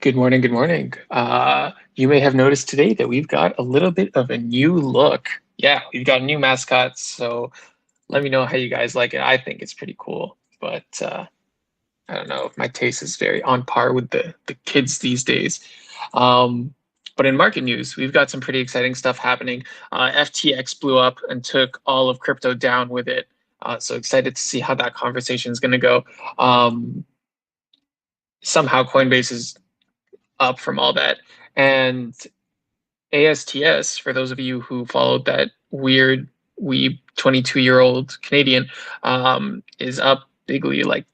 Good morning. Good morning. You may have noticed today that we've got a little bit of a new look. Yeah, we've got new mascots. So let me know how you guys like it. I think it's pretty cool, but I don't know if my taste is very on par with the kids these days. Um, but in market news, we've got some pretty exciting stuff happening. FTX blew up and took all of crypto down with it. So excited to see how that conversation is going to go. Um, Somehow Coinbase is up from all that. And ASTS, for those of you who followed that weird weeb 22-year-old Canadian, is up bigly, like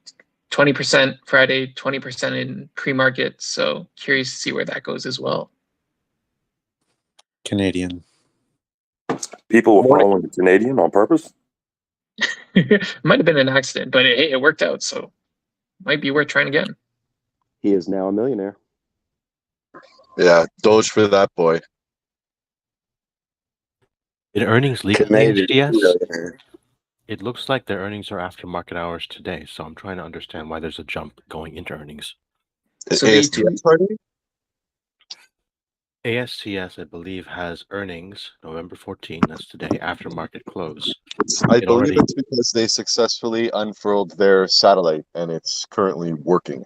20% Friday, 20% in pre-market. So curious to see where that goes as well. Canadian. People were following the Canadian on purpose? Might have been an accident, but hey, it worked out. So might be worth trying again. He is now a millionaire. Yeah, Doge for that boy. Did earnings leak Canadian ASTS? millionaire. It looks like their earnings are after market hours today, so I'm trying to understand why there's a jump going into earnings. So they ASTS party? ASTS, I believe, has earnings November 14th, that's today, after market close. I believe it's because they successfully unfurled their satellite and it's currently working.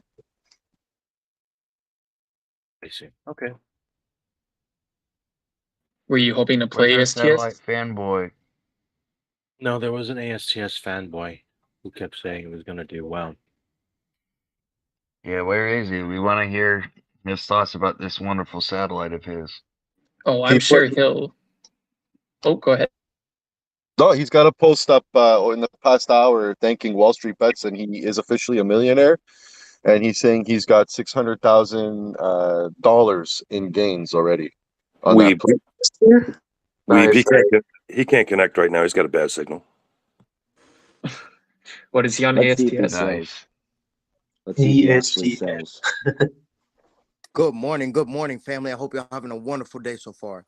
I see. Okay. Were you hoping to play Where's our ASTS? satellite fanboy? No, there was an ASTS fanboy who kept saying it was going to do well. Yeah, where is he? We want to hear his thoughts about this wonderful satellite of his. Oh, I'm sure he'll. Oh, go ahead. No, he's got a post up in the past hour thanking WallStreetBets, and he is officially a millionaire. And he's saying he's got $600,000 in gains already. On Weeb. that. Weeb. He can't connect right now. He's got a bad signal. What is he on Let's see if he ASTS? sells. Nice. Let's see if he actually sells. Good morning, family. I hope you're having a wonderful day so far.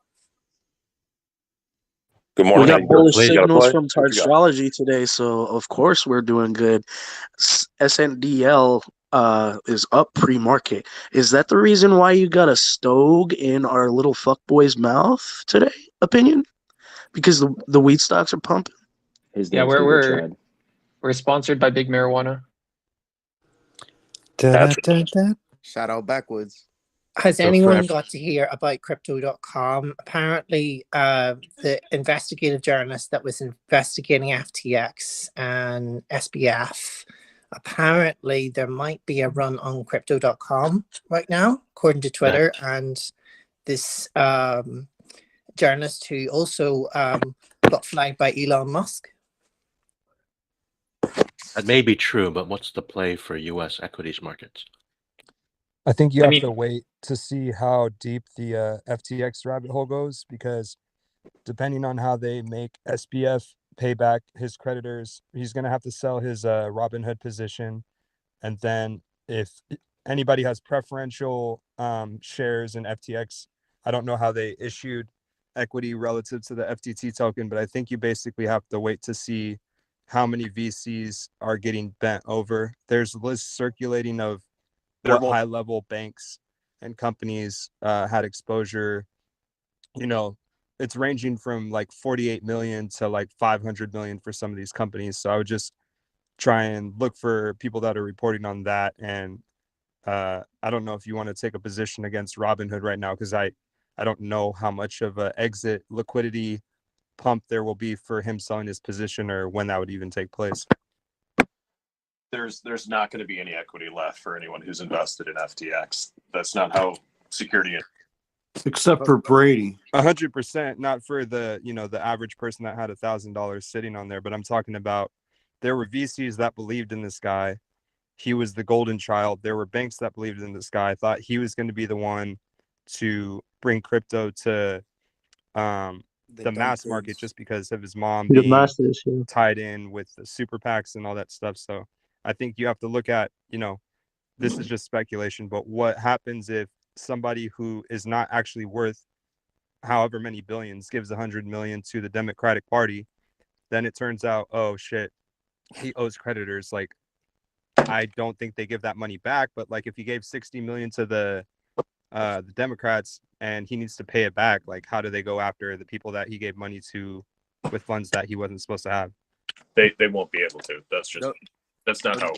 Good We morning. got bullish You gotta signals play? from What you got? astrology today, so of course we're doing good. SNDL is up pre-market. Is that the reason why you got a Stogue in our little fuckboy's mouth today? Opinion? Because the weed stocks are pumping. His Yeah, name's gonna be we're Chad. we're sponsored by Big Marijuana. Shout out backwards. Has So for anyone ev- got to hear about crypto.com? Apparently, the investigative journalist that was investigating FTX and SBF, apparently there might be a run on crypto.com right now, according to Twitter. And this journalist who also got flagged by Elon Musk. That may be true, but what's the play for U.S. equities markets? I think you have to wait to see how deep the FTX rabbit hole goes, because depending on how they make SBF pay back his creditors, he's going to have to sell his Robinhood position. And then if anybody has preferential shares in FTX, I don't know how they issued equity relative to the FTT token, but I think you basically have to wait to see how many VCs are getting bent over. There's lists circulating of what high-level banks and companies had exposure. You know, it's ranging from like 48 million to like 500 million for some of these companies. So I would just try and look for people that are reporting on that. And I don't know if you want to take a position against Robinhood right now, because I don't know how much of an exit liquidity pump there will be for him selling his position, or when that would even take place. There's not going to be any equity left for anyone who's invested in FTX. That's not how security is. Except for Brady. 100%, not for the average person that had $1,000 sitting on there, but I'm talking about there were VCs that believed in this guy. He was the golden child. There were banks that believed in this guy, thought he was going to be the one to bring crypto to the mass market, just because of his mom being tied in with the super PACs and all that stuff. So I think you have to look at, this is just speculation, but what happens if somebody who is not actually worth however many billions gives 100 million to the Democratic Party? Then it turns out, oh shit, he owes creditors. Like, I don't think they give that money back, but like if you gave 60 million to the the Democrats, and he needs to pay it back. Like, how do they go after the people that he gave money to with funds that he wasn't supposed to have? They won't be able to. That's not how.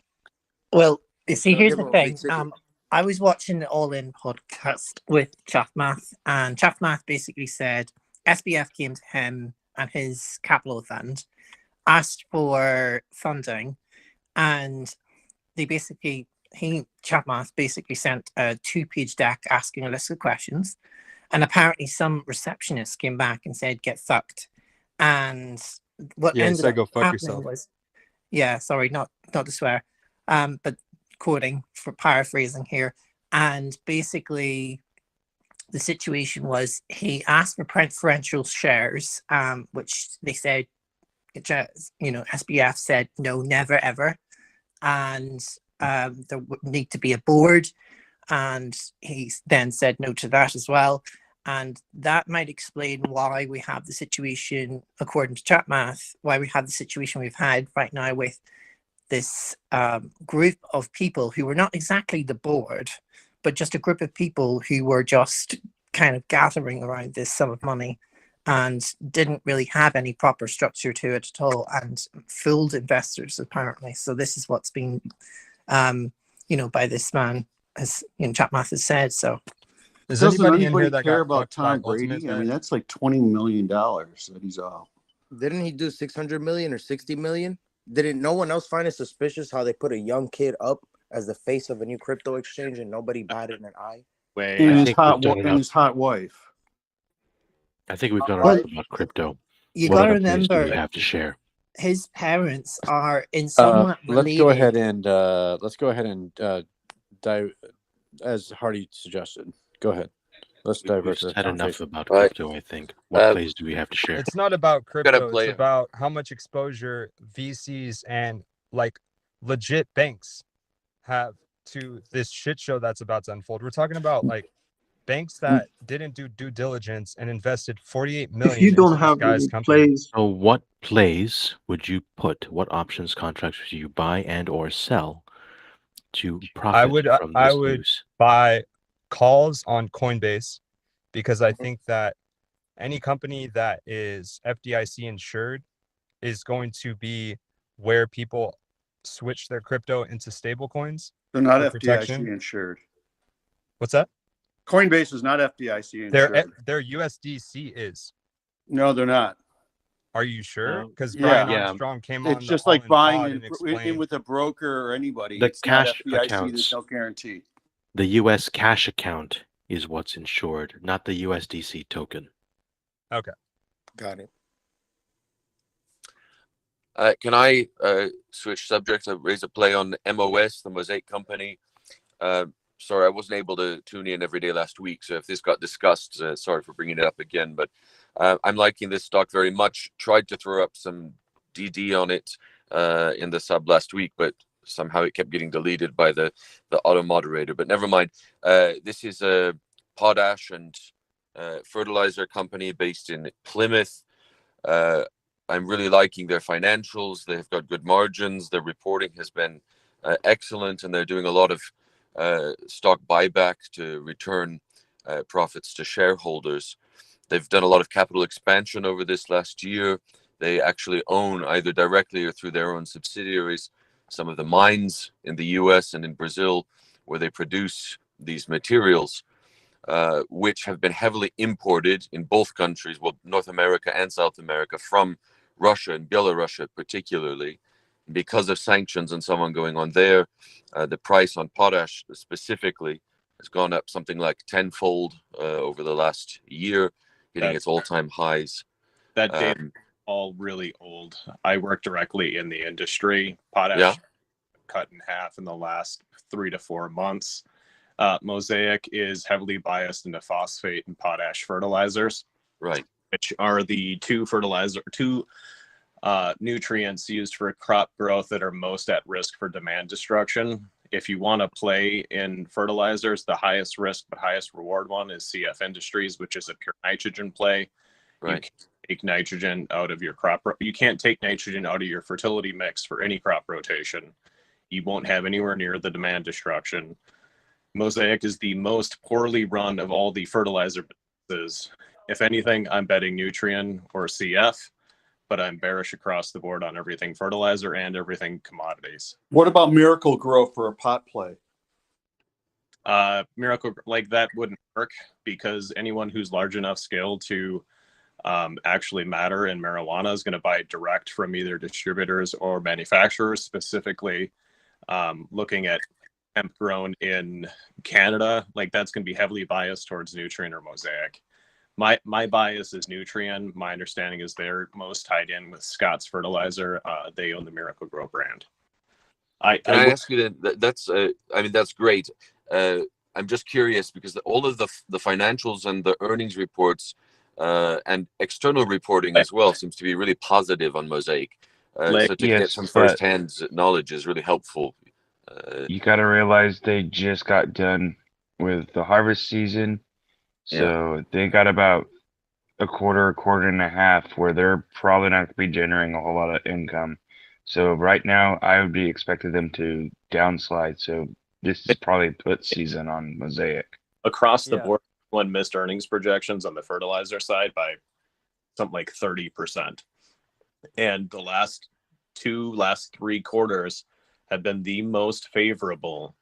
Well, you see, They'll here's give the him a big thing. ticket. I was watching the All In podcast with Chaffmath, and Chaffmath basically said SBF came to him and his capital fund, asked for funding, and they basically Chaffmath basically sent a 2-page deck asking a list of questions, and apparently some receptionist came back and said "get fucked," and what Yeah, he ended said up go fuck happening yourself. was, yeah, sorry, not to swear, but quoting for paraphrasing here, and basically the situation was he asked for preferential shares, which they said, SBF said no, never ever, and there would need to be a board, and he then said no to that as well. And that might explain why we have the situation, according to Chatmath, why we have the situation we've had right now with this group of people who were not exactly the board, but just a group of people who were just kind of gathering around this sum of money and didn't really have any proper structure to it at all, and fooled investors apparently. So this is what's been, by this man, as Chatmath has said. So Is Doesn't anybody in here anybody that care got about fucked by Tom Ultimate Brady? I Bet? mean, that's like $20 million that he's off. Didn't he do 600 million or 60 million? Didn't no one else find it suspicious how they put a young kid up as the face of a new crypto exchange and nobody batted an eye? And his hot wife. I think we've done Well, enough about crypto. you What got to other plays do we remember, have to share? his parents are in somewhat Let's go ahead related. and dive, as Hardy suggested. Go ahead. Let's We've divert the said enough conversation. about crypto, I think. What plays do we have to share? It's not about crypto. play It's it. about how much exposure VCs and like legit banks have to this shit show that's about to unfold. We're talking about like banks that didn't do due diligence and invested 48 million If you don't into this have guy's any company. plays, So what plays would you put? What options contracts would you buy and or sell to profit from I this would news? buy calls on Coinbase because I think that any company that is FDIC insured is going to be where people switch their crypto into stable coins. They're not for protection. FDIC insured. What's that? Coinbase is not FDIC insured. Their USDC is. No, they're not. Are you sure? Because Yeah. Brian Armstrong came on. It's just the like All-In buying Pod in and explained. with a broker or anybody. The It's not cash FDIC. accounts. There's no guarantee. The US cash account is what's insured, not the USDC token. Okay. Got it. Can I switch subjects? I raise a play on MOS, the Mosaic company. Sorry, I wasn't able to tune in every day last week. So if this got discussed, sorry for bringing it up again. But I'm liking this stock very much. Tried to throw up some DD on it in the sub last week, but somehow it kept getting deleted by the auto moderator. But never mind. This is a potash and fertilizer company based in Plymouth. I'm really liking their financials. They've got good margins. Their reporting has been excellent, and they're doing a lot of stock buyback to return profits to shareholders. They've done a lot of capital expansion over this last year. They actually own, either directly or through their own subsidiaries, some of the mines in the US and in Brazil where they produce these materials, which have been heavily imported in both countries, well, North America and South America, from Russia and Belarus particularly. Because of sanctions and so on going on there, the price on potash specifically has gone up something like tenfold over the last year, hitting its all-time highs. That data all really old. I work directly in the industry. Potash cut in half in the last 3 to 4 months. Mosaic is heavily biased into phosphate and potash fertilizers, right? Which are the two nutrients used for crop growth that are most at risk for demand destruction. If you want to play in fertilizers, the highest risk but highest reward one is CF Industries, which is a pure nitrogen play. Right. You can't take nitrogen out of your crop. You can't take nitrogen out of your fertility mix for any crop rotation. You won't have anywhere near the demand destruction. Mosaic is the most poorly run of all the fertilizer businesses. If anything, I'm betting Nutrien or CF, but I'm bearish across the board on everything fertilizer and everything commodities. What about Miracle Grow for a pot play? Miracle, like that wouldn't work because anyone who's large enough scale to actually matter in marijuana is going to buy direct from either distributors or manufacturers, specifically looking at hemp grown in Canada. Like that's going to be heavily biased towards Nutrien or Mosaic. My bias is Nutrien. My understanding is they're most tied in with Scott's Fertilizer. They own the Miracle Grow brand. Can I ask you that? That's I mean that's great. I'm just curious because all of the financials and the earnings reports and external reporting as well seems to be really positive on Mosaic. So to get some first-hand knowledge is really helpful. You got to realize they just got done with the harvest season, so they got about a quarter and a half where they're probably not going to be generating a whole lot of income. So right now, I would be expecting them to downslide. So this is probably put season on Mosaic. Across the board, one missed earnings projections on the fertilizer side by something like 30%. And the last three quarters have been the most favorable,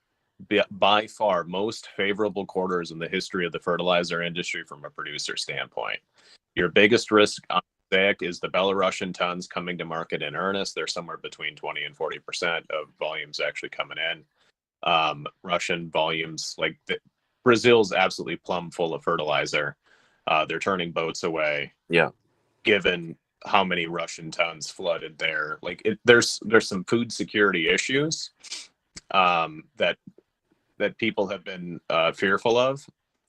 by far most favorable quarters in the history of the fertilizer industry from a producer standpoint. Your biggest risk on Mosaic is the Belarusian tons coming to market in earnest. They're somewhere between 20 and 40% of volumes actually coming in. Russian volumes, like Brazil's absolutely plumb full of fertilizer. They're turning boats away. Yeah. Given how many Russian tons flooded there, there's some food security issues that people have been fearful of,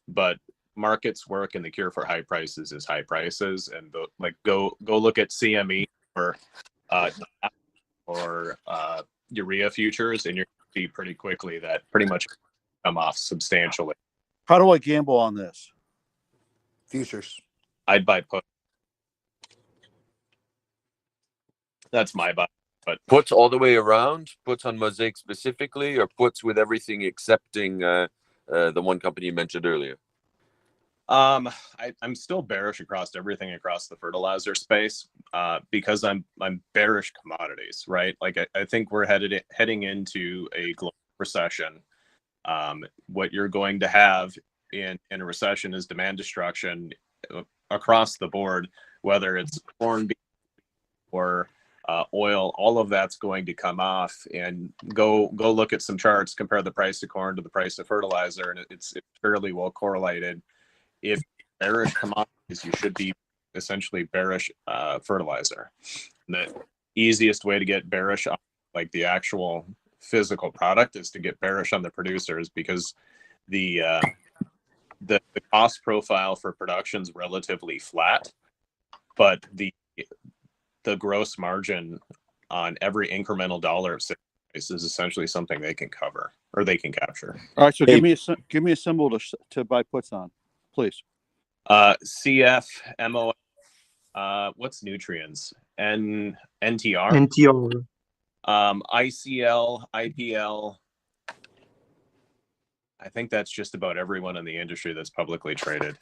but markets work, and the cure for high prices is high prices. And go look at CME or urea futures, and you're going to see pretty quickly that pretty much come off substantially. How do I gamble on this? Futures. I'd buy put. That's my buy. But puts all the way around, puts on Mosaic specifically, or puts with everything excepting the one company you mentioned earlier? I'm still bearish across everything across the fertilizer space because I'm bearish commodities, right? Like I think we're heading into a global recession. What you're going to have in a recession is demand destruction across the board, whether it's corn, beef, or oil. All of that's going to come off. And go look at some charts, compare the price of corn to the price of fertilizer, and it's fairly well correlated. If bearish commodities, you should be essentially bearish fertilizer. The easiest way to get bearish on like the actual physical product is to get bearish on the producers, because the cost profile for production is relatively flat, but the gross margin on every incremental dollar of sales price is essentially something they can cover or they can capture. All right, so give me a symbol to buy puts on, please. CF, MO, what's Nutrients? NTR? NTR. ICL, IPL. I think that's just about everyone in the industry that's publicly traded.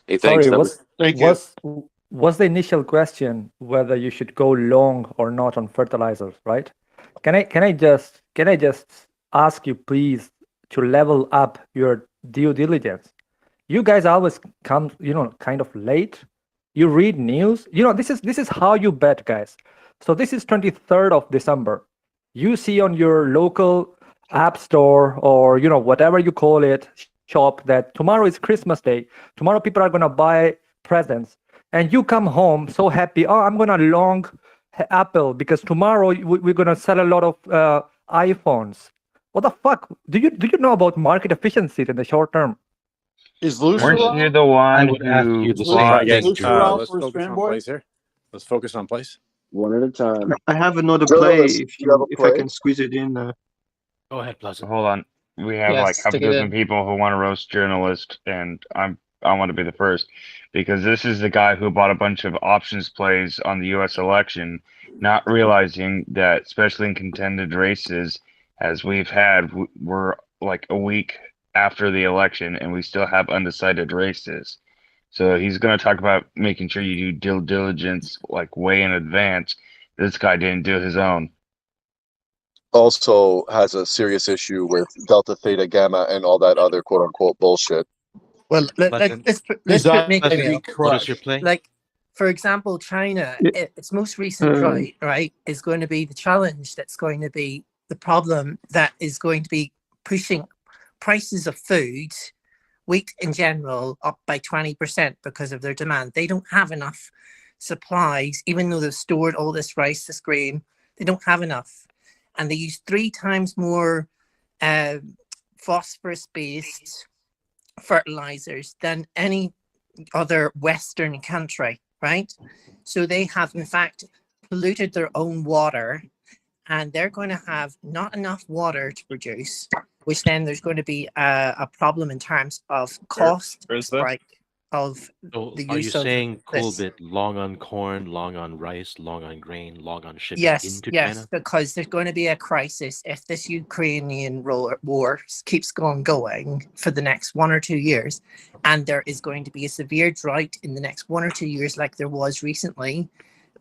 Hey, thanks. Sorry, was the initial question whether you should go long or not on fertilizers, right? Can I just ask you please to level up your due diligence? You guys always come, kind of late. You read news. This is how you bet, guys. So this is 23rd of December. You see on your local app store or whatever you call it, shop, that tomorrow is Christmas Day. Tomorrow people are gonna buy presents, and you come home so happy. Oh, I'm gonna long Apple because tomorrow we're gonna sell a lot of iPhones. What the fuck? Do you know about market efficiency in the short term? Is Luce Weren't you the one who Let's focus on place. One at a time. I have another play if I can squeeze it in. Go ahead, Plaza. Hold on. We have like half a dozen people who want to roast journalists, and I want to be the first, because this is the guy who bought a bunch of options plays on the U.S. election, not realizing that, especially in contended races, as we're like a week after the election and we still have undecided races. So he's going to talk about making sure you do due diligence like way in advance. This guy didn't do his own. Also has a serious issue with Delta Theta Gamma and all that other quote unquote bullshit. Well, let's make it What is your play? like, for example, China, its most recent right, is going to be the challenge. That's going to be the problem that is going to be pushing prices of food, wheat in general, up by 20% because of their demand. They don't have enough supplies, even though they've stored all this rice, this grain. They don't have enough, and they use 3 times more phosphorus-based fertilizers than any other Western country, right? So they have, in fact, polluted their own water, and they're going to have not enough water to produce, which then there's going to be a problem in terms of cost, right? Of So the are you use of saying this. Colbit long on corn, long on rice, long on grain, long on shipping Yes, into yes, China? because there's going to be a crisis if this Ukrainian war keeps going for the next 1 or 2 years, and there is going to be a severe drought in the next 1 or 2 years like there was recently.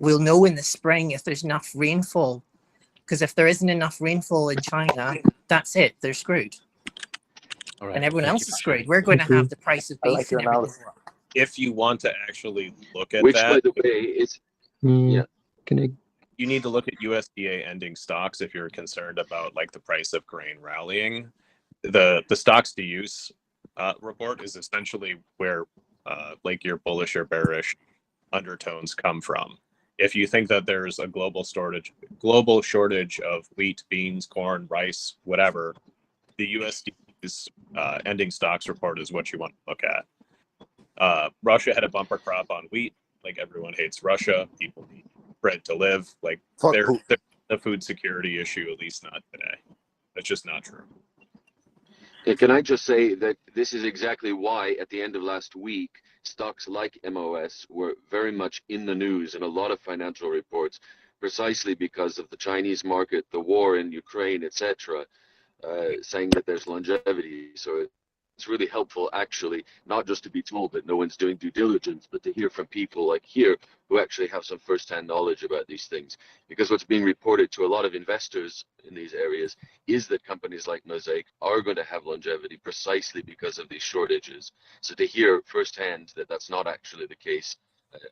We'll know in the spring if there's enough rainfall, because if there isn't enough rainfall in China, that's it, they're screwed. All right, and everyone thank else you. is screwed. We're going to have the price of beef and everything. If you want to actually look at Which, that, by the way, is you need to look at USDA ending stocks if you're concerned about like the price of grain rallying. The stocks to use report is essentially where like your bullish or bearish undertones come from. If you think that there's a global shortage of wheat, beans, corn, rice, whatever, the USDA's ending stocks report is what you want to look at. Russia had a bumper crop on wheat. Like, everyone hates Russia. People need bread to live. Like, they're a food security issue, at least not today. That's just not true. Can I just say that this is exactly why at the end of last week, stocks like MOS were very much in the news in a lot of financial reports, precisely because of the Chinese market, the war in Ukraine, etc., saying that there's longevity. So it's really helpful, actually, not just to be told that no one's doing due diligence, but to hear from people like here who actually have some first-hand knowledge about these things. Because what's being reported to a lot of investors in these areas is that companies like Mosaic are going to have longevity precisely because of these shortages. So to hear firsthand that that's not actually the case,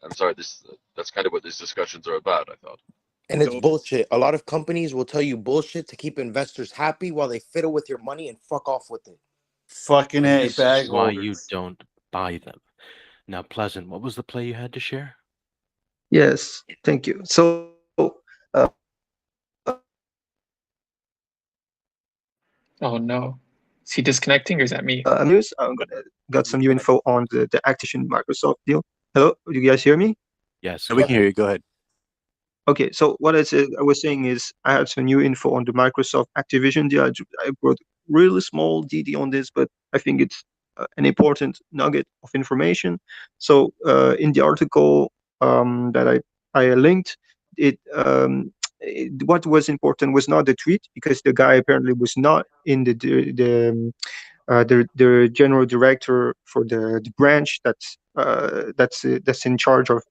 I'm sorry, that's kind of what these discussions are about, I thought. And it's bullshit. A lot of companies will tell you bullshit to keep investors happy while they fiddle with your money and fuck off with it. Fucking A, This bag is why holders. you don't buy them. Now, Pleasant, what was the play you had to share? Yes, thank you. So, Oh no, is he disconnecting or is that me? news. I'm gonna got some new info on the Activision Microsoft deal. Hello, do you guys hear me? Yes, we can hear you. Go ahead. Okay, so what I was saying is I have some new info on the Microsoft Activision deal. I wrote really small DD on this, but I think it's an important nugget of information. So in the article that I linked, what was important was not the tweet, because the guy apparently was not in the general director for the branch that's in charge of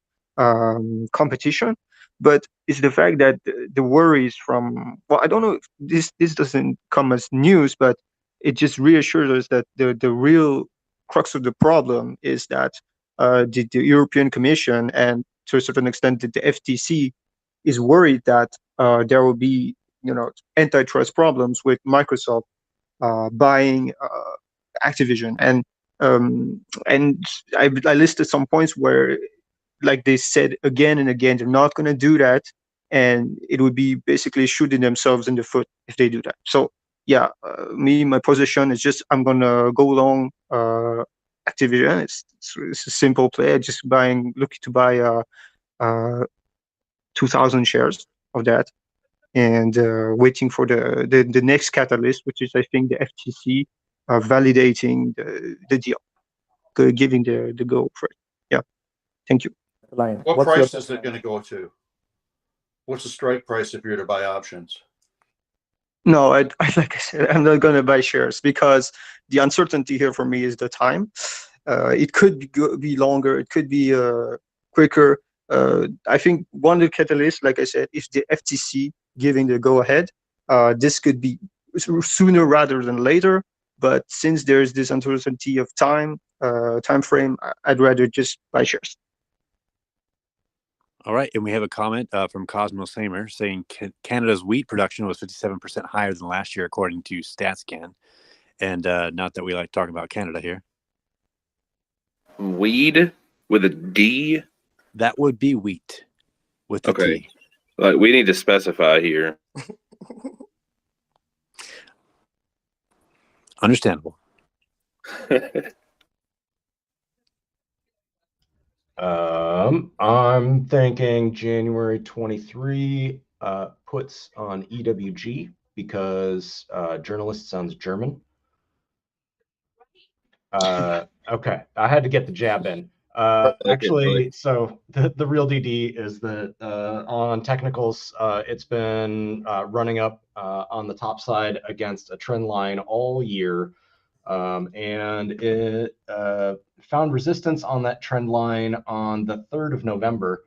competition, but it's the fact that the worries from, well, I don't know if this doesn't come as news, but it just reassures us that the real crux of the problem is that the European Commission, and to a certain extent the FTC, is worried that there will be antitrust problems with Microsoft buying Activision, and I listed some points where, like they said again and again, they're not going to do that, and it would be basically shooting themselves in the foot if they do that. So yeah, my position is just I'm gonna go long Activision. It's a simple play. I just looking to buy 2,000 shares of that, and waiting for the next catalyst, which is I think the FTC validating the deal, giving the go for it. Yeah, thank you. What price is it going to go to? What's the strike price if you're to buy options? No, like I said, I'm not going to buy shares because the uncertainty here for me is the time. It could be longer. It could be quicker. I think one of the catalysts, like I said, is the FTC giving the go ahead. This could be sooner rather than later. But since there's this uncertainty of time frame, I'd rather just buy shares. All right, and we have a comment from Cosmo Samer saying Canada's wheat production was 57% higher than last year, according to StatsCan. And not that we like talking about Canada here. Weed with a D? That would be wheat with the Okay. T. Like, we need to specify here. Understandable. I'm thinking January 23 puts on EWG because journalist sounds German. Okay, I had to get the jab in. Actually, so the real DD is that on technicals, it's been running up on the top side against a trend line all year. And it found resistance on that trend line on the 3rd of November.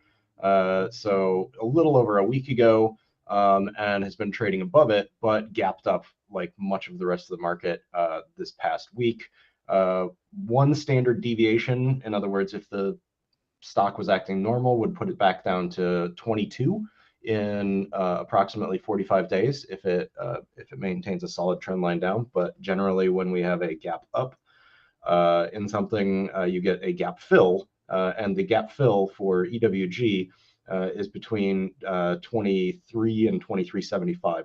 So a little over a week ago, and has been trading above it, but gapped up like much of the rest of the market this past week. One standard deviation, in other words, if the stock was acting normal, would put it back down to 22 in approximately 45 days if it maintains a solid trend line down. But generally, when we have a gap up in something, you get a gap fill, and the gap fill for EWG is between 23 and 23.75.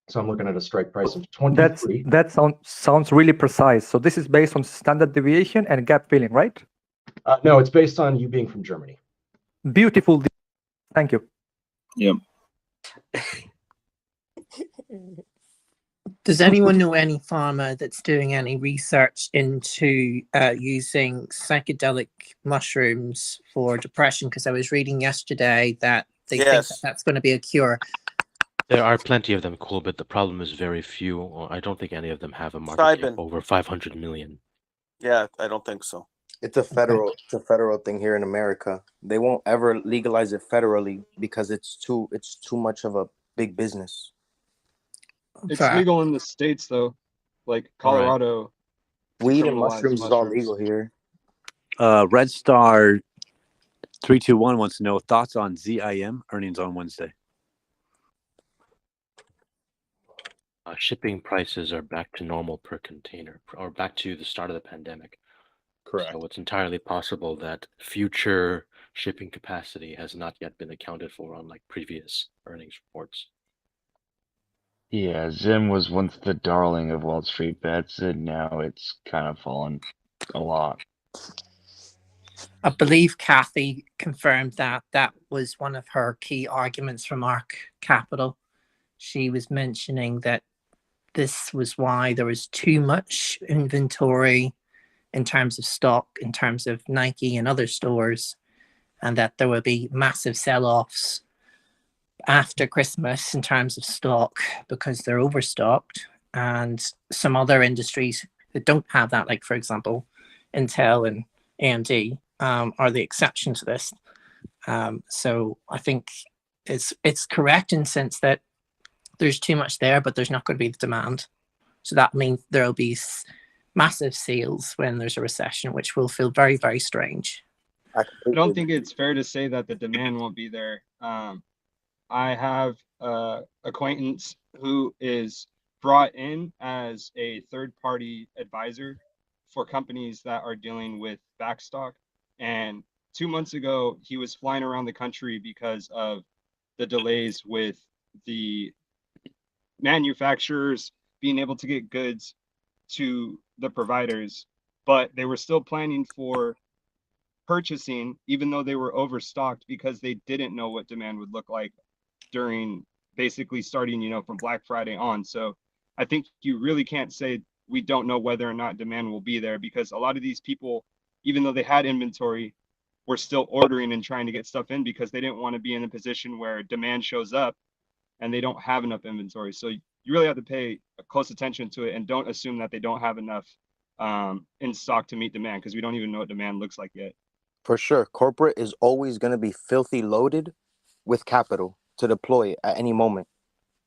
So I'm looking at a strike price of 23. That sounds really precise. So this is based on standard deviation and gap filling, right? No, it's based on you being from Germany. Beautiful. Thank you. Yep. Does anyone know any farmer that's doing any research into using psychedelic mushrooms for depression? Because I was reading yesterday that they think that that's going to be a cure. There are plenty of them, cool, but the problem is very few, or I don't think any of them have a market cap over 500 million. Yeah, I don't think so. It's a federal thing here in America. They won't ever legalize it federally because it's too much of a big business. It's legal in the states though, like Colorado. Weed and mushrooms is all legal here. Red Star 321 wants to know thoughts on ZIM earnings on Wednesday. Shipping prices are back to normal per container, or back to the start of the pandemic. Correct. So it's entirely possible that future shipping capacity has not yet been accounted for on like previous earnings reports. Yeah, Zim was once the darling of Wall Street bets, and now it's kind of fallen a lot. I believe Kathy confirmed that that was one of her key arguments from ARK Capital. She was mentioning that this was why there was too much inventory in terms of stock, in terms of Nike and other stores, and that there will be massive sell-offs after Christmas in terms of stock because they're overstocked, and some other industries that don't have that, like for example, Intel and AMD, are the exception to this. So I think it's correct in the sense that there's too much there, but there's not going to be the demand. So that means there'll be massive sales when there's a recession, which will feel very, very strange. I don't think it's fair to say that the demand won't be there. I have an acquaintance who is brought in as a third-party advisor for companies that are dealing with backstock. And 2 months ago, he was flying around the country because of the delays with the manufacturers being able to get goods to the providers, but they were still planning for purchasing, even though they were overstocked, because they didn't know what demand would look like during basically starting, from Black Friday on. So I think you really can't say we don't know whether or not demand will be there, because a lot of these people, even though they had inventory, were still ordering and trying to get stuff in because they didn't want to be in a position where demand shows up and they don't have enough inventory. So you really have to pay close attention to it and don't assume that they don't have enough in stock to meet demand, because we don't even know what demand looks like yet. For sure, corporate is always going to be filthy loaded with capital to deploy at any moment.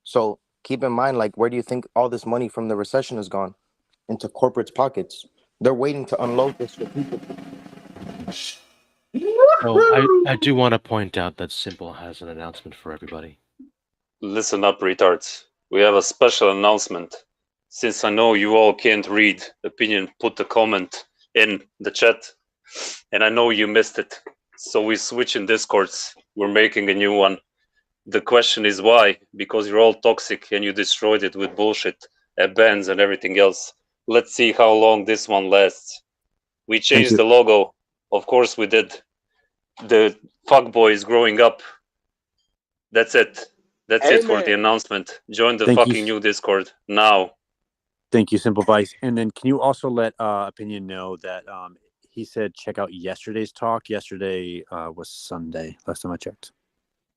So keep in mind, like, where do you think all this money from the recession has gone? Into corporate's pockets. They're waiting to unload this for people. So I do want to point out that Simple has an announcement for everybody. Listen up, retards. We have a special announcement. Since I know you all can't read opinion, put the comment in the chat. And I know you missed it. So we switch in Discords. We're making a new one. The question is why? Because you're all toxic and you destroyed it with bullshit, bans and everything else. Let's see how long this one lasts. We changed the logo. Of course we did. The fuckboy is growing up. That's it. That's it for the announcement. Join the fucking new Discord now. Thank you, Simple Vice. And then can you also let Opinion know that he said check out yesterday's talk. Yesterday was Sunday, last time I checked.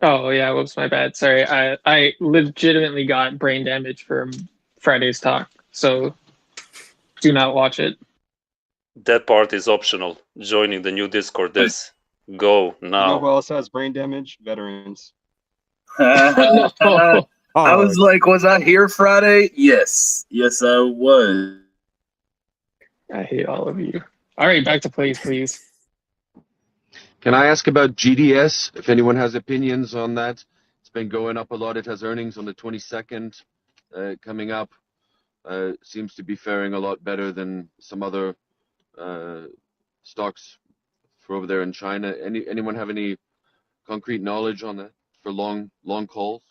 Oh yeah, whoops, my bad. Sorry, I legitimately got brain damage from Friday's talk, so do not watch it. That part is optional. Joining the new Discord is. Go now. You know who else has brain damage? Veterans. I was like, was I here Friday? Yes. Yes, I was. I hate all of you. All right, back to plays, please. Can I ask about GDS, if anyone has opinions on that? It's been going up a lot. It has earnings on the 22nd coming up. Seems to be faring a lot better than some other stocks for over there in China. Anyone have any concrete knowledge on that for long calls?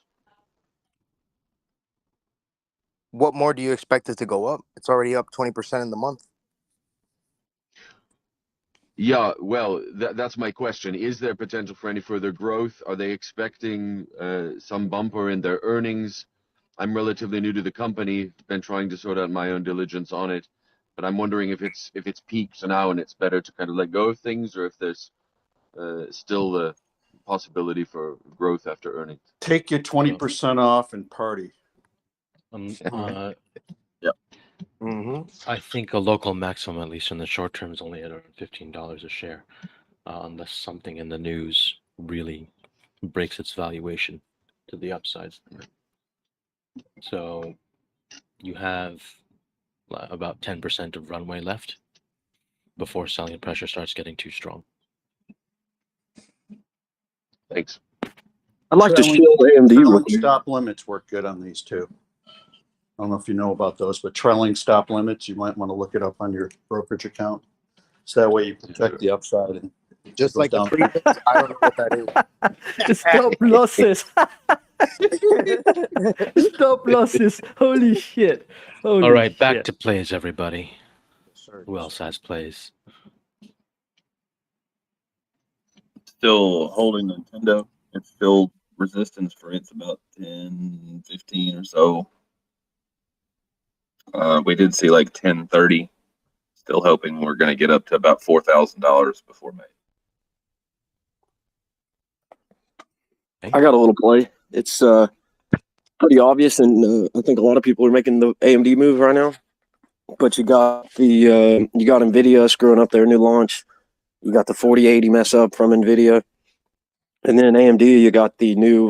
What more do you expect it to go up? It's already up 20% in the month. Yeah, well, that's my question. Is there potential for any further growth? Are they expecting some bumper in their earnings? I'm relatively new to the company, been trying to sort out my own diligence on it, but I'm wondering if it's peaked now and it's better to kind of let go of things, or if there's still the possibility for growth after earnings. Take your 20% off and party. Yep. I think a local maximum, at least in the short term, is only at around $15 a share, unless something in the news really breaks its valuation to the upside. So you have about 10% of runway left before selling pressure starts getting too strong. Thanks. I'd like to shield AMD. Stop limits work good on these too. I don't know if you know about those, but trailing stop limits, you might want to look it up on your brokerage account. So that way you protect the upside. And just like down. The I don't know what that is. Stop losses. Stop losses. Holy shit. Holy All right, shit. back to plays, everybody. Who else has plays? Still holding Nintendo. It's still resistance for it's about 10, 15 or so. We did see like 10.30. Still hoping we're going to get up to about $4,000 before May. I got a little play. It's pretty obvious, and I think a lot of people are making the AMD move right now. But you got Nvidia screwing up their new launch. You got the 4080 mess up from Nvidia, and then AMD. You got the new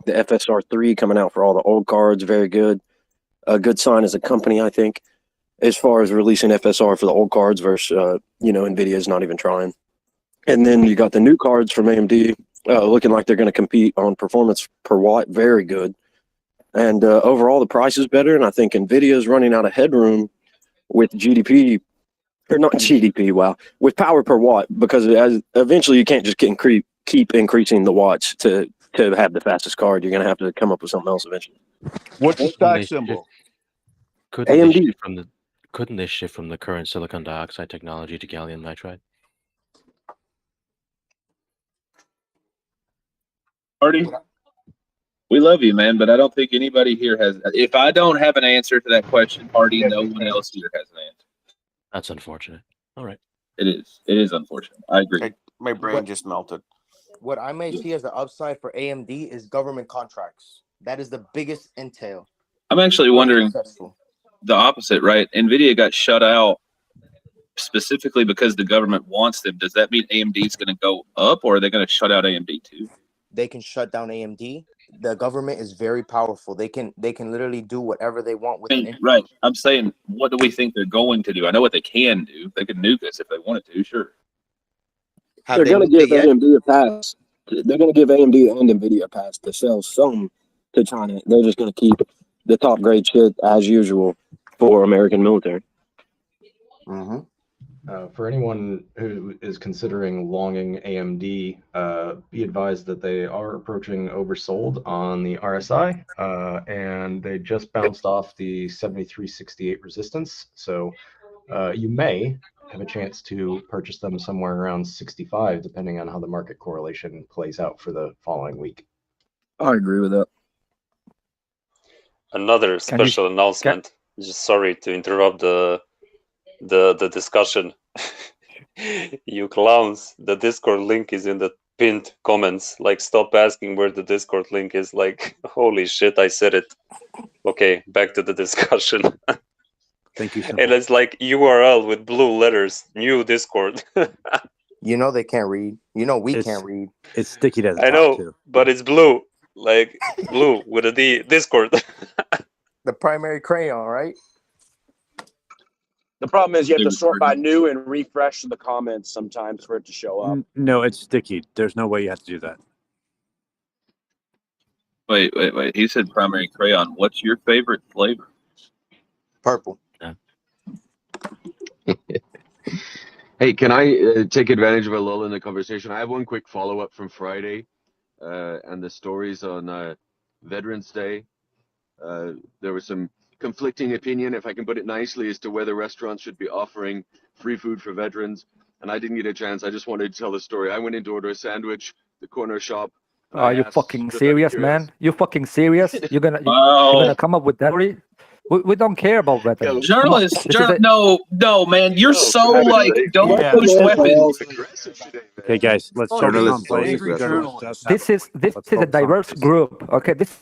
the FSR3 coming out for all the old cards. Very good. A good sign as a company, I think, as far as releasing FSR for the old cards versus Nvidia is not even trying. And then you got the new cards from AMD looking like they're going to compete on performance per watt. Very good. And overall, the price is better. And I think Nvidia is running out of headroom with GDP, or not GDP, wow, with power per watt, because eventually you can't just keep increasing the watts to have the fastest card. You're going to have to come up with something else eventually. What's the stock symbol? Couldn't AMD. they shift from the current silicon dioxide technology to gallium nitride? Artie, we love you, man, but I don't think anybody here has. If I don't have an answer to that question, Artie, no one else here has an answer. That's unfortunate. All right. It is. It is unfortunate. I agree. My brain just melted. What I may see as the upside for AMD is government contracts. That is the biggest entail. I'm actually wondering the opposite, right? NVIDIA got shut out specifically because the government wants them. Does that mean AMD is going to go up, or are they going to shut out AMD too? They can shut down AMD. The government is very powerful. They can literally do whatever they want with it. Right. I'm saying, what do we think they're going to do? I know what they can do. They can nuke us if they wanted to, sure. They're going to give AMD a pass. They're going to give AMD and NVIDIA a pass to sell some to China. They're just going to keep the top grade shit as usual for American military. Mm-hmm. For anyone who is considering longing AMD, be advised that they are approaching oversold on the RSI, and they just bounced off the 73.68 resistance. So you may have a chance to purchase them somewhere around 65, depending on how the market correlation plays out for the following week. I agree with that. Another special announcement. Just sorry to interrupt the discussion. You clowns, the Discord link is in the pinned comments. Like, stop asking where the Discord link is. Like, holy shit, I said it. Okay, back to the discussion. Thank you. And it's like URL with blue letters, new Discord. You know they can't read. You know we can't read. It's sticky to the I top know, too. but it's blue. Like, blue with a D, Discord. The primary crayon, right? The problem is you have to sort by new and refresh the comments sometimes for it to show up. No, it's sticky. There's no way you have to do that. Wait. He said primary crayon. What's your favorite flavor? Purple. Hey, can I take advantage of a lull in the conversation? I have one quick follow-up from Friday and the stories on Veterans Day. There was some conflicting opinion, if I can put it nicely, as to whether restaurants should be offering free food for veterans. And I didn't get a chance. I just wanted to tell the story. I went in to order a sandwich, the corner shop. Are you fucking serious, man? You fucking serious? You're gonna come up with that? We don't care about veterans. Journalists, no, man, you're so like, don't push weapons. Okay, guys, let's Journalists, This is a diverse group. Okay, this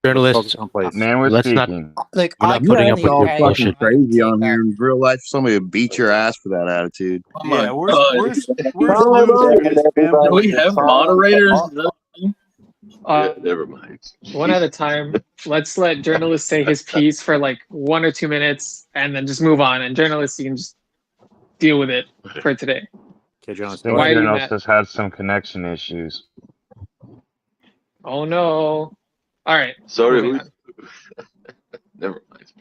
journalists. Man, we're let's speaking. not. We're not putting up with your fucking bullshit. crazy on here. In real life, somebody would beat your ass for that attitude. Yeah, where's Do we have moderators? Never mind. One at a time. Let's let journalists say his piece for like 1 or 2 minutes, and then just move on. And journalists, you can just deal with it for today. Okay, journalists. I think journalists has had some connection issues. Oh no! All right. Sorry. Never mind.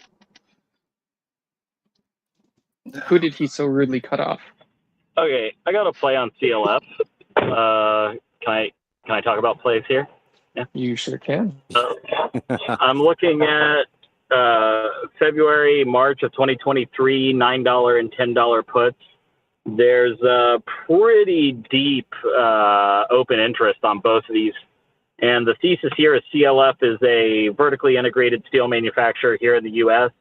Who did he so rudely cut off? Okay, I got a play on CLF. Can I talk about plays here? Yeah, you sure can. I'm looking at February, March of 2023, $9 and $10 puts. There's a pretty deep open interest on both of these. And the thesis here is CLF is a vertically integrated steel manufacturer here in the U.S.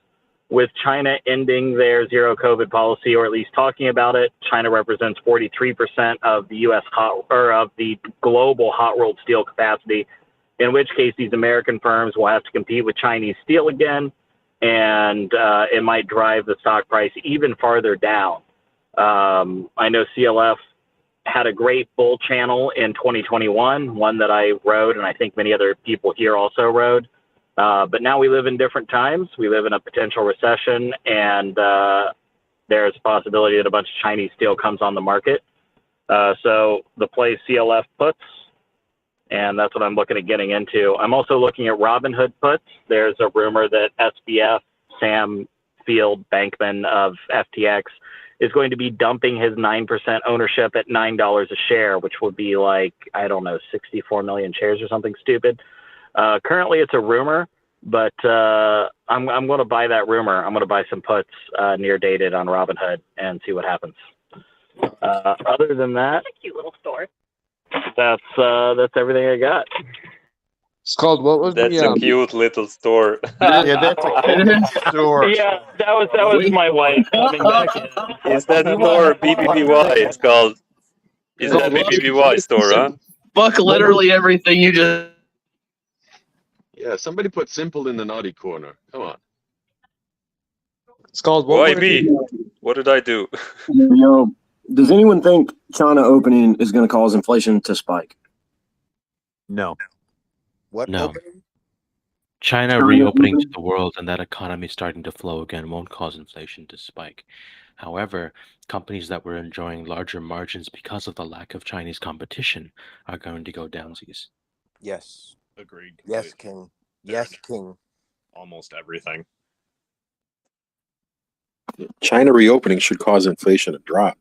With China ending their zero COVID policy, or at least talking about it. China represents 43% of the U.S. of the global hot rolled steel capacity, in which case these American firms will have to compete with Chinese steel again, and it might drive the stock price even farther down. I know CLF had a great bull channel in 2021, one that I rode, and I think many other people here also rode. But now we live in different times. We live in a potential recession, and there's a possibility that a bunch of Chinese steel comes on the market. So the play CLF puts, and that's what I'm looking at getting into. I'm also looking at Robinhood puts. There's a rumor that SBF, Sam Field-Bankman of FTX, is going to be dumping his 9% ownership at $9 a share, which would be like, I don't know, 64 million shares or something stupid. Currently, it's a rumor, but I'm going to buy that rumor. I'm going to buy some puts near dated on Robinhood and see what happens. Other than that, a cute little store. That's everything I got. It's called what was That's a cute little store. Yeah, that's a cute store. Yeah, that was my wife coming back in. Is that store BBBY? It's called. Is that BBBY store, huh? Fuck literally everything you just. Yeah, somebody put simple in the naughty corner. Come on. It's called Why me? What did I do? Does anyone think China opening is going to cause inflation to spike? No. What No. opening? China reopening to the world and that economy starting to flow again won't cause inflation to spike. However, companies that were enjoying larger margins because of the lack of Chinese competition are going to go downsies. Yes. Agreed. Yes, completely. King. Yes, King. Almost everything. China reopening should cause inflation to drop.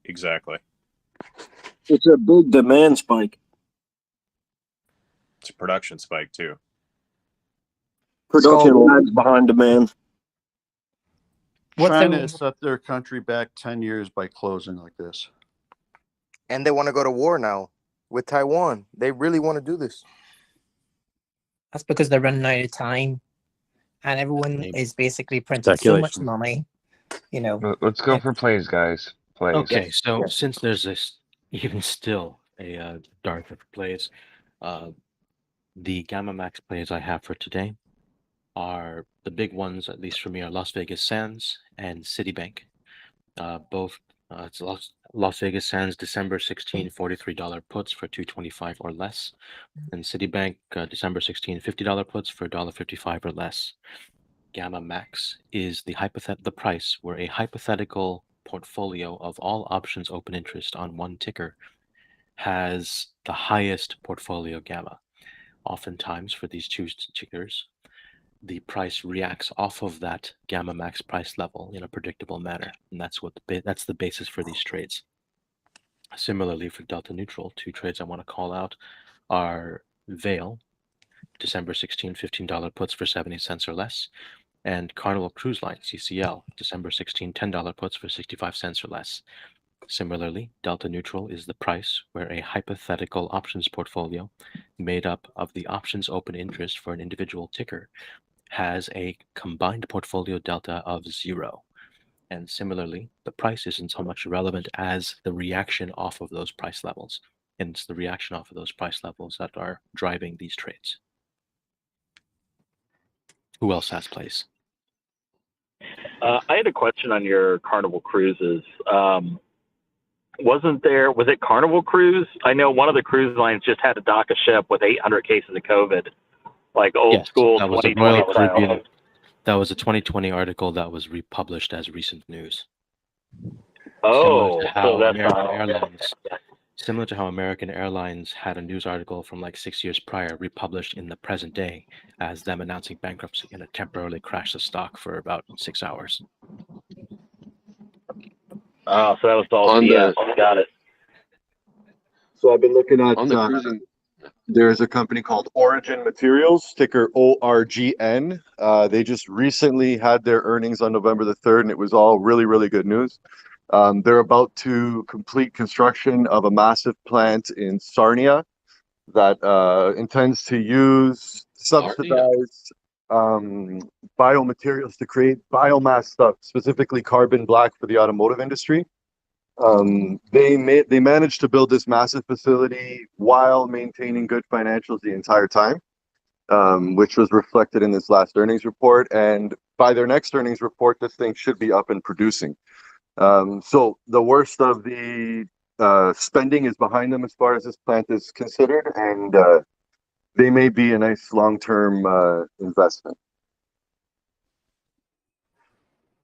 Exactly. It's a big demand spike. It's a production spike too. Production lags behind demand. China has set their country back 10 years by closing like this. And they want to go to war now with Taiwan. They really want to do this. That's because they're running out of time, and everyone is basically printing so much Speculation. money. You know. Let's go for plays, guys. Plays. Okay, so since there's this even still a dark of plays, the Gamma Max plays I have for today are the big ones, at least for me, are Las Vegas Sands and Citibank. Both it's Las Vegas Sands December 16 $43 puts for $2.25 or less, and Citibank December 16 $50 puts for $1.55 or less. Gamma Max is the price where a hypothetical portfolio of all options open interest on one ticker has the highest portfolio gamma. Oftentimes for these two tickers, the price reacts off of that Gamma Max price level in a predictable manner, and that's that's the basis for these trades. Similarly, for Delta Neutral, two trades I want to call out are Vail, December 16 $15 puts for 70 cents or less, and Carnival Cruise Line, CCL, December 16 $10 puts for 65 cents or less. Similarly, Delta Neutral is the price where a hypothetical options portfolio made up of the options open interest for an individual ticker has a combined portfolio delta of 0. And similarly, the price isn't so much relevant as the reaction off of those price levels. And it's the reaction off of those price levels that are driving these trades. Who else has plays? I had a question on your Carnival Cruises. Was it Carnival Cruise? I know one of the cruise lines just had to dock a ship with 800 cases of COVID, like old school that was a 2020 Royal style. Caribbean. That was a 2020 article that was republished as recent news. Oh, Similar to how American Airlines had a news article from like 6 years prior republished in the present day as them announcing bankruptcy, and it temporarily crashed the stock for about 6 hours. Oh, so that was all BS. Got it. So I've been looking at On the cruising. there's a company called Origin Materials, ticker ORGN. They just recently had their earnings on November the 3rd, and it was all really, really good news. They're about to complete construction of a massive plant in Sarnia that intends to use subsidized biomaterials to create biomass stuff, specifically carbon black for the automotive industry. They managed to build this massive facility while maintaining good financials the entire time, which was reflected in this last earnings report. And by their next earnings report, this thing should be up and producing. So the worst of the spending is behind them as far as this plant is considered, and they may be a nice long-term investment.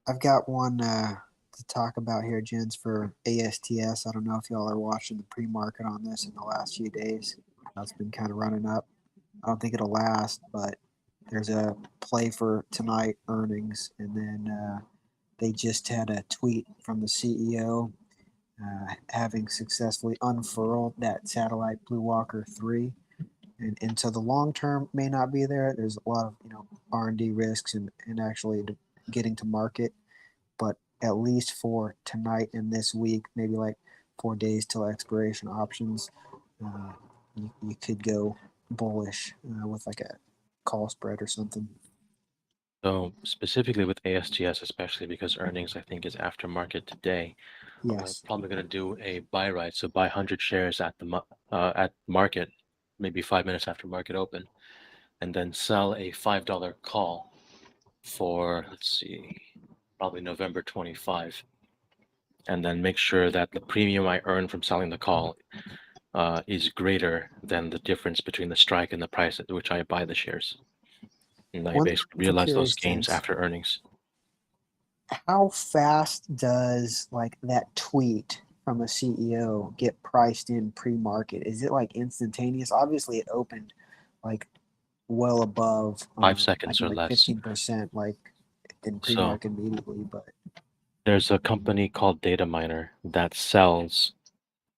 I've got one to talk about here, gents, for ASTS. I don't know if y'all are watching the pre-market on this in the last few days. It's been kind of running up. I don't think it'll last, but there's a play for tonight earnings, and then they just had a tweet from the CEO having successfully unfurled that satellite Blue Walker 3. And so the long term may not be there. There's a lot of R&D risks and actually getting to market. But at least for tonight and this week, maybe like 4 days till expiration options, you could go bullish with like a call spread or something. So specifically with ASTS, especially because earnings I think is after market today, Yes. I'm probably going to do a buy right. So buy 100 shares at the at market, maybe 5 minutes after market open. and then sell a $5 call for, let's see, probably November 25, and then make sure that the premium I earn from selling the call is greater than the difference between the strike and the price at which I buy the shares. And I One basically thing I'm realize those curious, gains James. after earnings. How fast does like that tweet from a CEO get priced in pre-market? Is it like instantaneous? Obviously, it opened like well above 5 seconds or like less. 15% like in So pre-market immediately, but there's a company called Data Miner that sells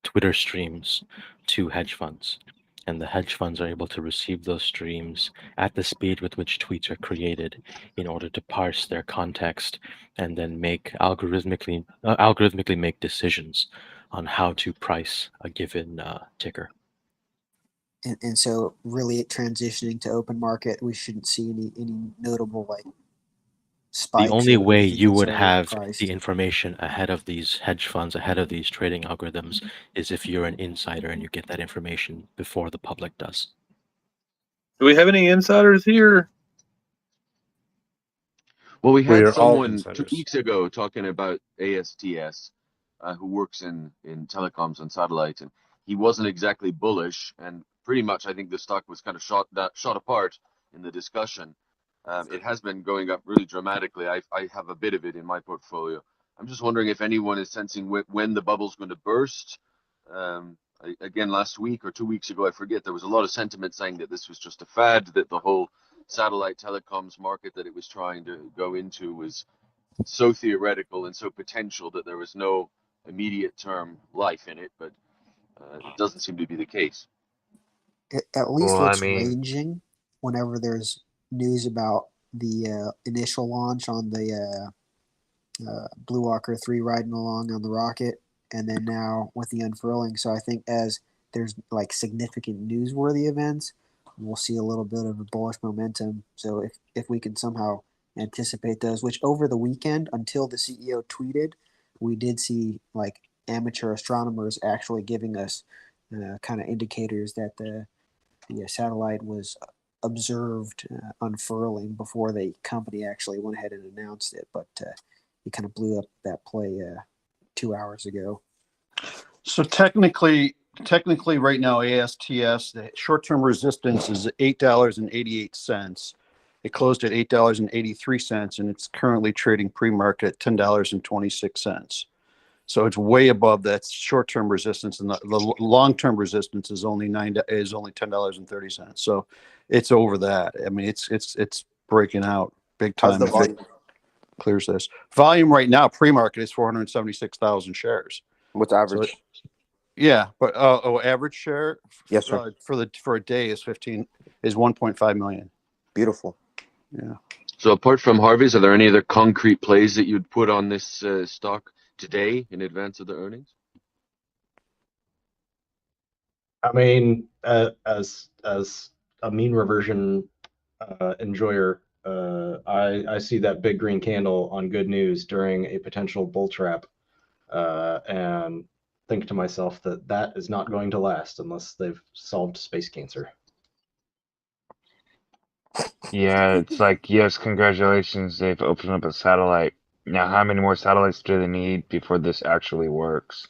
Twitter streams to hedge funds. And the hedge funds are able to receive those streams at the speed with which tweets are created in order to parse their context and then make algorithmically make decisions on how to price a given ticker. and so really transitioning to open market, we shouldn't see any notable like spikes. The only or way anything you that's would already have priced. the information ahead of these hedge funds, ahead of these trading algorithms, is if you're an insider and you get that information before the public does. Do we have any insiders here? Well, we had We're all someone 2 insiders. weeks ago talking about ASTS, who works in telecoms and satellite, and he wasn't exactly bullish. And pretty much, I think the stock was kind of shot apart in the discussion. It has been going up really dramatically. I have a bit of it in my portfolio. I'm just wondering if anyone is sensing when the bubble's going to burst. Again, last week or 2 weeks ago, I forget, there was a lot of sentiment saying that this was just a fad, that the whole satellite telecoms market that it was trying to go into was so theoretical and so potential that there was no immediate term life in it, but it doesn't seem to be the case. It at least Well, I looks mean, ranging whenever there's news about the initial launch on the Blue Walker 3 riding along on the rocket, and then now with the unfurling. So I think as there's like significant newsworthy events, we'll see a little bit of a bullish momentum. So if we can somehow anticipate those, which over the weekend until the CEO tweeted, we did see like amateur astronomers actually giving us kind of indicators that the satellite was observed unfurling before the company actually went ahead and announced it. But he kind of blew up that play 2 hours ago. So technically right now, ASTS, the short-term resistance is $8.88. It closed at $8.83, and it's currently trading pre-market at $10.26. So it's way above that short-term resistance, and the long-term resistance is only $10.30. So it's over that. I mean, it's breaking out big How's time the if volume? it clears this. Volume right now, pre-market is 476,000 shares. What's So average? yeah, but average share Yes, sir. for a day is 1.5 million. Beautiful. Yeah. So apart from Harvey's, are there any other concrete plays that you'd put on this stock today in advance of the earnings? I mean, as a mean reversion enjoyer, I see that big green candle on good news during a potential bull trap, and think to myself that that is not going to last unless they've solved space cancer. yeah, it's like, yes, congratulations, they've opened up a satellite. Now, how many more satellites do they need before this actually works?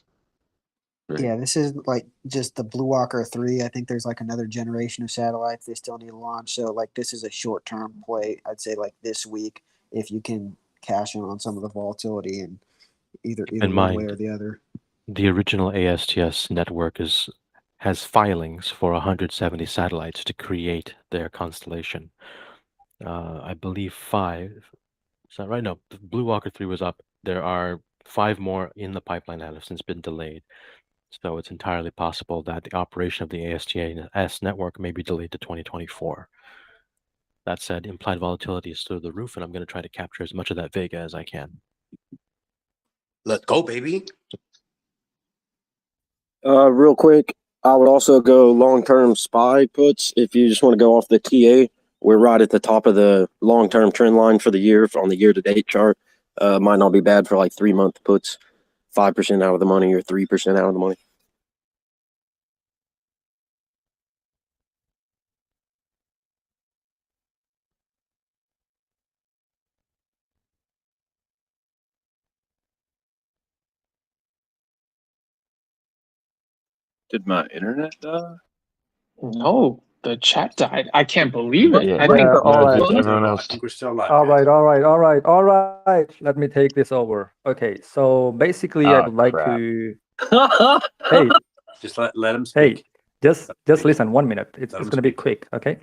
Yeah, this is like just the Blue Walker 3. I think there's like another generation of satellites they still need to launch. So like this is a short-term play. I'd say like this week if you can cash in on some of the volatility and either In one way mind, or the other. the original ASTS network has filings for 170 satellites to create their constellation. I believe 5. Is that right? No, Blue Walker 3 was up. There are 5 more in the pipeline that have since been delayed. So it's entirely possible that the operation of the ASTS network may be delayed to 2024. That said, implied volatility is through the roof, and I'm going to try to capture as much of that vega as I can. Let's go, baby. Real quick, I would also go long-term SPY puts if you just want to go off the TA. We're right at the top of the long-term trend line for the year on the year-to-date chart. Might not be bad for like 3-month puts, 5% out of the money or 3% out of the money. Did my internet die? No, the chat died. I can't believe it. Yeah, I think all right. everyone else. we're still live. All right. Let me take this over. Okay, so basically, I Oh, would like crap. to. Hey, Just let him hey, speak. just listen 1 minute. It's Let him going to be speak. quick. Okay.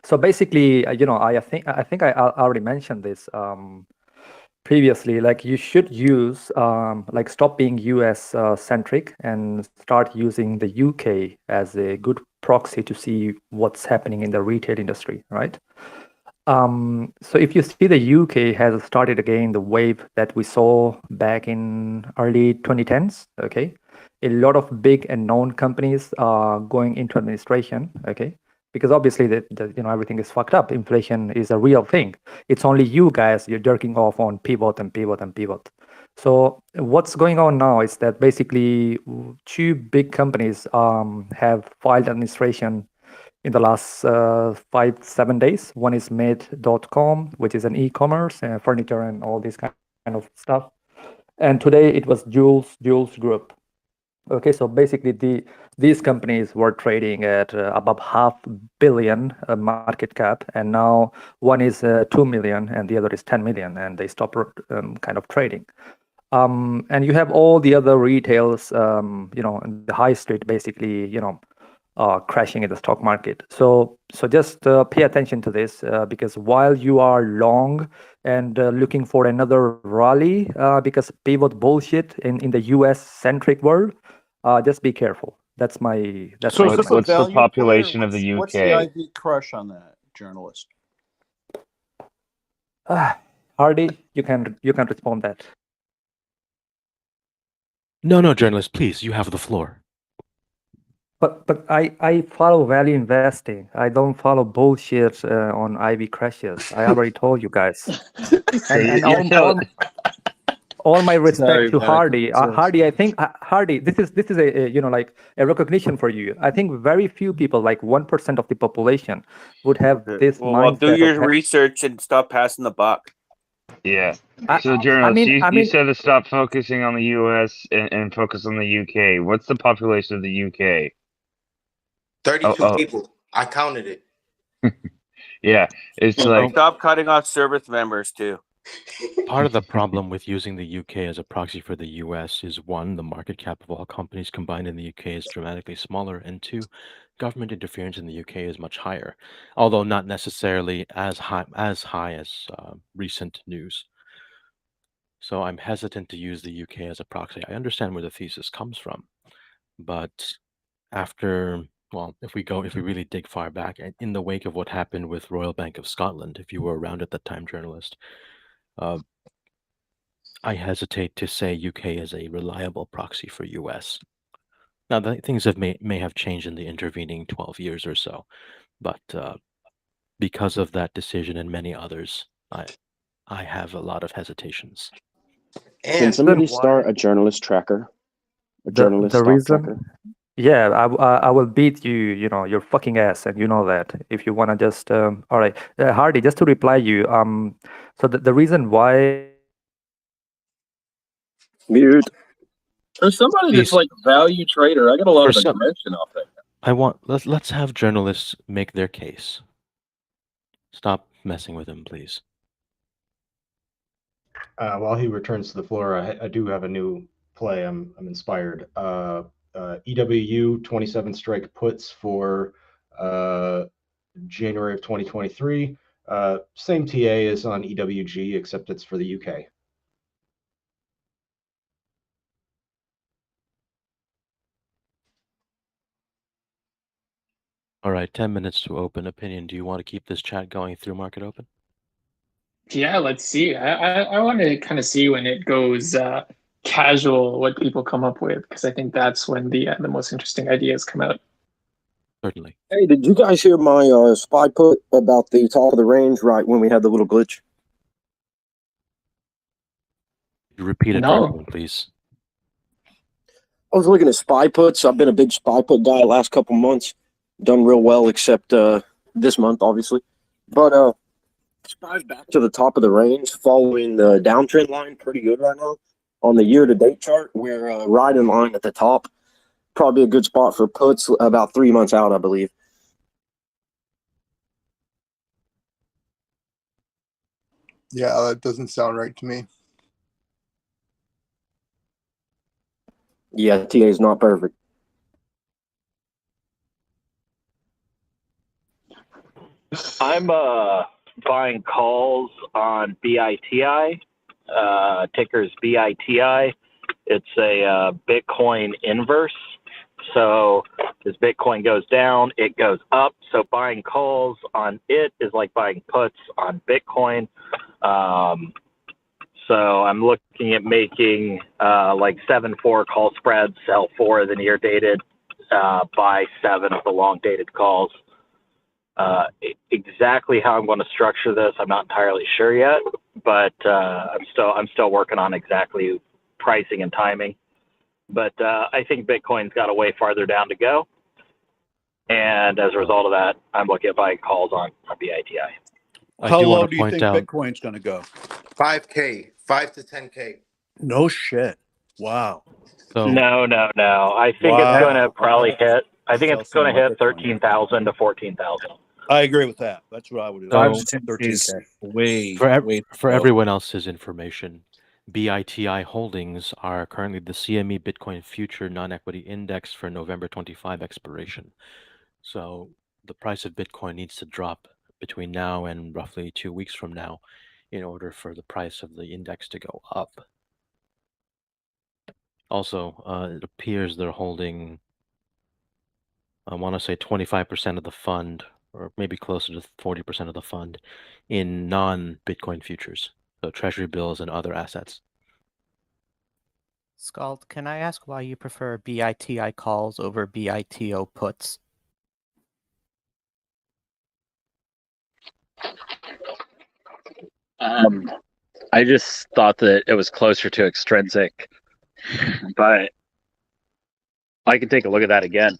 So basically, I think I already mentioned this previously. Like you should use like stop being US centric and start using the UK as a good proxy to see what's happening in the retail industry, right? So if you see the UK has started again the wave that we saw back in early 2010s, okay? A lot of big and known companies are going into administration, okay? Because obviously everything is fucked up. Inflation is a real thing. It's only you guys you're jerking off on pivot and pivot and pivot. So what's going on now is that basically two big companies have filed administration in the last 5-7 days. One is made.com, which is an e-commerce, furniture and all this kind of stuff. And today it was Jules Group. Okay, so basically these companies were trading at above $500 million market cap, and now one is 2 million and the other is 10 million, and they stop kind of trading. And you have all the other retails, in the high street, basically, crashing in the stock market. So just pay attention to this because while you are long and looking for another rally, because pivot bullshit in the US centric world, just be careful. That's my So is this a What's the value play, or population of the what's the UK? IV crush on that, journalist? Hardy, you can respond that. No, journalist, please, you have the floor. But I follow value investing. I don't follow bullshit on IV crashes. I already told you guys. And all my respect Sorry, to man. Hardy. Hardy, I think Hardy. This is a like a recognition for you. I think very few people, like 1% of the population, would have this mindset. Do your research and stop passing the buck. Yeah. I- So, I journalist, mean- you said to stop focusing on the US and focus on the UK. What's the population of the UK? 32 people. I counted it. Yeah, it's like Stop cutting off service members too. Part of the problem with using the UK as a proxy for the US is one, the market cap of all companies combined in the UK is dramatically smaller, and two, government interference in the UK is much higher, although not necessarily as high as recent news. So I'm hesitant to use the UK as a proxy. I understand where the thesis comes from, but if we really dig far back, in the wake of what happened with Royal Bank of Scotland, if you were around at that time, journalist, I hesitate to say UK is a reliable proxy for US. Now, things may have changed in the intervening 12 years or so, but because of that decision and many others, I have a lot of hesitations. Can somebody start a journalist tracker? A journalist the stock reason, tracker? yeah, I will beat you, your fucking ass, and you know that. If you wanna just, all right, Hardy, just to reply you, so the reason why. Mute. There's somebody Please. that's like value trader. I got a lot of For some- aggression off that. Let's have journalists make their case. Stop messing with him, please. While he returns to the floor, I do have a new play. I'm inspired. EWU 27 strike puts for January of 2023. Same TA as on EWG, except it's for the UK. All right, 10 minutes to open opinion. Do you want to keep this chat going through market open? Yeah, let's see. I want to kind of see when it goes casual what people come up with, because I think that's when the most interesting ideas come out. Certainly. Hey, did you guys hear my spy put about the top of the range right when we had the little glitch? Repeat it for everyone, please. I was looking at spy puts. I've been a big spy put guy the last couple months. Done real well, except this month, obviously. But SPY's back to the top of the range, following the downtrend line pretty good right now. On the year-to-date chart, we're right in line at the top. probably a good spot for puts about 3 months out, I believe. Yeah, that doesn't sound right to me. Yeah, TA is not perfect. I'm buying calls on BITI. Ticker's BITI. It's a Bitcoin inverse. So as Bitcoin goes down, it goes up. So buying calls on it is like buying puts on Bitcoin. So I'm looking at making like 7-4 call spreads, sell 4 of the near dated, buy 7 of the long dated calls. Exactly how I'm going to structure this, I'm not entirely sure yet, but I'm still working on exactly pricing and timing. But I think Bitcoin's got a way farther down to go, and as a result of that, I'm looking at buying calls on BITI. How low do you think Bitcoin's going to go? 5K, 5 to 10K. No shit. Wow. No. I think it's going to probably hit. I think it's going to hit 13,000 to 14,000. I agree with that. That's what I would do. So 5 to 10 is way, for low. everyone else's information, BITI holdings are currently the CME Bitcoin Future Non-Equity Index for November 25 expiration. So the price of Bitcoin needs to drop between now and roughly 2 weeks from now in order for the price of the index to go up. Also, it appears they're holding, I want to say 25% of the fund, or maybe closer to 40% of the fund, in non-Bitcoin futures, so treasury bills and other assets. Scald, can I ask why you prefer BITI calls over BITO puts? I just thought that it was closer to extrinsic, but I can take a look at that again.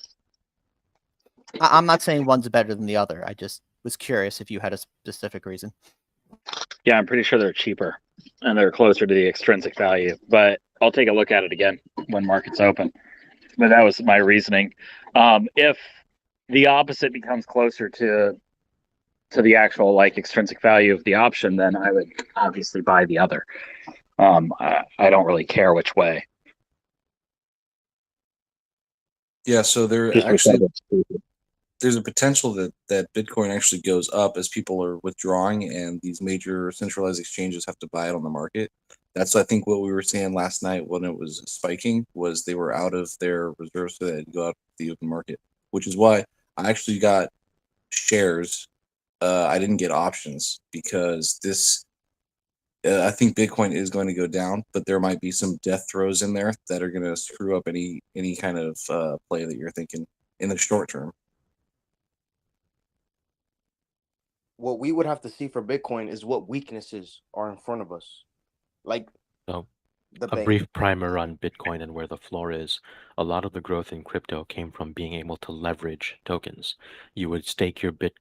I'm not saying one's better than the other. I just was curious if you had a specific reason. Yeah, I'm pretty sure they're cheaper and they're closer to the extrinsic value, but I'll take a look at it again when markets open. But that was my reasoning. If the opposite becomes closer to the actual like extrinsic value of the option, then I would obviously buy the other. I don't really care which way. Yeah, so there Just actually because there's a potential that Bitcoin actually goes up as people are withdrawing and these major centralized exchanges have to buy it on the market. That's I think what we were seeing last night when it was spiking was they were out of their reserves so they had to go out to the open market, which is why I actually got shares. I didn't get options because this. I think Bitcoin is going to go down, but there might be some death throws in there that are going to screw up any kind of play that you're thinking in the short term. What we would have to see for Bitcoin is what weaknesses are in front of us. Like So the a bank. brief primer on Bitcoin and where the floor is. A lot of the growth in crypto came from being able to leverage tokens. You would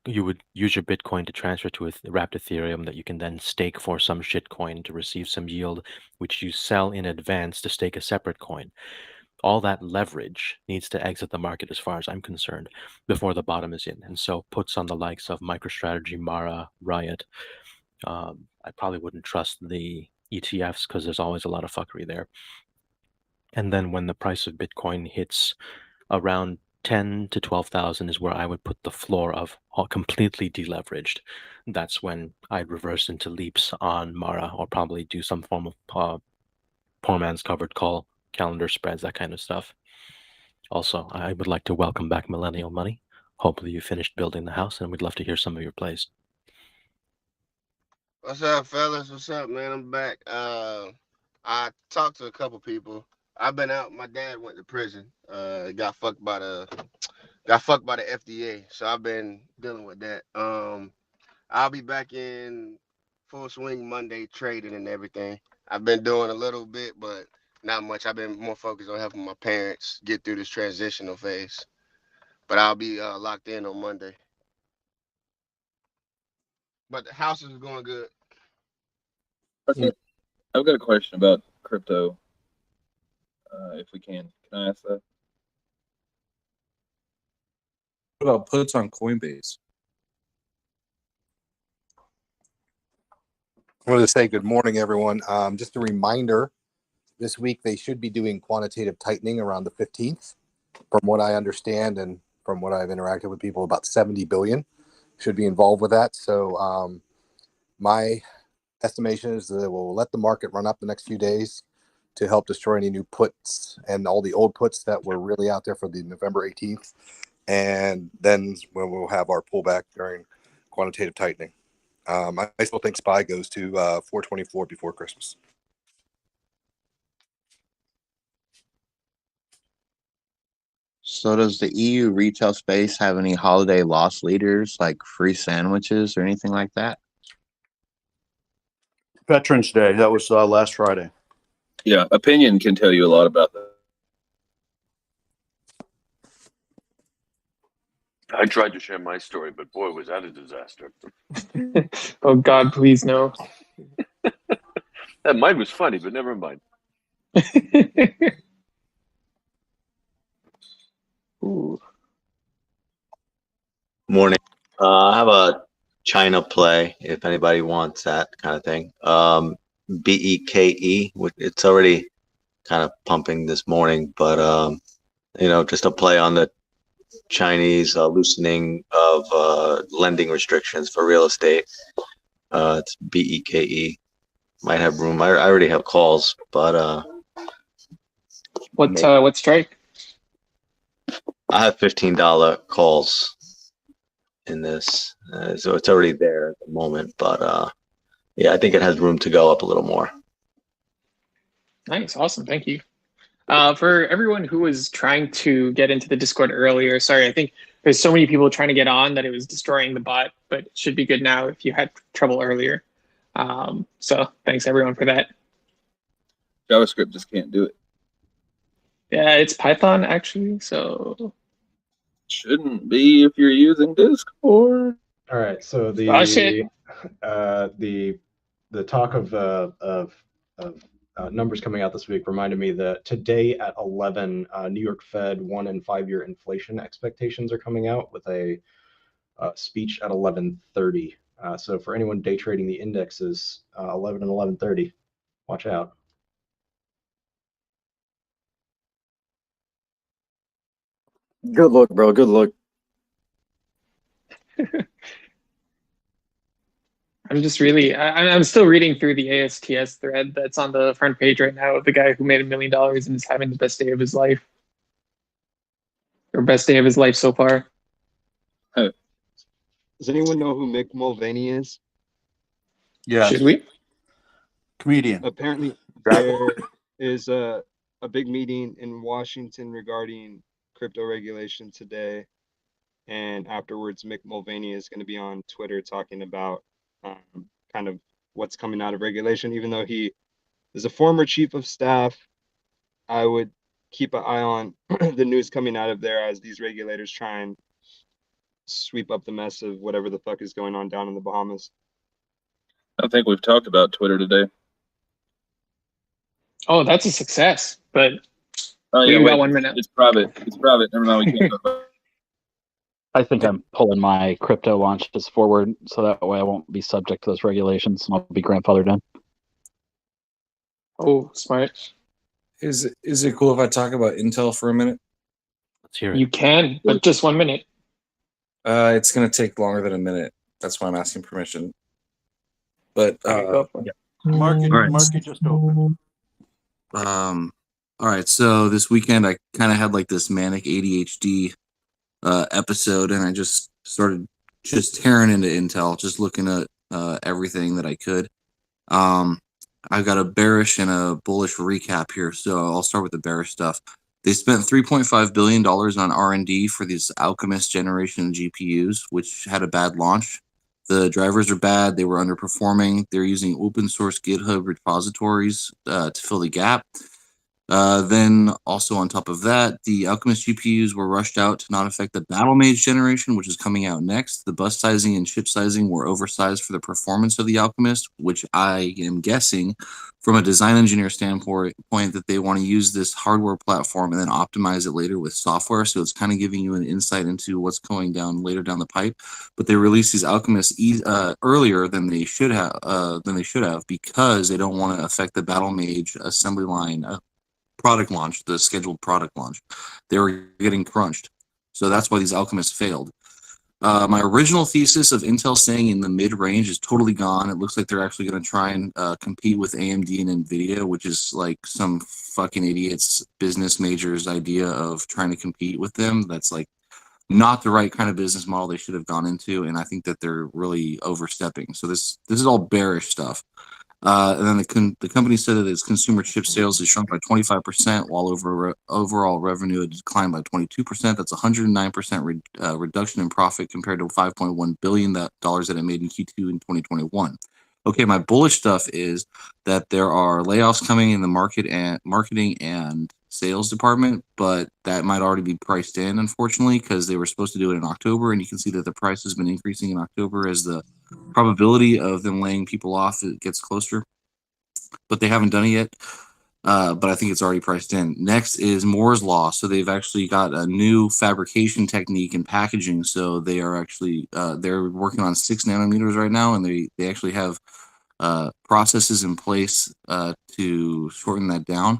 you would use your Bitcoin to transfer to a wrapped Ethereum that you can then stake for some shitcoin to receive some yield, which you sell in advance to stake a separate coin. All that leverage needs to exit the market as far as I'm concerned before the bottom is in. And so puts on the likes of MicroStrategy, Mara, Riot. I probably wouldn't trust the ETFs because there's always a lot of fuckery there. And then when the price of Bitcoin hits around 10 to 12,000 is where I would put the floor of all completely deleveraged. That's when I'd reverse into leaps on Mara or probably do some form of poor man's covered call, calendar spreads, that kind of stuff. Also, I would like to welcome back Millennial Money. Hopefully you finished building the house and we'd love to hear some of your plays. What's up, fellas? What's up, man? I'm back. I talked to a couple people. I've been out. My dad went to prison. Got fucked by the FDA. So I've been dealing with that. I'll be back in full swing Monday trading and everything. I've been doing a little bit, but not much. I've been more focused on helping my parents get through this transitional phase. But I'll be locked in on Monday. But the house is going good. Okay. I've got a question about crypto. If we can I ask that? about puts on Coinbase? I wanted to say good morning, everyone. Just a reminder, this week they should be doing quantitative tightening around the 15th. From what I understand and from what I've interacted with people, about 70 billion should be involved with that. So my estimation is that we'll let the market run up the next few days to help destroy any new puts and all the old puts that were really out there for the November 18th. And then when we'll have our pullback during quantitative tightening. I still think SPY goes to 424 before Christmas. So does the EU retail space have any holiday loss leaders like free sandwiches or anything like that? Veterans Day. That was last Friday. Yeah, opinion can tell you a lot about that. I tried to share my story, but boy, was that a disaster. Oh God, please no. That mine was funny, but never mind. Ooh. Morning. I have a China play if anybody wants that kind of thing. BEKE. It's already kind of pumping this morning, but just a play on the Chinese loosening of lending restrictions for real estate. It's BEKE. Might have room. I already have calls, but what strike? I have $15 calls in this, so it's already there at the moment. But yeah, I think it has room to go up a little more. Nice, awesome, thank you. For everyone who was trying to get into the Discord earlier, sorry, I think there's so many people trying to get on that it was destroying the bot, but it should be good now if you had trouble earlier. So thanks everyone for that. JavaScript just can't do it. Yeah, it's Python actually, so shouldn't be if you're using Discord. All right, so the talk of numbers coming out this week reminded me that today at 11, New York Fed 1- and 5-year inflation expectations are coming out with a speech at 11:30. So for anyone day trading the indexes, 11 and 11:30, watch out. Good luck, bro. Good luck. I'm just really, I'm still reading through the ASTS thread that's on the front page right now of the guy who made $1 million and is having the best day of his life. Or best day of his life so far. Does anyone know who Mick Mulvaney is? Yes. Should we? Comedian. Apparently, there is a big meeting in Washington regarding crypto regulation today. And afterwards, Mick Mulvaney is going to be on Twitter talking about kind of what's coming out of regulation. Even though he is a former chief of staff, I would keep an eye on the news coming out of there as these regulators try and sweep up the mess of whatever the fuck is going on down in the Bahamas. I think we've talked about Twitter today. Oh, that's a success. But Oh yeah, we wait, got 1 minute. It's private. It's private. Never mind. We can't talk about it. I think I'm pulling my crypto launches forward so that way I won't be subject to those regulations and I'll be grandfathered in. Oh, smart. Is it cool if I talk about Intel for a minute? Let's hear You can, but just 1 minute. It's going to take longer than a minute. That's why I'm asking permission. But Market just opened. All right. So this weekend I kind of had like this manic ADHD episode, and I just started just tearing into Intel, just looking at everything that I could. I've got a bearish and a bullish recap here, so I'll start with the bearish stuff. They spent $3.5 billion on R&D for this Alchemist generation GPUs, which had a bad launch. The drivers are bad. They were underperforming. They're using open source GitHub repositories to fill the gap. Then also on top of that, the Alchemist GPUs were rushed out to not affect the Battle Mage generation, which is coming out next. The bus sizing and chip sizing were oversized for the performance of the Alchemist, which I am guessing from a design engineer standpoint that they want to use this hardware platform and then optimize it later with software. So it's kind of giving you an insight into what's going down later down the pipe. But they released these Alchemists earlier than they should have because they don't want to affect the Battle Mage assembly line product launch, the scheduled product launch. They were getting crunched. So that's why these Alchemists failed. My original thesis of Intel staying in the mid-range is totally gone. It looks like they're actually going to try and compete with AMD and NVIDIA, which is like some fucking idiot's business major's idea of trying to compete with them. That's like not the right kind of business model they should have gone into, and I think that they're really overstepping. So this is all bearish stuff. And then the company said that its consumer chip sales has shrunk by 25%, while overall revenue had declined by 22%. That's a 109% reduction in profit compared to $5.1 billion that it made in Q2 in 2021. Okay, my bullish stuff is that there are layoffs coming in the marketing and sales department, but that might already be priced in, unfortunately, because they were supposed to do it in October, and you can see that the price has been increasing in October as the probability of them laying people off it gets closer, but they haven't done it yet. But I think it's already priced in. Next is Moore's Law. So they've actually got a new fabrication technique in packaging. So they are actually they're working on 6 nanometers right now, and they actually have processes in place to shorten that down.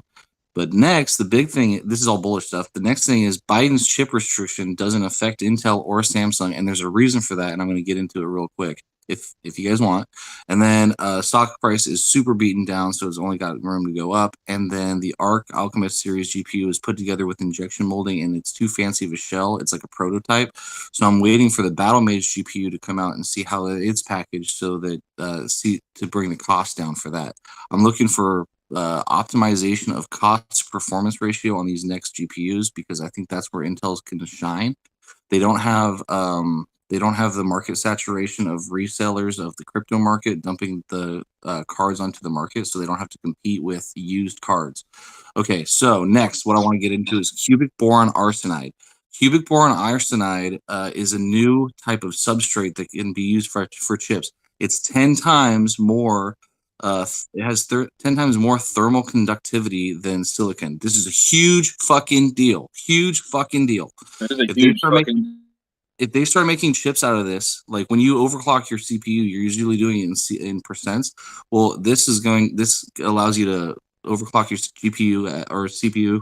But next, the big thing, this is all bullish stuff. The next thing is Biden's chip restriction doesn't affect Intel or Samsung, and there's a reason for that, and I'm going to get into it real quick if you guys want. And then stock price is super beaten down, so it's only got room to go up. And then the Arc Alchemist series GPU is put together with injection molding, and it's too fancy of a shell. It's like a prototype. So I'm waiting for the Battle Mage GPU to come out and see how it's packaged, so that to bring the cost down for that. I'm looking for optimization of cost performance ratio on these next GPUs, because I think that's where Intel's going to shine. They don't have the market saturation of resellers of the crypto market dumping the cards onto the market, so they don't have to compete with used cards. Okay, so next, what I want to get into is cubic boron arsenide. Cubic boron arsenide is a new type of substrate that can be used for chips. It's 10 times more. It has 10 times more thermal conductivity than silicon. This is a huge fucking deal. Huge fucking deal. If they start making chips out of this, like when you overclock your CPU, you're usually doing it in percents. Well, this allows you to overclock your GPU or CPU,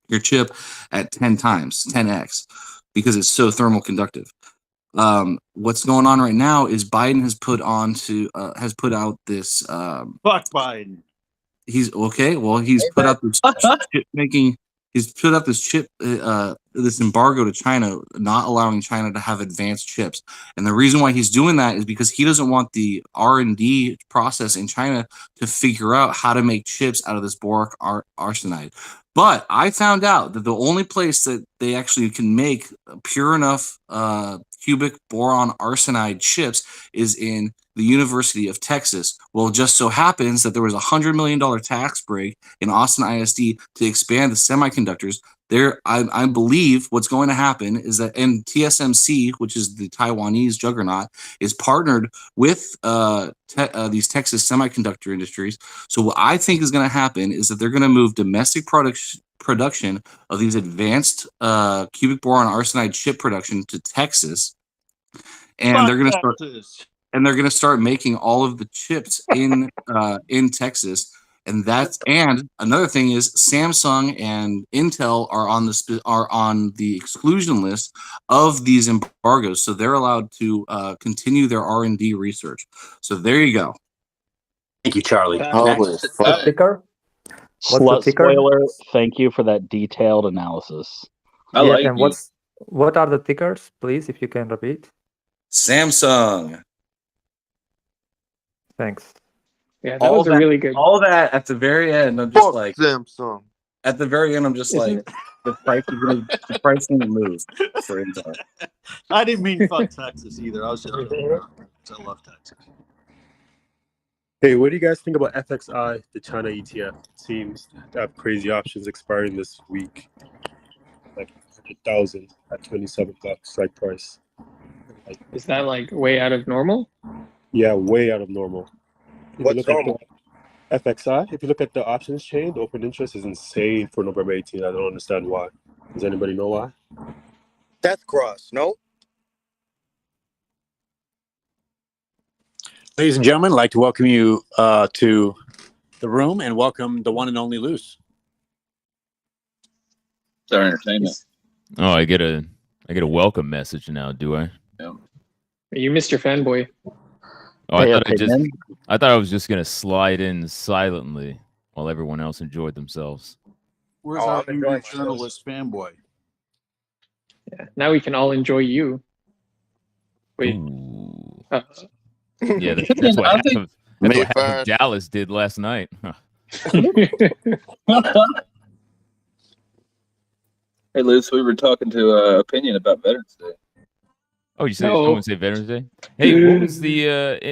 your chip, at 10 times, 10x, because it's so thermal conductive. What's going on right now is Biden has put out this fuck Biden. He's okay. Well, he's put out this chip making. He's put up this chip, this embargo to China, not allowing China to have advanced chips. And the reason why he's doing that is because he doesn't want the R&D process in China to figure out how to make chips out of this boric arsenide. But I found out that the only place that they actually can make pure enough cubic boron arsenide chips is in the University of Texas. Well, it just so happens that there was a $100 million tax break in Austin ISD to expand the semiconductors. There, I believe what's going to happen is that, and TSMC, which is the Taiwanese juggernaut, is partnered with these Texas semiconductor industries. So what I think is going to happen is that they're going to move domestic production of these advanced cubic boron arsenide chip production to Texas, and they're going to start making all of the chips in Texas. And another thing is Samsung and Intel are on the exclusion list of these embargoes, so they're allowed to continue their R&D research. So there you go. Thank you, Charlie. What's the ticker? Spoiler, thank you for that detailed analysis. And what are the tickers, please, if you can repeat? Samsung. Thanks. Yeah, that was really good. All that at the very end, I'm just like Samsung. At the very end, I'm just like the price didn't move for Intel. I didn't mean fuck Texas either. I was just I love Texas. Hey, what do you guys think about FXI, the China ETF? It seems to have crazy options expiring this week, like 100,000 at $27 strike price. Is that like way out of normal? Yeah, way out of normal. If What's you look at normal? the FXI, if you look at the options chain, the open interest is insane for November 18th. I don't understand why. Does anybody know why? Death cross, no? Ladies and gentlemen, I'd like to welcome you to the room and welcome the one and only Luce. It's our entertainment. Oh, I get a welcome message now, do I? Yeah. You missed your fanboy. Oh, I Hey, thought I was just gonna slide in silently while everyone else enjoyed themselves. Where's Oh, our I'm enjoying angry journalist fanboy? Yeah, now we can all enjoy you. Wait. Yeah, that's what half of Dallas did last night. Hey, Luce, we were talking to Opinion about Veterans Day. Oh, you said someone say Veterans Day? Hey, what was the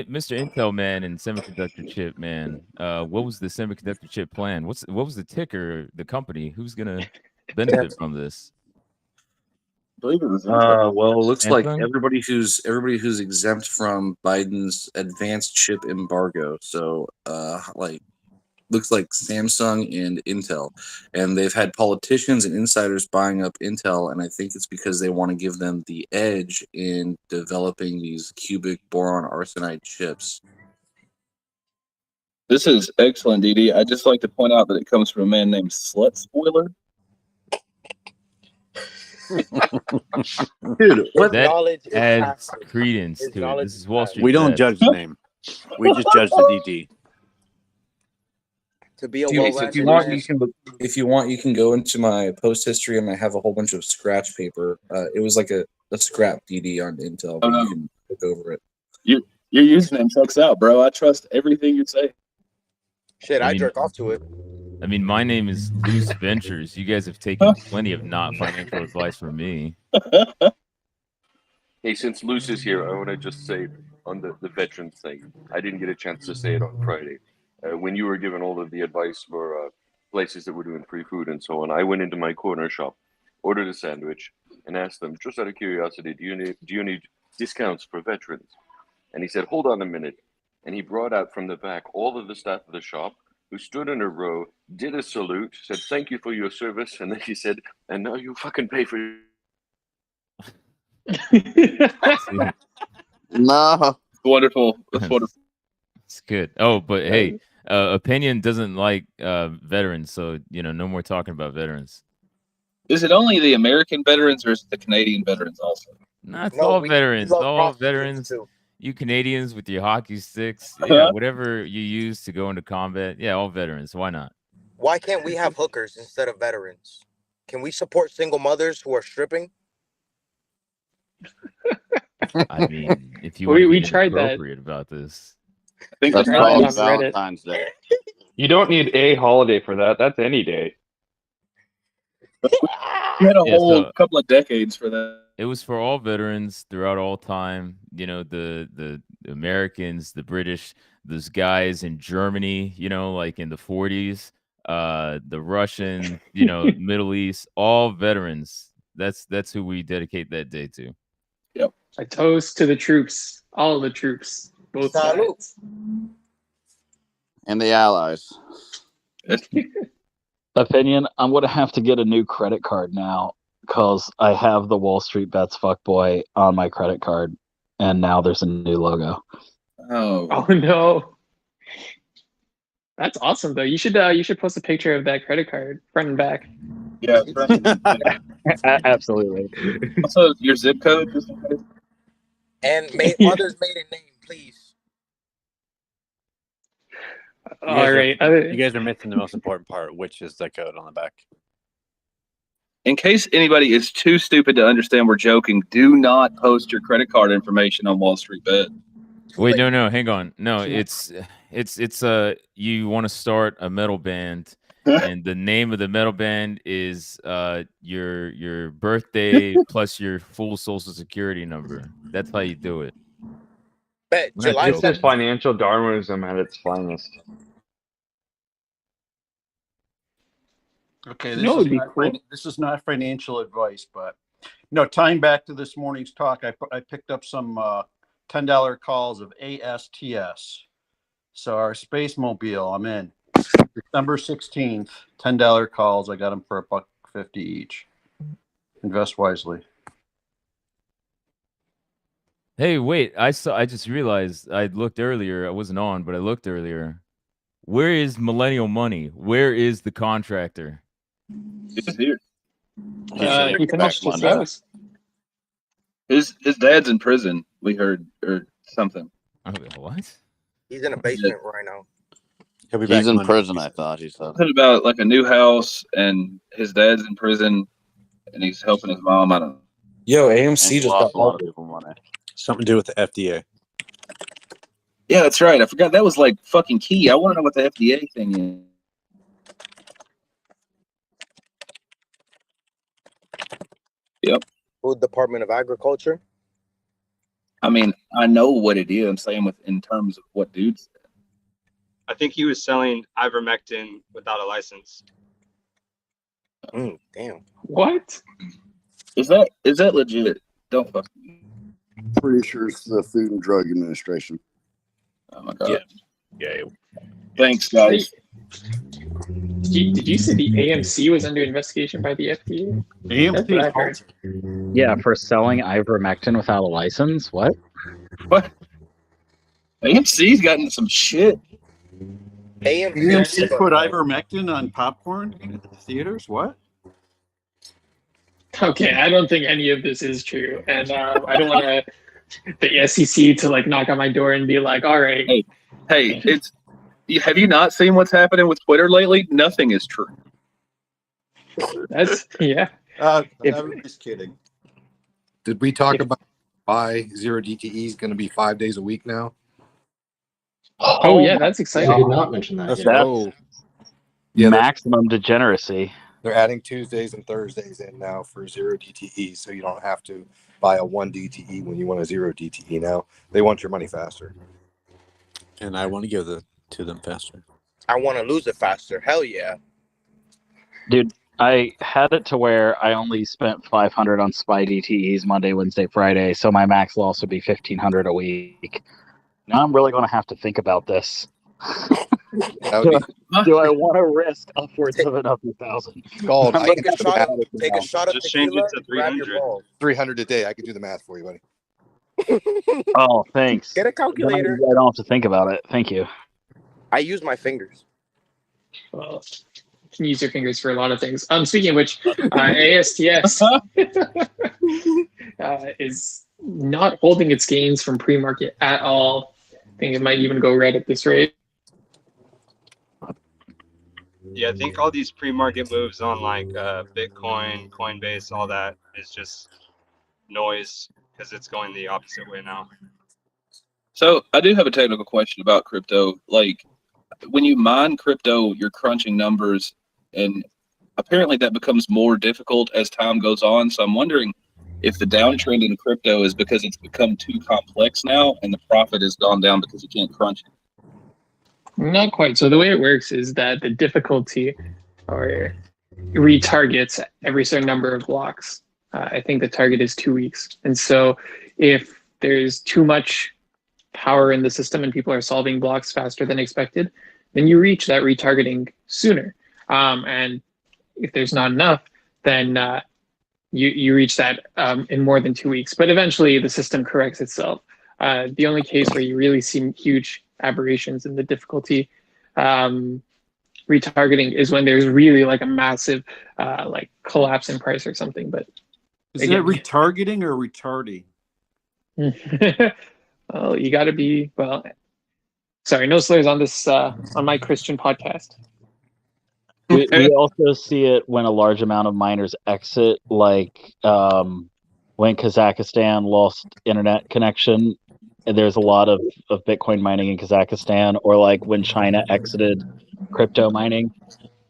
Mr. Intel man and semiconductor chip man? What was the semiconductor chip plan? What was the ticker? The company? Who's gonna benefit from this? I believe it was Well, it looks like Samsung? everybody who's exempt from Biden's advanced chip embargo. So, looks like Samsung and Intel, and they've had politicians and insiders buying up Intel, and I think it's because they want to give them the edge in developing these cubic boron arsenide chips. This is excellent, DD. I'd just like to point out that it comes from a man named Slut Spoiler. Dude, what knowledge is adds accurate. credence His to it. knowledge This is is Wall accurate. Street. We don't Bets. judge the name. We just judge the DD. To be a If you well-rounded want, man. you can go into my post history, and I have a whole bunch of scratch paper. It was like a scrap DD on Intel, but you can look over it. Your username checks out, bro. I trust everything you say. Shit, I mean- jerk off to it. I mean, my name is Loose Ventures. You guys have taken plenty of not financial advice from me. Hey, since Luce is here, I want to just say on the veterans thing, I didn't get a chance to say it on Friday. When you were given all of the advice for places that were doing free food and so on, I went into my corner shop, ordered a sandwich, and asked them, just out of curiosity, do you need discounts for veterans? And he said, hold on a minute. And he brought out from the back all of the staff of the shop, who stood in a row, did a salute, said, thank you for your service. And then he said, and now you fucking pay for No. Wonderful. That's wonderful. It's good. Oh, but hey, Opinion doesn't like veterans, so no more talking about veterans. Is it only the American veterans or is it the Canadian veterans also? No, it's No, all we veterans. love All prostitutes, veterans. too. You Canadians with your hockey sticks, whatever you use to go into combat. Yeah, all veterans. Why not? Why can't we have hookers instead of veterans? Can we support single mothers who are stripping? I mean, if you We want to be tried that. inappropriate about this. I think That's Right called on Reddit. Valentine's Day. You don't need a holiday for that. That's any day. We had a Yeah, whole so- couple of decades for that. It was for all veterans throughout all time. The Americans, the British, those guys in Germany, like in the 40s, the Russian, Middle East, all veterans. That's who we dedicate that day to. Yep. A toast to the troops, all the troops, both Salute. sides. And the Allies. Opinion, I'm going to have to get a new credit card now because I have the Wall Street Bets fuckboy on my credit card, and now there's a new logo. Oh no. That's awesome though. You should post a picture of that credit card, front and back. Yeah. Absolutely. Also, your zip code. Just in case. And mother's maiden name, please. All right. You guys are missing the most important part, which is the code on the back. In case anybody is too stupid to understand we're joking, do not post your credit card information on Wall Street Bet. Wait, no, hang on. No, it's you want to start a metal band, and the name of the metal band is your birthday plus your full social security number. That's how you do it. Bet July This is 7th. financial Darwinism at its finest. Okay, No, it'd be cool. this is not financial advice, but tying back to this morning's talk, I picked up some $10 calls of ASTS. So our Space Mobile, I'm in. December 16th, $10 calls. I got them for $1.50 each. Invest wisely. Hey, wait! I just realized I looked earlier. I wasn't on, but I looked earlier. Where is Millennial Money? Where is the contractor? He's here. He finished his house. His dad's in prison. We heard or something. Oh, what? He's in a basement right now. He's in prison, I thought he said. Something about like a new house, and his dad's in prison, and he's helping his mom. I don't know. Yo, And AMC he just lost got a lot of halted. people money. Something to do with the FDA. Yeah, that's right. I forgot that was like fucking key. I want to know what the FDA thing is. Yep. Food Department of Agriculture. I mean, I know what it is. I'm saying in terms of what dude said. I think he was selling ivermectin without a license. Damn. What? Is that legit? Don't fuck me. Pretty sure it's the Food and Drug Administration. Oh my god. Yeah. Thanks, guys. Did you say the AMC was under investigation by the FDA? That's what I heard. Yeah, for selling ivermectin without a license. What? What? AMC's gotten some shit. AMC put ivermectin on popcorn at the theaters? What? Okay, I don't think any of this is true, and I don't want the SEC to like knock on my door and be like, "All right." Hey, have you not seen what's happening with Twitter lately? Nothing is true. That's yeah. I'm just kidding. Did we talk about why zero DTE is going to be 5 days a week now? Oh yeah, that's exciting. I did not mention that. That's yet. cool. Maximum degeneracy. They're adding Tuesdays and Thursdays in now for zero DTE, so you don't have to buy a 1 DTE when you want a 0 DTE now. They want your money faster. And I want to give to them faster. I want to lose it faster. Hell yeah. Dude, I had it to where I only spent 500 on SPY DTEs Monday, Wednesday, Friday, so my max loss would be 1,500 a week. Now I'm really going to have to think about this. Do I want to risk upwards of another 1,000? Gold. I Take a shot of Just change tequila. it to Grab your 300. balls. 300 a day. I can do the math for you, buddy. Oh, thanks. Get a calculator. I don't have to think about it. Thank you. I use my fingers. Well, you can use your fingers for a lot of things. Speaking of which, ASTS is not holding its gains from pre-market at all. I think it might even go red at this rate. Yeah, I think all these pre-market moves on like Bitcoin, Coinbase, all that is just noise because it's going the opposite way now. So I do have a technical question about crypto. Like when you mine crypto, you're crunching numbers, and apparently that becomes more difficult as time goes on. So I'm wondering if the downtrend in crypto is because it's become too complex now and the profit has gone down because you can't crunch it. Not quite. So the way it works is that the difficulty or retargets every certain number of blocks. I think the target is 2 weeks. And so if there's too much power in the system and people are solving blocks faster than expected, then you reach that retargeting sooner. And if there's not enough, then you reach that in more than 2 weeks. But eventually the system corrects itself. The only case where you really see huge aberrations in the difficulty retargeting is when there's really like a massive like collapse in price or something. But is it retargeting or retarding? Well, you got to be sorry, no slurs on this on my Christian podcast. We also see it when a large amount of miners exit, like when Kazakhstan lost internet connection. And there's a lot of Bitcoin mining in Kazakhstan, or like when China exited crypto mining.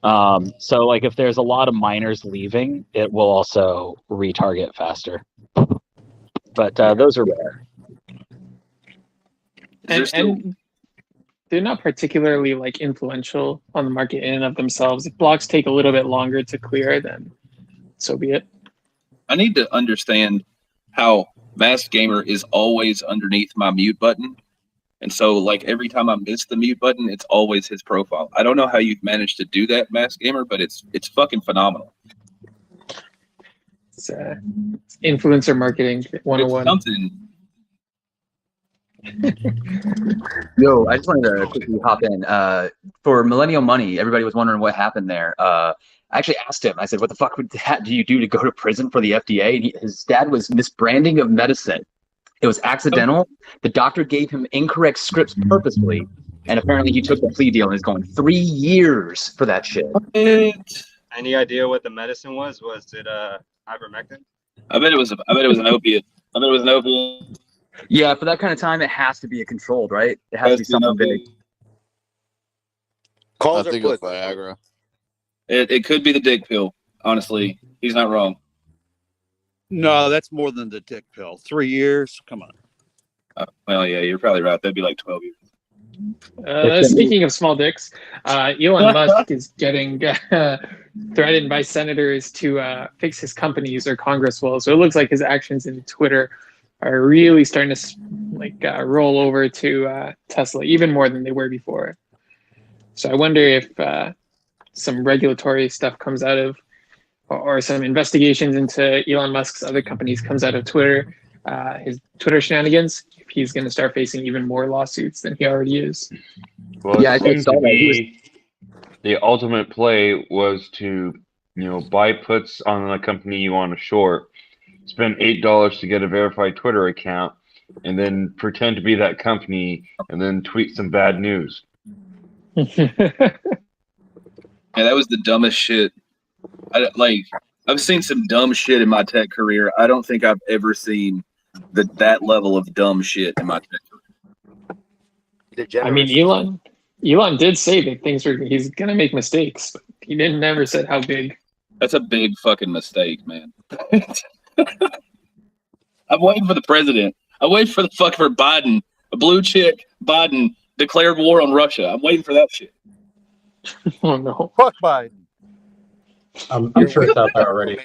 So like if there's a lot of miners leaving, it will also retarget faster. But those are rare. And they're not particularly like influential on the market in and of themselves. If blocks take a little bit longer to clear, then so be it. I need to understand how Masked Gamer is always underneath my mute button. And so, like, every time I miss the mute button, it's always his profile. I don't know how you've managed to do that, Masked Gamer, but it's fucking phenomenal. It's influencer marketing 101. It's something. Yo, I just wanted to quickly hop in. For Millennial Money, everybody was wondering what happened there. I actually asked him, I said, what the fuck do you do to go to prison for the FDA? And his dad was misbranding of medicine. It was accidental. The doctor gave him incorrect scripts purposefully. And apparently he took the plea deal and is going 3 years for that shit. Any idea what the medicine was? Was it ivermectin? I bet it was an opiate. I bet it was an opiate. Yeah, for that kind of time, it has to be a controlled, right? It has to be something big. Calls I think it's Viagra. It could be the dick pill. Honestly, he's not wrong. No, that's more than the dick pill. 3 years? Come on. Well, yeah, you're probably right. That'd be like 12 Uh, years. speaking of small dicks, Elon Musk is getting threatened by senators to fix his companies or Congress will. So it looks like his actions in Twitter are really starting to roll over to Tesla, even more than they were before. So I wonder if some regulatory stuff comes out of, or some investigations into Elon Musk's other companies comes out of Twitter, his Twitter shenanigans, if he's going to start facing even more lawsuits than he already is. Well, Yeah, it I seems saw to that. be the ultimate play was to, buy puts on a company you want to short, spend $8 to get a verified Twitter account, and then pretend to be that company, and then tweet some bad news. Yeah, that was the dumbest shit. I've seen some dumb shit in my tech career. I don't think I've ever seen that level of dumb shit in my tech career. I mean, Elon did say that he's going to make mistakes, but he never said how big. That's a big fucking mistake, man. I'm waiting for the president. I'm waiting for for Biden, a blue chick Biden declared war on Russia. I'm waiting for that shit. Oh no! Fuck Biden. I'm sure it's out there already.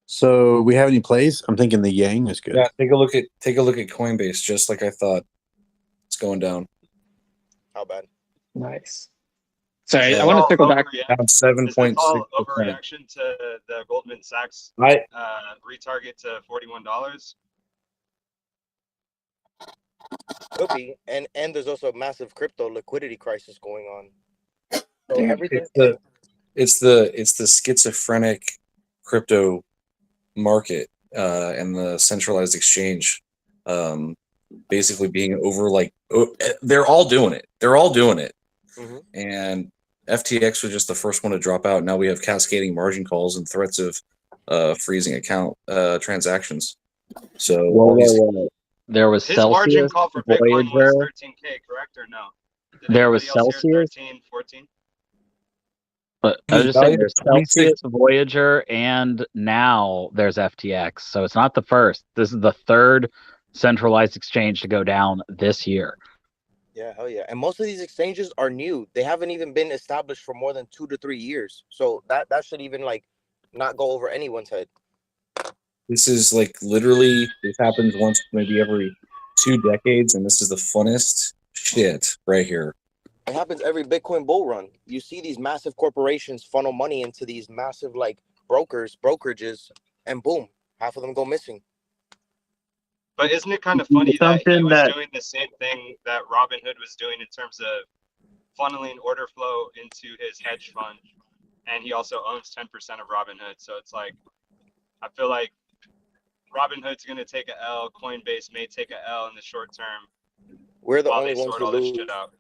So we have any plays? I'm thinking the Yang is good. Yeah, take a look at Coinbase, just like I thought. It's going down. How bad? Nice. Sorry, I want to circle back. Down 7.6%. Overreaction to the Goldman Sachs retarget to $41. Could be, and there's also a massive crypto liquidity crisis going on. So Dude, everything. it's the schizophrenic crypto market and the centralized exchange basically being over they're all doing it. Mm-hmm. And FTX was just the first one to drop out. Now we have cascading margin calls and threats of freezing account transactions. So there was His margin Celsius, call for Bitcoin was Voyager. 13K, correct or no? There was anybody else hear Celsius. 13, 14? But I was just saying, there's Celsius, Voyager, and now there's FTX. So it's not the first. This is the third centralized exchange to go down this year. Yeah, hell yeah. And most of these exchanges are new. They haven't even been established for more than 2 to 3 years. So that should even not go over anyone's head. this is literally, this happens once maybe every 2 decades, and this is the funnest shit right here. It happens every Bitcoin bull run. You see these massive corporations funnel money into these massive brokerages, and boom, half of them go missing. But isn't it kind of funny that he was doing the same thing that Robinhood was doing in terms of funneling order flow into his hedge fund, and he also owns 10% of Robinhood. So it's I feel like Robinhood's going to take a L. Coinbase may take a L in the short term. We're the while only they ones sort who all this lose. shit out.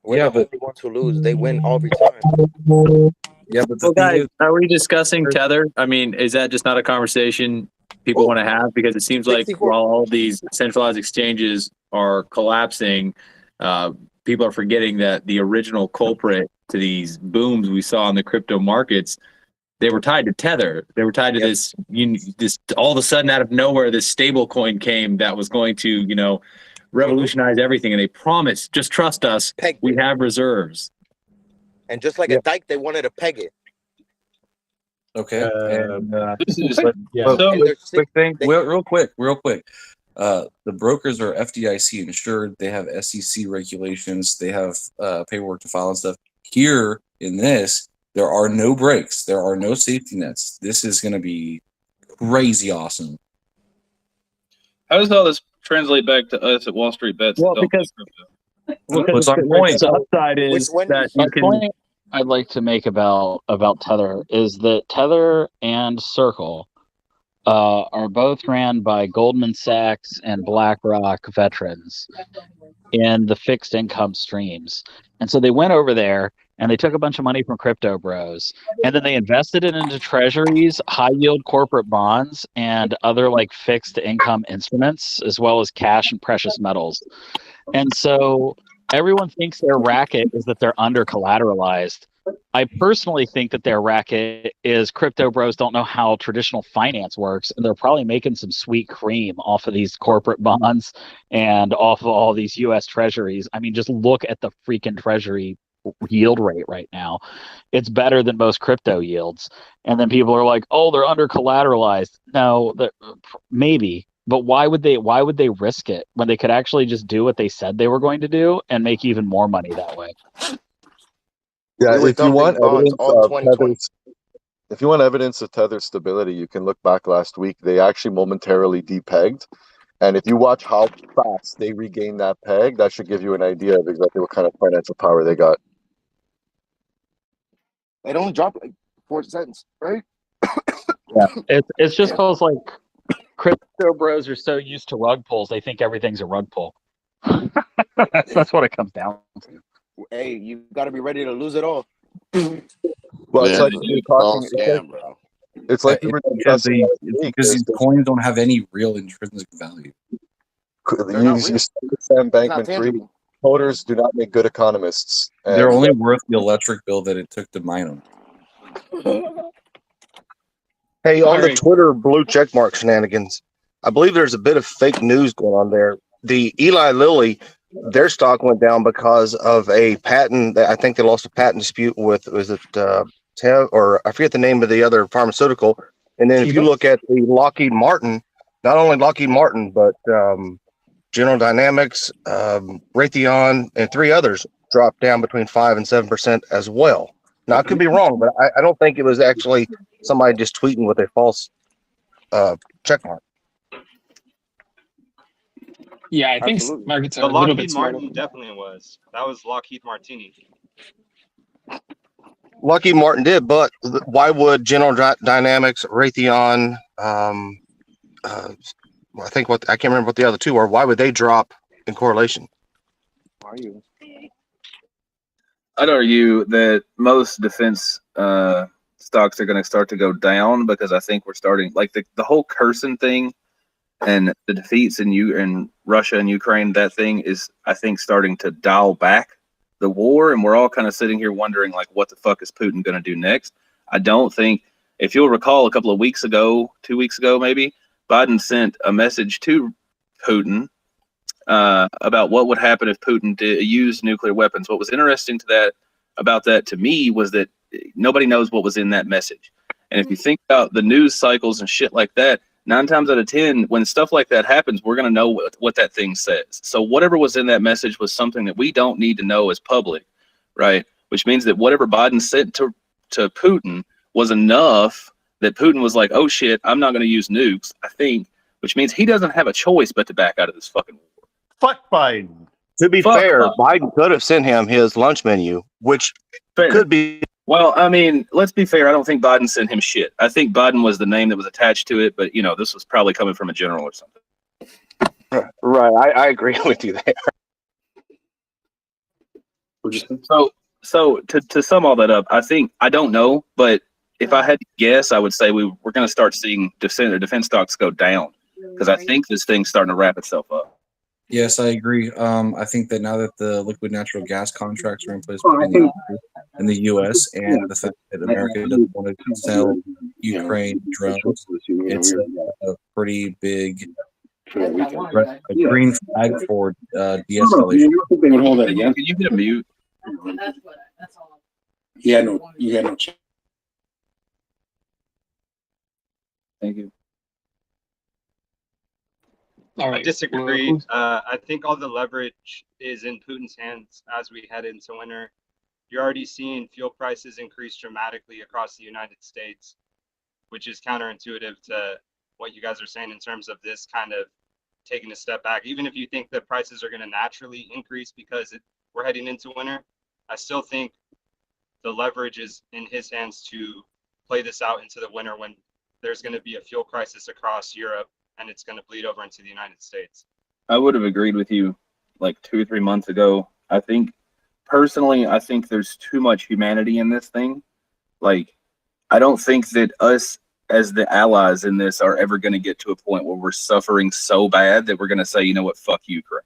We're the only ones who lose. They win every time. Yeah, but well, guys, are we discussing Tether? I mean, is that just not a conversation people want to have? Because it seems like while all these centralized exchanges are collapsing, people are forgetting that the original culprit to these booms we saw in the crypto markets, they were tied to Tether. They were tied to this all of a sudden out of nowhere, this stable coin came that was going to, revolutionize everything, and they promised, just trust us, we have reserves. And just like a dike, they wanted to peg it. Okay. This is quick thing, real quick. The brokers are FDIC insured. They have SEC regulations. They have paperwork to file and stuff. Here in this, there are no breaks. There are no safety nets. This is going to be crazy awesome. How does all this translate back to us at Wall Street Bets? Well, because the upside is that you can. I'd like to make about Tether is that Tether and Circle are both ran by Goldman Sachs and BlackRock veterans in the fixed income streams. And so they went over there and they took a bunch of money from crypto bros and then they invested it into treasuries, high yield corporate bonds, and other like fixed income instruments, as well as cash and precious metals. And so everyone thinks their racket is that they're under collateralized. I personally think that their racket is crypto bros don't know how traditional finance works, and they're probably making some sweet cream off of these corporate bonds and off of all these U.S. treasuries. I mean, just look at the freaking treasury yield rate right now. It's better than most crypto yields. And then people are like, oh, they're under collateralized. No, maybe. But why would they risk it when they could actually just do what they said they were going to do and make even more money that way? Yeah, if you want evidence of Tether's stability, you can look back last week. They actually momentarily depegged. And if you watch how fast they regained that peg, that should give you an idea of exactly what kind of financial power they got. It only dropped like 4 cents, right? Yeah, it's just because like crypto bros are so used to rug pulls, they think everything's a rug pull. That's what it comes down to. Hey, you got to be ready to lose it all. Well, it's like you're talking. It's like we were because these coins don't have any real intrinsic value. You Sam Bankman-Fried. Coders do not make good economists. They're only worth the electric bill that it took to mine them. Hey, on the Twitter blue checkmark shenanigans, I believe there's a bit of fake news going on there. The Eli Lilly, their stock went down because of a patent. I think they lost a patent dispute with, was it Tev, or I forget the name of the other pharmaceutical. And then if you look at the Lockheed Martin, not only Lockheed Martin, but General Dynamics, Raytheon, and 3 others dropped down between 5 and 7% as well. Now, I could be wrong, but I don't think it was actually somebody just tweeting with a false check mark. Yeah, I think markets are a little bit smarter. Martin definitely was. That was Lockheed Martini. Lockheed Martin did, but why would General Dynamics, Raytheon, I can't remember what the other 2 were. Why would they drop in correlation? Why are you? I'd argue that most defense stocks are going to start to go down because I think we're starting like the whole Kherson thing and the defeats in Russia and Ukraine. That thing is, I think, starting to dial back the war, and we're all kind of sitting here wondering like, what the fuck is Putin going to do next? I don't think, if you'll recall, a couple of weeks ago, 2 weeks ago, maybe Biden sent a message to Putin about what would happen if Putin used nuclear weapons. What was interesting about that to me was that nobody knows what was in that message. And if you think about the news cycles and shit like that, 9 times out of 10, when stuff like that happens, we're going to know what that thing says. So whatever was in that message was something that we don't need to know as public, right? Which means that whatever Biden sent to Putin was enough that Putin was like, oh shit, I'm not going to use nukes, I think, which means he doesn't have a choice but to back out of this fucking war. Fuck Biden. To be fair, Biden could have sent him his lunch menu, which could be. Well, I mean, let's be fair. I don't think Biden sent him shit. I think Biden was the name that was attached to it, but this was probably coming from a general or something. Right. I agree with you there. So to sum all that up, I don't know, but if I had to guess, I would say we're going to start seeing defense stocks go down because I think this thing's starting to wrap itself up. Yes, I agree. I think that now that the liquid natural gas contracts are in place in the U.S. and the fact that America doesn't want to sell Ukraine drones, it's a pretty big Right, a green flag for de-escalation. They would hold that again. Can you hit a mute? You had no chance. Thank you. All I right. disagree. I think all the leverage is in Putin's hands as we head into winter. You're already seeing fuel prices increase dramatically across the United States, which is counterintuitive to what you guys are saying in terms of this kind of taking a step back. Even if you think the prices are going to naturally increase because we're heading into winter, I still think the leverage is in his hands to play this out into the winter when there's going to be a fuel crisis across Europe and it's going to bleed over into the United States. I would have agreed with you like 2 or 3 months ago. I think personally, I think there's too much humanity in this thing. Like, I don't think that us as the allies in this are ever going to get to a point where we're suffering so bad that we're going to say, you know what, fuck Ukraine.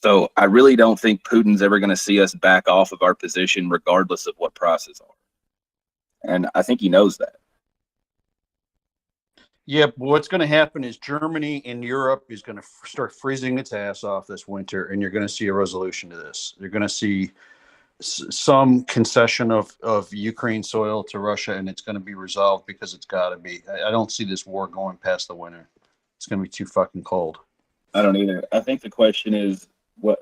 So I really don't think Putin's ever going to see us back off of our position regardless of what prices are. And I think he knows that. Yeah, but what's going to happen is Germany and Europe is going to start freezing its ass off this winter, and you're going to see a resolution to this. You're going to see some concession of Ukraine soil to Russia, and it's going to be resolved because it's got to be. I don't see this war going past the winter. It's going to be too fucking cold. I don't either. I think the question is, what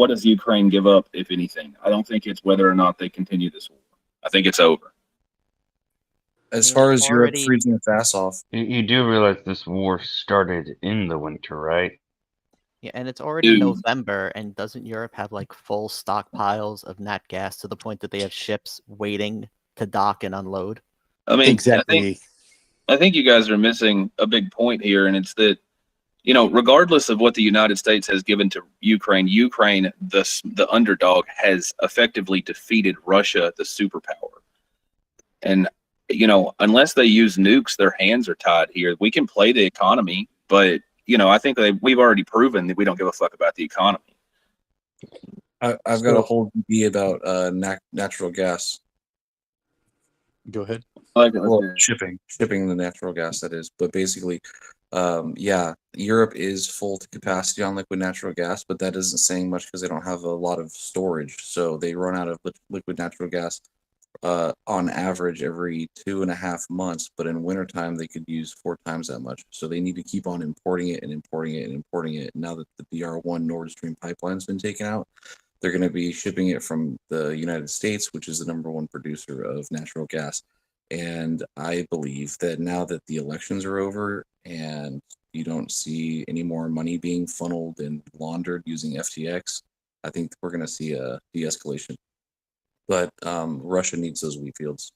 does Ukraine give up, if anything? I don't think it's whether or not they continue this war. I think it's over. As far as Europe freezing its ass off, You do realize this war started in the winter, right? Yeah, and it's already November, and doesn't Europe have like full stockpiles of nat gas to the point that they have ships waiting to dock and unload? I mean, exactly. I think you guys are missing a big point here, and it's that, regardless of what the United States has given to Ukraine, the underdog, has effectively defeated Russia, the superpower. And, unless they use nukes, their hands are tied here. We can play the economy, but, I think we've already proven that we don't give a fuck about the economy. I've got a whole idea about natural gas. Go ahead. Well, shipping the natural gas, that is. But basically, Europe is full to capacity on liquid natural gas, but that isn't saying much because they don't have a lot of storage. So they run out of liquid natural gas on average every 2.5 months. But in wintertime, they could use 4 times that much. So they need to keep on importing it and importing it and importing it. Now that the DR1 Nord Stream pipeline's been taken out, they're going to be shipping it from the United States, which is the #1 producer of natural gas. And I believe that now that the elections are over and you don't see any more money being funneled and laundered using FTX, I think we're going to see a de-escalation. But Russia needs those wheat fields.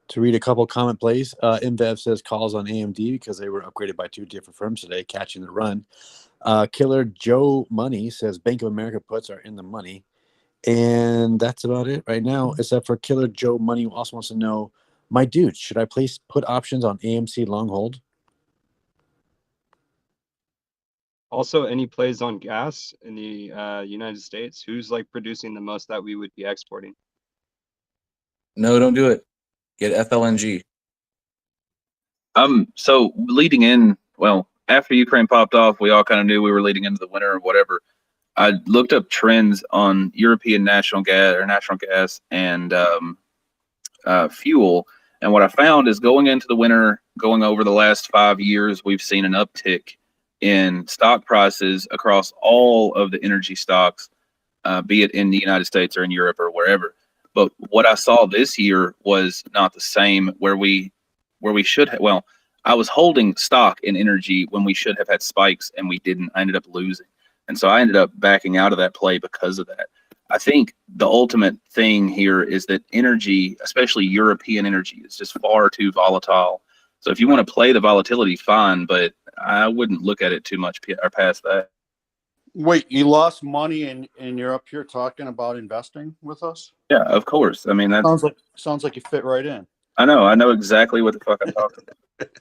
To read a couple comment plays, InBev says calls on AMD because they were upgraded by 2 different firms today, catching the run. Killer Joe Money says Bank of America puts are in the money. And that's about it right now, except for Killer Joe Money, who also wants to know, my dude, should I place put options on AMC long hold? Also, any plays on gas in the United States? Who's like producing the most that we would be exporting? No, don't do it. Get FLNG. So leading in, after Ukraine popped off, we all kind of knew we were leading into the winter or whatever. I looked up trends on European natural gas and fuel. And what I found is going into the winter, going over the last 5 years, we've seen an uptick in stock prices across all of the energy stocks, be it in the United States or in Europe or wherever. But what I saw this year was not the same where we should have. Well, I was holding stock in energy when we should have had spikes and we didn't. I ended up losing. And so I ended up backing out of that play because of that. I think the ultimate thing here is that energy, especially European energy, is just far too volatile. So if you want to play the volatility, fine, but I wouldn't look at it too much or past that. Wait, you lost money and you're up here talking about investing with us? Yeah, of course. I mean, that sounds like you fit right in. I know exactly what the fuck I'm talking about.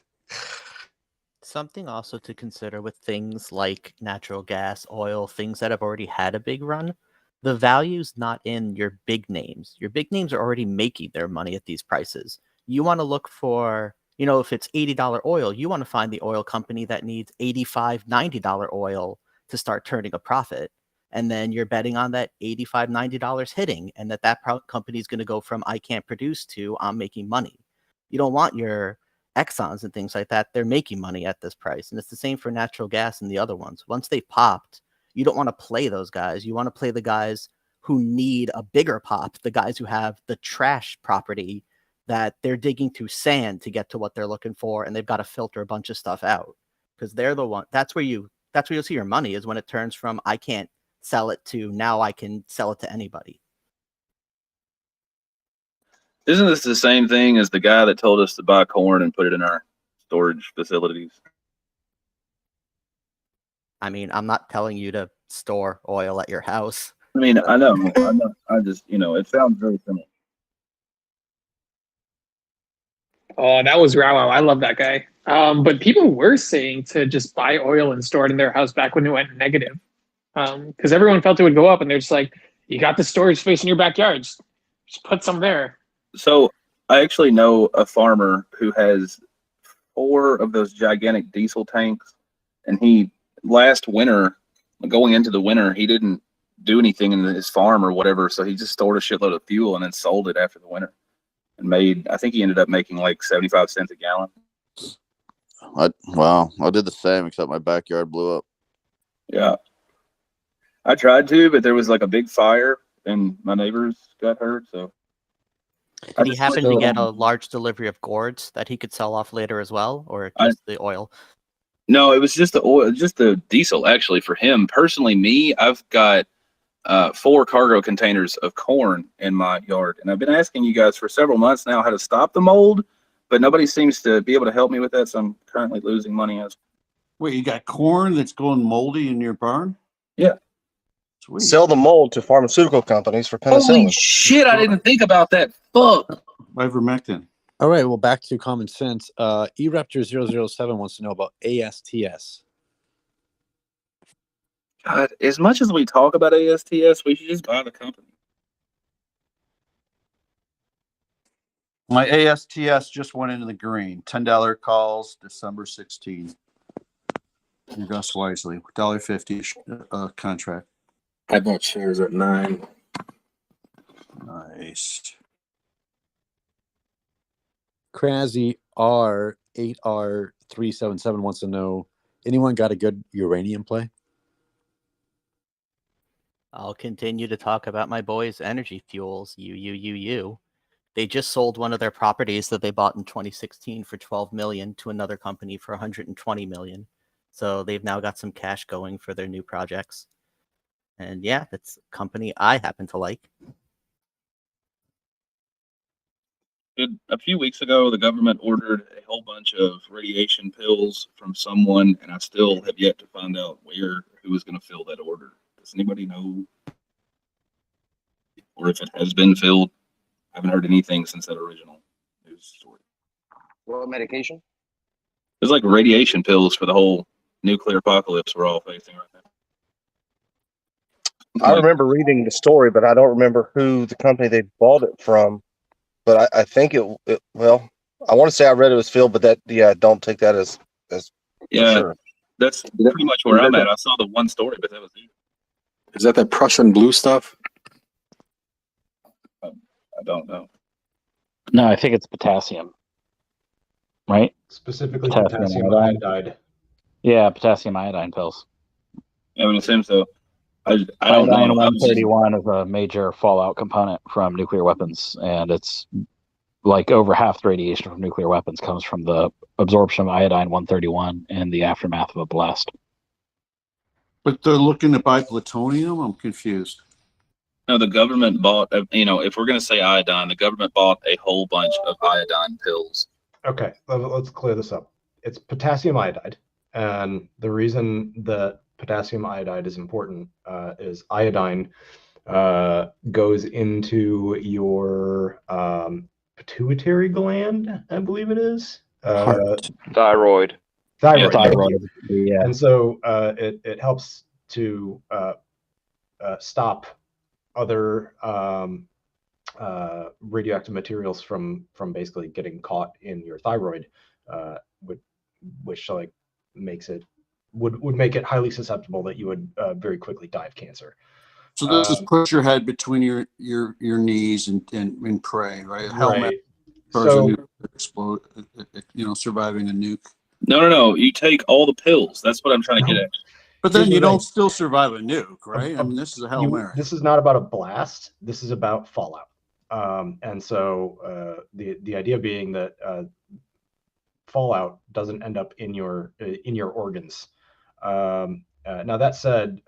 Something also to consider with things like natural gas, oil, things that have already had a big run. The value's not in your big names. Your big names are already making their money at these prices. You want to look for You know, if it's $80 oil, you want to find the oil company that needs $85, $90 oil to start turning a profit. And then you're betting on that $85, $90 hitting, and that company is going to go from I can't produce to I'm making money. You don't want your Exxons and things like that. They're making money at this price. And it's the same for natural gas and the other ones. Once they popped, you don't want to play those guys. You want to play the guys who need a bigger pop, the guys who have the trash property that they're digging through sand to get to what they're looking for, and they've got to filter a bunch of stuff out because they're the one. That's where you'll see your money, is when it turns from I can't sell it to now I can sell it to anybody. Isn't this the same thing as the guy that told us to buy corn and put it in our storage facilities? I mean, I'm not telling you to store oil at your house. I mean, I know. I just, it sounds very similar. Oh, that was Row. I love that guy. But people were saying to just buy oil and store it in their house back when it went negative. Because everyone felt it would go up, and they're just like, you got the storage space in your backyard. Just put some there. So I actually know a farmer who has 4 of those gigantic diesel tanks, and he last winter, going into the winter, he didn't do anything in his farm or whatever, so he just stored a shitload of fuel and then sold it after the winter, and I think he ended up making like 75 cents a gallon. I did the same, except my backyard blew up. Yeah, I tried to, but there was like a big fire and my neighbors got hurt. So did he happen to get a large delivery of gourds that he could sell off later as well, or just the oil? No, it was just the oil, just the diesel. Actually, for him personally, I've got 4 cargo containers of corn in my yard, and I've been asking you guys for several months now how to stop the mold, but nobody seems to be able to help me with that. So I'm currently losing money as. Wait, you got corn that's going moldy in your barn? Yeah. Sweet. Sell the mold to pharmaceutical companies for penicillin. Holy shit! I didn't think about that. Fuck. Ivermectin. All right, well, back to common sense. eRaptor007 wants to know about ASTS. God, as much as we talk about ASTS, we should just buy the company. My ASTS just went into the green. $10 calls, December 16th. Invest wisely. $1.50 contract. I bought shares at 9. Nice. Crazy R8R377 wants to know, anyone got a good uranium play? I'll continue to talk about my boys, Energy Fuels. They just sold one of their properties that they bought in 2016 for $12 million to another company for $120 million. So they've now got some cash going for their new projects. And yeah, that's a company I happen to like. A few weeks ago, the government ordered a whole bunch of radiation pills from someone, and I still have yet to find out who is going to fill that order. Does anybody know? Or if it has been filled? I haven't heard anything since that original news story. What medication? There's like radiation pills for the whole nuclear apocalypse we're all facing right now. I remember reading the story, but I don't remember who the company they bought it from. But I think well, I want to say I read it was Phil, but don't take that as sure. That's pretty much where I'm at. I saw the one story, but that was it. Is that Prussian blue stuff? I don't know. No, I think it's potassium. Right? Specifically potassium iodide. Yeah, potassium iodine pills. I would assume so. I don't Iodine know. 131 is a major fallout component from nuclear weapons, and it's like over half the radiation from nuclear weapons comes from the absorption of iodine 131 in the aftermath of a blast. But they're looking to buy plutonium? I'm confused. No, the government bought, if we're going to say iodine, the government bought a whole bunch of iodine pills. Okay, let's clear this up. It's potassium iodide, and the reason that potassium iodide is important is iodine goes into your pituitary gland, I believe it is. Thyroid. Thyroid. Yeah. And so it helps to stop other radioactive materials from basically getting caught in your thyroid, which like makes it would make it highly susceptible that you would very quickly die of cancer. So this is push your head between your knees and pray, right? Helmet. Right. So, explode, surviving a nuke. No. You take all the pills. That's what I'm trying to get at. But then you don't still survive a nuke, right? I mean, this is a Hail Mary. This is not about a blast. This is about fallout. And so the idea being that fallout doesn't end up in your organs. Now that said,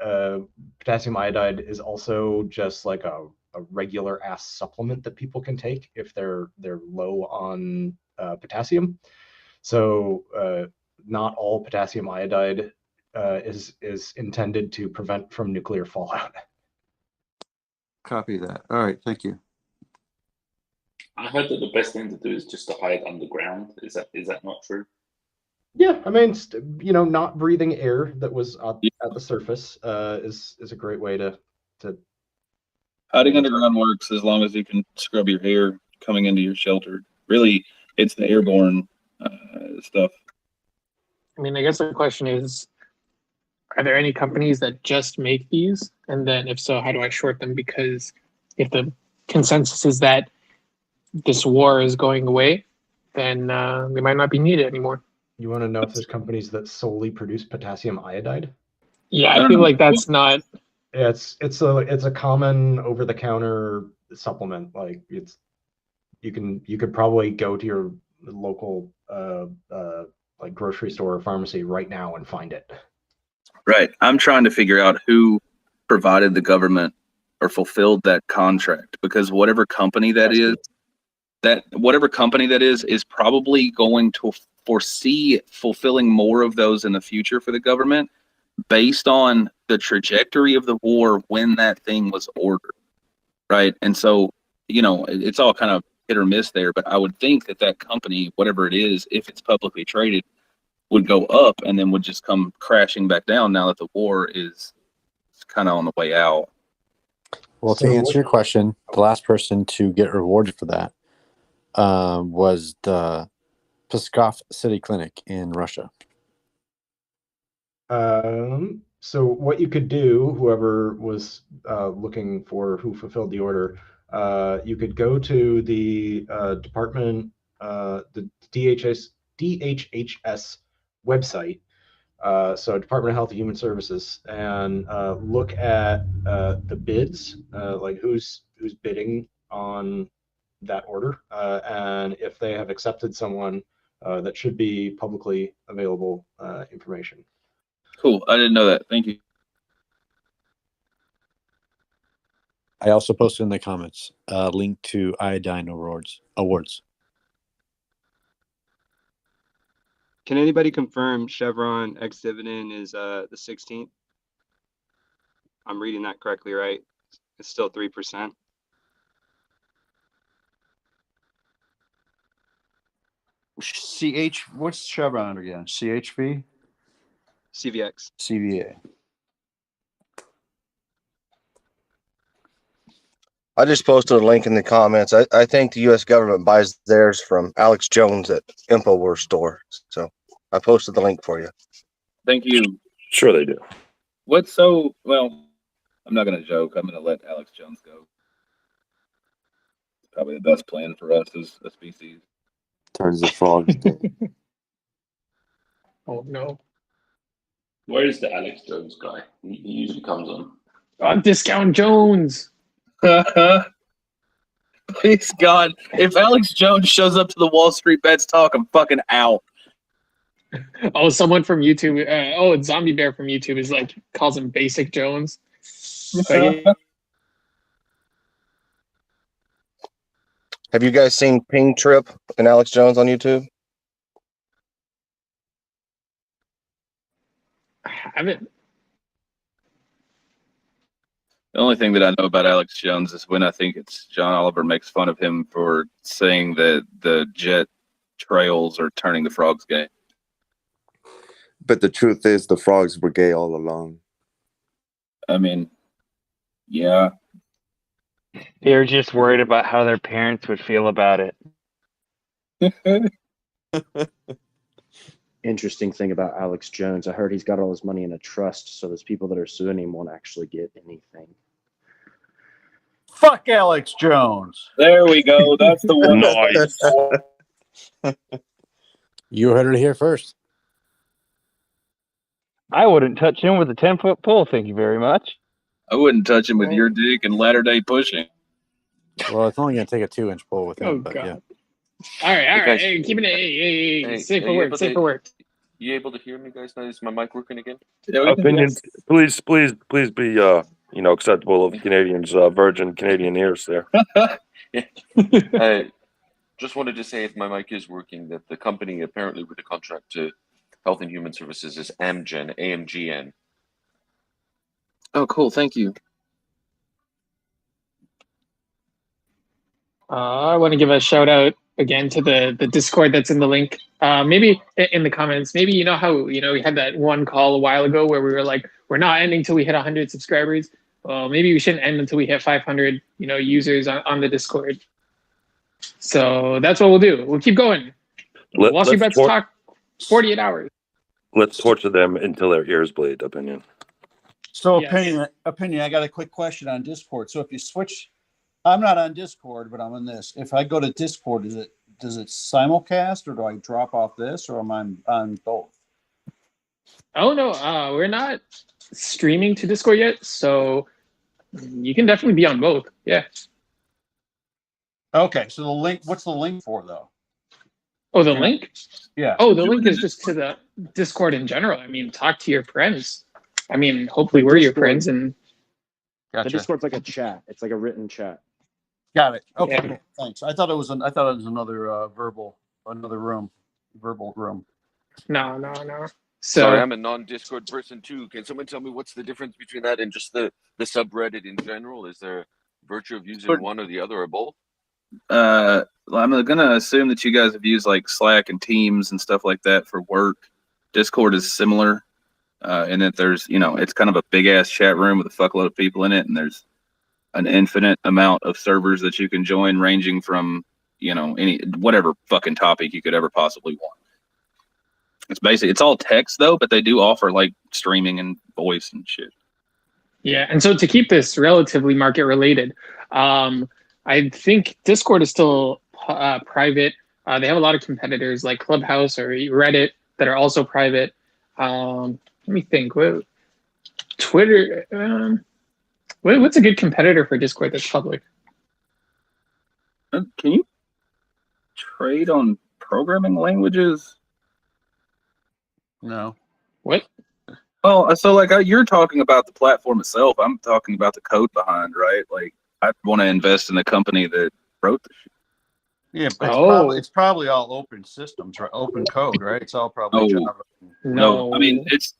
potassium iodide is also just like a regular ass supplement that people can take if they're low on potassium. So not all potassium iodide is intended to prevent from nuclear fallout. Copy that. All right, thank you. I heard that the best thing to do is just to hide underground. Is that not true? Yeah, I mean, not breathing air that was at the surface is a great way to. Hiding underground works as long as you can scrub your hair coming into your shelter. Really, it's the airborne stuff. I mean, I guess the question is, are there any companies that just make these? And then if so, how do I short them? Because if the consensus is that this war is going away, then they might not be needed anymore. You want to know if there's companies that solely produce potassium iodide? Yeah, I feel like that's not. Yeah, it's a common over-the-counter supplement. Like you could probably go to your local like grocery store or pharmacy right now and find it. Right. I'm trying to figure out who provided the government or fulfilled that contract, because whatever company that is probably going to foresee fulfilling more of those in the future for the government based on the trajectory of the war when that thing was ordered. Right. And so, it's all kind of hit or miss there, but I would think that company, whatever it is, if it's publicly traded, would go up and then would just come crashing back down now that the war is kind of on the way out. Well, to answer your question, the last person to get rewarded for that was the Pskov City Clinic in Russia. So what you could do, whoever was looking for who fulfilled the order, you could go to the department, the DHHS website, so Department of Health and Human Services, and look at the bids, like who's bidding on that order, and if they have accepted someone, that should be publicly available information. Cool. I didn't know that. Thank you. I also posted in the comments a link to iodine awards. Can anybody confirm Chevron ex-dividend is the 16th? I'm reading that correctly, right? It's still 3%. What's Chevron under again? CHV? CVX. CVA. I just posted a link in the comments. I think the U.S. government buys theirs from Alex Jones at InfoWars store. So I posted the link for you. Thank you. Sure they do. I'm not going to joke. I'm going to let Alex Jones go. Probably the best plan for us as a species. Turns the frogs. Oh no. Where is the Alex Jones guy? He usually comes on. Discount Jones. Please God, if Alex Jones shows up to the Wall Street Bets talk, I'm fucking out. Oh, someone from YouTube. It's Zombie Bear from YouTube is like calls him Basic Jones. Have you guys seen Ping Trip and Alex Jones on YouTube? I haven't. The only thing that I know about Alex Jones is when I think it's John Oliver makes fun of him for saying that the jet trails are turning the frogs gay. But the truth is, the frogs were gay all along. I mean, yeah. They're just worried about how their parents would feel about it. Interesting thing about Alex Jones, I heard he's got all his money in a trust, so those people that are suing him won't actually get anything. Fuck Alex Jones. There we go. That's the one. Nice. You heard it here first. I wouldn't touch him with a 10-foot pole, thank you very much. I wouldn't touch him with your dick and latter day pushing. Well, it's only going to take a 2-inch pole with him. Oh, but God. yeah. All right, all right. guys. Hey, keeping it. Hey, safe for you work. able Safe to- for work. You able to hear me, guys? Now is my mic working again? Opinions, please be acceptable of Canadians, virgin Canadian ears there. I just wanted to say if my mic is working, that the company apparently with the contract to Health and Human Services is Amgen, AMGN. Oh, cool. Thank you. I want to give a shout out again to the Discord that's in the link. Maybe in the comments, maybe you know how we had that one call a while ago where we were like, we're not ending till we hit 100 subscribers. Well, maybe we shouldn't end until we hit 500 users on the Discord. So that's what we'll do. We'll keep going. Wall Street Bets talk 48 hours. Let's torture them until their ears bleed. Opinion. So Yes. opinion. I got a quick question on Discord. So if you switch, I'm not on Discord, but I'm on this. If I go to Discord, does it simulcast, or do I drop off this, or am I on both? Oh no, we're not streaming to Discord yet, so you can definitely be on both. Yeah. Okay, so the link. What's the link for though? Oh, the link? Yeah. Oh, the link is just to the Discord in general. I mean, talk to your friends. I mean, hopefully we're your friends and. Gotcha. The Discord's like a chat. It's like a written chat. Got it. Okay, Yeah. cool. Thanks. I thought it was another verbal room. No. Sorry, So I'm a non-Discord person too. Can someone tell me what's the difference between that and just the subreddit in general? Is there virtue of using one or the other or both? I'm gonna assume that you guys have used like Slack and Teams and stuff like that for work. Discord is similar, in that there's it's kind of a big ass chat room with a fuckload of people in it, and there's an infinite amount of servers that you can join, ranging from any whatever fucking topic you could ever possibly want. It's all text though, but they do offer like streaming and voice and shit. yeah, and so to keep this relatively market related, I think Discord is still private. They have a lot of competitors like Clubhouse or Reddit that are also private. Let me think. Twitter. What's a good competitor for Discord that's public? Can you trade on programming languages? No. What? Oh, so like you're talking about the platform itself. I'm talking about the code behind, right? Like I want to invest in a company that wrote the shit. Yeah, but it's probably all open systems, right? Open code, right? It's all probably Java. No, I mean it's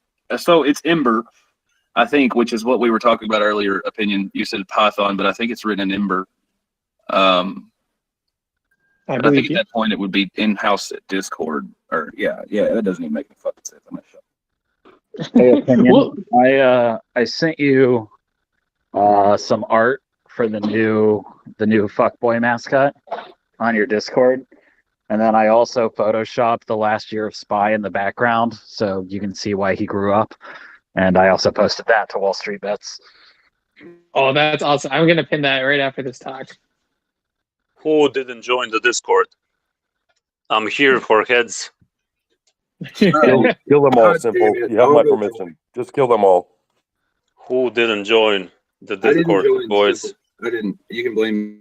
Ember, I think, which is what we were talking about earlier. Opinion, you said Python, but I think it's written in Ember. But I think at that point it would be in-house at Discord, or yeah, that doesn't even make any fucking sense. I'm not sure. Hey, opinion. I sent you some art for the new fuckboy mascot on your Discord, and then I also photoshopped the last year of Spy in the background, so you can see why he grew up. And I also posted that to Wall Street Bets. Oh, that's awesome! I'm gonna pin that right after this talk. Who didn't join the Discord? I'm here for heads. Kill them all, Simple. You have my permission. Just kill them all. Who didn't join the Discord, boys? I didn't. You can blame me.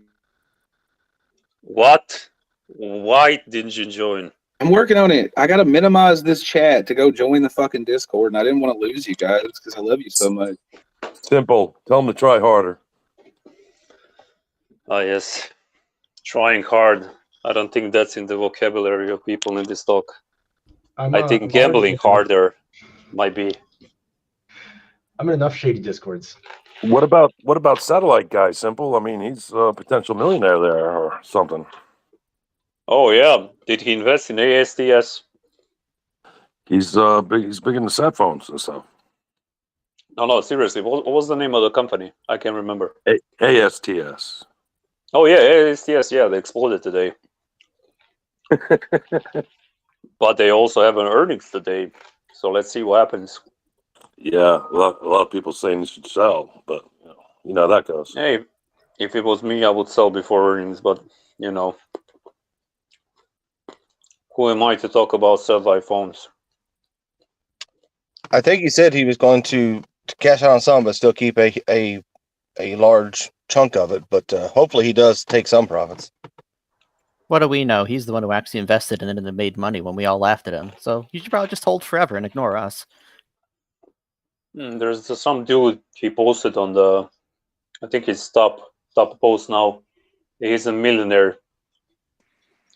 What? Why didn't you join? I'm working on it. I gotta minimize this chat to go join the fucking Discord, and I didn't want to lose you guys because I love you so much. Simple. Tell them to try harder. Ah, yes. Trying hard. I don't think that's in the vocabulary of people in this talk. I think gambling harder might be. I'm in enough shady Discords. What about satellite guy, Simple? I mean, he's a potential millionaire there or something. Oh yeah, did he invest in ASTS? He's big in the sat phones and stuff. No, seriously. What was the name of the company? I can't remember. ASTS. Oh yeah, ASTS. Yeah, they exploded today. But they also have an earnings today, so let's see what happens. Yeah, a lot of people saying you should sell, but you know how that goes. Hey, if it was me, I would sell before earnings, but you know, who am I to talk about cell iPhones? I think he said he was going to cash out on some, but still keep a large chunk of it. But hopefully, he does take some profits. What do we know? He's the one who actually invested in it and made money when we all laughed at him. So you should probably just hold forever and ignore us. There's some dude he posted on the, I think his top post now. He's a millionaire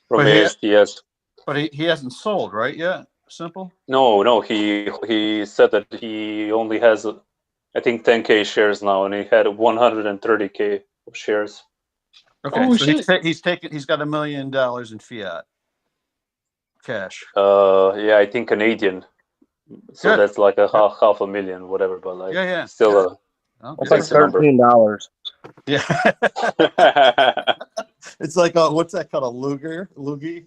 from ASTS. But he hasn't sold, right, yet? Simple? No, he said that he only has, I think, 10K shares now, and he had 130K of shares. Okay, so he's got $1 million in fiat cash. Yeah, I think Canadian. So Good. that's like a half a million, whatever. But like, still It's like $13. Yeah. It's like what's that called? A loogie,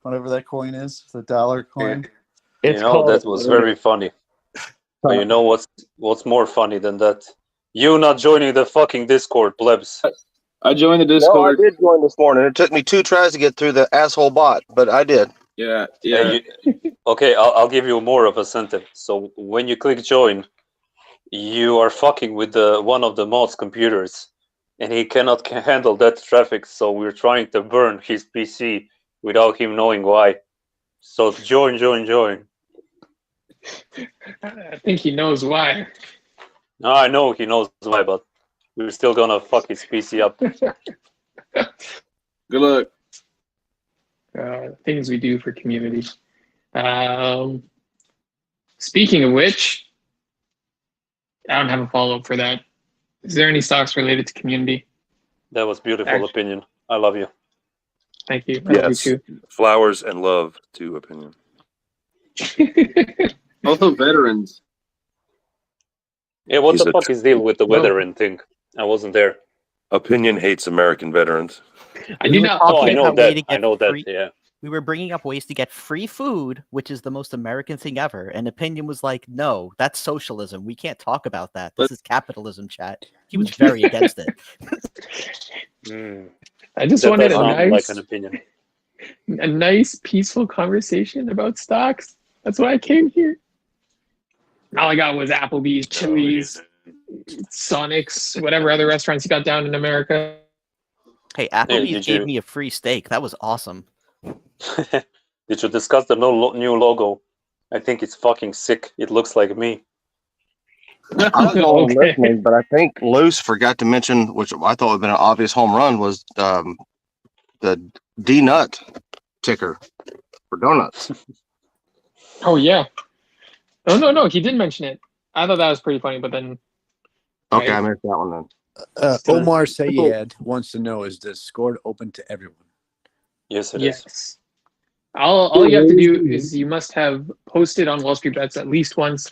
whatever that coin is, the dollar coin. That was very funny. But you know what's more funny than that? You not joining the fucking Discord, plebs. I joined the Discord. No, I did join this morning. It took me 2 tries to get through the asshole bot, but I did. Yeah. Okay, I'll give you more of a sentence. So when you click join, you are fucking with one of the mod's computers, and he cannot handle that traffic. So we're trying to burn his PC without him knowing why. So join. I think he knows why. No, I know he knows why, but we're still gonna fuck his PC up. Good luck. Things we do for community. Speaking of which, I don't have a follow-up for that. Is there any stocks related to community? That was beautiful opinion. I love you. Thank you. I love you too. Flowers and love to opinion. Also veterans. Yeah, what the fuck is the deal with the veteran thing? I wasn't there. Opinion hates American veterans. I do not. Oh, I know that. Yeah. We were bringing up ways to get free food, which is the most American thing ever. And Opinion was like, no, that's socialism. We can't talk about that. This is capitalism, chat. He was very against it. I just wanted a nice, peaceful conversation about stocks. That's why I came here. All I got was Applebee's, Chili's, Sonic's, whatever other restaurants you got down in America. Hey, Applebee's gave me a free steak. That was awesome. Did you discuss the new logo? I think it's fucking sick. It looks like me. I was only listening, but I think Luce forgot to mention, which I thought would have been an obvious home run, was the D-Nut ticker for donuts. Oh, yeah. Oh, no, he did mention it. I thought that was pretty funny, but then... Okay, I missed that one then. Omar Sayed wants to know, is Discord open to everyone? Yes, it is. All you have to do is you must have posted on Wall Street Bets at least once,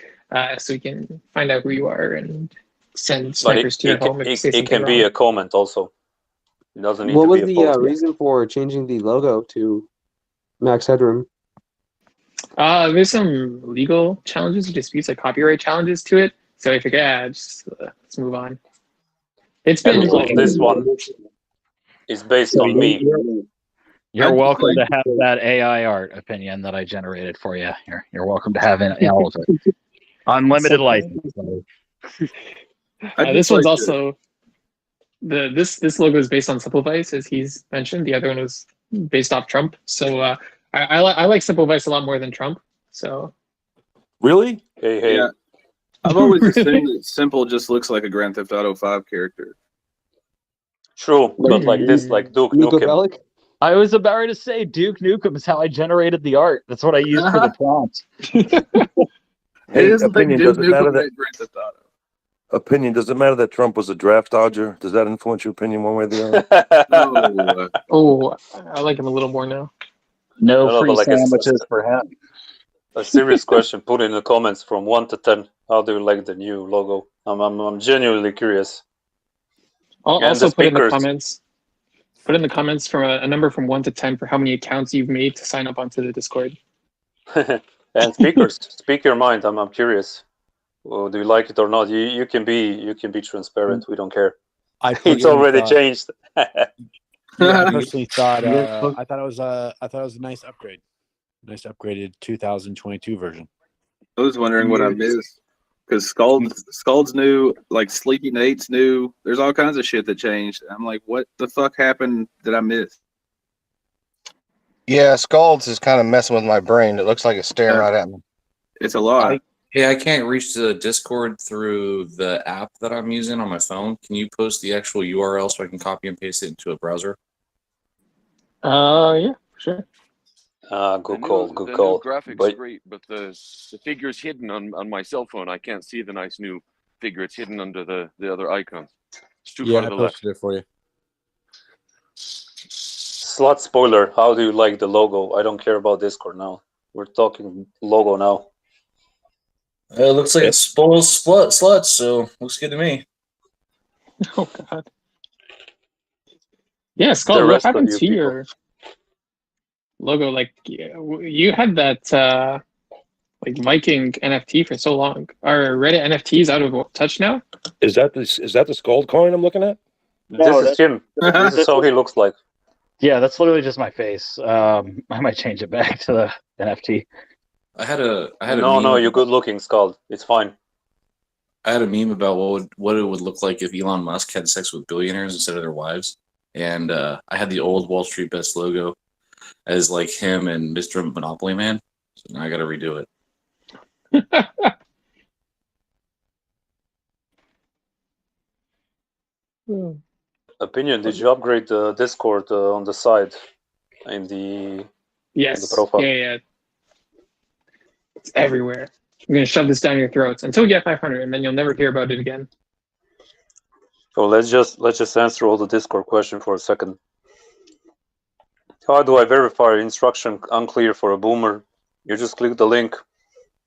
so we can find out who you are and send snipers to your home. It can be a comment also. It doesn't need What to was be a post. the reason for changing the logo to Max Headroom? There's some legal challenges, disputes, like copyright challenges to it. So I figured, let's move on. It's been this one is based on me. You're welcome to have that AI art opinion that I generated for you. You're welcome to have all of it. Unlimited license. This one's also this logo is based on Simplivice, as he's mentioned. The other one was based off Trump. So I like Simplivice a lot more than Trump. So really, hey. Yeah. I've always assumed that Simple just looks like a Grand Theft Auto 5 character. True, but like this, like Duke Nukem. I was about to say Duke Nukem is how I generated the art. That's what I used for the prompt. Hey, opinion, does it matter that opinion? Does it matter that Trump was a draft dodger? Does that influence your opinion one way or the other? I like him a little more now. No free sandwiches for him. A serious question. Put in the comments from 1 to 10. How do you like the new logo? I'm genuinely curious. I'll And also the put in the speakers. comments. Put in the comments from a number from 1 to 10 for how many accounts you've made to sign up onto the Discord. And speakers, speak your mind. I'm curious. Well, do you like it or not? You can be transparent. We don't care. It's already changed. Yeah, I personally thought I thought it was a nice upgrade, nice upgraded 2022 version. I was wondering what I missed because Scald's new, like Sleepy Nate's new. There's all kinds of shit that changed. I'm like, what the fuck happened that I missed? Yeah, Scalds is kind of messing with my brain. It looks like it's staring right at me. It's a lot. I can't reach the Discord through the app that I'm using on my phone. Can you post the actual URL so I can copy and paste it into a browser? Yeah, sure. Good call. Good call. The new graphics great, but the figure's hidden on my cell phone. I can't see the nice new figure. It's hidden under the other icons. It's too far to the left. I posted it for you. Slot spoiler. How do you like the logo? I don't care about Discord now. We're talking logo now. It looks like it spoils sluts, so looks good to me. Oh God. Yeah, Skull. What happened to your logo? Like you had that like Viking NFT for so long. Are Reddit NFTs out of touch now? Is that the Scald coin I'm looking at? This is Jim. This is how he looks like. Yeah, that's literally just my face. I might change it back to the NFT. I had a No, you're good looking, Scald. It's fine. I had a meme about what it would look like if Elon Musk had sex with billionaires instead of their wives, and I had the old WallStreetBets logo as like him and Mr. Monopoly Man. So now I got to redo it. Opinion, did you upgrade the Discord on the side in the profile? Yeah. It's everywhere. I'm gonna shove this down your throats until we get 500, and then you'll never hear about it again. So let's just answer all the Discord question for a second. How do I verify instruction unclear for a boomer? You just click the link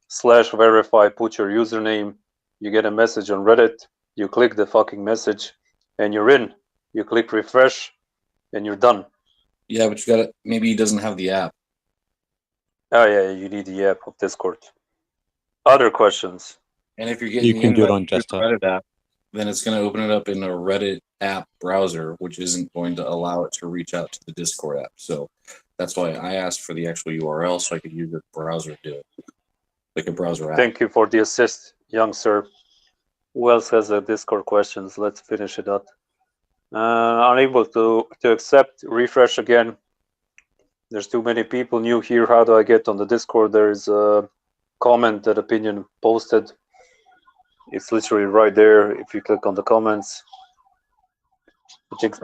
/verify, put your username, you get a message on Reddit, you click the fucking message, and you're in. You click refresh, and you're done. Yeah, but you got to maybe he doesn't have the app. Oh yeah, you need the app of Discord. Other questions? And if you're getting You can do it on desktop. Reddit app, then it's going to open it up in a Reddit app browser, which isn't going to allow it to reach out to the Discord app. So that's why I asked for the actual URL so I could use the browser to do it, like a browser app. Thank you for the assist, young sir. Who else has a Discord questions? Let's finish it up. Unable to accept. Refresh again. There's too many people new here. How do I get on the Discord? There is a comment that Opinion posted. It's literally right there. If you click on the comments, that's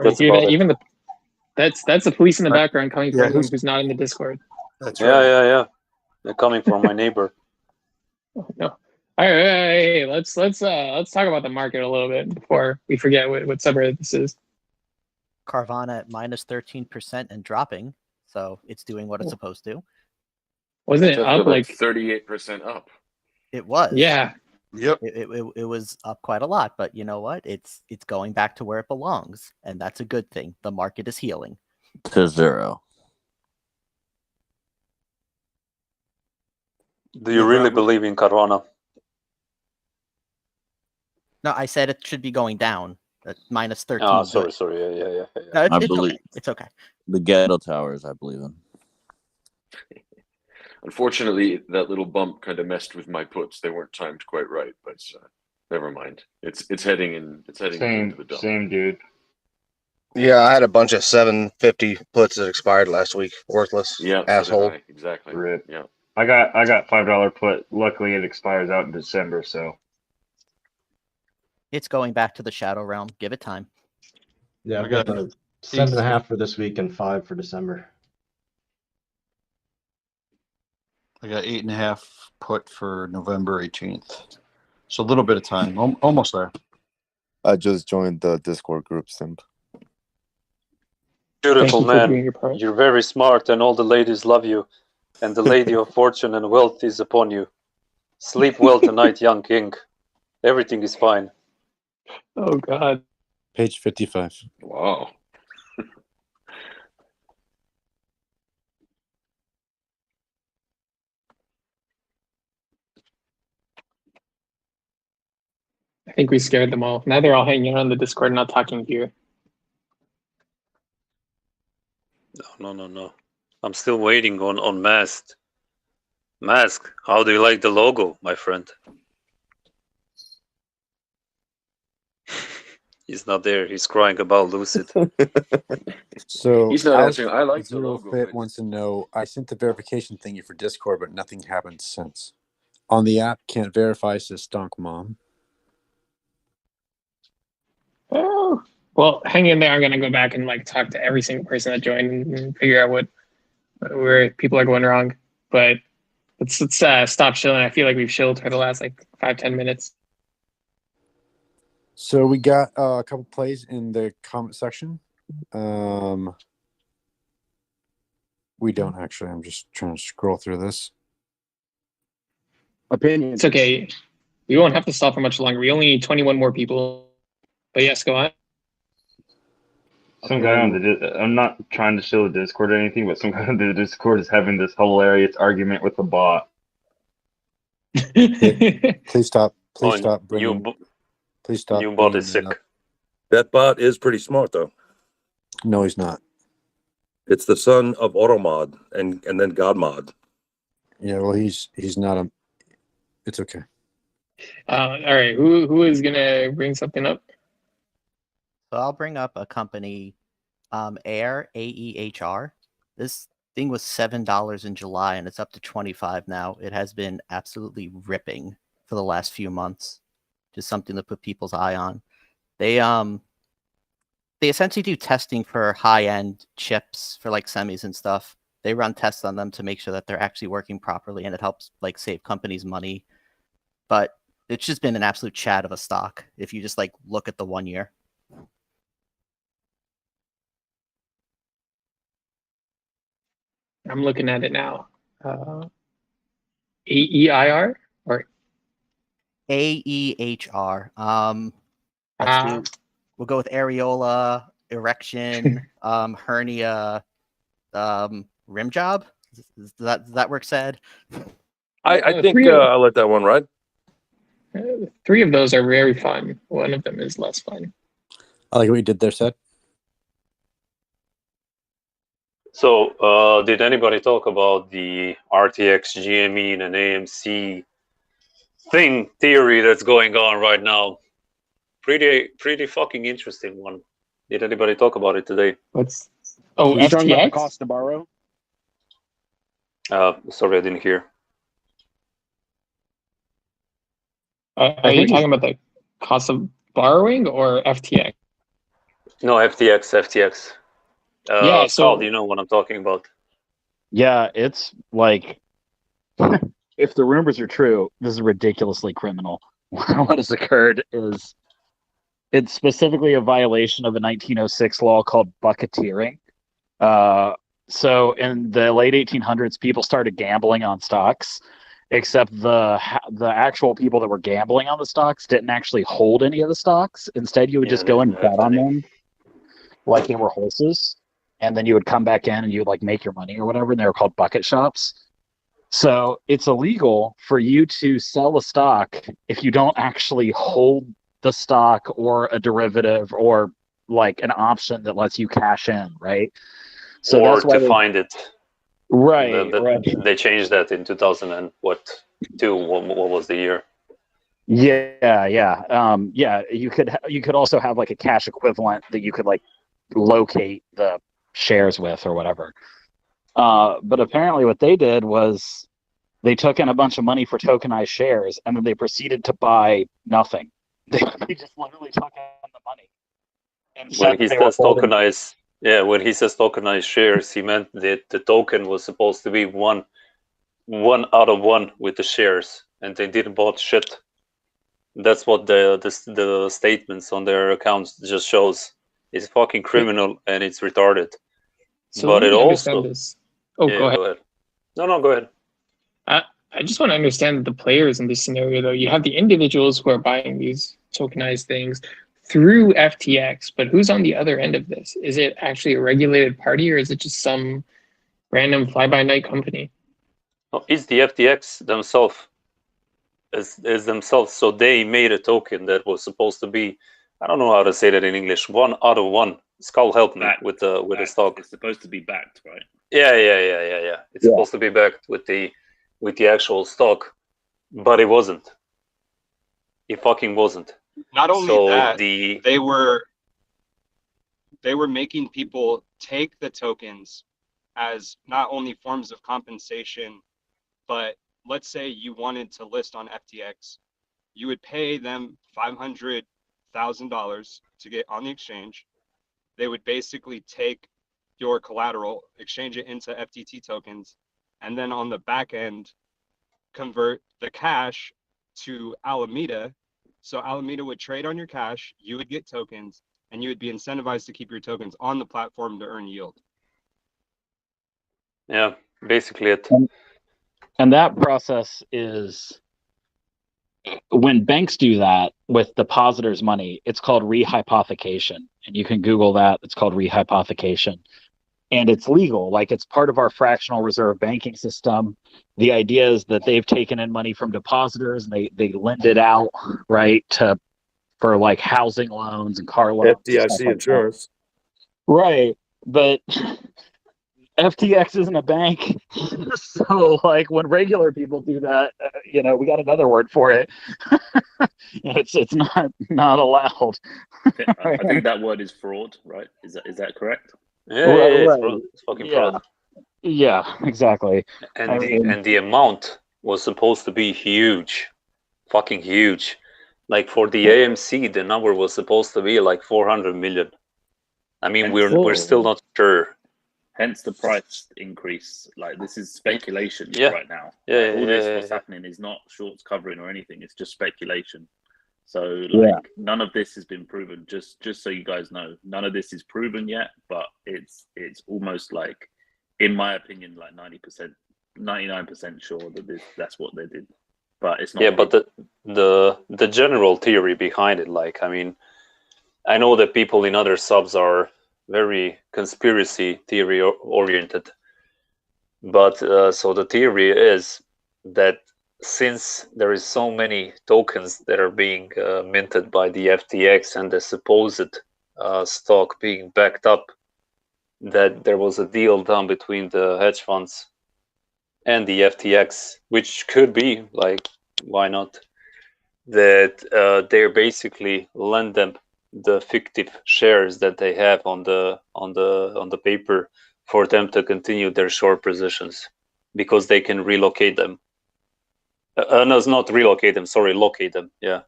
that's the police in the background coming from him who's not in the Discord. That's right. Yeah. They're coming from my neighbor. No. All right, let's talk about the market a little bit before we forget what subreddit this is. Carvana at -13% and dropping, so it's doing what it's supposed to. Wasn't it up like 38% up? It was. Yeah. Yep. It was up quite a lot, but you know what? It's going back to where it belongs, and that's a good thing. The market is healing. To zero. Do you really believe in Carvana? No, I said it should be going down. At -13. Oh, sorry. Yeah. No, I it's believe okay. It's okay. the ghetto towers. I believe in. Unfortunately, that little bump kind of messed with my puts. They weren't timed quite right, but never mind. It's heading into the dump. Same dude. Yeah, I had a bunch of 750 puts that expired last week. Worthless. Yeah, asshole. So exactly. Rip. Yeah. I got $5 put. Luckily, it expires out in December, so. It's going back to the shadow realm. Give it time. Yeah, I got 7.5 for this week and 5 for December. I got 8.5 put for November 18th. So a little bit of time, almost there. I just joined the Discord group, Simp. Beautiful man. You're very smart, and all the ladies love you, and the lady of fortune and wealth is upon you. Sleep well tonight, young king. Everything is fine. Oh God. Page 55. Wow. I think we scared them all. Now they're all hanging out on the Discord, not talking here. No. I'm still waiting on Mask. Mask, how do you like the logo, my friend? He's not there. He's crying about Lucid. So He's not Alex answering. I like the Zero logo. Fit wants to know, I sent the verification thingy for Discord, but nothing happened since. On the app, can't verify, says Stonk Mom. Oh. Well, hang in there. I'm gonna go back and like talk to every single person that joined and figure out where people are going wrong. But let's stop shilling. I feel like we've shilled for the last like 5-10 minutes. So we got a couple plays in the comment section. We don't actually. I'm just trying to scroll through this. Opinions. It's okay. We won't have to stop for much longer. We only need 21 more people. But yes, go on. Some guy on the I'm not trying to show the Discord or anything, but some guy on the Discord is having this hilarious argument with the bot. Please stop. Please stop bringing. Please stop. New bot is sick. That bot is pretty smart, though. No, he's not. It's the son of Automod and then Godmod. Yeah, well, he's not a. It's okay. All right. Who is gonna bring something up? So I'll bring up a company, Air, AEHR. This thing was $7 in July, and it's up to $25 now. It has been absolutely ripping for the last few months. Just something to put people's eye on. They essentially do testing for high-end chips for like semis and stuff. They run tests on them to make sure that they're actually working properly, and it helps like save companies money. But it's just been an absolute chat of a stock if you just like look at the 1 year. I'm looking at it now. AEIR or AEHR. We'll go with areola, erection, hernia, rim job. Does that work said? I think I'll let that one ride. 3 of those are very fun. 1 of them is less fun. I like what you did there, Seth. So, did anybody talk about the RTX, GME, and AMC theory that's going on right now? Pretty fucking interesting one. Did anybody talk about it today? What's you talking about the cost to borrow? Sorry, I didn't hear. Are you talking about the cost of borrowing or FTX? No, FTX. Yeah, Carl, do you know what I'm talking about? Yeah, it's like, if the rumors are true, this is ridiculously criminal. What has occurred is it's specifically a violation of a 1906 law called bucketeering. So in the late 1800s, people started gambling on stocks, except the actual people that were gambling on the stocks didn't actually hold any of the stocks. Instead, you would just go and bet on them like they were horses. And then you would come back in and you would like make your money or whatever. And they were called bucket shops. So it's illegal for you to sell a stock if you don't actually hold the stock or a derivative or like an option that lets you cash in, right? So or that's why to find it. Right, right. right. They changed that in 2002. What was the year? Yeah. You could also have like a cash equivalent that you could like locate the shares with or whatever. But apparently what they did was they took in a bunch of money for tokenized shares and then they proceeded to buy nothing. They just literally took in the money. And When he says tokenized, when he says tokenized shares, he meant that the token was supposed to be one out of one with the shares, and they didn't bought shit. That's what the statements on their accounts just shows. It's fucking criminal and it's retarded. So but let it me also understand this. Oh, yeah, go ahead. No, go ahead. I just want to understand the players in this scenario, though. You have the individuals who are buying these tokenized things through FTX, but who's on the other end of this? Is it actually a regulated party, or is it just some random fly-by-night company? No, it's the FTX themselves. Is themselves. So they made a token that was supposed to be, I don't know how to say that in English, 1 out of 1. Skull, help me with the stock. It's supposed to be backed, right? Yeah. It's supposed to be backed with the actual stock, but it wasn't. It fucking wasn't. Not only So that, the they were making people take the tokens as not only forms of compensation, but let's say you wanted to list on FTX, you would pay them $500,000 to get on the exchange. They would basically take your collateral, exchange it into FTT tokens, and then on the back end, convert the cash to Alameda. So Alameda would trade on your cash, you would get tokens, and you would be incentivized to keep your tokens on the platform to earn yield. Yeah, basically it. And that process is, when banks do that with depositors' money, it's called rehypothecation. And you can Google that. It's called rehypothecation. And it's legal. Like, it's part of our fractional reserve banking system. The idea is that they've taken in money from depositors and they lend it out, right, for like housing loans and car loans. FDIC insurance. Right. But FTX isn't a bank. So like when regular people do that, we got another word for it. It's not allowed. I think that word is fraud, right? Is that correct? Yeah, right. it's fucking fraud. Yeah, exactly. And the amount was supposed to be huge, fucking huge. Like for the AMC, the number was supposed to be like 400 million. I mean, we're still not sure. Hence the price increase. Like, this is speculation right now. Yeah, all this what's happening is not shorts covering or anything. It's just speculation. So none of this has been proven. Just so you guys know, none of this is proven yet. But it's almost like, in my opinion, like 90%, 99% sure that that's what they did. But it's not. Yeah, but the general theory behind it, like, I mean, I know that people in other subs are very conspiracy theory oriented, but so the theory is that since there is so many tokens that are being minted by the FTX and the supposed stock being backed up, that there was a deal done between the hedge funds and the FTX, which could be, like, why not, that they're basically lend them the fictive shares that they have on the paper for them to continue their short positions, because they can relocate them. No, it's not relocate them, sorry, locate them. Yeah.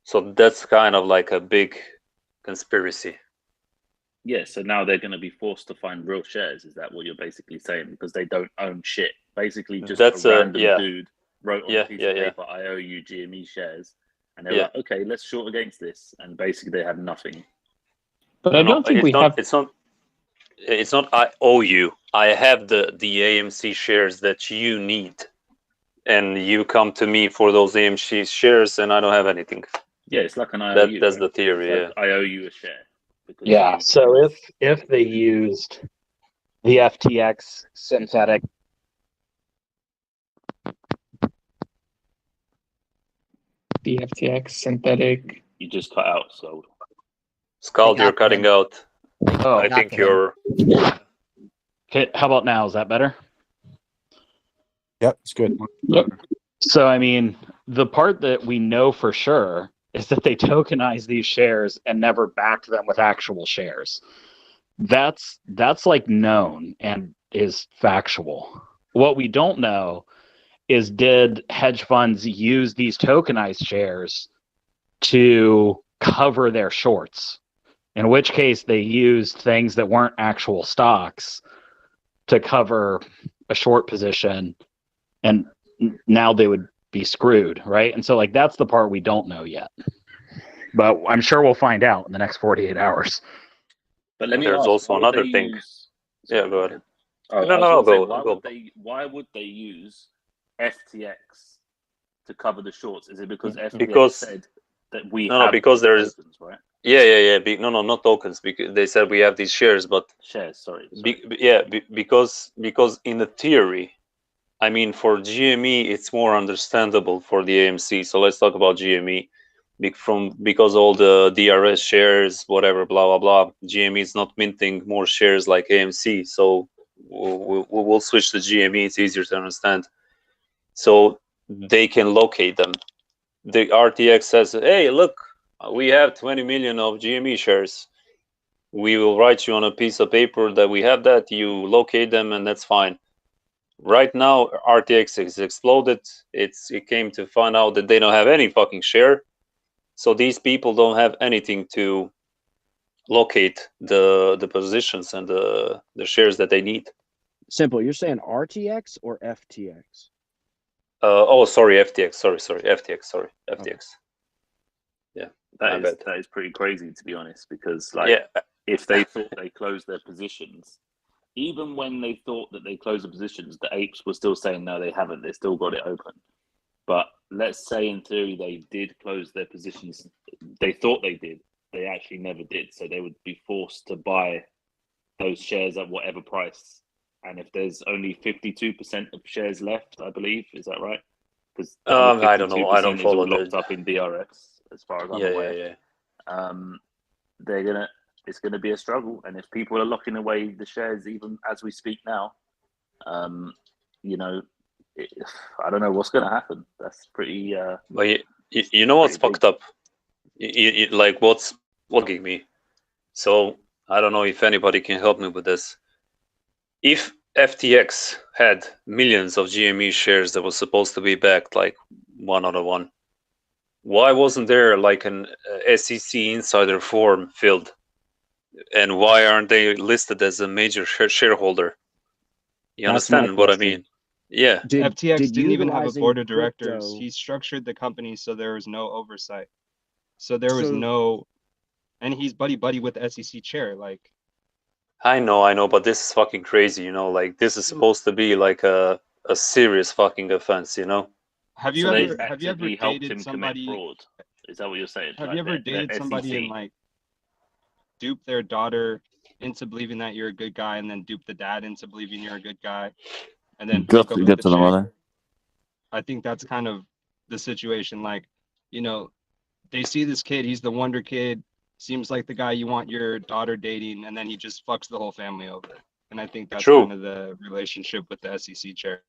So that's kind of like a big conspiracy. Yeah, so now they're going to be forced to find real shares. Is that what you're basically saying? Because they don't own shit. Basically, just That's a random dude wrote on a piece of yeah. paper, I owe you GME shares. And they're like, okay, let's short against this. And basically they have nothing. But I don't think we have... It's not I owe you. I have the AMC shares that you need. And you come to me for those AMC shares and I don't have anything. Yeah, it's like an IOU. That's the theory, like I owe you a share. Yeah, so if they used the FTX synthetic... The FTX synthetic... You just cut out, so... Scald, you're cutting out. Oh, I think you're... Okay, how about now? Is that better? Yep, it's good. Yep. So, I mean, the part that we know for sure is that they tokenized these shares and never backed them with actual shares. That's like known and is factual. What we don't know is, did hedge funds use these tokenized shares to cover their shorts? In which case they used things that weren't actual stocks to cover a short position, and now they would be screwed, right? And so, like, that's the part we don't know yet. But I'm sure we'll find out in the next 48 hours. But let me There's ask, also another thing. Yeah, go ahead. Why would they use FTX to cover the shorts? Is it because FTX Because said that we no, have because these there's tokens, right? yeah. No, not tokens. Because they said we have these shares, but Shares. Sorry. because in the theory, I mean, for GME, it's more understandable for the AMC. So let's talk about GME. Because all the DRS shares, whatever, blah blah blah. GME is not minting more shares like AMC, so we'll switch to GME. It's easier to understand. So they can locate them. The RTX says, "Hey, look, we have 20 million of GME shares. We will write you on a piece of paper that we have that. You locate them, and that's fine." Right now, RTX is exploded. It came to find out that they don't have any fucking share. So these people don't have anything to locate the positions and the shares that they need. Simple. You're saying RTX or FTX? Sorry, FTX. Sorry, FTX. Sorry, FTX. Yeah, that is pretty crazy, to be honest, because if they thought they closed their positions, even when they thought that they closed the positions, the apes were still saying no, they haven't. They still got it open. But let's say in theory they did close their positions. They thought they did. They actually never did. So they would be forced to buy those shares at whatever price. And if there's only 52% of shares left, I believe, is that right? Because I don't know. I don't follow locked up in DRS, as far as I'm aware. It's gonna be a struggle, and if people are locking away the shares, even as we speak now, I don't know what's going to happen. That's pretty. But you know what's fucked up? Like what's bugging me? So I don't know if anybody can help me with this. If FTX had millions of GME shares that was supposed to be backed, like one out of one, why wasn't there like an SEC insider form filled? And why aren't they listed as a major shareholder? You understand what I mean? Yeah. FTX didn't even have a board of directors. He structured the company so there was no oversight. So there was no, and he's buddy with the SEC chair. Like, I know, but this is fucking crazy. Like this is supposed to be like a serious fucking offense. Have you ever helped dated him somebody? Commit fraud? Is that what you're saying? Have you ever dated somebody and like dupe their daughter into believing that you're a good guy, and then dupe the dad into believing you're a good guy, and then Good to the mother. I think that's kind of the situation. Like, they see this kid, he's the wonder kid, seems like the guy you want your daughter dating, and then he just fucks the whole family over. And I think that's kind of the relationship with the SEC chair.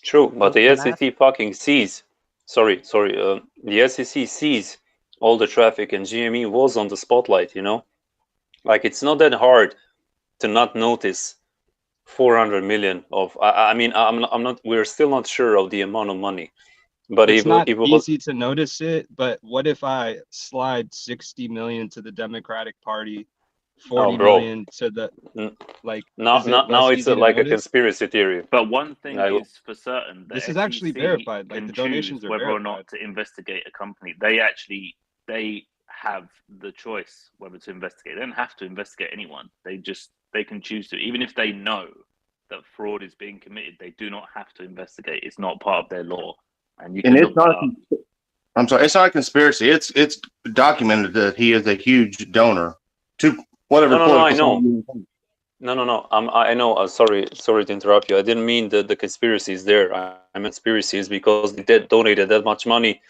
True, but the SEC fucking sees. Sorry. The SEC sees all the traffic, and GME was on the spotlight. Like it's not that hard to not notice 400 million of. I mean, I'm not. We're still not sure of the amount of money, but it's not easy to notice it. But what if I slide 60 million to the Democratic Party, 40 million to the now it's like a conspiracy theory. But one thing is for certain: this is actually verified. Like the donations are whether verified. or not to investigate a company. They have the choice whether to investigate. They don't have to investigate anyone. They can choose to, even if they know that fraud is being committed. They do not have to investigate. It's not part of their law, and you can look that up. I'm sorry, it's not a conspiracy. It's documented that he is a huge donor to whatever. No, I know. No. I know. Sorry to interrupt you. I didn't mean the conspiracy is there. I meant conspiracy is because they donated that much money,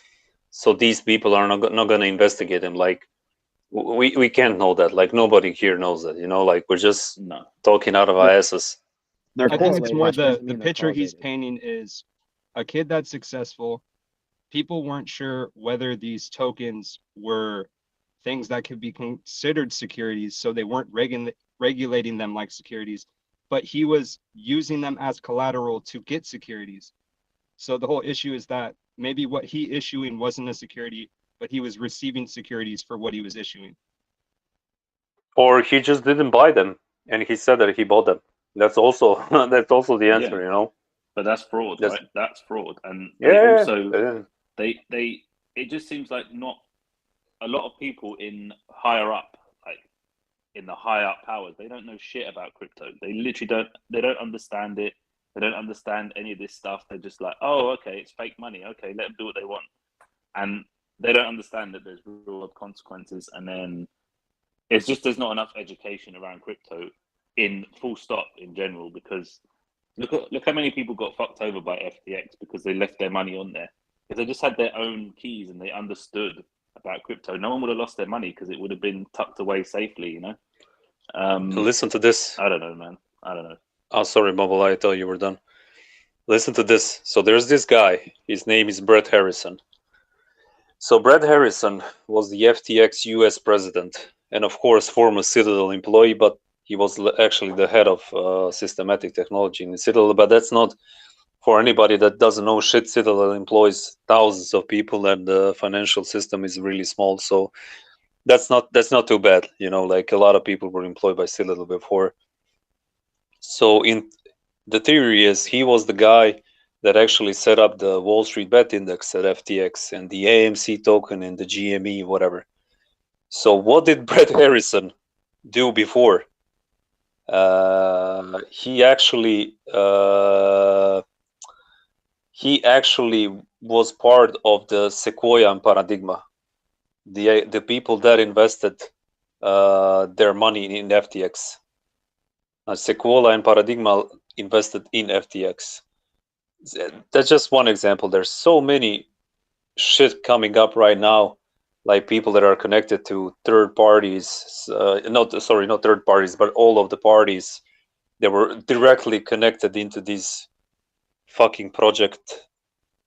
so these people are not going to investigate him. Like we can't know that. Like nobody here knows that. Like we're just talking out of our asses. I think it's more the picture he's painting is a kid that's successful. People weren't sure whether these tokens were things that could be considered securities, so they weren't regulating them like securities, but he was using them as collateral to get securities. So the whole issue is that maybe what he issuing wasn't a security, but he was receiving securities for what he was issuing. Or he just didn't buy them, and he said that he bought them. That's also the answer, But that's fraud, right? That's fraud, and it just seems like not a lot of people in higher up, like in the high up powers, they don't know shit about crypto. They literally don't. They don't understand it. They don't understand any of this stuff. They're just like, oh, okay, it's fake money. Okay, let them do what they want. And they don't understand that there's real world consequences. And then it's just there's not enough education around crypto in full stop in general, because look how many people got fucked over by FTX because they left their money on there. If they just had their own keys and they understood about crypto, no one would have lost their money because it would have been tucked away safely, you know? Listen to this. I don't know, man. I don't know. Oh, sorry, Mobile. I thought you were done. Listen to this. So there's this guy. His name is Brett Harrison. So Brett Harrison was the FTX US president, and of course, former Citadel employee, but he was actually the head of systematic technology in Citadel. But that's not for anybody that doesn't know shit. Citadel employs thousands of people, and the financial system is really small. So that's not too bad. You know, like a lot of people were employed by Citadel before. So in the theory is he was the guy that actually set up the Wall Street Bet Index at FTX and the AMC token and the GME, whatever. So what did Brett Harrison do before? He actually was part of the Sequoia and Paradigma, the people that invested their money in FTX. Sequoia and Paradigma invested in FTX. That's just one example. There's so many shit coming up right now, like people that are connected to third parties. Not third parties, but all of the parties that were directly connected into this fucking project.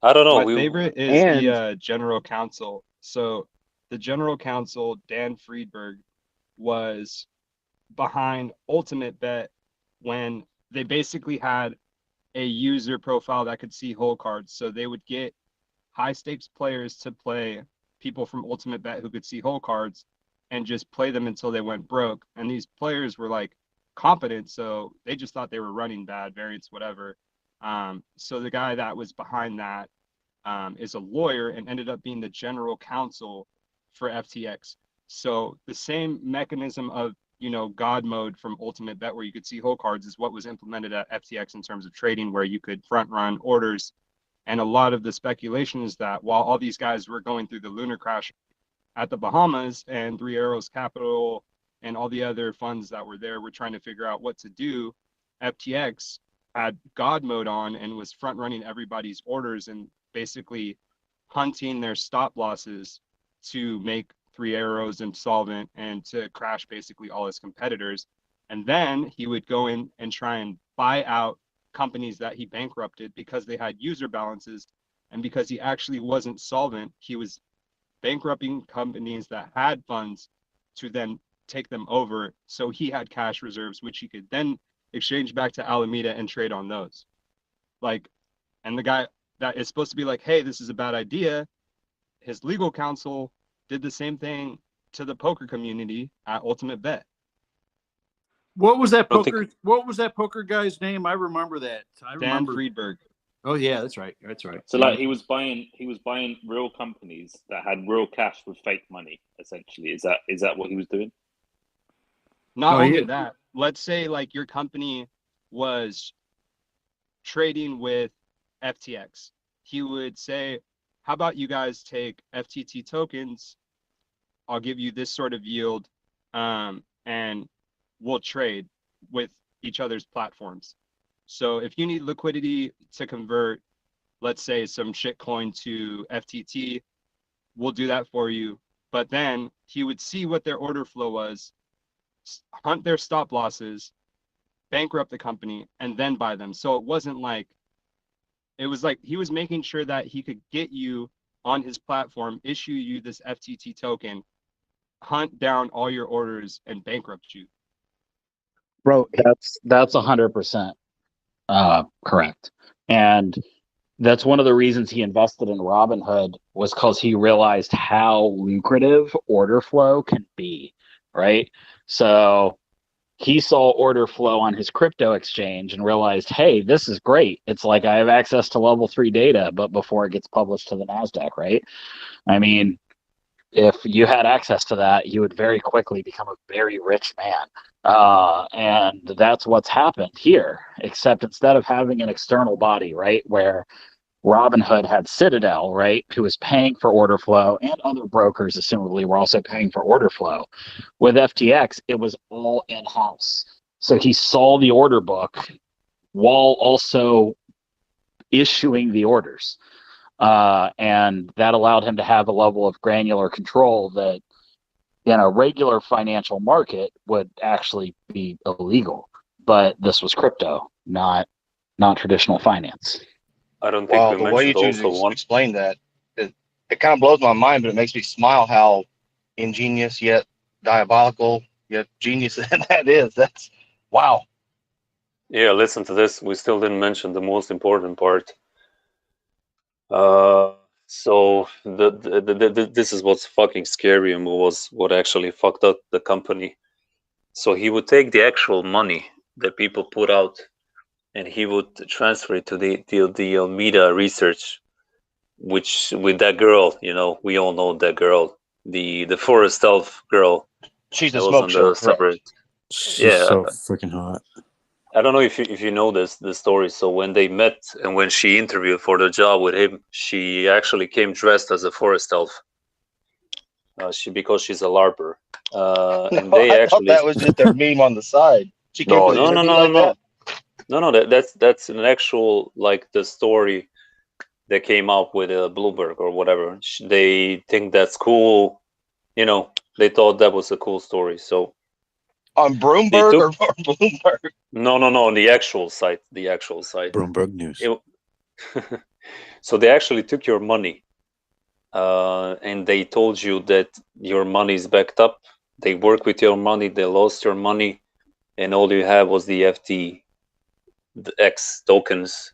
I don't know. My favorite is the general counsel. So the general counsel, Dan Friedberg, was behind Ultimate Bet when they basically had a user profile that could see hole cards. So they would get high stakes players to play people from Ultimate Bet who could see hole cards and just play them until they went broke. And these players were like competent, so they just thought they were running bad variants, whatever. So the guy that was behind that is a lawyer and ended up being the general counsel for FTX. So the same mechanism of, you know, God mode from Ultimate Bet where you could see hole cards is what was implemented at FTX in terms of trading, where you could front run orders. And a lot of the speculation is that while all these guys were going through the lunar crash at the Bahamas, and Three Arrows Capital and all the other funds that were there were trying to figure out what to do, FTX had God mode on and was front running everybody's orders and basically hunting their stop losses to make Three Arrows insolvent and to crash basically all his competitors. And then he would go in and try and buy out companies that he bankrupted because they had user balances, and because he actually wasn't solvent, he was bankrupting companies that had funds to then take them over. So he had cash reserves, which he could then exchange back to Alameda and trade on those. Like, and the guy that is supposed to be like, hey, this is a bad idea, his legal counsel did the same thing to the poker community at Ultimate Bet. What was that poker? What was that poker guy's name? I remember that. Dan Friedberg. Oh yeah, that's right. That's right. So like he was buying real companies that had real cash with fake money. Essentially, is that what he was doing? Not only that, let's say like your company was trading with FTX. He would say, how about you guys take FTT tokens? I'll give you this sort of yield, and we'll trade with each other's platforms. So if you need liquidity to convert, let's say some shitcoin to FTT, we'll do that for you. But then he would see what their order flow was, hunt their stop losses, bankrupt the company, and then buy them. So it was like he was making sure that he could get you on his platform, issue you this FTT token, hunt down all your orders, and bankrupt you. Bro, that's 100% correct. And that's one of the reasons he invested in Robinhood, was because he realized how lucrative order flow can be, right? So he saw order flow on his crypto exchange and realized, hey, this is great. It's like I have access to level 3 data, but before it gets published to the NASDAQ, right? I mean, if you had access to that, you would very quickly become a very rich man. And that's what's happened here, except instead of having an external body, right, where Robinhood had Citadel, right, who was paying for order flow, and other brokers, assumably, were also paying for order flow. With FTX, it was all in-house. So he saw the order book while also issuing the orders. And that allowed him to have a level of granular control that in a regular financial market would actually be illegal. But this was crypto, not traditional finance. I don't think Wow, we the way you mentioned choose also to one. explain that, it kind of blows my mind, but it makes me smile how ingenious yet diabolical yet genius that is. That's wow. Yeah, listen to this. We still didn't mention the most important part. So this is what's fucking scary and was what actually fucked up the company. So he would take the actual money that people put out, and he would transfer it to the Almeida research, which with that girl, we all know that girl, the Forest Elf girl. She's that a was smoke on show, the correct? subreddit. She's Yeah, so freaking hot. I don't know if you know the story. So when they met and when she interviewed for the job with him, she actually came dressed as a forest elf. Because she's a LARPer. And they I thought actually that was just their meme on the side. She came no to the no no interview no no like that. no. That's an actual like the story that came out with Bloomberg or whatever. They think that's cool. They thought that was a cool story. So On they Broomberg took or Bloomberg? no on the actual site. Bloomberg News. So they actually took your money, and they told you that your money is backed up. They work with your money. They lost your money, and all you have was the FTX tokens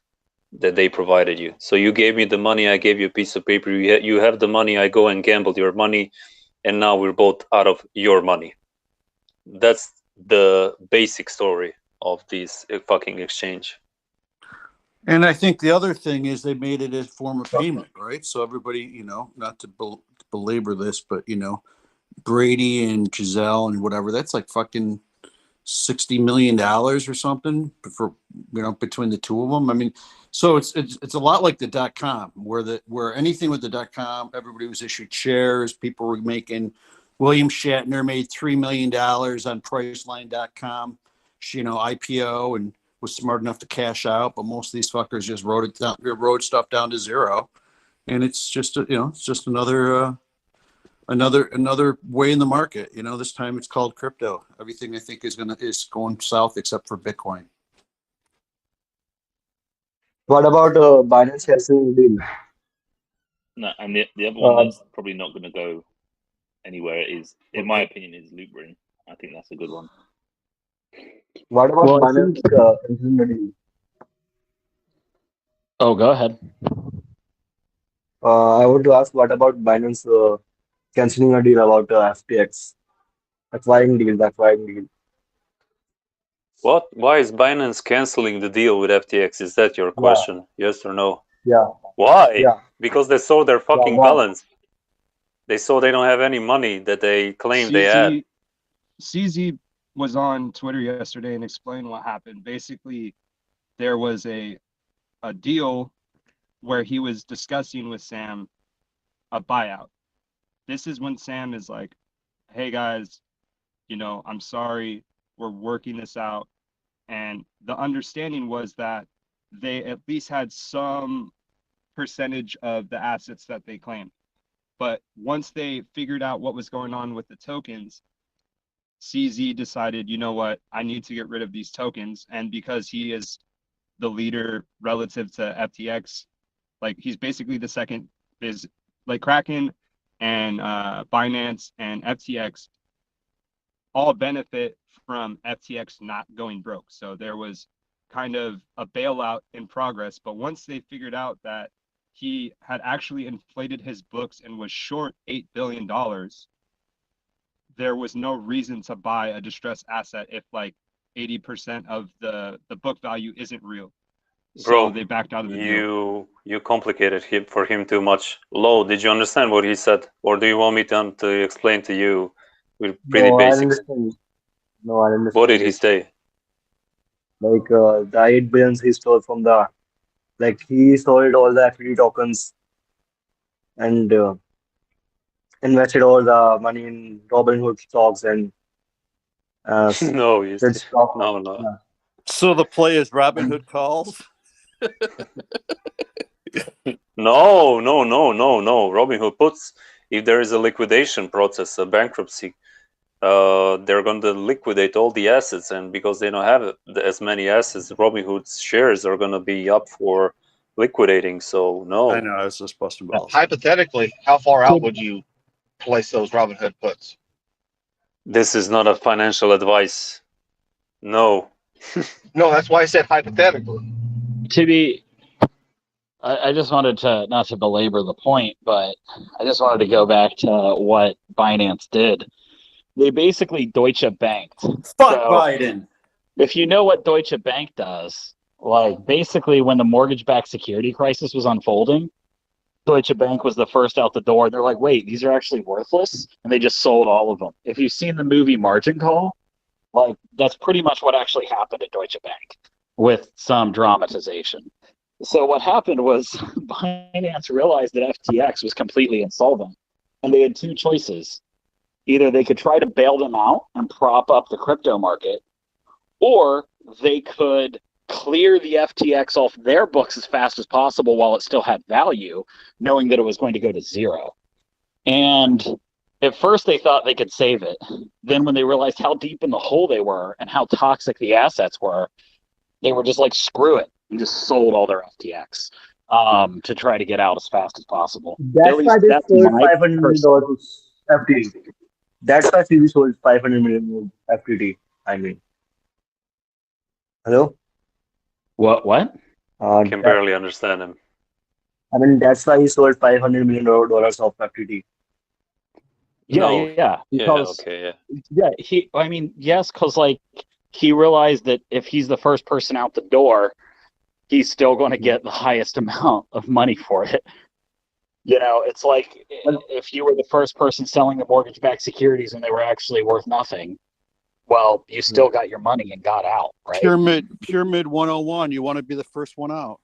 that they provided you. So you gave me the money. I gave you a piece of paper. You have the money. I go and gambled your money, and now we're both out of your money. That's the basic story of this fucking exchange. And I think the other thing is they made it as form of payment, right? So everybody, not to belabor this, but Brady and Giselle and whatever, that's like fucking $60 million or something for between the two of them. I mean, so it's a lot like the .com where anything with the .com, everybody was issued shares. People were making. William Shatner made $3 million on Priceline.com, IPO, and was smart enough to cash out. But most of these fuckers just wrote stuff down to zero, and it's just it's just another way in the market. This time it's called crypto. Everything I think is going south except for Bitcoin. What about Binance canceling the deal? No, and the other one that's probably not going to go anywhere is, in my opinion, is Loopring. I think that's a good one. What about Well, Binance canceling the deal? Oh, go ahead. I want to ask, what about Binance canceling a deal about FTX? Acquiring deal. What? Why is Binance canceling the deal with FTX? Is that your question? Yes or no? Yeah. Why? Yeah. Because they saw their fucking why? balance. They saw they don't have any money that they claimed they had. CZ was on Twitter yesterday and explained what happened. Basically, there was a deal where he was discussing with Sam a buyout. This is when Sam is like, hey guys, I'm sorry, we're working this out. And the understanding was that they at least had some percentage of the assets that they claimed. But once they figured out what was going on with the tokens, CZ decided, you know what, I need to get rid of these tokens. And because he is the leader relative to FTX, like he's basically the second, is like Kraken and Binance and FTX all benefit from FTX not going broke. So there was kind of a bailout in progress. But once they figured out that he had actually inflated his books and was short $8 billion, there was no reason to buy a distressed asset if like 80% of the book value isn't real. Bro, So they backed out of the deal. you complicated him for him too much. Low, did you understand what he said, or do you want me to explain to you with pretty No, I basics? understand. No, I What did understand he it. say? Like the 8 billions he stole from the, like he sold all the FTT tokens and invested all the money in Robinhood stocks and No, he's did stock. no. Yeah. So the play is Robin Hood calls. No. Robinhood puts, if there is a liquidation process, a bankruptcy, they're going to liquidate all the assets, and because they don't have as many assets, Robinhood's shares are going to be up for liquidating. So no. I know, I was just busting balls. Hypothetically, how far out would you place those Robinhood puts? This is not a financial advice. No. No, that's why I said hypothetically. To be, I just wanted to, not to belabor the point, but I just wanted to go back to what Binance did. They basically Deutsche Banked. Fuck Biden. If you know what Deutsche Bank does, like basically when the mortgage-backed security crisis was unfolding, Deutsche Bank was the first out the door. They're like, wait, these are actually worthless, and they just sold all of them. If you've seen the movie Margin Call, like that's pretty much what actually happened at Deutsche Bank with some dramatization. So what happened was Binance realized that FTX was completely insolvent, and they had two choices. Either they could try to bail them out and prop up the crypto market, or they could clear the FTX off their books as fast as possible while it still had value, knowing that it was going to go to zero. And at first they thought they could save it. Then when they realized how deep in the hole they were and how toxic the assets were, they were just like, screw it, and just sold all their FTX to try to get out as fast as possible. That's why they sold $500 million to FTT. That's why CZ sold $500 million FTT. I mean, hello. What? I can barely understand him. I mean, that's why he sold $500 million of FTT. Yeah. Because, yes, because like he realized that if he's the first person out the door, he's still going to get the highest amount of money for it. You know, it's like if you were the first person selling the mortgage-backed securities and they were actually worth nothing, well, you still got your money and got out, right? Pyramid 101. You want to be the first one out.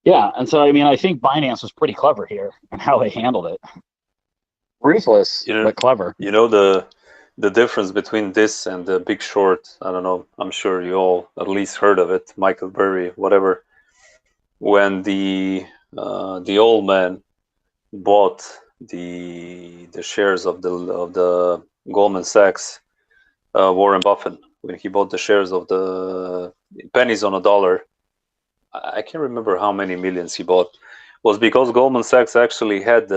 Yeah, and so I mean, I think Binance was pretty clever here and how they handled it. Ruthless, but clever. You know the difference between this and the Big Short. I don't know. I'm sure you all at least heard of it. Michael Burry, whatever. When the old man bought the shares of the Goldman Sachs, Warren Buffett, when he bought the shares of the pennies on a dollar, I can't remember how many millions he bought, was because Goldman Sachs actually had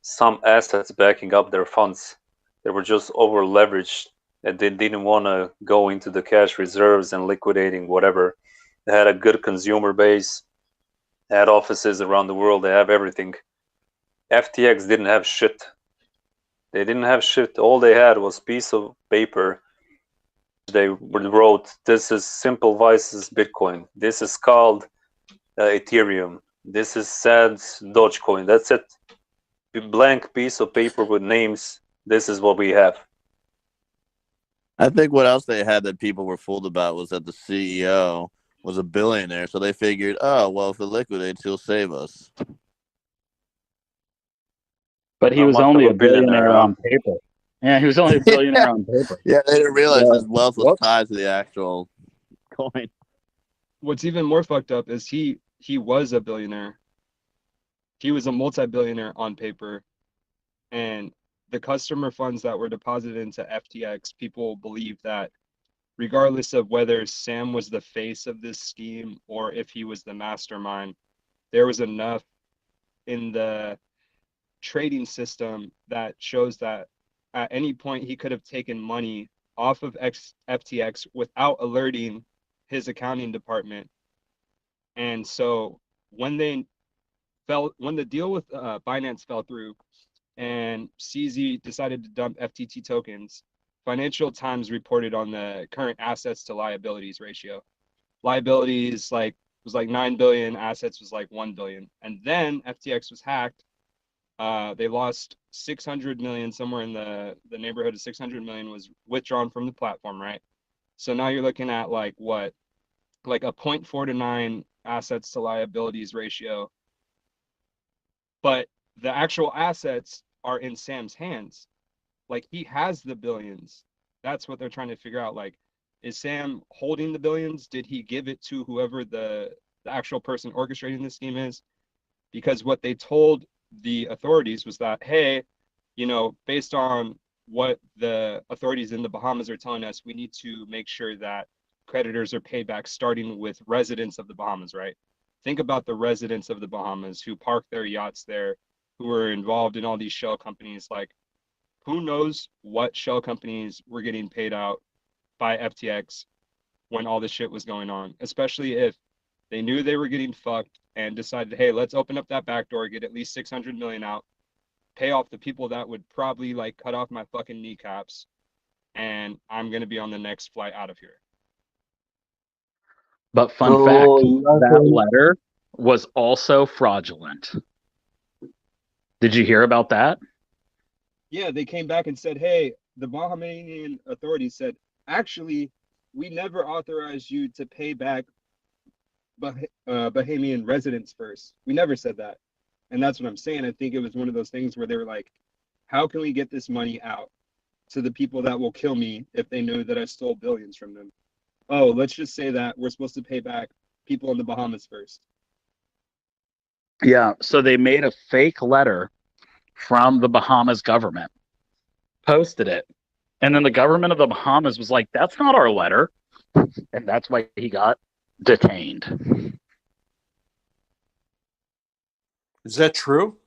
some assets backing up their funds. They were just over leveraged and they didn't want to go into the cash reserves and liquidating whatever. They had a good consumer base, had offices around the world, they have everything. FTX didn't have shit. They didn't have shit. All they had was piece of paper. They wrote, this is Simple Vice's Bitcoin. This is called Ethereum. This is SAD's Dogecoin. That's it. Blank piece of paper with names. This is what we have. I think what else they had that people were fooled about was that the CEO was a billionaire, so they figured, oh, well, if it liquidates, he'll save us. But he was only a billionaire on paper. Yeah, he was only a billionaire on paper. Yeah, they didn't realize his wealth was tied to the actual coin. What's even more fucked up is he was a billionaire. He was a multi-billionaire on paper, and the customer funds that were deposited into FTX, people believe that regardless of whether Sam was the face of this scheme or if he was the mastermind, there was enough in the trading system that shows that at any point he could have taken money off of FTX without alerting his accounting department. And so when the deal with Binance fell through and CZ decided to dump FTT tokens, Financial Times reported on the current assets to liabilities ratio. liabilities was like 9 billion, assets was like 1 billion. And then FTX was hacked. They lost 600 million, somewhere in the neighborhood of 600 million was withdrawn from the platform, right? So now you're looking at like a 0.4 to 9 assets to liabilities ratio. But the actual assets are in Sam's hands. Like, he has the billions. That's what they're trying to figure out. Like, is Sam holding the billions? Did he give it to whoever the actual person orchestrating the scheme is? Because what they told the authorities was that, hey, based on what the authorities in the Bahamas are telling us, we need to make sure that creditors are paid back, starting with residents of the Bahamas, right? Think about the residents of the Bahamas who park their yachts there, who are involved in all these shell companies. Like, who knows what shell companies were getting paid out by FTX when all this shit was going on, especially if they knew they were getting fucked and decided, hey, let's open up that back door, get at least 600 million out, pay off the people that would probably like cut off my fucking kneecaps, and I'm going to be on the next flight out of here. But fun So fact, you are that saying, letter was also fraudulent. Did you hear about that? Yeah, they came back and said, hey, the Bahamian authorities said, actually, we never authorized you to pay back Bahamian residents first. We never said that. And that's what I'm saying. I think it was one of those things where they were like, how can we get this money out to the people that will kill me if they know that I stole billions from them? Oh, let's just say that we're supposed to pay back people in the Bahamas first. Yeah, so they made a fake letter from the Bahamas government, posted it, and then the government of the Bahamas was like, that's not our letter. And that's why he got detained. Is that true?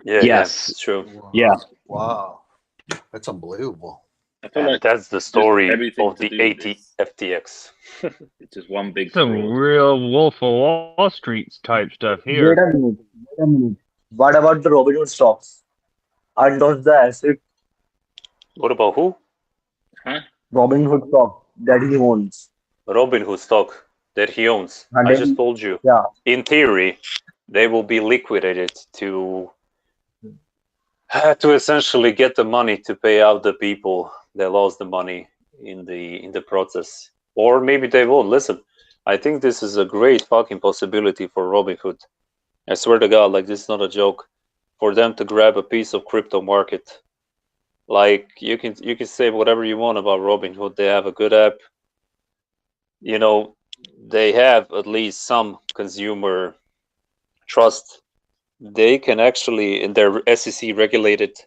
Yeah, Yes. it's true. Yeah. Wow. That's unbelievable. I feel And like that's the just story everything of to the do with this. FTX. It's just one big Some fraud. real Wolf of Wall Street type stuff wait here. a minute, wait a minute. What about the Robinhood stocks? Aren't those the asset What about who? Huh? Robinhood stock that he owns? Robinhood stock that he owns. And I just then, told you. yeah, In theory, they will be liquidated to essentially get the money to pay out the people that lost the money in the process. Or maybe they won't. Listen, I think this is a great fucking possibility for Robinhood. I swear to God, like, this is not a joke. For them to grab a piece of crypto market. Like, you can say whatever you want about Robinhood. They have a good app. They have at least some consumer trust. They can actually, in their SEC regulated,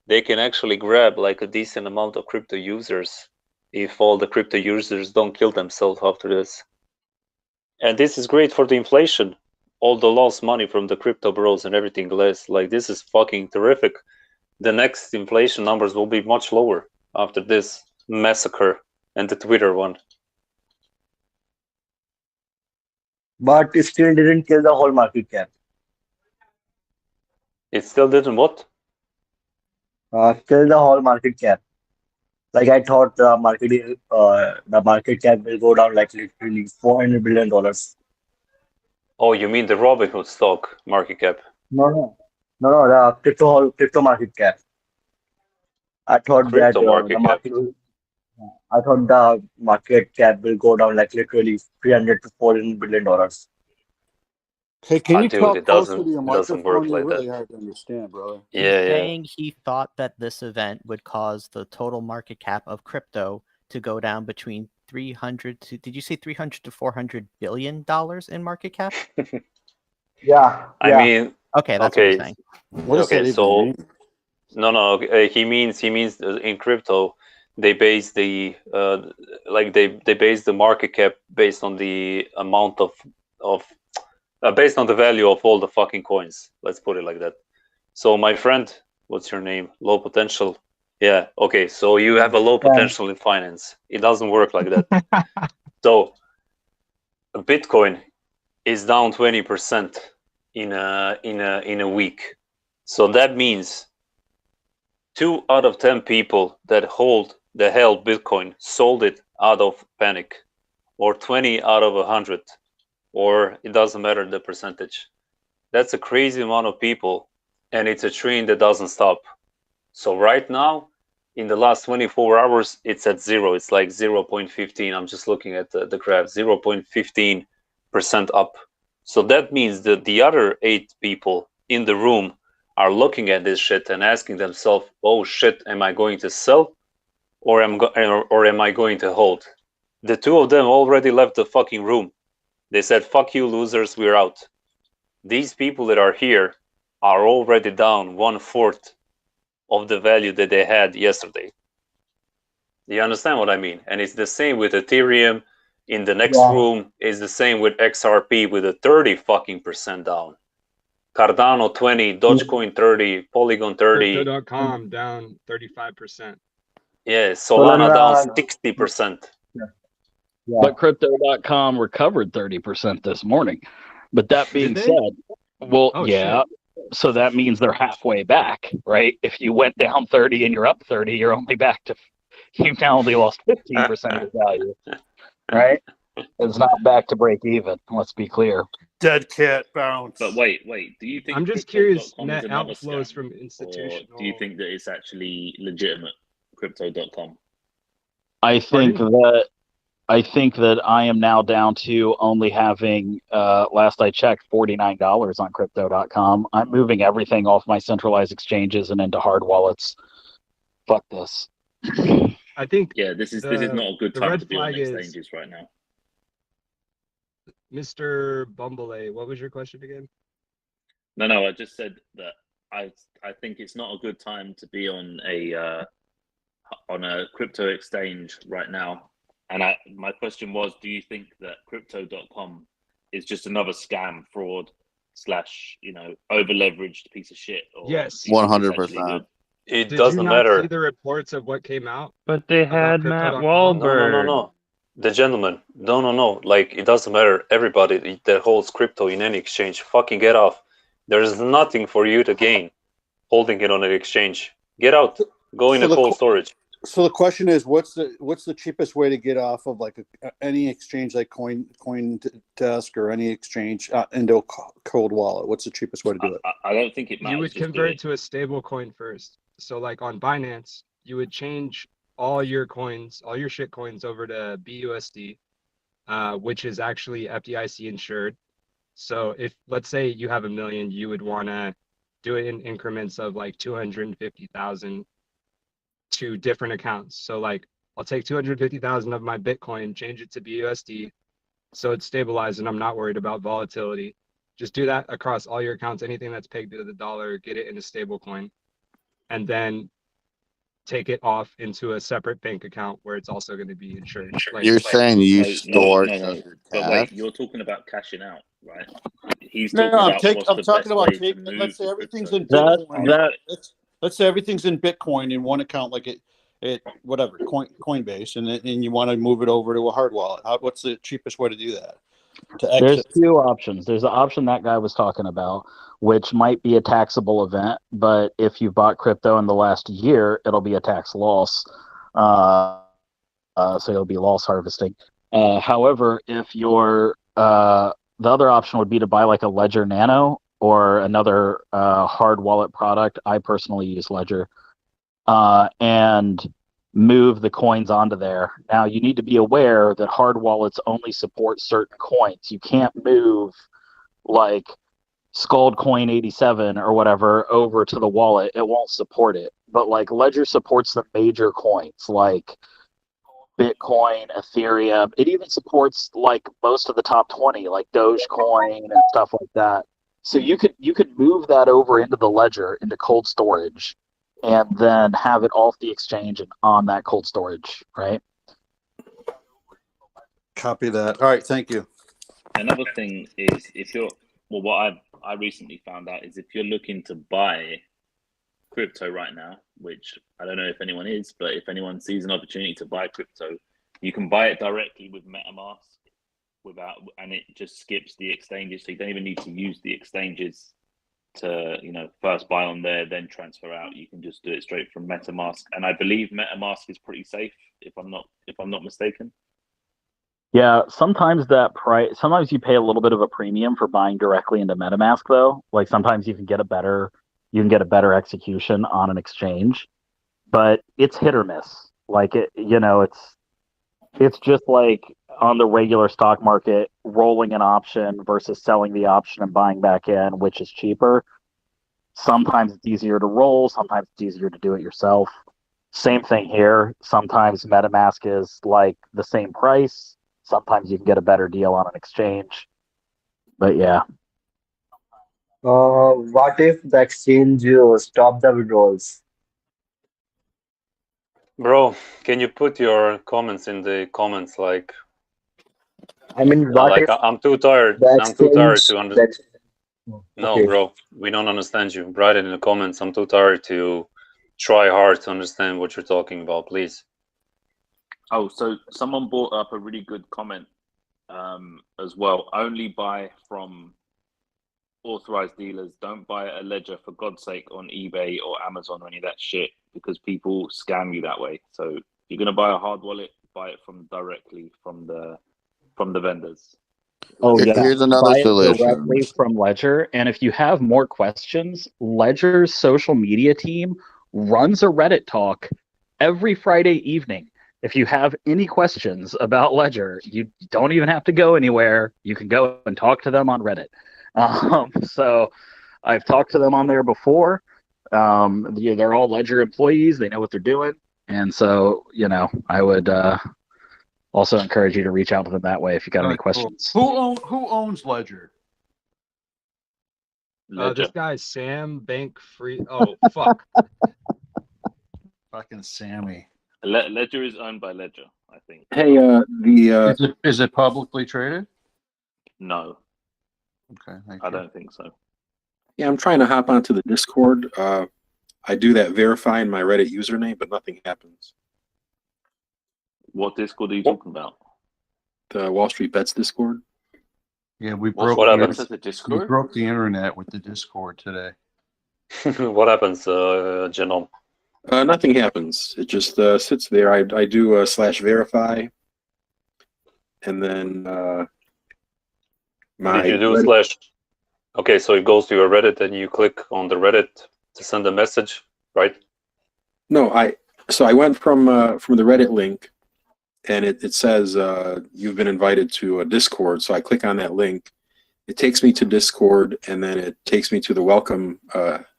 they can actually grab like a decent amount of crypto users if all the crypto users don't kill themselves after this. And this is great for the inflation. All the lost money from the crypto bros and everything less. Like, this is fucking terrific. The next inflation numbers will be much lower after this massacre and the Twitter one. but it still didn't kill the whole market cap. It still didn't what? Kill the whole market cap. Like, I thought the market cap will go down like literally $400 billion. Oh, you mean the Robinhood stock market cap? No, the crypto market cap. I thought that Crypto market cap. I thought the market cap will go down like literally $300 to $400 billion. Hey, can you Dude, talk it closer doesn't to your work microphone? You're like really that. hard to understand, brother. He's Yeah. saying he thought that this event would cause the total market cap of crypto to go down between 300 to, did you say 300 to $400 billion in market cap? Yeah. I mean, Okay, that's what he's saying. What does that even so mean? no, he means in crypto they base the they base the market cap based on the amount of based on the value of all the fucking coins. Let's put it like that. So my friend, what's your name? Low potential. Yeah. Okay. So you have a low potential in finance. It doesn't work like that. So Bitcoin is down 20% in a week. So that means 2 out of 10 people that held Bitcoin sold it out of panic. or 20 out of 100, or it doesn't matter the percentage. That's a crazy amount of people, and it's a train that doesn't stop. So right now, in the last 24 hours, it's at zero. It's like 0.15. I'm just looking at the graph, 0.15% up. So that means that the other 8 people in the room are looking at this shit and asking themselves, oh shit, am I going to sell or am I going to hold? The 2 of them already left the fucking room. They said, fuck you losers, we're out. These people that are here are already down 1/4 of the value that they had yesterday. Do you understand what I mean? And it's the same with Ethereum. In the next room is the same with XRP with a 30% down. Cardano 20, Dogecoin 30, Polygon 30. Crypto.com down 35%. Yeah, Solana down 60%. But crypto.com recovered 30% this morning. But that being Did they? said, well, Oh, yeah. shit. So that means they're halfway back, right? If you went down 30 and you're up 30, you're only back to, you've now only lost 15% of your value, right? It's not back to break even. Let's be clear. Dead cat bounce. But wait, do you think I'm just crypto.com curious, net is another outflows scam, from or institutional. do you think that it's actually legitimate? Crypto.com. I think that I am now down to only having, last I checked, $49 on crypto.com. I'm moving everything off my centralized exchanges and into hard wallets. Fuck this. I think this is not a good time red to be on flag is exchanges right now. Mr. Bumblea. What was your question again? No, I just said that I think it's not a good time to be on a crypto exchange right now. And my question was, do you think that crypto.com is just another scam, fraud / over leveraged piece of shit? Or Yes. 100%. It Did doesn't you not matter. see the reports of what came out? But they about had Matt crypto.com? Wahlberg. No. The gentleman. No. Like, it doesn't matter. Everybody that holds crypto in any exchange, fucking get off. There is nothing for you to gain holding it on an exchange. Get out. Go in a cold storage. So the question is, what's the cheapest way to get off of like any exchange like CoinDesk or any exchange into a cold wallet? What's the cheapest way to do it? I don't think it matters. You would convert to a stable coin first. So like on Binance, you would change all your coins, all your shit coins over to BUSD, which is actually FDIC insured. So if, let's say you have 1 million, you would want to do it in increments of like 250,000 to different accounts. So like I'll take 250,000 of my Bitcoin, change it to BUSD, so it's stabilized and I'm not worried about volatility. Just do that across all your accounts. Anything that's pegged to the dollar, get it in a stable coin, and then take it off into a separate bank account where it's also going to be insured. You're saying you store No. your But cash? wait, you're talking about cashing out, right? He's No, talking I'm about what's the talking best about way to taking. move Let's say the everything's crypto. in Bitcoin. Let's say everything's in Bitcoin in one account, like it whatever Coinbase, and you want to move it over to a hard wallet. What's the cheapest way to do that? There's 2 options. There's the option that guy was talking about, which might be a taxable event, but if you bought crypto in the last year, it'll be a tax loss. So it'll be loss harvesting. However, if you're the other option would be to buy like a Ledger Nano or another hard wallet product. I personally use Ledger, and move the coins onto there. Now you need to be aware that hard wallets only support certain coins. You can't move like Scald Coin 87 or whatever over to the wallet. It won't support it. But like Ledger supports the major coins like Bitcoin, Ethereum. It even supports like most of the top 20, like Dogecoin and stuff like that. So you could move that over into the Ledger, into cold storage, and then have it off the exchange and on that cold storage, right? Copy that. All right, thank you. Another thing is what I recently found out is if you're looking to buy crypto right now, which I don't know if anyone is, but if anyone sees an opportunity to buy crypto, you can buy it directly with MetaMask and it just skips the exchanges, so you don't even need to use the exchanges to first buy on there, then transfer out. You can just do it straight from MetaMask, and I believe MetaMask is pretty safe if I'm not mistaken. Yeah, sometimes that price. Sometimes you pay a little bit of a premium for buying directly into MetaMask, though. Like sometimes you can get a better execution on an exchange, but it's hit or miss. Like it's just like on the regular stock market, rolling an option versus selling the option and buying back in, which is cheaper. Sometimes it's easier to roll, sometimes it's easier to do it yourself. Same thing here. Sometimes MetaMask is like the same price. Sometimes you can get a better deal on an exchange. But yeah. What if the exchange stop the withdrawals? Bro, can you put your comments in the comments? Like, I mean, what like if I'm too tired. the I'm too tired exchange to understand. No, okay. bro, we don't understand you. Write it in the comments. I'm too tired to try hard to understand what you're talking about. Please. Oh, so someone brought up a really good comment as well. Only buy from authorized dealers. Don't buy a ledger, for God's sake, on eBay or Amazon or any of that shit, because people scam you that way. So if you're gonna buy a hard wallet, buy it directly from the vendors. Oh yeah, Here's another buy it solution. directly from Ledger. And if you have more questions, Ledger's social media team runs a Reddit talk every Friday evening. If you have any questions about Ledger, you don't even have to go anywhere. You can go and talk to them on Reddit. So I've talked to them on there before. Yeah, they're all Ledger employees. They know what they're doing. And so, I would also encourage you to reach out to them that way if you got any questions. Who owns Ledger? This guy Sam Bankfried. Oh fuck. Fucking Sammy. Ledger is owned by Ledger, I think. Hey, is it publicly traded? No. Okay, I don't think so. Yeah, I'm trying to hop onto the Discord. I do that verifying my Reddit username, but nothing happens. What Discord are you talking about? The Wall Street Bets Discord. Yeah, we What broke happens? the, The we Discord? broke the internet with the Discord today. What happens, Genome? Nothing happens. It just sits there. I do /verify, and then my Did you do Reddit- / Okay, so it goes to your Reddit and you click on the Reddit to send a message, right? No, I went from the Reddit link, and it says you've been invited to a Discord. So I click on that link. It takes me to Discord, and then it takes me to the welcome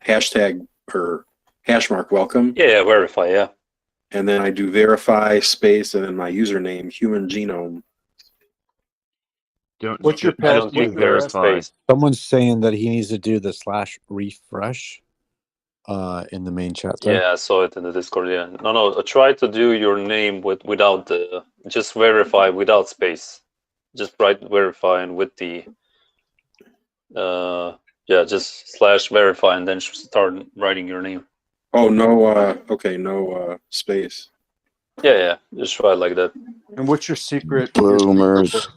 hashtag or hash mark welcome. Yeah, verify, yeah. And then I do verify space and then my username, human genome. What's your I don't password? do verify. Someone's saying that he needs to do the /refresh in the main chat there. Yeah, I saw it in the Discord. Yeah, no. Try to do your name without the just verify without space. Just write verify and with the just /verify and then start writing your name. Oh no, okay, no space. Yeah, just try it like that. And what's your secret? Boomers.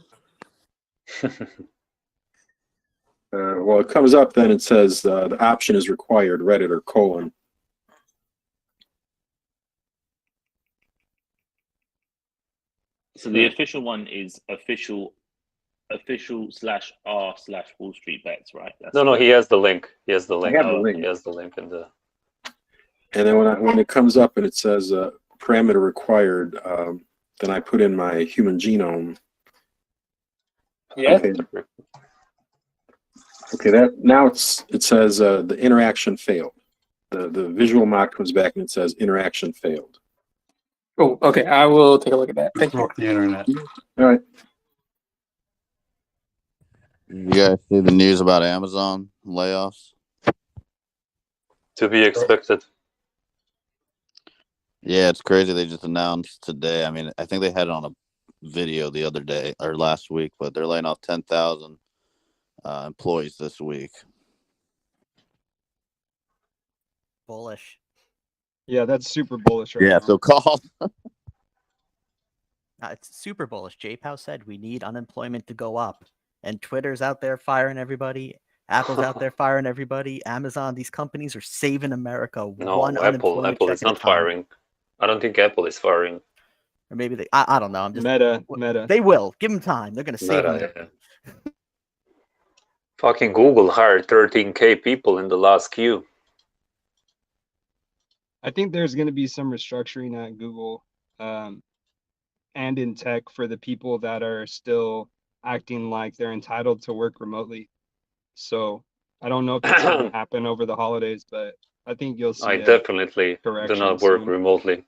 Well, it comes up, then it says the option is required, Reddit or colon. So the official one is official /r/WallStreetBets, right? No, he has the link. He has the link. I have the link. He has the link in the. And then when it comes up and it says parameter required, then I put in my human genome. Yeah. Okay. That now it says the interaction failed. The visual mock comes back and it says interaction failed. Oh, okay. I will take a look at that. Thank you. Broke the internet. All right. You guys see the news about Amazon layoffs? To be expected. Yeah, it's crazy. They just announced today. I mean, I think they had it on a video the other day or last week, but they're laying off 10,000 employees this week. Bullish. Yeah, that's super bullish. Right Yeah, now. so call. It's super bullish. J-Pow said we need unemployment to go up. And Twitter's out there firing everybody. Apple's out there firing everybody. Amazon, these companies are saving America. No, one Apple unemployment is check at a not time. firing. I don't think Apple is firing. Or maybe they. I don't know. I'm just Meta. They will give them time. They're gonna save them. Meta, yeah. Fucking Google hired 13K people in the last queue. I think there's going to be some restructuring at Google and in tech for the people that are still acting like they're entitled to work remotely. So I don't know if that's going to happen over the holidays, but I think you'll see I definitely do correction not work soon. remotely.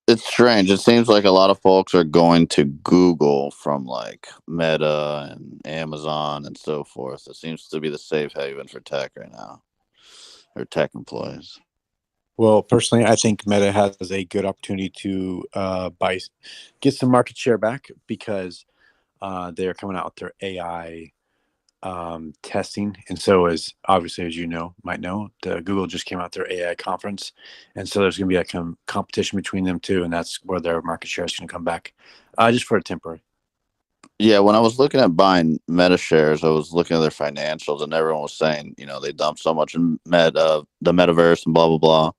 It's strange. It seems like a lot of folks are going to Google from like Meta and Amazon and so forth. It seems to be the safe haven for tech right now, or tech employees. Well, personally, I think Meta has a good opportunity to get some market share back because they're coming out with their AI testing, and so as obviously as you might know, Google just came out their AI conference, and so there's going to be a competition between them too, and that's where their market share is going to come back, just for a temporary. Yeah, when I was looking at buying Meta shares, I was looking at their financials, and everyone was saying, they dumped so much in the metaverse and blah blah blah.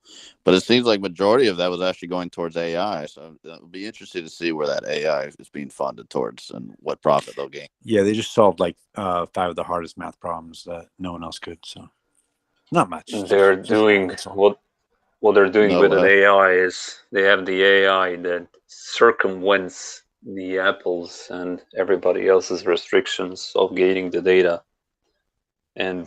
But it seems like majority of that was actually going towards AI. So it would be interesting to see where that AI is being funded towards and what profit they'll gain. Yeah, they just solved like 5 of the hardest math problems that no one else could. So not much. They're doing what they're doing with an way. AI is they have the AI that circumvents the Apple's and everybody else's restrictions of gaining the data and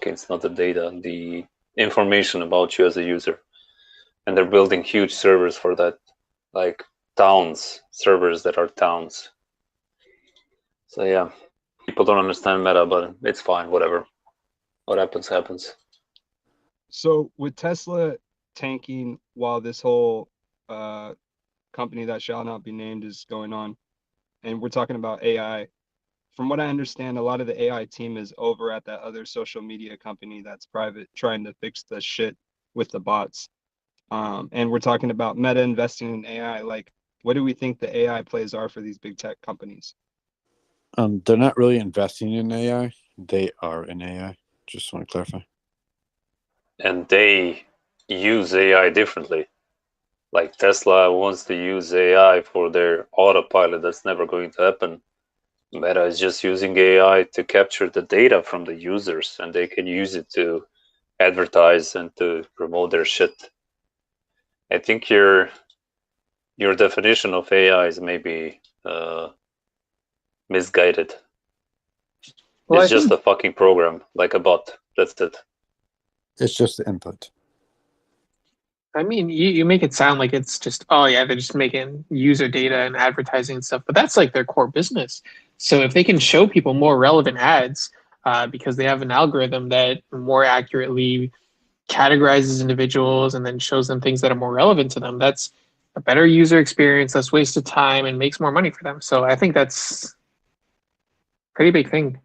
it's not the data, the information about you as a user. And they're building huge servers for that, like servers that are towns. So yeah, people don't understand Meta, but it's fine, whatever. What happens, happens. So with Tesla tanking while this whole company that shall not be named is going on, and we're talking about AI, from what I understand, a lot of the AI team is over at that other social media company that's private, trying to fix the shit with the bots. And we're talking about Meta investing in AI. Like, what do we think the AI plays are for these big tech companies? They're not really investing in AI. They are in AI. Just want to clarify. And they use AI differently. Like Tesla wants to use AI for their autopilot. That's never going to happen. Meta is just using AI to capture the data from the users, and they can use it to advertise and to promote their shit. I think your definition of AI is maybe misguided. Well, it's just a fucking program, like a bot. That's it. It's just the input. I mean, you make it sound like it's just, oh yeah, they're just making user data and advertising and stuff, but that's like their core business. So if they can show people more relevant ads because they have an algorithm that more accurately categorizes individuals and then shows them things that are more relevant to them, that's a better user experience, less wasted time, and makes more money for them. So I think that's a pretty big thing.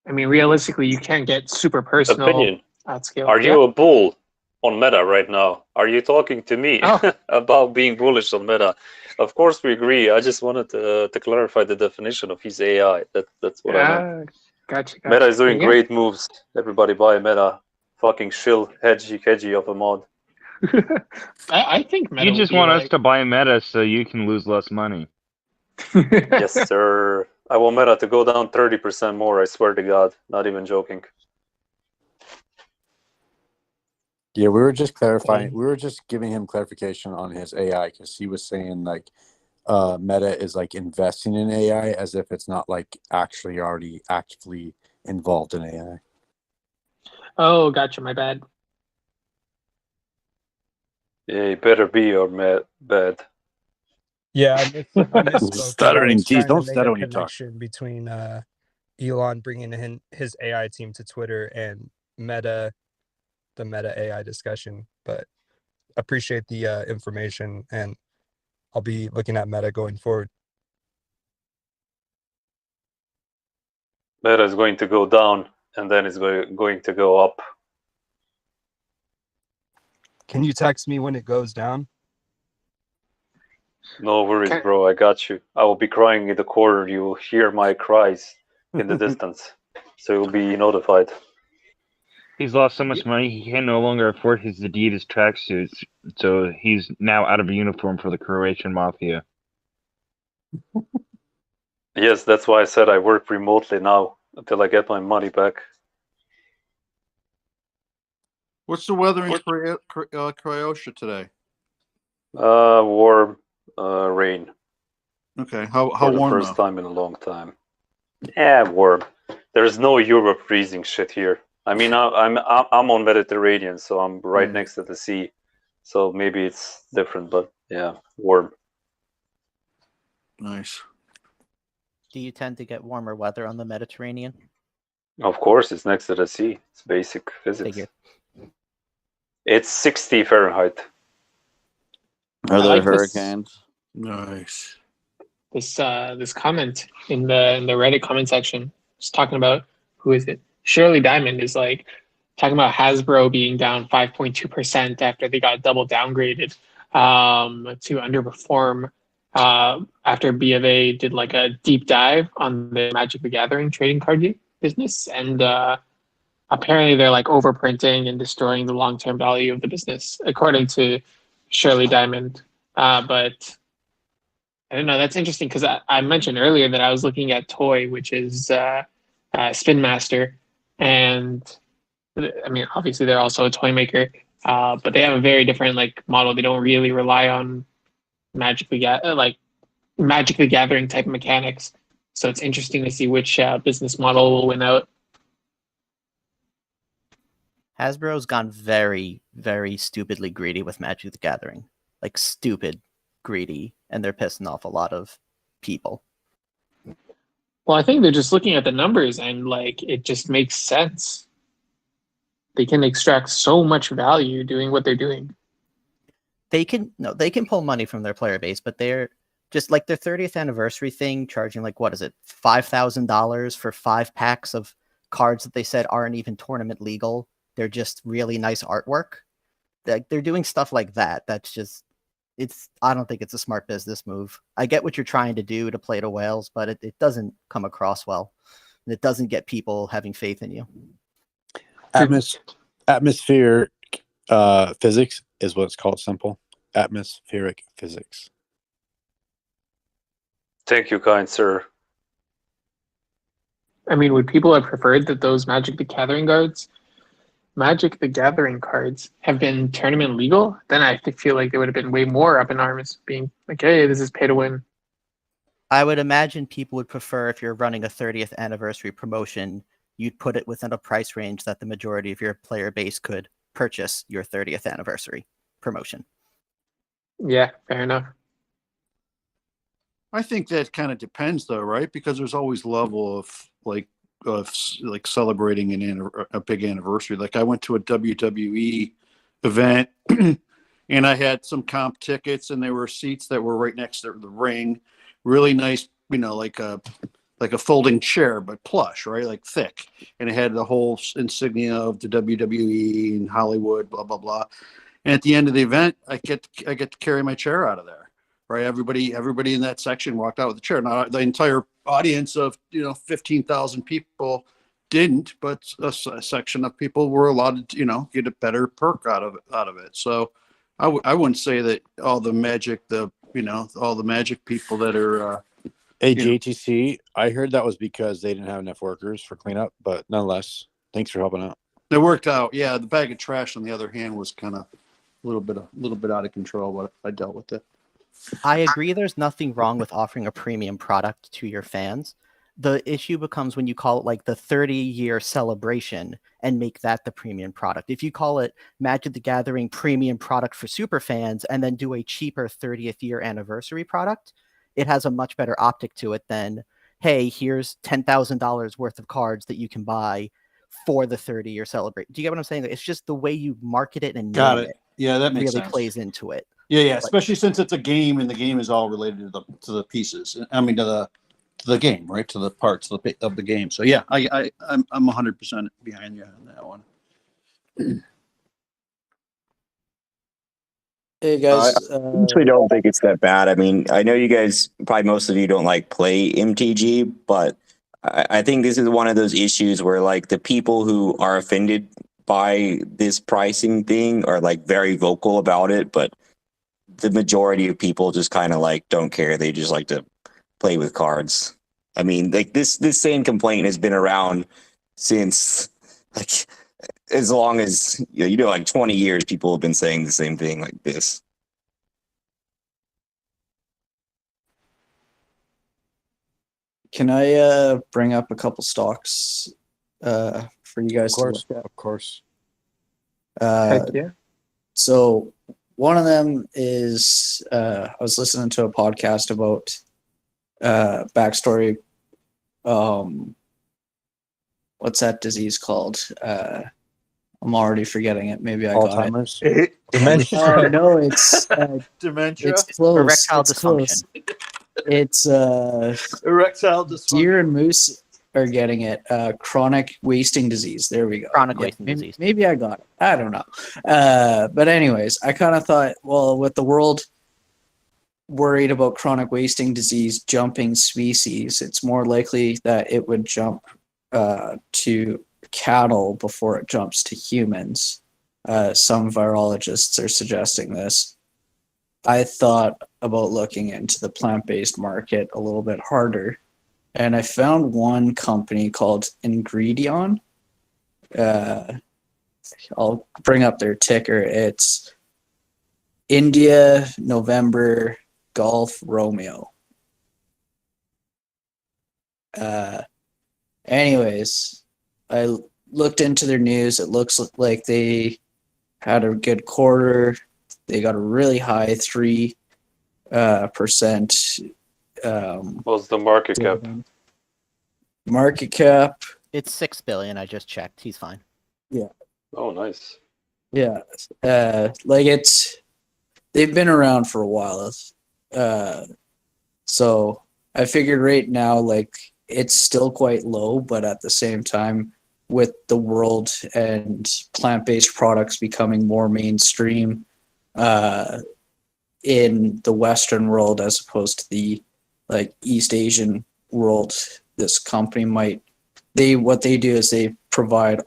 I mean, realistically, you can't get super personal Opinion. at scale. Are you a bull on Meta right now? Are you talking to me about being bullish on Meta? Of course we agree. I just wanted to clarify the definition of his AI. That's what I meant. Gotcha. Meta is doing great moves. Everybody buy Meta. Fucking shill, hedgy of a mod. I think Meta you just want us to buy Meta so you can lose less money. Yes, sir. I want Meta to go down 30% more, I swear to God. Not even joking. Yeah, we were just clarifying. We were just giving him clarification on his AI because he was saying like Meta is like investing in AI as if it's not like actually already actively involved in AI. Oh, gotcha. My bad. Yeah, you better be or bad. Yeah, I misspoke. Stuttering. Geez, don't stutter a when you talk. connection between Elon bringing in his AI team to Twitter and Meta, the Meta AI discussion. But appreciate the information, and I'll be looking at Meta going forward. Meta is going to go down, and then it's going to go up. Can you text me when it goes down? No worries, bro. I got you. I will be crying in the corner. You will hear my cries in the distance. so you'll be notified. He's lost so much money he can no longer afford his Adidas tracksuits, so he's now out of uniform for the Croatian mafia. Yes, that's why I said I work remotely now until I get my money back. What's the weather in Croatia today? Warm, rain. Okay, how For the warm first though? time in a long time. Yeah, warm. There's no Europe freezing shit here. I mean, I'm on Mediterranean, so I'm right next to the sea. So maybe it's different, but yeah, warm. Nice. Do you tend to get warmer weather on the Mediterranean? Of course, it's next to the sea. It's basic physics. Figure. It's 60 Fahrenheit. Are I there like this. hurricanes? Nice. This comment in the Reddit comment section, just talking about, who is it? Shirley Diamond is like talking about Hasbro being down 5.2% after they got double downgraded to underperform after B of A did like a deep dive on the Magic the Gathering trading card business, and apparently they're like overprinting and destroying the long-term value of the business, according to Shirley Diamond. But I don't know. That's interesting because I mentioned earlier that I was looking at Toy, which is Spin Master, and I mean, obviously they're also a toy maker, but they have a very different like model. They don't really rely on Magic the Gathering type mechanics. So it's interesting to see which business model will win out. Hasbro's gone very, very stupidly greedy with Magic the Gathering. Like stupid greedy, and they're pissing off a lot of people. Well, I think they're just looking at the numbers and like it just makes sense. They can extract so much value doing what they're doing. They can pull money from their player base, but they're just like their 30th anniversary thing, charging like what is it, $5,000 for 5 packs of cards that they said aren't even tournament legal. They're just really nice artwork. They're doing stuff like that. That's just I don't think it's a smart business move. I get what you're trying to do to play to whales, but it doesn't come across well. And it doesn't get people having faith in you. Atmospheric physics is what it's called. Simple. Atmospheric physics. Thank you, kind sir. I mean, would people have preferred that those Magic the Gathering cards have been tournament legal? Then I feel like they would have been way more up in arms, being like, hey, this is pay to win. I would imagine people would prefer, if you're running a 30th anniversary promotion, you'd put it within a price range that the majority of your player base could purchase your 30th anniversary promotion. Yeah, fair enough. I think that kind of depends, though, right? Because there's always level of celebrating a big anniversary. Like I went to a WWE event, and I had some comp tickets, and there were seats that were right next to the ring. Really nice, like a folding chair, but plush, right? Like thick, and it had the whole insignia of the WWE and Hollywood, blah blah blah. And at the end of the event, I get to carry my chair out of there. Right, everybody in that section walked out with a chair. Now the entire audience of 15,000 people didn't, but a section of people were allowed to get a better perk out of it. So I wouldn't say that all the magic people that are AGATC. I heard that was because they didn't have enough workers for cleanup, but nonetheless, thanks for helping out. It worked out. Yeah, the bag of trash on the other hand was kind of a little bit out of control, but I dealt with it. I agree there's nothing wrong with offering a premium product to your fans. The issue becomes when you call it like the 30-year celebration and make that the premium product. If you call it Magic the Gathering premium product for super fans and then do a cheaper 30th year anniversary product, it has a much better optic to it than, hey, here's $10,000 worth of cards that you can buy for the 30-year celebration. Do you get what I'm saying? It's just the way you market it and Got name it. Yeah, that makes really sense. plays into it. Yeah, especially since it's a game and the game is all related to the pieces. I mean, to the game, right? To the parts of the game. So yeah, I'm 100% behind you on that one. Hey guys, I actually don't think it's that bad. I mean, I know you guys, probably most of you don't like play MTG, but I think this is one of those issues where like the people who are offended by this pricing thing are like very vocal about it, but the majority of people just kind of like don't care. They just like to play with cards. I mean, like this same complaint has been around since like as long as like 20 years. People have been saying the same thing like this. Can I bring up a couple stocks for you guys to look at? Of course. Heck yeah. So one of them is I was listening to a podcast about backstory. What's that disease called? I'm already forgetting it. Maybe I Alzheimer's. got it. Dementia. No, it's Dementia. it's close. Erectile it's dysfunction. close. It's Erectile dysfunction. deer and moose are getting it. Chronic wasting disease. There we go. Chronic wasting disease. Maybe I got it. I don't know. But anyways, I kind of thought, well, with the world worried about chronic wasting disease jumping species, it's more likely that it would jump to cattle before it jumps to humans. Some virologists are suggesting this. I thought about looking into the plant-based market a little bit harder, and I found one company called Ingredion. I'll bring up their ticker. It's India, November, Golf, Romeo. Anyways, I looked into their news. It looks like they had a good quarter. They got a really high 3%. What's the market cap? Market cap. It's 6 billion. I just checked. He's fine. Yeah. Oh, nice. Yeah. Like they've been around for a while. So I figured right now, like it's still quite low, but at the same time, with the world and plant-based products becoming more mainstream in the Western world as opposed to the like East Asian world, this company what they do is they provide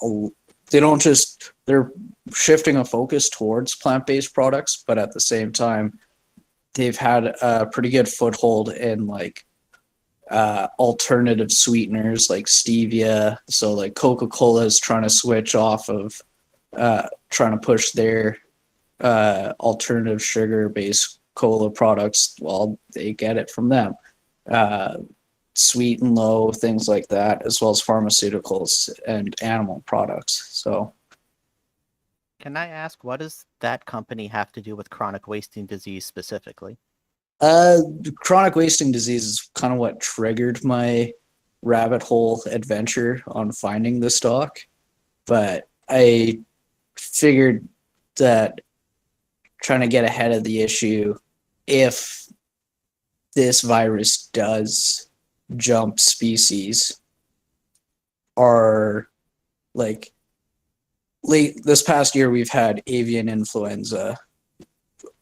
they're shifting a focus towards plant-based products, but at the same time, they've had a pretty good foothold in like alternative sweeteners like stevia. So like Coca-Cola is trying to switch off of trying to push their alternative sugar-based cola products. Well, they get it from them. Sweet and low, things like that, as well as pharmaceuticals and animal products. So Can I ask, what does that company have to do with chronic wasting disease specifically? chronic wasting disease is kind of what triggered my rabbit hole adventure on finding the stock. But I figured that trying to get ahead of the issue, if this virus does jump species, are like late this past year we've had avian influenza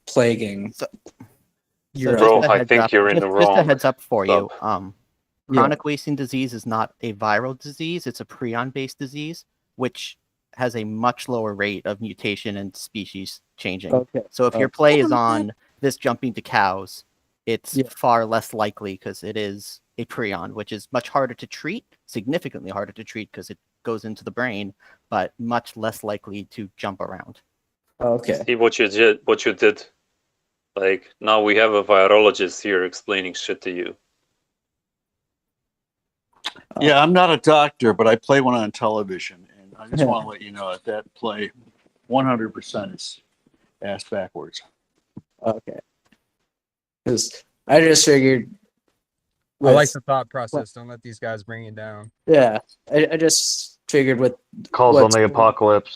plaguing Europe. Bro, I think you're in the Just a wrong heads up for you. club. Chronic wasting disease is not a viral disease. It's a prion-based disease, which has a much lower rate of mutation and species changing. Okay. So if your play is on this jumping to cows, it's far less likely because it is a prion, which is much harder to treat, significantly harder to treat because it goes into the brain, but much less likely to jump around. Okay. See what you did. What you did. Like now we have a virologist here explaining shit to you. Yeah, I'm not a doctor, but I play one on television, and I just want to let you know that play 100% is ass backwards. Okay. Because I just figured. I like the thought process. Don't let these guys bring you down. Yeah, I just figured with Calls on the apocalypse.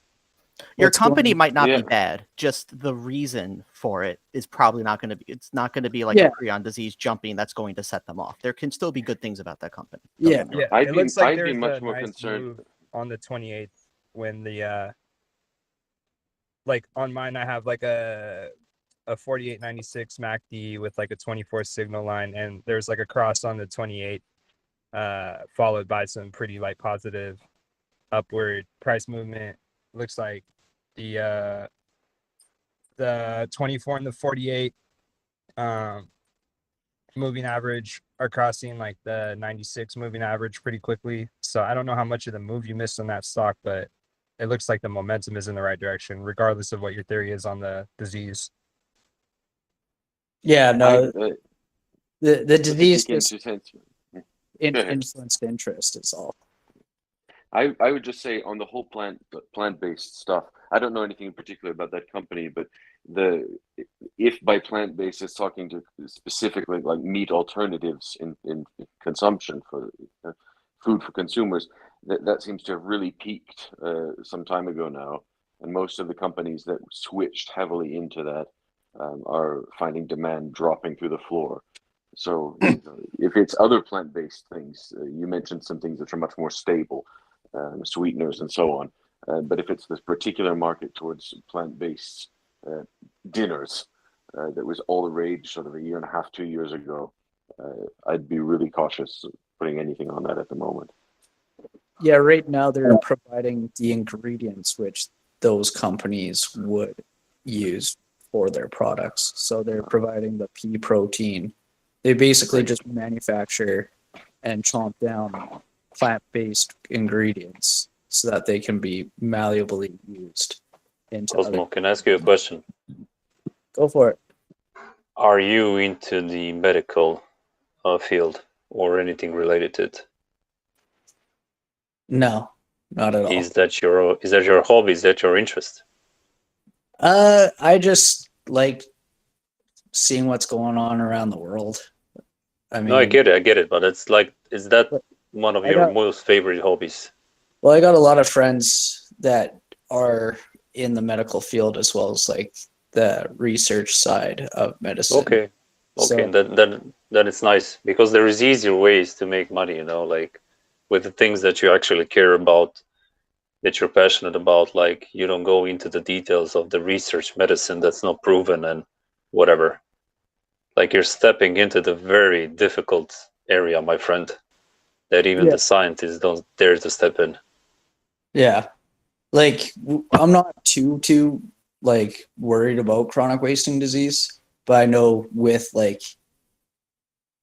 Your company might not be bad. Just the reason for it is probably not going to be. It's not going to be like a prion disease jumping that's going to set them off. There can still be good things about that company. Yeah. It looks like there's a nice move on the 28th when the like on mine I have like a 4896 MACD with like a 24 signal line, and there's like a cross on the 28 followed by some pretty light positive upward price movement. Looks like the 24 and the 48 moving average are crossing like the 96 moving average pretty quickly. So I don't know how much of the move you missed on that stock, but it looks like the momentum is in the right direction, regardless of what your theory is on the disease. Yeah, no, the disease Again, just influenced interest is all. I would just say on the whole plant-based stuff, I don't know anything in particular about that company, but if by plant-based it's talking to specifically like meat alternatives in consumption for food for consumers, that seems to have really peaked some time ago now, and most of the companies that switched heavily into that are finding demand dropping through the floor. So if it's other plant-based things, you mentioned some things that are much more stable, sweeteners and so on. But if it's this particular market towards plant-based dinners that was all the rage sort of a year and a half, 2 years ago, I'd be really cautious putting anything on that at the moment. Yeah, right now they're providing the ingredients which those companies would use for their products. So they're providing the pea protein. They basically just manufacture and chomp down plant-based ingredients so that they can be malleably used into Cosmo, can I ask you a question? Go for it. Are you into the medical field or anything related to it? No, not at all. Is that your hobby? Is that your interest? I just like seeing what's going on around the world. I mean, No, I get it, but it's like, is that one of your most favorite hobbies? Well, I got a lot of friends that are in the medical field as well as like the research side of medicine. Okay, So- then it's nice because there is easier ways to make money, you know, like with the things that you actually care about, that you're passionate about. Like you don't go into the details of the research medicine that's not proven and whatever. Like you're stepping into the very difficult area, my friend, that even the scientists don't dare to step in. Yeah. Like I'm not too like worried about chronic wasting disease, but I know with like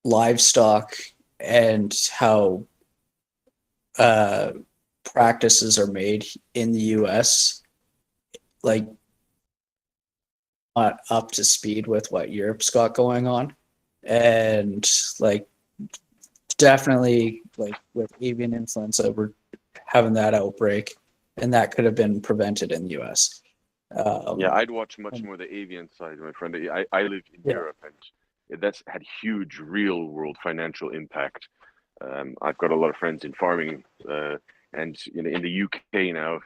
livestock and how practices are made in the US, like not up to speed with what Europe's got going on. And like definitely like with avian influenza, we're having that outbreak, and that could have been prevented in the US. Yeah, I'd watch much more the avian side, my friend. I live in Europe, and that's had huge real world financial impact. I've got a lot of friends in farming, and in the UK now,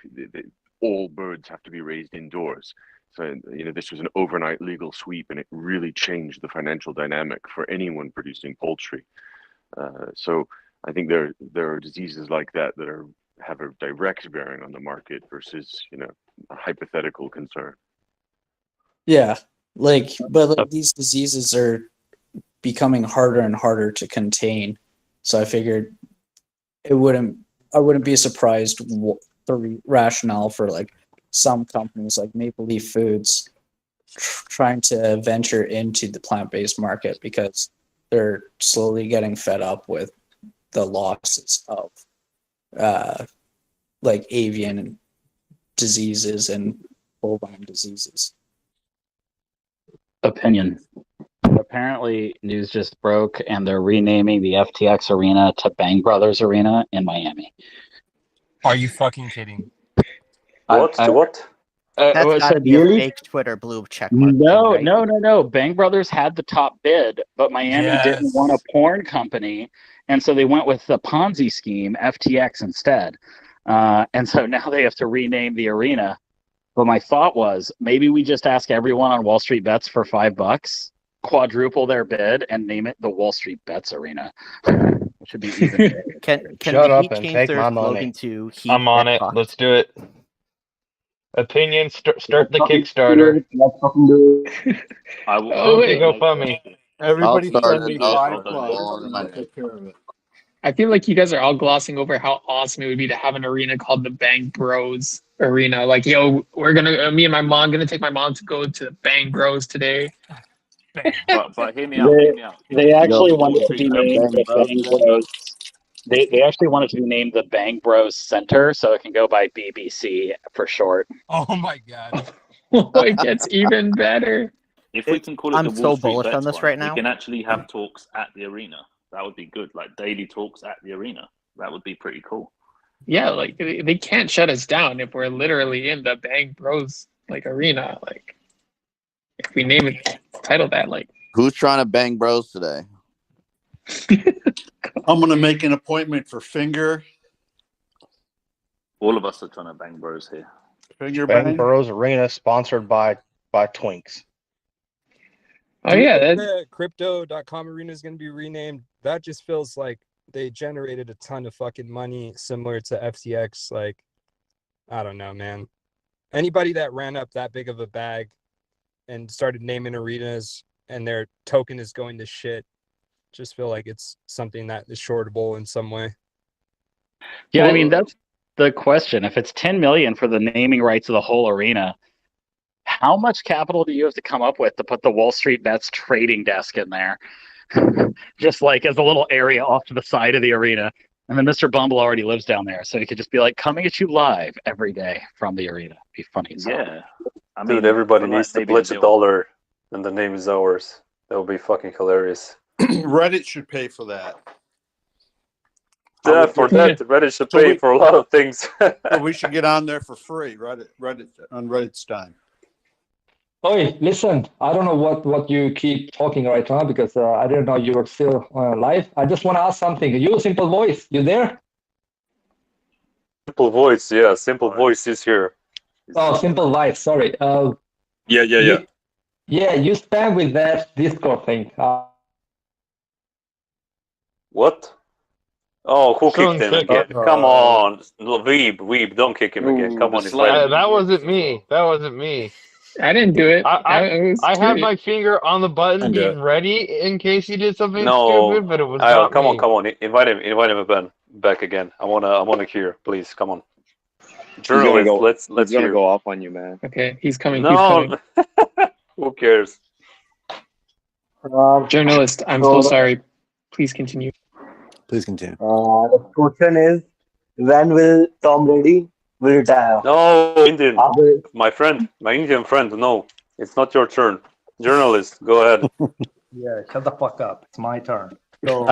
all birds have to be raised indoors. So this was an overnight legal sweep, and it really changed the financial dynamic for anyone producing poultry. So I think there are diseases like that that have a direct bearing on the market versus a hypothetical concern. Yeah, but these diseases are becoming harder and harder to contain. So I figured I wouldn't be surprised the rationale for like some companies like Maple Leaf Foods trying to venture into the plant-based market because they're slowly getting fed up with the losses of like avian diseases and bovine diseases. Opinion. Apparently, news just broke, and they're renaming the FTX arena to Bang Brothers Arena in Miami. Are you fucking kidding? What? That's got to be a really? fake Twitter blue check mark. No. Bang Brothers had the top bid, but Miami didn't want a porn company, and so they went with the Ponzi scheme, FTX, instead. And so now they have to rename the arena. But my thought was maybe we just ask everyone on Wall Street Bets for $5, quadruple their bid, and name it the Wall Street Bets Arena. Should be even. Can Shut the up Heat and change take their my slogan money. to Heat I'm on Get it. Fucked? Let's do it. Opinion, start the Kickstarter. Let's fucking do it. I will. Okay, go fund me. I'll Everybody start send it. me I'll $5 start the ball and in my I'll take care of it. I feel like you guys are all glossing over how awesome it would be to have an arena called the Bang Bros Arena. Like, yo, we're gonna, me and my mom, gonna take my mom to go to Bang Bros today. But hear me out. Hear me out. They Yo, actually can we wanted get to be some named Bang the Bros Bang today? Bros. They actually wanted to be named the Bang Bros Center, so it can go by BBC for short. Oh my god. It gets even better. If we can call it I'm the so Wall Street bullish on Bets this one, right we now. can actually have talks at the arena. That would be good, like daily talks at the arena. That would be pretty cool. Yeah, like they can't shut us down if we're literally in the Bang Bros like arena. Like, if we name it, title that, like, Who's trying to bang bros today? I'm going to make an appointment for finger All of us are trying to bang bros here. bang. Bang Bros Arena, sponsored by Twinks. oh Do you yeah, think that, that crypto.com arena is going to be renamed? That just feels like they generated a ton of fucking money similar to FTX. Like, I don't know, man. Anybody that ran up that big of a bag and started naming arenas and their token is going to shit, just feel like it's something that is shortable in some way. Yeah, I mean that's the question. If it's 10 million for the naming rights of the whole arena, how much capital do you have to come up with to put the Wall Street Bets trading desk in there? Just like as a little area off to the side of the arena. And then Mr. Bumble already lives down there, so he could just be like coming at you live every day from the arena. Be funny as hell. Yeah. I mean, Dude, everybody for like needs to maybe pledge the a deal. dollar, and the name is ours. That would be fucking hilarious. Reddit should pay for that. Yeah, for that, Reddit should pay for a lot of things. So we should get on there for free. Reddit on Reddit's time. Oi, listen, I don't know what you keep talking right now because I didn't know you were still live. I just want to ask something. You, Simple Voice, you there? Simple Voice, yeah, Simple Voice is here. Oh, Simple Voice, sorry. Yeah. Yeah, you spam with that Discord thing. What? Oh, who Someone kicked him kicked again? him. Come on, Weeb, don't kick him again. Come on, invite him. That wasn't me. That wasn't me. I didn't do it. I had my finger on the button, being ready in case he did something stupid, but it was not come me. on, invite him back again. I wanna hear, please, come on. Journalist, let's he's gonna hear. go off on you, man. Okay, he's coming. No, who cares? Journalist, I'm so sorry. Please continue. Please continue. The question is, when will Tom Brady will retire? No, Indian, my Indian friend. No, it's not your turn. Journalist, go ahead. Yeah, shut the fuck up. It's my turn. So,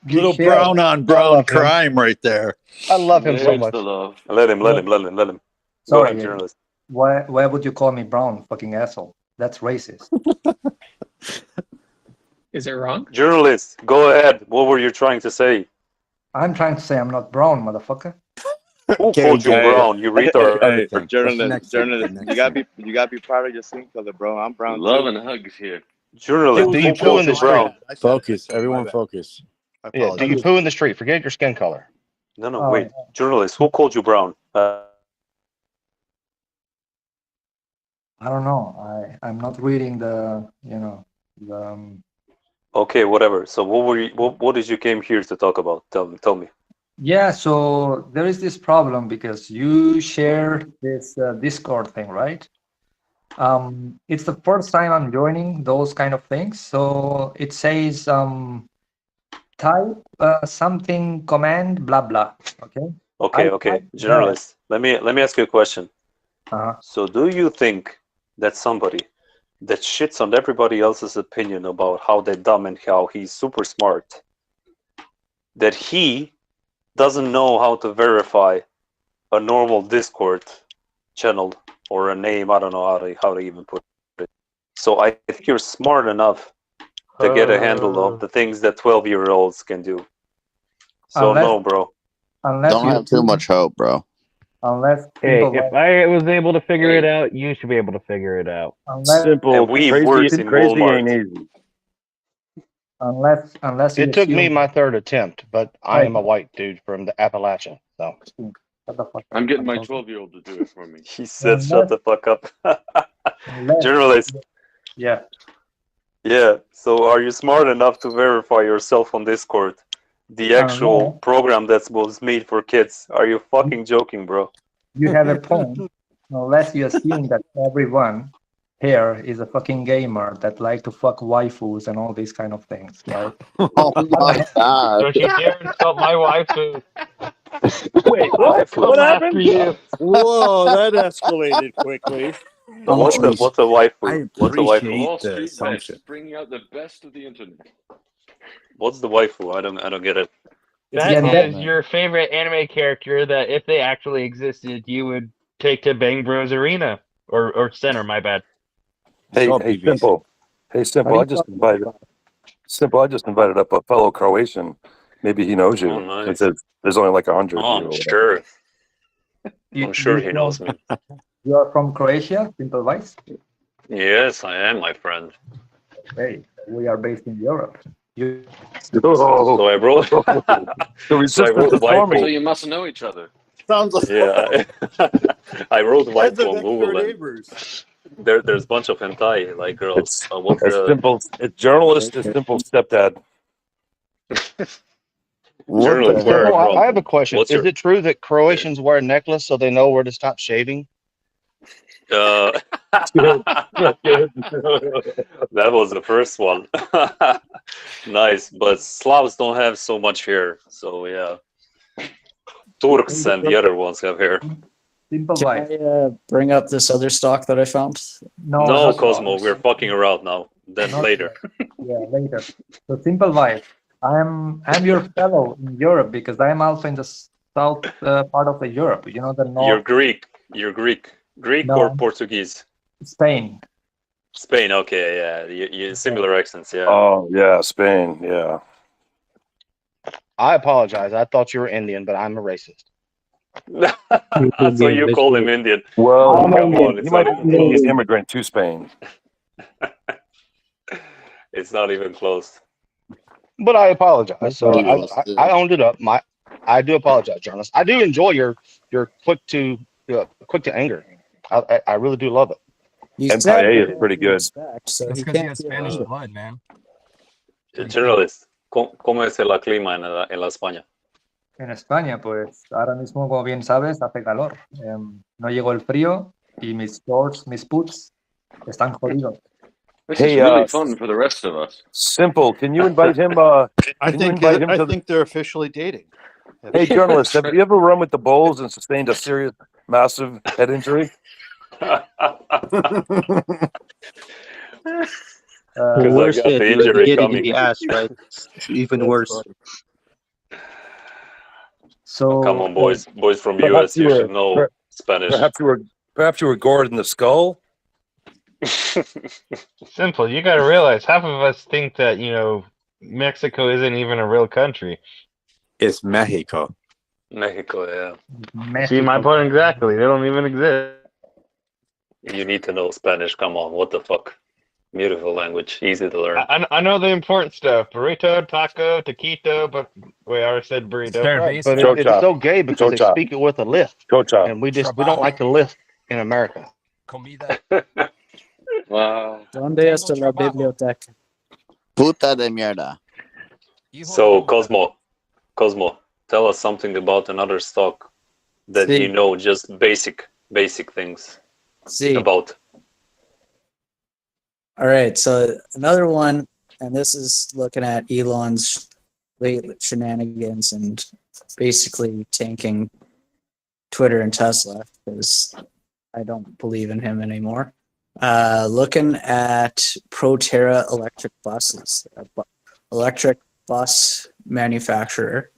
Little brown on brown crime right there. I love him so There's much. the love. Let him. Go sorry, ahead, journalist. why would you call me brown, fucking asshole? That's racist. Is it wrong? Journalist, go ahead. What were you trying to say? I'm trying to say I'm not brown, motherfucker. Who called you brown? You retard. Hey, journalist, you gotta be proud of your skin color, bro. I'm brown. Love too. and hugs here. Journalist, Do you who poo called in the you street? brown? Focus, everyone, focus. Yeah, do you poo in the street? Forget your skin color. No, wait. Journalist, who called you brown? I don't know. I'm not reading the Okay, whatever. So what did you came here to talk about? Tell me. Yeah, so there is this problem because you share this Discord thing, right? It's the first time I'm joining those kind of things. So it says type something command blah blah. Okay. Okay. Journalist, let me ask you a question. Uh-huh. So do you think that somebody that shits on everybody else's opinion about how they're dumb and how he's super smart, that he doesn't know how to verify a normal Discord channel or a name? I don't know how to even put it. So I think you're smart enough to get a handle of the things that 12-year-olds can do. So no, bro. Don't have too much hope, bro. Unless hey, if I was able to figure it out, you should be able to figure it out. Simple. And we works in Walmart. Ain't easy. Unless It took me my third attempt, but I am a white dude from the Appalachia. So I'm getting my 12-year-old to do it for me. He said, "Shut the fuck up." Journalist. Yeah. Yeah. So are you smart enough to verify yourself on Discord? The I don't actual know. program that was made for kids. Are you fucking joking, bro? You have a point, unless you assume that everyone here is a fucking gamer that like to fuck waifus and all these kind of things, right? Oh my god. Don't you dare insult my waifu. Wait, I'll what? come What after happened? you. Whoa, that escalated quickly. What's a waifu? What's a waifu? Wall Street Bets, bringing out the best of the internet. What's the waifu? I don't get it. That is your favorite anime character that if they actually existed, you would take to Bang Bros Arena. Or Center, my bad. Hey, Simple. Hey, Simple. I just invited up a fellow Croatian. Maybe he knows you. Oh, nice. Since there's only like 100. Oh, I'm sure. I'm sure he knows me. You are from Croatia, Simple Vice? Yes, I am, my friend. Hey, we are based in Europe. So I wrote. So So you must know each other. Sounds like Yeah, I wrote That's waifu the on Google. And neighbors. there's a bunch of hentai like girls. What's It's the Simple. It's journalist. It's Simple stepdad. journalist? Where Simple, from? I have a question. What's Is your it true that Croatians wear a necklace so they know where to stop shaving? That was the first one. Nice, but Slavs don't have so much hair, so yeah. Turks and the other ones have hair. Simple Can Vice. I bring up this other stock that I found? No, No, not Cosmo, yours. we're fucking around now. Then Not later. Yeah, later. So Simple Vice. I'm your fellow in Europe because I'm also in the south part of the Europe. You know the You're north. Greek. You're Greek. Greek No. or Portuguese? Spain. Spain. Okay, yeah. You similar accents, yeah. Oh yeah, Spain. Yeah. I apologize. I thought you were Indian, but I'm a racist. So you call him Indian? Well, Come on, he it's might not be even an Indian close. immigrant to Spain. It's not even close. But I apologize. So He was, I owned it up. I do apologize, journalist. I do enjoy your quick to anger. I really do love it. Empire is pretty good. That's because he has Spanish blood, man. Journalist, ¿cómo es el clima en la España? En España, pues ahora mismo, como bien sabes, hace calor. No llegó el frío y mis shorts, mis puts están jodidos. This Hey, is really fun for the rest of us. Simple. Can you invite him? I can you think invite him I to think they're officially dating. Hey, journalist, have you ever run with the Bulls and sustained a serious, massive head injury? The worst hit you ever get it in the ass, right? It's even worse. So Come on, boys from Perhaps US, you you should were- know Spanish. Perhaps you were gored in the skull. Simple. You got to realize half of us think that, Mexico isn't even a real country. It's Mexico. Mexico, yeah. See my point exactly. They don't even exist. You need to know Spanish. Come on, what the fuck? Beautiful language, easy to learn. I know the important stuff. Burrito, taco, taquito, but we already said burrito. Right, but it's so gay because they speak it with a lisp, and we don't like to lisp in America. Wow. ¿Dónde está la biblioteca? Puta de mierda. So, Cosmo, tell us something about another stock that Sí. you know, just basic things Sí. about. All right, so another one, and this is looking at Elon's late shenanigans and basically tanking Twitter and Tesla because I don't believe in him anymore. Looking at Proterra electric buses, electric bus manufacturer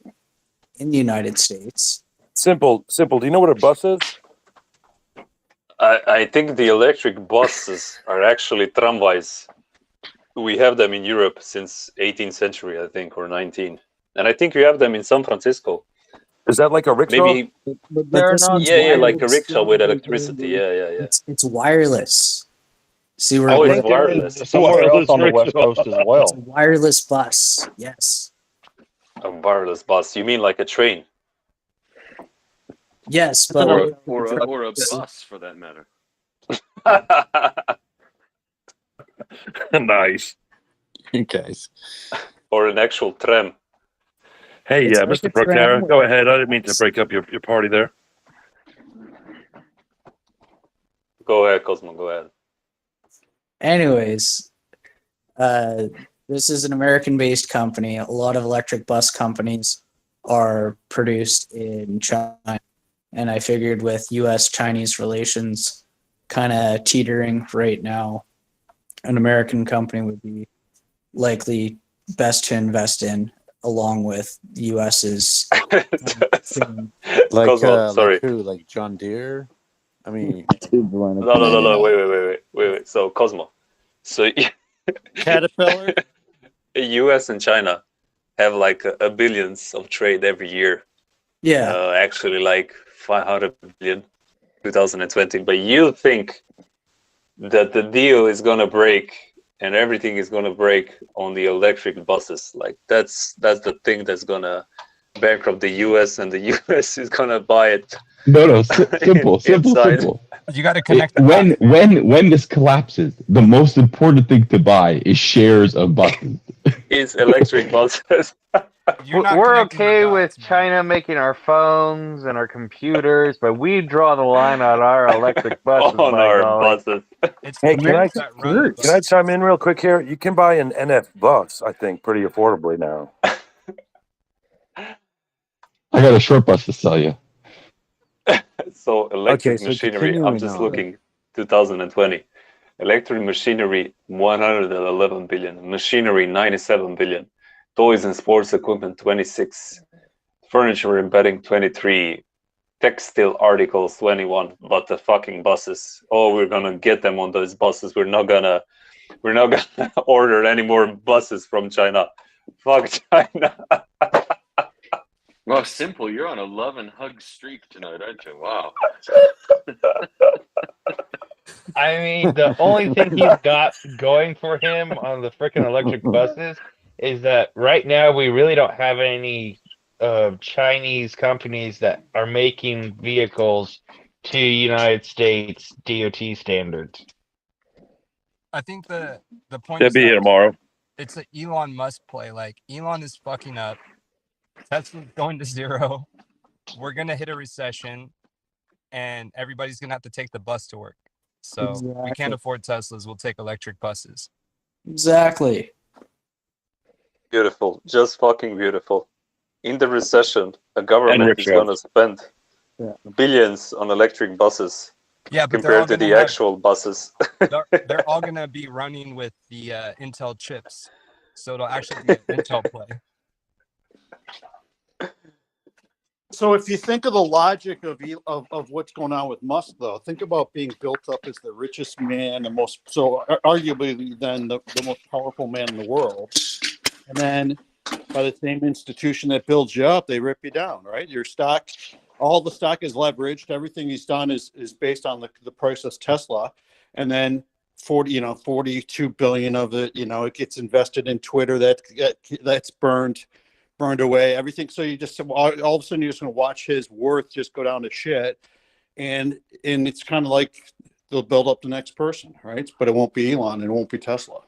in the United States. Simple. Do you know what a bus is? I think the electric buses are actually tramways. We have them in Europe since 18th century, I think, or 19. And I think you have them in San Francisco. Is that like a rickshaw? Maybe. But this one's Yeah, like a wireless. rickshaw with electricity. Yeah. It's wireless. See, we're Oh, we're- it's wireless. Somewhere else on the West Coast as It's a well. wireless bus. Yes. A wireless bus. You mean like a train? Yes, but Or a bus for that matter. Nice. guys. Or an actual tram. Hey, It's like Mr. a tram Brookera, go with ahead. I didn't mean to break up your party there. Go ahead, Cosmo. Go ahead. Anyways, this is an American-based company. A lot of electric bus companies are produced in China, and I figured with U.S.-Chinese relations kind of teetering right now, an American company would be likely best to invest in, along with U.S.'s. Like, Cosmo, sorry. like who? Like John Deere? I mean, No. Wait. So Cosmo. So Caterpillar. U.S. and China have like a billions of trade every year. Yeah. Actually, like 500 billion, 2020. But you think that the deal is gonna break and everything is gonna break on the electric buses? Like that's the thing that's gonna bankrupt the U.S. and the U.S. is gonna buy it. No, simple. You got to connect when this collapses, the most important thing to buy is shares of buses. Is electric buses. We're okay with China making our phones and our computers, but we draw the line on our electric buses. On by our golly. buses. Hey, can I chime in real quick here? You can buy an NF bus, I think, pretty affordably now. I got a short bus to sell you. So electric Okay, so machinery, I'm continuing just on. looking 2020. Electric machinery 111 billion, machinery 97 billion, toys and sports equipment 26, furniture and bedding 23, textile articles 21, but the fucking buses. Oh, we're gonna get them on those buses. We're not gonna order any more buses from China. Fuck China. Well, simple. You're on a love and hug streak tonight, aren't you? Wow. I mean, the only thing he's got going for him on the freaking electric buses is that right now we really don't have any Chinese companies that are making vehicles to United States DOT standards. I think the point They'll is be here that tomorrow. it's an Elon Musk play. Like Elon is fucking up. Tesla's going to zero. We're gonna hit a recession, and everybody's gonna have to take the bus to work. So we can't Exactly. afford Teslas. We'll take electric buses. Exactly. Beautiful, just fucking beautiful. In the recession, the government is rickshaws. gonna spend billions on electric buses. Yeah, but they're all compared to gonna the have. actual buses. They're all gonna be running with the Intel chips, so it'll actually be an Intel play. So if you think of the logic of what's going on with Musk, though, think about being built up as the richest man, arguably then the most powerful man in the world, and then by the same institution that builds you up, they rip you down, right? Your stock, all the stock is leveraged. Everything he's done is based on the price of Tesla, and then 42 billion of it, it gets invested in Twitter that's burned away, everything. So you just all of a sudden you're just going to watch his worth just go down to shit, and it's kind of like they'll build up the next person, right? But it won't be Elon and it won't be Tesla.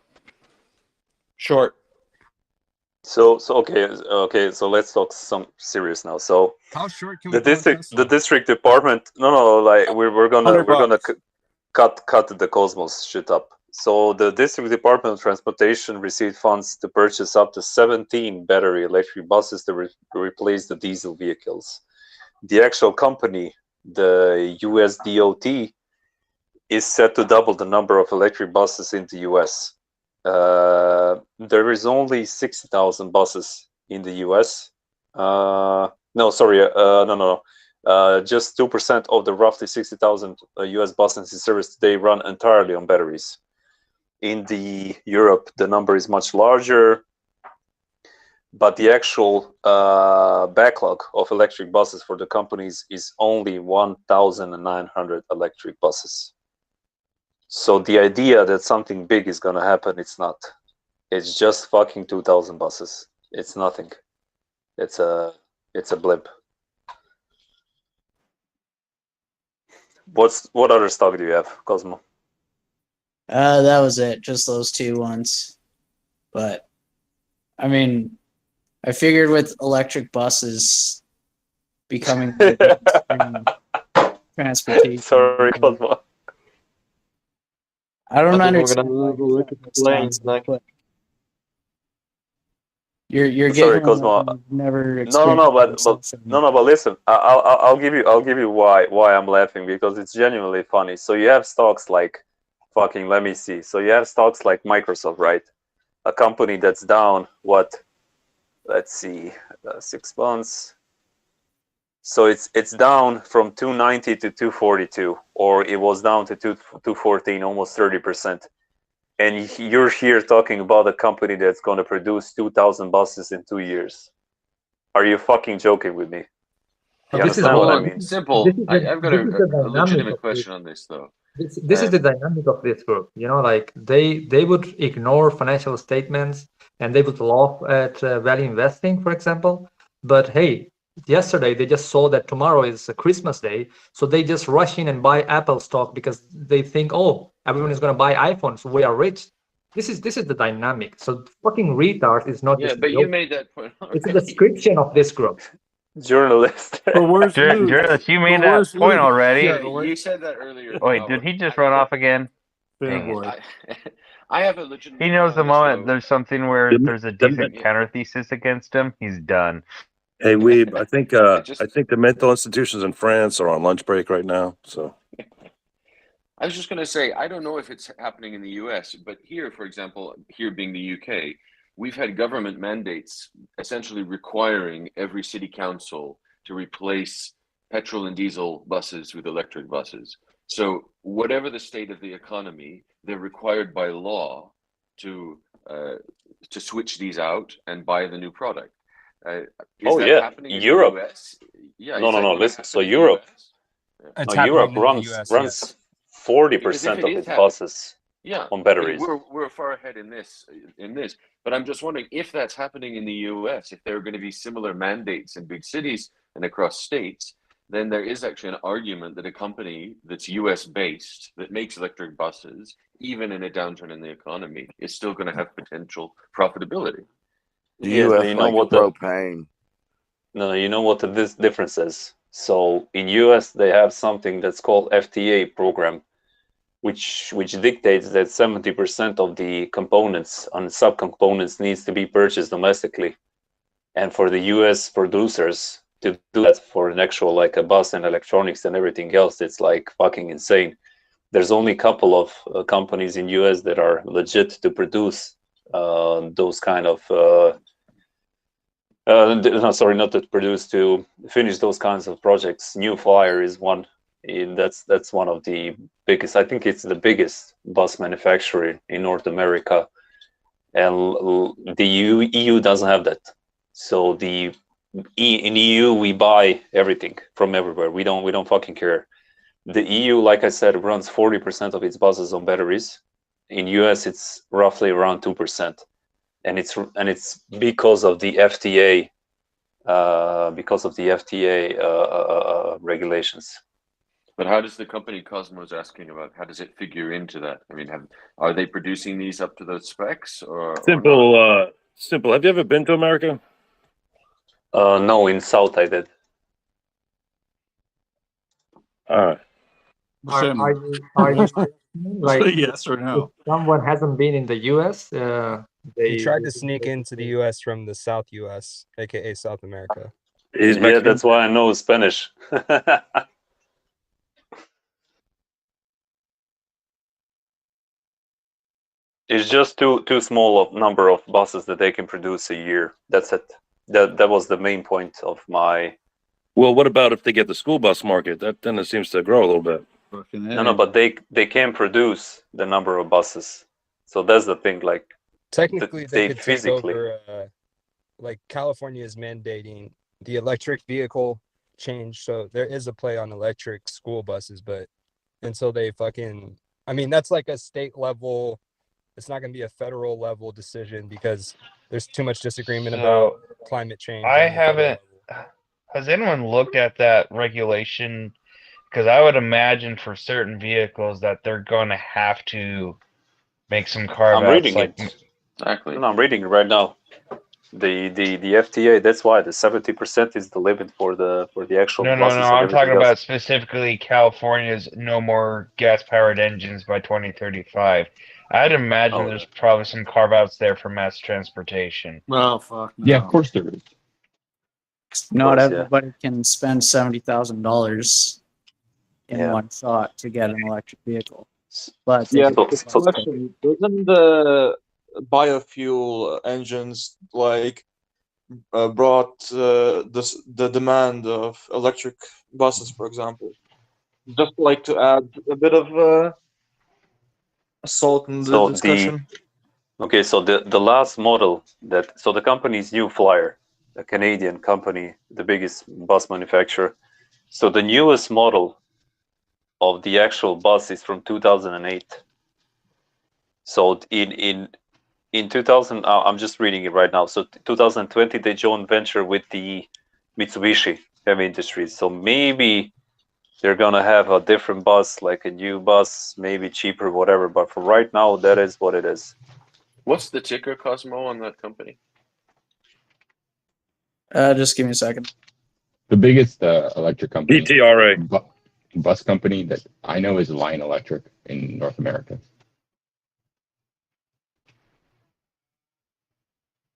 Short. So okay. So let's talk some serious now. So how short can the district department? No. Like we're gonna cut the Cosmos shit up. So the District Department of Transportation received funds to purchase up to 17 battery electric buses to replace the diesel vehicles. The actual company, the US DOT, is set to double the number of electric buses in the US. There is only 60,000 buses in the US. Just 2% of the roughly 60,000 US buses in service today run entirely on batteries. In the Europe, the number is much larger, but the actual backlog of electric buses for the companies is only 1,900 electric buses. So the idea that something big is going to happen, it's not. It's just fucking 2,000 buses. It's nothing. It's a blip. What other stock do you have, Cosmo? That was it. Just those two ones. But I mean, I figured with electric buses becoming transportation. Sorry, Cosmo. I don't I think we're understand gonna why lose you're electric trying to planes stop it, next. but you're Sorry, getting Cosmo. one I've never No, experienced. but listen, I'll give you why I'm laughing, because it's genuinely funny. So you have stocks like fucking, let me see. So you have stocks like Microsoft, right? A company that's down what? Let's see, 6 months. So it's down from 290 to 242, or it was down to 214, almost 30%. And you're here talking about a company that's going to produce 2,000 buses in 2 years. Are you fucking joking with me? You understand what I mean? Simple. I've got this is the a dynamic legitimate of this. question on this, though. This is the dynamic of this group. You know, like they would ignore financial statements and they would laugh at value investing, for example. But hey, yesterday they just saw that tomorrow is a Christmas day, so they just rush in and buy Apple stock because they think, oh, everyone is going to buy iPhones, so we are rich. This is the dynamic. So fucking retard is not Yeah, just a but you joke. made that point It's a already. description of this group. Journalist. But where's Luke? Journalist, you made But that where's point Luke? already. Yeah, You said that earlier. Wait, did he just run off again? Dang it. Fanboy. I have a legitimate He knows point the on this, moment though. there's something where there's a decent counter thesis against him, he's done. Hey, Weeb, I think the mental institutions in France are on lunch break right now. So I was just going to say, I don't know if it's happening in the US, but here, for example, here being the UK, we've had government mandates essentially requiring every city council to replace petrol and diesel buses with electric buses. So whatever the state of the economy, they're required by law to switch these out and buy the new product. Is that happening in Europe. the US? Yeah. No. Listen. So Europe. It's No, Europe happening in the runs US, yes. 40% of its buses Yeah, on batteries. we're far ahead in this. But I'm just wondering if that's happening in the U.S. If there are going to be similar mandates in big cities and across states, then there is actually an argument that a company that's U.S. based that makes electric buses, even in a downturn in the economy, is still going to have potential profitability. The US, you know what propane. No, you know what this difference is. So in US they have something that's called FTA program, which dictates that 70% of the components and subcomponents needs to be purchased domestically. And for the US producers to do that for an actual like a bus and electronics and everything else, it's like fucking insane. There's only a couple of companies in US that are legit to produce those kind of no, sorry, not to produce, to finish those kinds of projects. New Flyer is one. That's one of the biggest. I think it's the biggest bus manufacturer in North America, and the EU doesn't have that. So in EU we buy everything from everywhere. We don't fucking care. The EU, like I said, runs 40% of its buses on batteries. In US, it's roughly around 2%. And it's because of the FTA, regulations. But how does the company Cosmo's asking about? How does it figure into that? I mean, are they producing these up to those specs or simple? Simple. Have you ever been to America? No, in South I did. All right. Are you like yes or no? if someone hasn't been in the US, He tried to sneak into the US from the South US, aka South America. Yeah, that's why I know Spanish. It's just too small of number of buses that they can produce a year. That's it. That was the main point of my. Well, what about if they get the school bus market? Then it seems to grow a little bit. No, but they can produce the number of buses. So that's the thing. Like technically, they could physically take over. Like California is mandating the electric vehicle change, so there is a play on electric school buses, but until they fucking, I mean, that's like a state level. It's not going to be a federal level decision because there's too much disagreement about climate change. I haven't. Has anyone looked at that regulation? Because I would imagine for certain vehicles that they're going to have to make some carve outs. I'm reading like, it. Exactly. No, I'm reading it right now. The FTA. That's why the 70% is the limit for the actual No, buses and I'm talking everything about else. specifically California's no more gas-powered engines by 2035. I'd imagine Oh, there's probably some carve-outs there for mass transportation. Oh fuck no. Yeah, of course there is. Not course, yeah. everybody can spend $70,000 in Yeah. one shot to get an electric vehicle. But Yeah, So- the so- question, doesn't the biofuel engines brought the demand of electric buses, for example? Just like to add a bit of salt in the So discussion. Okay, so the last model so the company is New Flyer, a Canadian company, the biggest bus manufacturer. So the newest model of the actual bus is from 2008. So in 2000, I'm just reading it right now. So 2020 they joined venture with the Mitsubishi Heavy Industries. So maybe they're gonna have a different bus, like a new bus, maybe cheaper, whatever. But for right now, that is what it is. What's the ticker, Cosmo, on that company? just give me a second. The biggest electric company, ETRA. bus company that I know is Lion Electric in North America.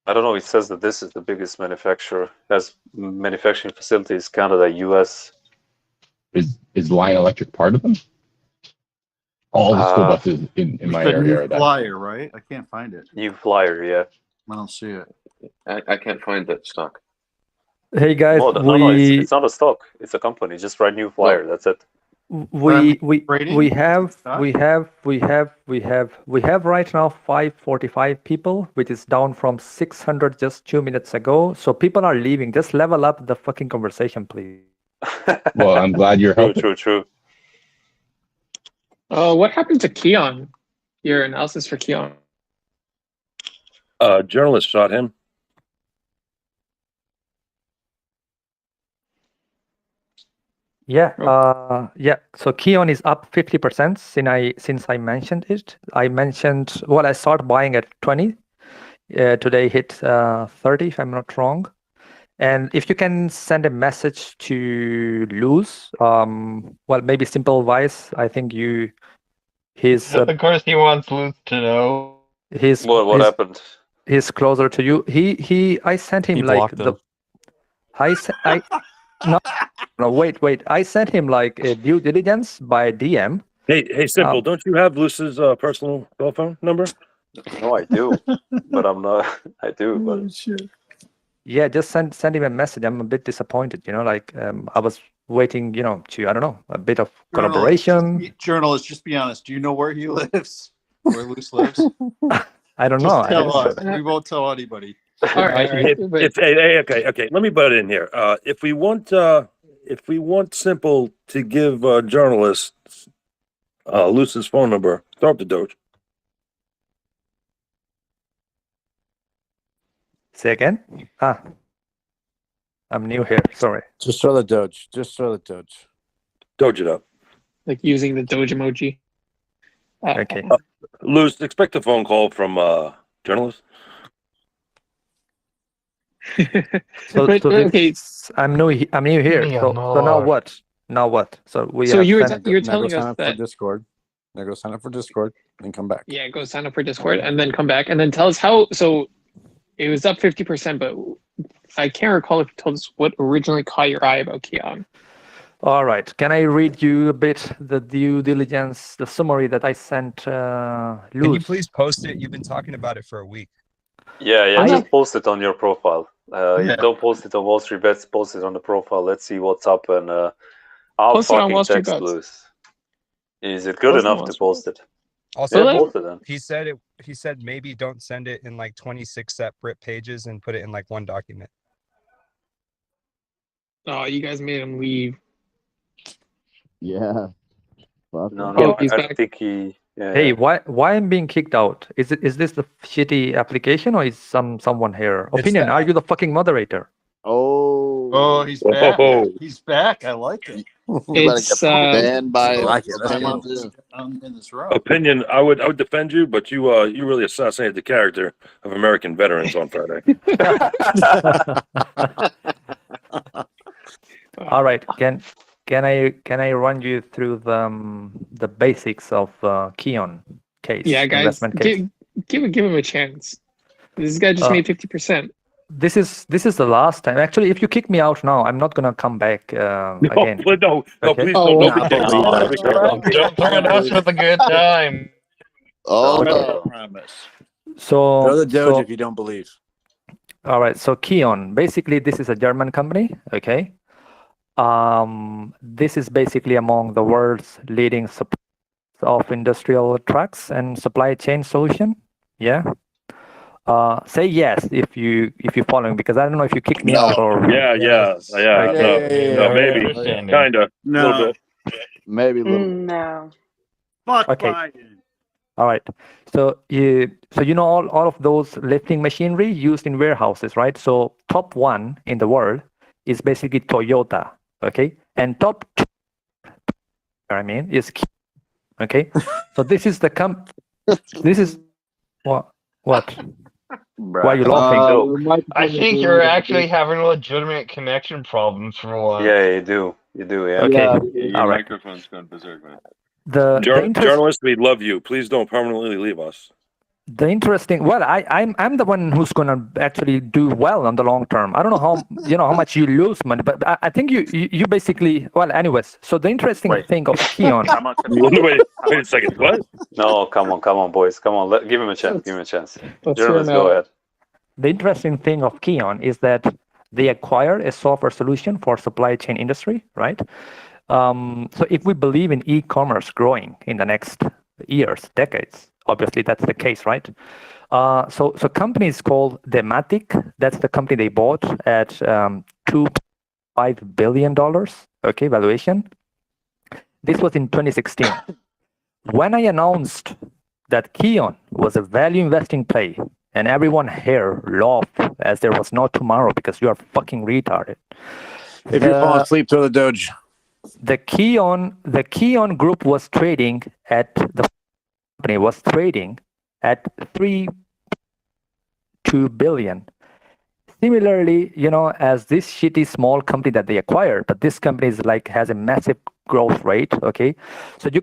I don't know. It says that this is the biggest manufacturer, has manufacturing facilities, Canada, US. Is Lion Electric part of them? All the school buses in my The area new are that. Flyer, right? I can't find it. New Flyer, yeah. I don't see it. I can't find that stock. Hey guys, No, it's not a stock. It's a company. Just write New Flyer. That's it. we have right now 545 people, which is down from 600 just 2 minutes ago. So people are leaving. Just level up the fucking conversation, please. Well, I'm glad you're helping. True. What happened to Keon? Your analysis for Keon? Journalist shot him. Yeah, So Keon is up 50% since I mentioned it. I started buying at 20. Today hit 30, if I'm not wrong. And if you can send a message to Luz, maybe simple advice. I think he's Of course, he wants Luz to know. What happened? He's closer to you. I sent him like the. No, wait. I sent him like a due diligence by DM. Hey, Simple, don't you have Luz's personal cell phone number? No, I do, but I'm not. I do, but Yeah, just send him a message. I'm a bit disappointed. I was waiting. To I don't know, a bit of collaboration. Journalist, just be honest. Do you know where he lives? Where Luz lives? I don't Just know. tell us. We won't tell anybody. All right. Okay. Let me butt in here. If we want Simple to give journalists Luz's phone number, throw up the Doge. Say again? I'm new here. Sorry. Just throw the Doge. Doge it up. Like using the Doge emoji. Okay. Luz, expect a phone call from journalists. Okay. I'm new here. Yeah, So now what? So you're Now telling go sign us up for that. Discord. Now go sign up for Discord and come back. Yeah, go sign up for Discord and then come back and then tell us how. So it was up 50%, but I can't recall if you told us what originally caught your eye about Keon. All right. Can I read you a bit the due diligence, the summary that I sent Luz? Can you please post it? You've been talking about it for a week. Yeah. Just post it on your profile. Don't post it on Wall Street Bets. Post it on the profile. Let's see what's up, and I'll Post it on fucking Wall Street text Bets. Luz. Is it good Post it on enough Wall to Street post it? Also, Yeah, post it then. he said maybe don't send it in like 26 separate pages and put it in like one document. Oh, you guys made him leave. Yeah. No, I think he. Yeah, Hey, yeah. why I'm being kicked out? Is this the shitty application or is someone here? Opinion, are you the fucking moderator? Oh, he's back. He's back. I like it. You better It's get banned by I like it. Let's opinion go. too. In this row. Opinion. I would defend you, but you really assassinated the character of American veterans on Friday. All right. Can I run you through the basics of Keon case? Yeah, guys, Investment case. give him a chance. This guy just made 50%. This is the last time. Actually, if you kick me out now, I'm not gonna come back again. No, Okay? please Oh, don't. Don't threaten us with a good time. Oh Okay. no! Promise. So Throw the Doge if you don't believe. all right. So Keon, basically, this is a German company. Okay. This is basically among the world's leading suppliers of industrial trucks and supply chain solution. Yeah. Say yes if you following, because I don't know if you kicked me out or Yeah. Okay. No, maybe, Understanding. kinda, a little No. bit. Maybe a little. No. Fuck Okay. Biden. All right. So you know all of those lifting machinery used in warehouses, right? So top one in the world is basically Toyota, okay? And top two, is Kia, okay? So this is the this is what? Why are you laughing? I think you're actually having legitimate connection problems for a while. Yeah, you do. Yeah. Okay. Your All right. microphone's gone berserk, man. The Journalists, we love you. Please don't permanently leave us. The interesting, well, I'm the one who's gonna actually do well on the long term. I don't know how much you lose money, but I think you basically, well, anyways. So the interesting thing of Keon. Wait a second. What? No, come on, boys. Come on, give him a chance. Let's Journalists, hear him go out. ahead. The interesting thing of Keon is that they acquire a software solution for supply chain industry, right? So if we believe in e-commerce growing in the next years, decades, obviously that's the case, right? So company is called Dematic. That's the company they bought at $2.5 billion, okay, valuation. This was in 2016. When I announced that Keon was a value investing play, and everyone here laughed as there was no tomorrow because you are fucking retarded. If you're falling asleep, throw the Doge. The Keon group was trading at $3.2 billion. Similarly, as this shitty small company that they acquired, but this company is has a massive growth rate. Okay, so you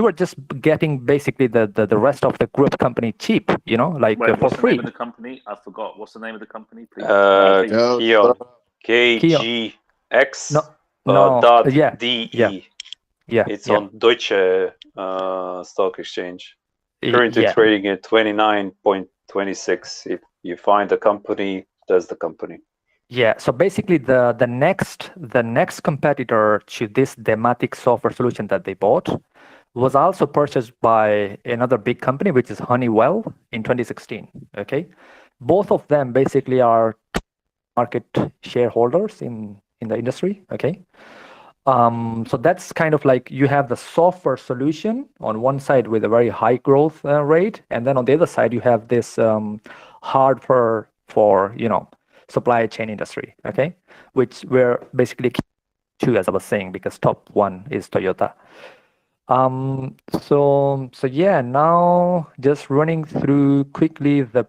are just getting basically the rest of the group company cheap. Wait, for what's the free. name of the company? I forgot. What's the name of the company, please? Keon. KGX. DE. Yeah. It's on Deutsche Stock Exchange. Currently trading at 29.26. If you find the company, that's the company. Yeah. So basically, the next competitor to this Dematic software solution that they bought was also purchased by another big company, which is Honeywell, in 2016. Okay, both of them basically are market shareholders in the industry. Okay. So that's kind of you have the software solution on one side with a very high growth rate, and then on the other side you have this hardware for supply chain industry. Okay, which we're basically two, as I was saying, because top one is Toyota. So yeah, now just running through quickly the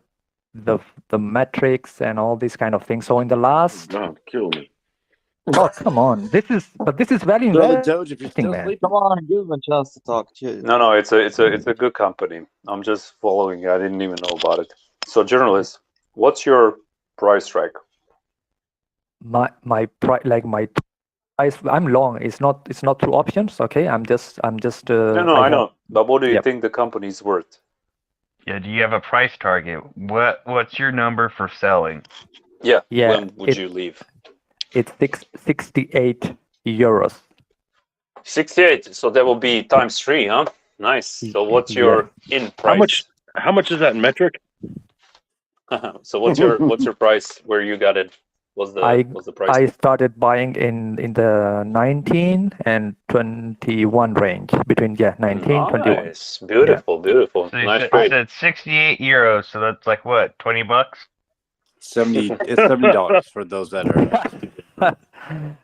metrics and all these kind of things. So in the last. God, kill me. Oh, come on. This is value investing, man. Come on, give him a chance to talk. Cheers. No, it's a good company. I'm just following. I didn't even know about it. So, journalist, what's your price track? My price, I'm long. It's not through options. Okay, I'm just. I know. But what do you think the company's worth? Yeah. Do you have a price target? What's your number for selling? Yeah. When would you leave? It's 68 euros. 68. So that will be times 3, huh? Nice. So what's your in price? How much is that in metric? So what's your price where you got it? What's the price? I started buying in the 19 and 21 range, between 19 21. Nice. Beautiful. So nice I said 68 euros, so that's what, $20? $70. It's $70 for those that are.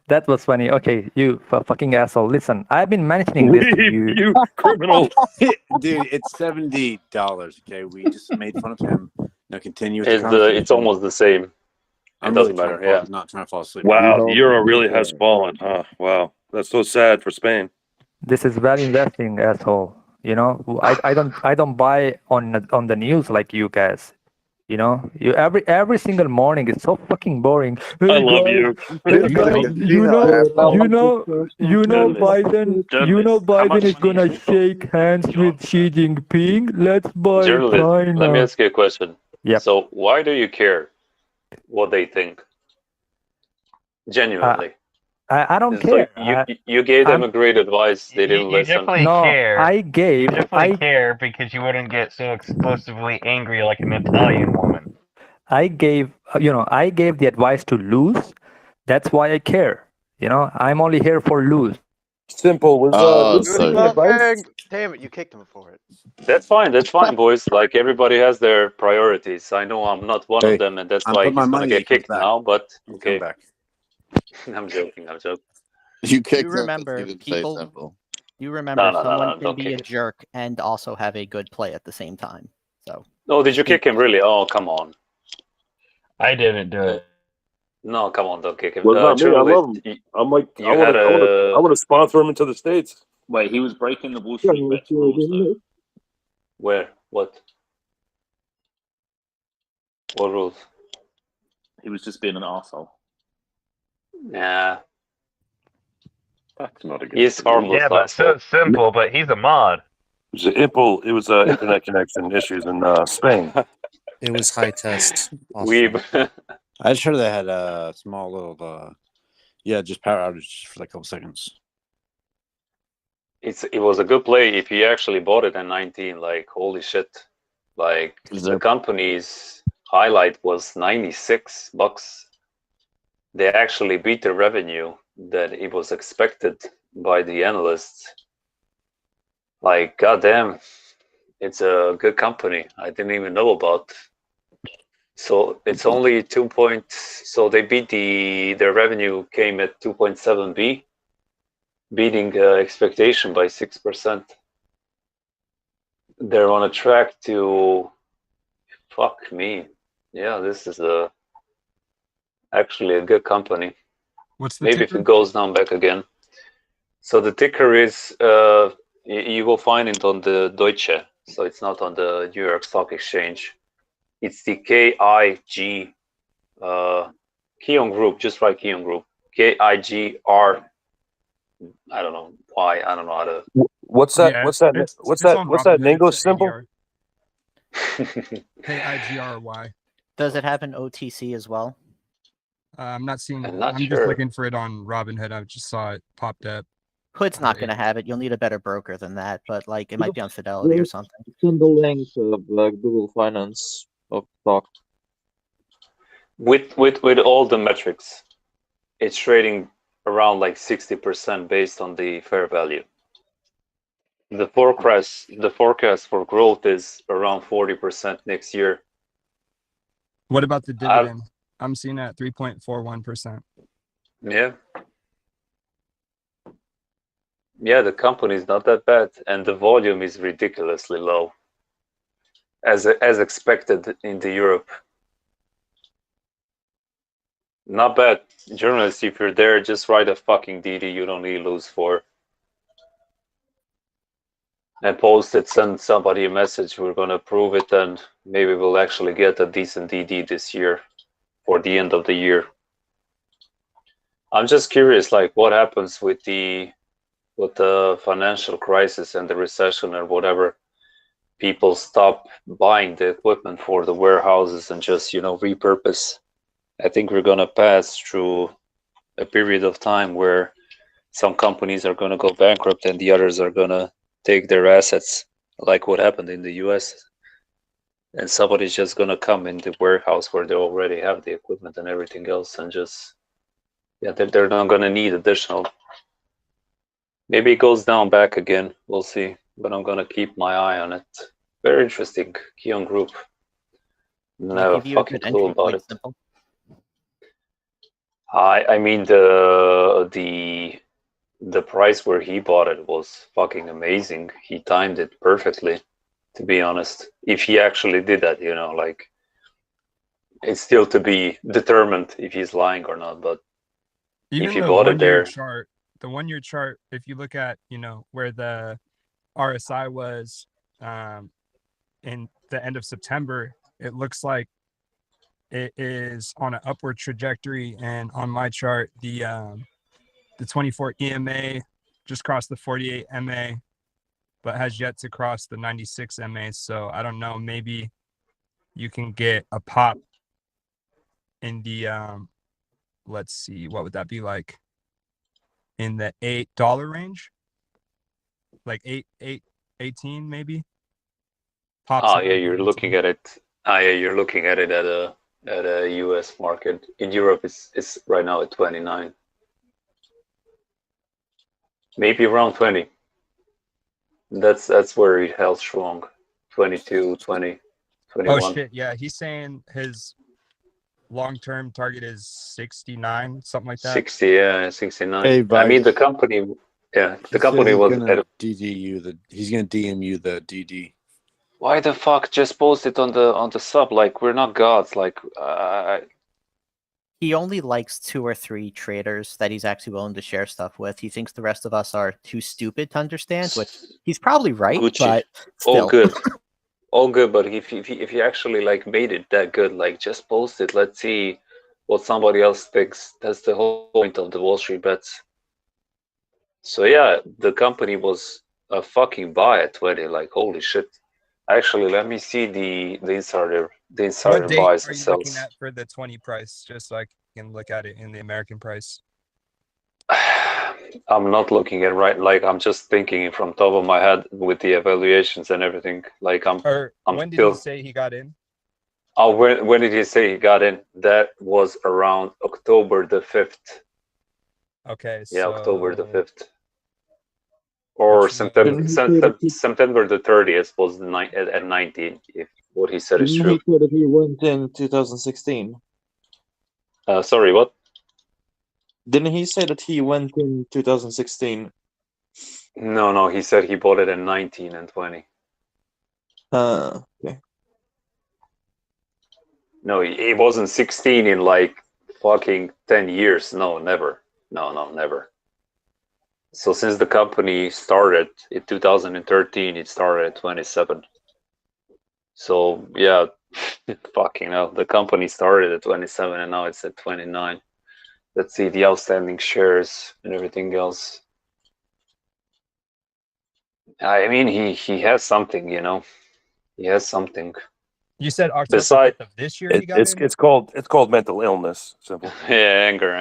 That was funny. Okay, you fucking asshole. Listen, I've been mentioning this to Leave, you. you criminal. Dude, it's $70. Okay, we just made fun of him. Now continue with the conversation. It's almost the same. It I'm doesn't really matter. Yeah. not trying to fall asleep. Wow, the euro really has fallen, huh? Wow, that's so sad for Spain. This is value investing, asshole. You know, I don't buy on the news like you guys. You know, you every single morning is so fucking boring. I Hey love guys, you. hey guys, you know Biden, Biden is gonna shake hands with Xi Jinping. Let's buy Journalist, let me China. ask you a question. Yep. So why do you care what they think? Genuinely. I don't It's care. like you gave them a great advice. They didn't You listen. definitely No, care. I You gave. definitely care because you wouldn't get so explosively angry like an Italian woman. I gave. I gave the advice to lose. That's why I care. You know, I'm only here for lose. Simple. Was so Well, Greg, damn it, you kicked him for it. that's fine, boys. Like everybody has their priorities. I know I'm not one of them, and that's I'm why putting my he's gonna money get he comes kicked back. now. But He'll okay, come back. I'm joking. You kicked You him 'cause remember he didn't say people. simple. You remember No, someone can don't be kick a him. jerk and also have a good play at the same time. So. Oh, did you kick him really? Oh, come on. I didn't do it. No, come on, don't kick him. Well, not me. I Journalist, love him. I'm like, I you had want to sponsor him into the States. Wait, he was breaking the Wall Street Bets rules though. Where? What rules? He was just being an arsehole. Yeah. That's not a good. He's harmless. Yeah, but so simple. But he's a mod. It was internet connection issues in Spain. It was high test. I just heard they had a small little, just power outage for like a couple seconds. It was a good play if you actually bought it in 19. Like holy shit! Like the company's highlight was $96. They actually beat the revenue that it was expected by the analysts. Like goddamn, it's a good company. I didn't even know about. So it's only 2 So they beat their revenue came at 2.7 B, beating expectation by 6%. They're on a track to, fuck me. Yeah, this is actually a good company. What's the Maybe ticker? if it goes down back again. So the ticker is you will find it on the Deutsche. So it's not on the New York Stock Exchange. It's the KIG Kion Group. Just write Kion Group. KIGR. I don't know why. I don't know how to. What's that? Yeah, what's that? it's What's on that? What's that in Robinhood. English It's symbol? ADR. KIGRY. Does it have an OTC as well? I'm not seeing. I'm not I'm sure. just looking for it on Robinhood. I just saw it popped up. Hood's not going to have it. You'll need a better broker than that, but like it might be on Fidelity or something. Send the link of Google Finance of stock. With all the metrics, it's trading around like 60% based on the fair value. The forecast for growth is around 40% next year. What about the dividend? I'm seeing at 3.41%. Yeah. Yeah, the company is not that bad, and the volume is ridiculously low, as expected in the Europe. Not bad. Journalists, if you're there, just write a fucking DD. You don't need lose for. And post it, send somebody a message. We're going to approve it, and maybe we'll actually get a decent DD this year for the end of the year. I'm just curious, like, what happens with the financial crisis and the recession or whatever? People stop buying the equipment for the warehouses and just, repurpose. I think we're going to pass through a period of time where some companies are going to go bankrupt and the others are going to take their assets, like what happened in the US. And somebody's just going to come in the warehouse where they already have the equipment and everything else and just, they're not going to need additional. Maybe it goes down back again. We'll see. But I'm going to keep my eye on it. Very interesting. Kion Group. Never fucking clue about it. Simple? I mean the price where he bought it was fucking amazing. He timed it perfectly, to be honest. If he actually did that, like it's still to be determined if he's lying or not. But Even if he the bought it 1 year there, chart, if you look at, where the RSI was in the end of September, it looks like it is on an upward trajectory. And on my chart, the 24 EMA just crossed the 48 MA, but has yet to cross the 96 MA. So I don't know, maybe you can get a pop in the let's see, what would that be like? In the $8 range, like 18 maybe. Pops yeah, you're looking at it. Yeah, you're looking at it at a US market. In Europe, it's right now at 29, maybe around 20. That's where it held strong. 22, 20, 21. Oh shit, yeah, he's saying his long-term target is 69, something like that. 60, yeah, 69. Hey, I mean, Vice. the company, yeah, He the company said was he's gonna he's gonna DM you the DD. Why the fuck just post it on the sub? Like, we're not gods. Like, He only likes 2 or 3 traders that he's actually willing to share stuff with. He thinks the rest of us are too stupid to understand, which he's probably right, Gucci. but All still. good, all good. But if you actually like made it that good, like just post it. Let's see what somebody else thinks. That's the whole point of the Wall Street bets. So yeah, the company was a fucking buy at 20. Like, holy shit. Actually, let me see the insider What date buys are and you looking sells. at for the 20 price, just so I can look at it in the American price? I'm not looking at right. Like, I'm just thinking from top of my head with the evaluations and everything. Like, I'm When did still. he say he got in? Oh, when did he say he got in? That was around October the 5th. Okay, Yeah, so October the 5th. Or September the 30th was at 19. If what he said is Didn't true. he say that he went in 2016? Sorry, what? Didn't he say that he went in 2016? No, he said he bought it at 19 and 20. Okay. No, it wasn't 16 in like fucking 10 years. No, never. No, never. So since the company started in 2013, it started at 27. So yeah, fucking hell, the company started at 27 and now it's at 29. Let's see the outstanding shares and everything else. I mean, he has something, He has something. you said October Beside 5th of this year he got in? It's called mental illness. Simple. Yeah, anger.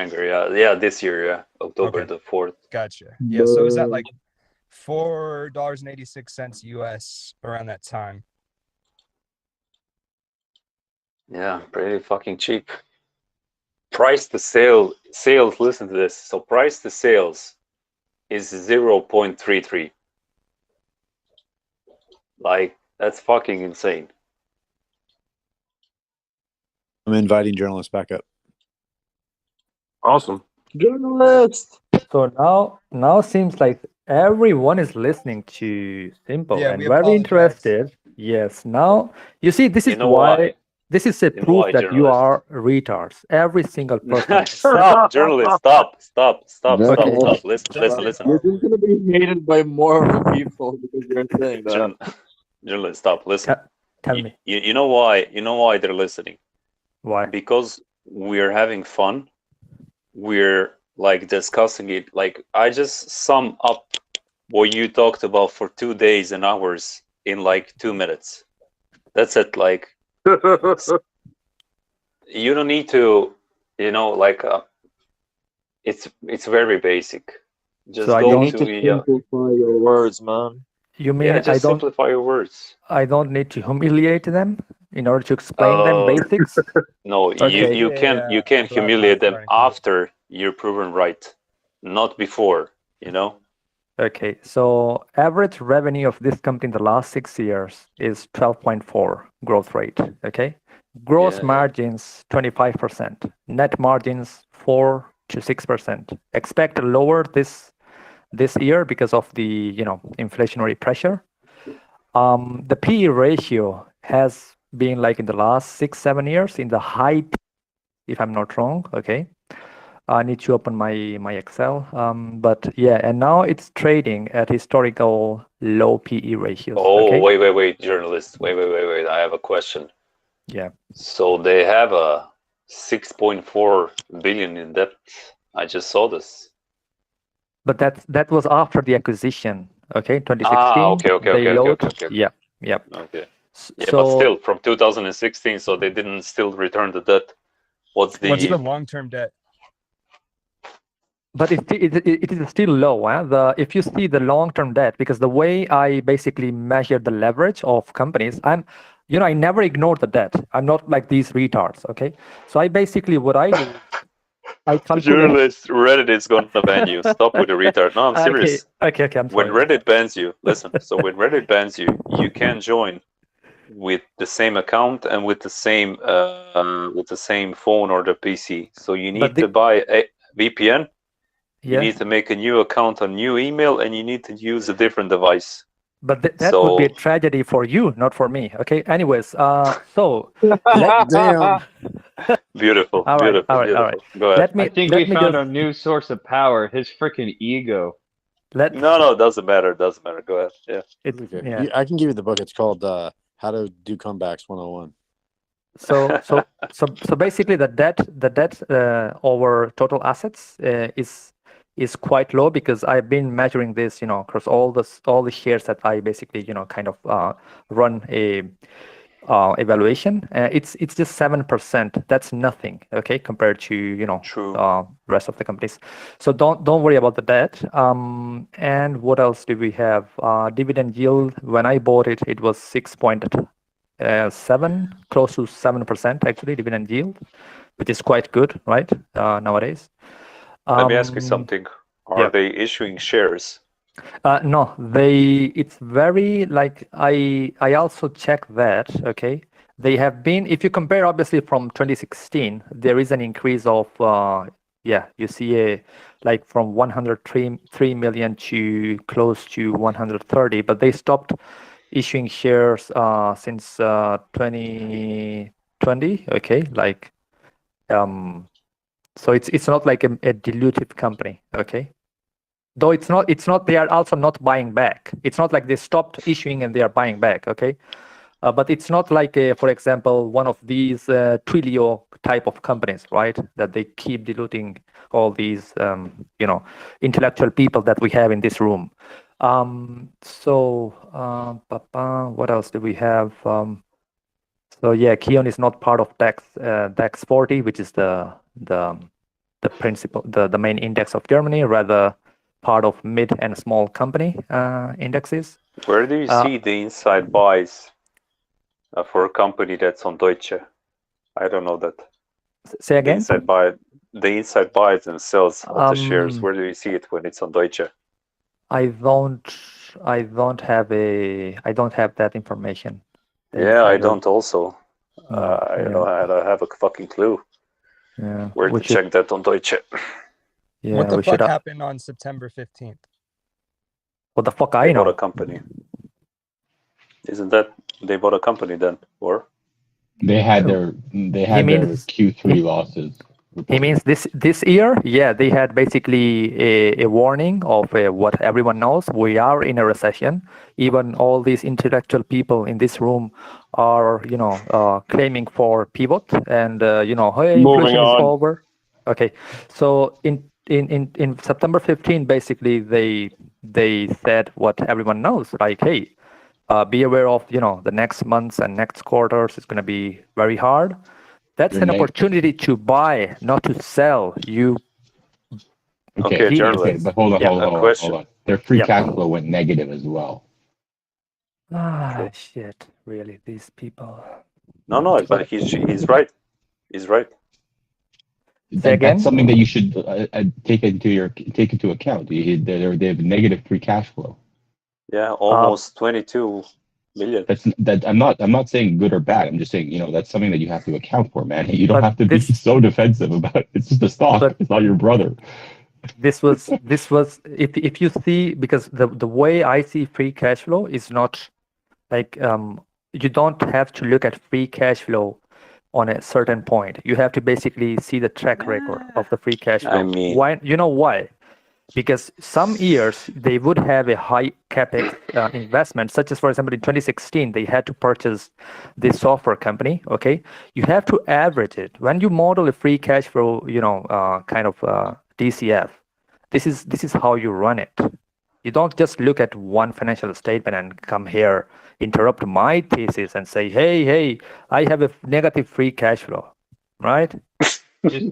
Yeah, this year, yeah, October Okay. the 4th. Gotcha. Yeah, so is that like $4.86 US around that time? Yeah, pretty fucking cheap. Price to sales. Listen to this. So price to sales is 0.33. Like, that's fucking insane. I'm inviting journalists back up. Awesome. Journalist. So now seems like everyone is listening to Simple Yeah, and we very apologize. interested. Yes, now you see this You is know why why? this is a You know proof why, that you journalist? are retards. Every single person. Stop, journalist. Stop. Okay. Listen. You're just gonna be hated by more people because you're saying that. Journalist, stop. Listen. Tell me You know why? You know why they're listening? why. Because we're having fun. We're like discussing it. Like, I just sum up what you talked about for 2 days and hours in like 2 minutes. That's it. Like, you don't need to, like, it's very basic. Just So I go don't to simplify your words, man. You mean yeah, just simplify your words. I don't need to humiliate them in order to explain them basics? No, Okay. you can humiliate them after you're proven right, not before. Okay, so average revenue of this company in the last 6 years is 12.4 growth rate. Okay, Gross margins 25%, net margins 4 to 6%. Expect lower this year because of the inflationary pressure. The PE ratio has been like in the last 6-7 years in the high, if I'm not wrong. Okay, I need to open my Excel. But yeah, and now it's trading at historical low PE ratios. Oh, okay? wait, journalist. Wait. I have a question. Yeah. So they have a 6.4 billion in debt. I just saw this. But that was after the acquisition. Okay, 2016. Okay. Yeah. Okay. Yeah, So, but still, from 2016, so they didn't still return the debt. What's the long-term debt? But it is still low. If you see the long-term debt, because the way I basically measure the leverage of companies, I never ignore the debt. I'm not like these retards. Okay, so I basically what I do, I calculate. Journalist, Reddit is gonna ban you. Stop with the retard. No, I'm serious. Okay. I'm sorry. When Reddit bans you, listen. So when Reddit bans you, you can join with the same account and with the same phone or the PC. So you need to buy a VPN. You need to make a new account, a new email, and you need to use a different device. But that would be a tragedy for you, not for me. Okay. Anyways, so damn. Beautiful. All right. Go ahead. I think we found a new source of power. His freaking ego. No, it doesn't matter. Go ahead. Yeah. Okay. I can give you the book. It's called How to Do Comebacks 101. So basically, the debt over total assets is quite low because I've been measuring this, across all the shares that I basically, kind of run a evaluation. It's just 7%. That's nothing, okay, compared to rest of the companies. So don't worry about the debt. And what else do we have? Dividend yield. When I bought it, it was 6.7, close to 7% actually, dividend yield, which is quite good, right? Nowadays. Let me ask you something. Are they issuing shares? No, it's very like I also checked that. Okay, they have been. If you compare, obviously from 2016, there is an increase of you see from 103 million to close to 130, but they stopped issuing shares since 2020. Okay, so it's not like a dilutive company. Okay. Though it's not. They are also not buying back. It's not like they stopped issuing and they are buying back. Okay, but it's not like, for example, one of these Twilio type of companies, right? That they keep diluting all these, intellectual people that we have in this room. What else do we have? Kion is not part of DAX 40, which is the principal, the main index of Germany, rather part of mid and small company indexes. Where do you see the inside buys for a company that's on Deutsche? I don't know that. Say again? The inside buys and sells of the shares. Where do you see it when it's on Deutsche? I don't have that information. Yeah, I don't also. I don't have a fucking clue. Yeah. Where to check that on Deutsche? Yeah, what the fuck happened on September 15th? What the fuck I know? They bought a company. Isn't that they bought a company then, or they had their Q3 losses? He means this year, yeah, they had basically a warning of what everyone knows. We are in a recession. Even all these intellectual people in this room are, claiming for pivot and hey, inflation is over. Okay, so in September 15, basically they said what everyone knows, like, hey, be aware of the next months and next quarters is going to be very hard. That's an opportunity to buy, not to sell. Okay, but hold on. Their free cash flow went negative as well. Shit! Really, these people. No, but he's right. He's right. That's something that you should take into account. They have negative free cash flow. Yeah, almost 22 million. I'm not saying good or bad. I'm just saying, that's something that you have to account for, man. You don't But have to be so defensive about it. It's just a stock. It's not your brother. This was if you see, because the way I see free cash flow is not like you don't have to look at free cash flow on a certain point. You have to basically see the track record of the free cash flow. I mean, Why? You know why? Because some years they would have a high capex investment, such as, for example, in 2016 they had to purchase this software company. Okay, you have to average it when you model a free cash flow. Kind of DCF. This is how you run it. You don't just look at one financial statement and come here, interrupt my thesis and say, hey, I have a negative free cash flow, right?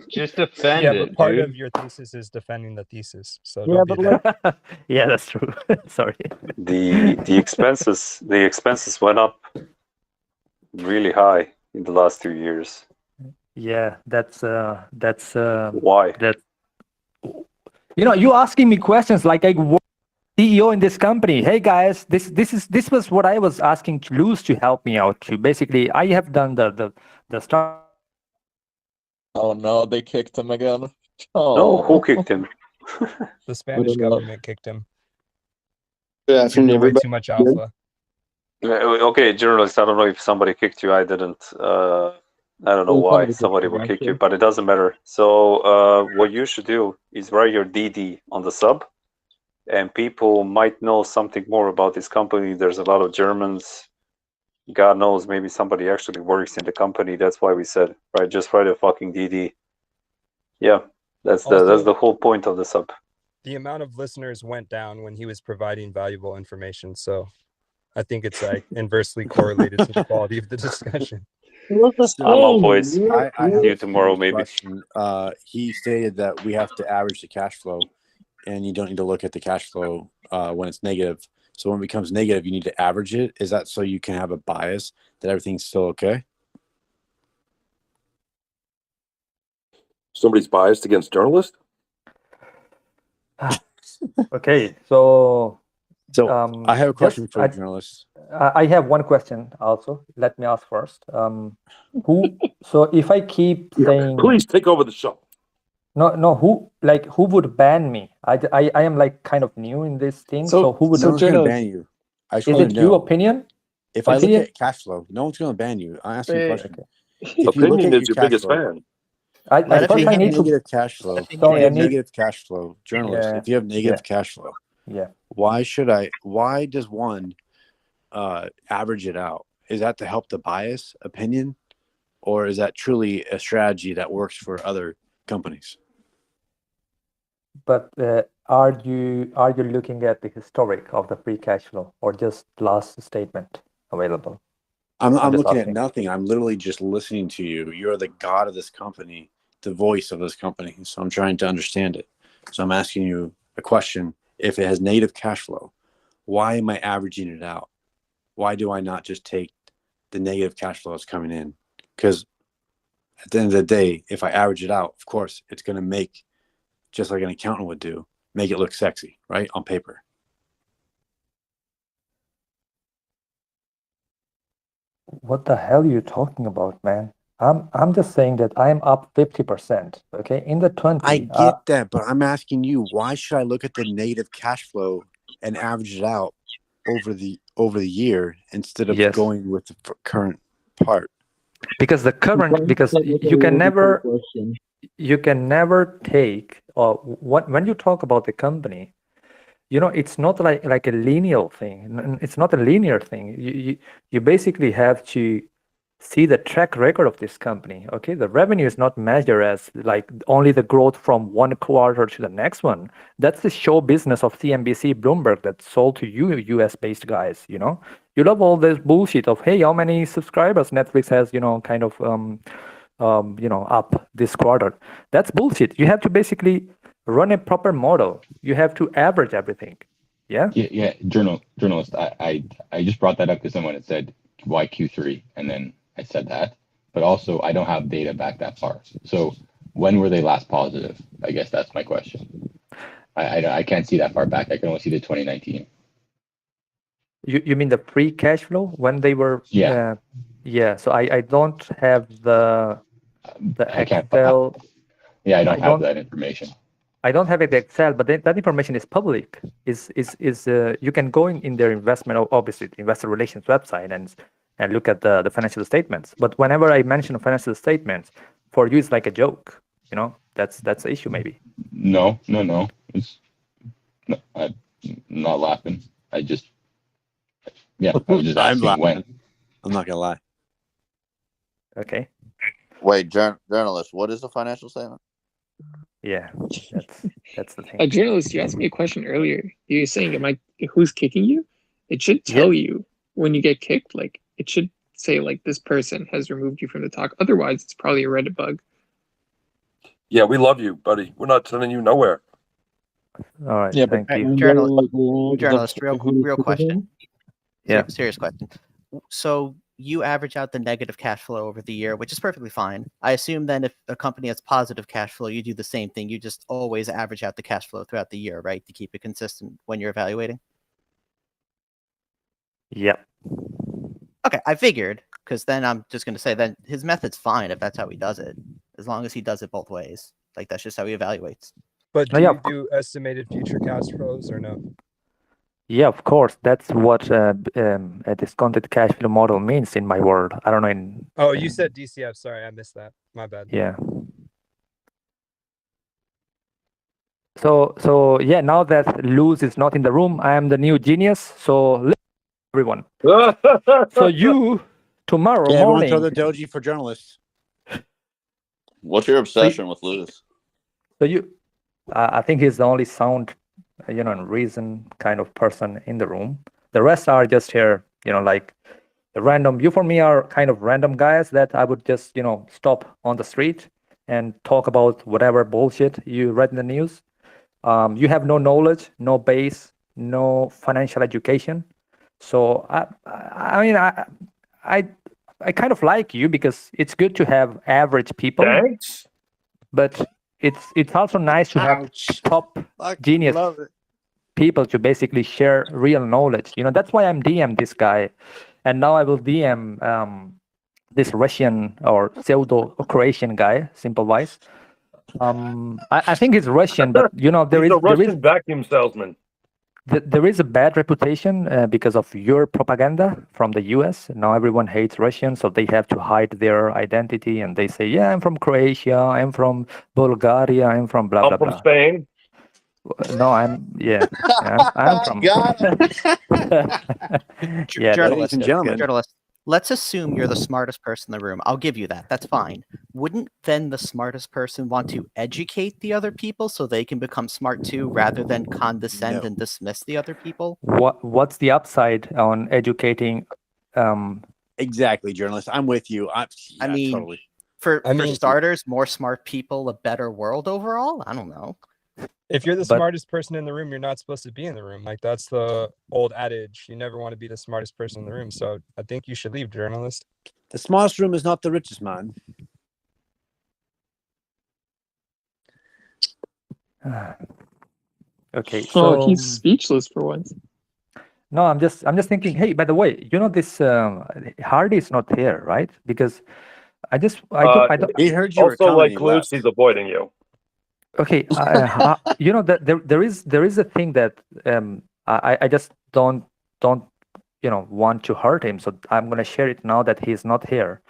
Just defend Yeah, it, but part dude. of your thesis is defending the thesis. So Yeah, don't be but that. Yeah, that's true. Sorry. the expenses went up really high in the last 2 years. Yeah, that's why. That you asking me questions like CEO in this company. Hey guys, this was what I was asking Luz to help me out to. Basically, I have done the start. Oh no, they kicked him again. No, who kicked him? The Spanish government kicked him. Good afternoon, Giving away everybody. too much alpha. Okay, journalist, I don't know if somebody kicked you. I didn't. I don't know why somebody would kick you, but it doesn't matter. So what you should do is write your DD on the sub, and people might know something more about this company. There's a lot of Germans. God knows, maybe somebody actually works in the company. That's why we said, right, just write a fucking DD. Yeah, that's the whole point of the sub. The amount of listeners went down when he was providing valuable information. So I think it's like inversely correlated to the quality of the discussion. I'm out, boys. I have See you a tomorrow, serious maybe. question. He stated that we have to average the cash flow, and you don't need to look at the cash flow when it's negative. So when it becomes negative, you need to average it. Is that so you can have a bias that everything's still okay? Somebody's biased against journalists? Okay, so I have a question for the journalists. I have one question also. Let me ask first. So if I keep saying, Please take over the show. No, who would ban me? I am like kind of new in this thing. So who would? No one's going to ban you. I just Is want it to your know. opinion? If I look at cash flow, no one's going to ban you. I ask you a question. If you look Opinion at is your your cash biggest flow, fan. if you have negative cash flow, Sorry, I need negative cash flow, journalists. Yeah, If you have negative cash flow, yeah. why does one average it out? Is that to help the bias opinion, or is that truly a strategy that works for other companies? But are you looking at the historic of the free cash flow or just last statement available? I'm just looking at asking. nothing. I'm literally just listening to you. You're the god of this company, the voice of this company. So I'm trying to understand it. So I'm asking you a question. If it has negative cash flow, why am I averaging it out? Why do I not just take the negative cash flow that's coming in? Because at the end of the day, if I average it out, of course, it's going to make, just like an accountant would do, make it look sexy, right? On paper. What the hell are you talking about, man? I'm just saying that I'm up 50%. Okay, in the 20. I get that, but I'm asking you, why should I look at the negative cash flow and average it out over the year instead of going with the current part? Because you can never take when you talk about the company, it's not like a linear thing. It's not a linear thing. You basically have to see the track record of this company. Okay, the revenue is not measured as like only the growth from one quarter to the next one. That's the show business of CNBC, Bloomberg, that's sold to you US based guys. You love all this bullshit of, hey, how many subscribers Netflix has, kind of up this quarter. That's bullshit. You have to basically run a proper model. You have to average everything. Yeah. Yeah. Journalist. I just brought that up because someone had said why Q3, and then I said that, but also I don't have data back that far. So when were they last positive? I guess that's my question. I can't see that far back. I can only see the 2019. You mean the free cash flow when they were? Yeah. Yeah. So I don't have the I can't. Excel. Yeah, I don't have don't that information. I don't have it Excel, but that information is public. You can go in their investment, obviously the investor relations website and look at the financial statements. But whenever I mention financial statements, for you it's like a joke. You know, that's the issue maybe. No. It's no, I'm not laughing. I was just I'm asking laughing. when. I'm not gonna lie. Okay. Wait, journalist, what is the financial statement? Yeah, that's the thing. A journalist, you asked me a question earlier. You're saying, who's kicking you? It should tell you when you get kicked. Like, it should say, like, this person has removed you from the talk. Otherwise, it's probably a Reddit bug. Yeah, we love you, buddy. We're not sending you nowhere. All right, Yeah, thank you. Journalist, real question. Yeah. Serious question. So you average out the negative cash flow over the year, which is perfectly fine. I assume then if a company has positive cash flow, you do the same thing. You just always average out the cash flow throughout the year, right? To keep it consistent when you're evaluating. Yep. Okay, I figured, because then I'm just going to say then his method's fine if that's how he does it, as long as he does it both ways. Like, that's just how he evaluates. But do you do estimated future cash flows or no? Yeah, of course. That's what a discounted cash flow model means in my world. I don't know Oh, you said DCF. Sorry, I missed that. My bad. Yeah. So yeah, now that Luz is not in the room, I am the new genius. So listen, everyone. So you tomorrow Everyone morning. throw the doji for journalists. What's your obsession with Lewis? So I think he's the only sound, and reason kind of person in the room. The rest are just here, like the random. You for me are kind of random guys that I would just, stop on the street and talk about whatever bullshit you read in the news. You have no knowledge, no base, no financial education. So I kind of like you because it's good to have average people. Thanks. But it's also nice to have top genius people to basically share real knowledge. That's why I'm DM this guy, and now I will DM this Russian or pseudo Croatian guy, Simple Wise. I think he's Russian, but He's a Russian vacuum salesman. There is a bad reputation because of your propaganda from the US. Now everyone hates Russians, so they have to hide their identity, and they say, "Yeah, I'm from Croatia, I'm from Bulgaria, I'm from blah blah blah." I'm from Spain. No, I'm from. Yeah, Journalist. Let's assume you're the smartest person in the room. I'll give you that. That's fine. Wouldn't then the smartest person want to educate the other people so they can become smart too, rather than condescend and dismiss the other people? What's the upside on educating? Exactly, journalist. I'm with you. I mean, totally. For starters, more smart people, a better world overall? I don't know. If you're the smartest person in the room, you're not supposed to be in the room. Like, that's the old adage. You never want to be the smartest person in the room. So I think you should leave, journalist. The smallest room is not the richest man. Okay. So So he's speechless for once. no, I'm just thinking. Hey, by the way, this Hardy is not here, right? Because I don't. He heard you were Also, coming, like he Luce, left. he's avoiding you. Okay, that there is a thing that I just don't want to hurt him, so I'm gonna share it now that he's not here.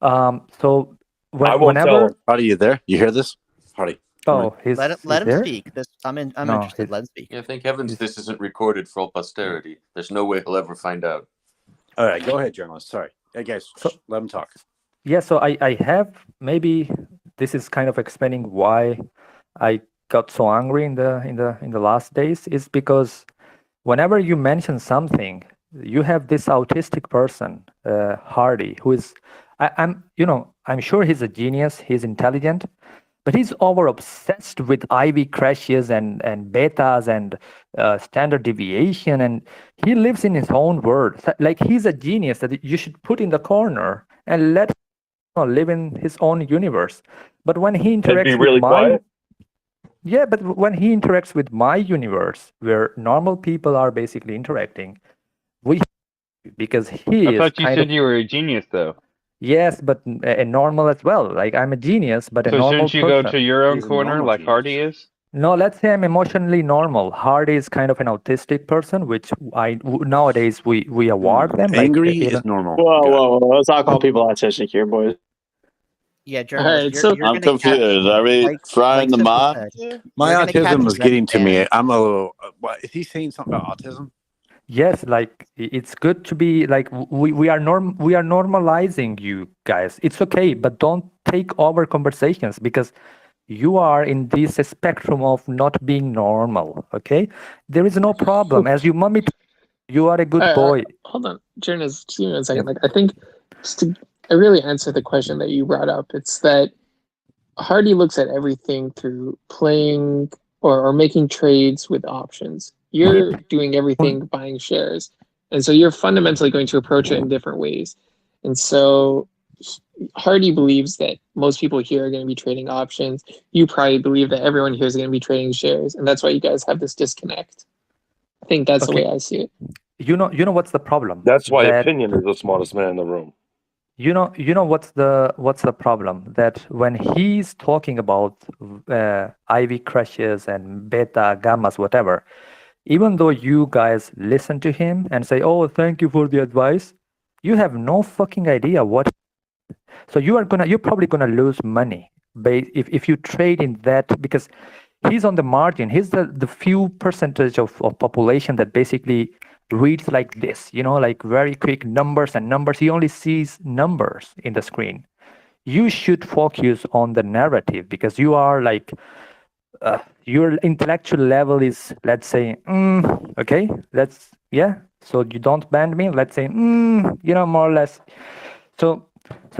So whenever Hardy, you there? You hear this? Hardy. Oh, let him there? speak. I'm No, interested. Let him speak. Yeah, thank heavens this isn't recorded for all posterity. There's no way he'll ever find out. All right, go ahead, journalist. Sorry. Hey, guys, let him talk. Yeah, so I have, maybe this is kind of explaining why I got so angry in the last days, is because whenever you mention something, you have this autistic person, Hardy, who is I'm sure he's a genius, he's intelligent, but he's over obsessed with IV crashes and betas and standard deviation, and he lives in his own world. Like, he's a genius that you should put in the corner and let him live in his own universe. But when he interacts with quiet. yeah, but when he interacts with my universe, where normal people are basically interacting, We because he I is thought you kind said of you were a genius, though. yes, but a normal as well. Like I'm a genius, but a So normal shouldn't you go person. to your own He's a corner normal like genius. Hardy is? No, let's say I'm emotionally normal. Hardy is kind of an autistic person, which nowadays we award them. Like Angry even is normal. Whoa, Got it. whoa, whoa! Let's not call people autistic here, boys. Yeah, All journalist, right, you're so you're I'm gonna catch confused. Are we like frying the Simple mod? said. My You're gonna catch autism a was red getting to me. band. I'm a little. What, is he saying something about autism? yes, like it's good to be like we are normalizing you guys. It's okay, but don't take over conversations because you are in this spectrum of not being normal. Okay, there is no problem. As you mommy, you are a good boy. hold on, Jonas, just give me 1 second. Like, I think just to really answer the question that you brought up, it's that Hardy looks at everything through playing or making trades with options. You're doing everything buying shares, and so you're fundamentally going to approach it in different ways. And so Hardy believes that most people here are going to be trading options. You probably believe that everyone here is going to be trading shares, and that's why you guys have this disconnect. I think that's the way I see it. You know what's the problem? That's why That- opinion is the smartest man in the room. You know what's the problem? That when he's talking about IV crushes and beta gammas, whatever, even though you guys listen to him and say, "Oh, thank you for the advice," you have no fucking idea what. So you're probably gonna lose money if you trade in that because he's on the margin. He's the few percentage of population that basically reads like this, like very quick numbers and numbers. He only sees numbers in the screen. You should focus on the narrative because you are like your intellectual level is, let's say, okay, so you don't ban me, let's say, more or less. So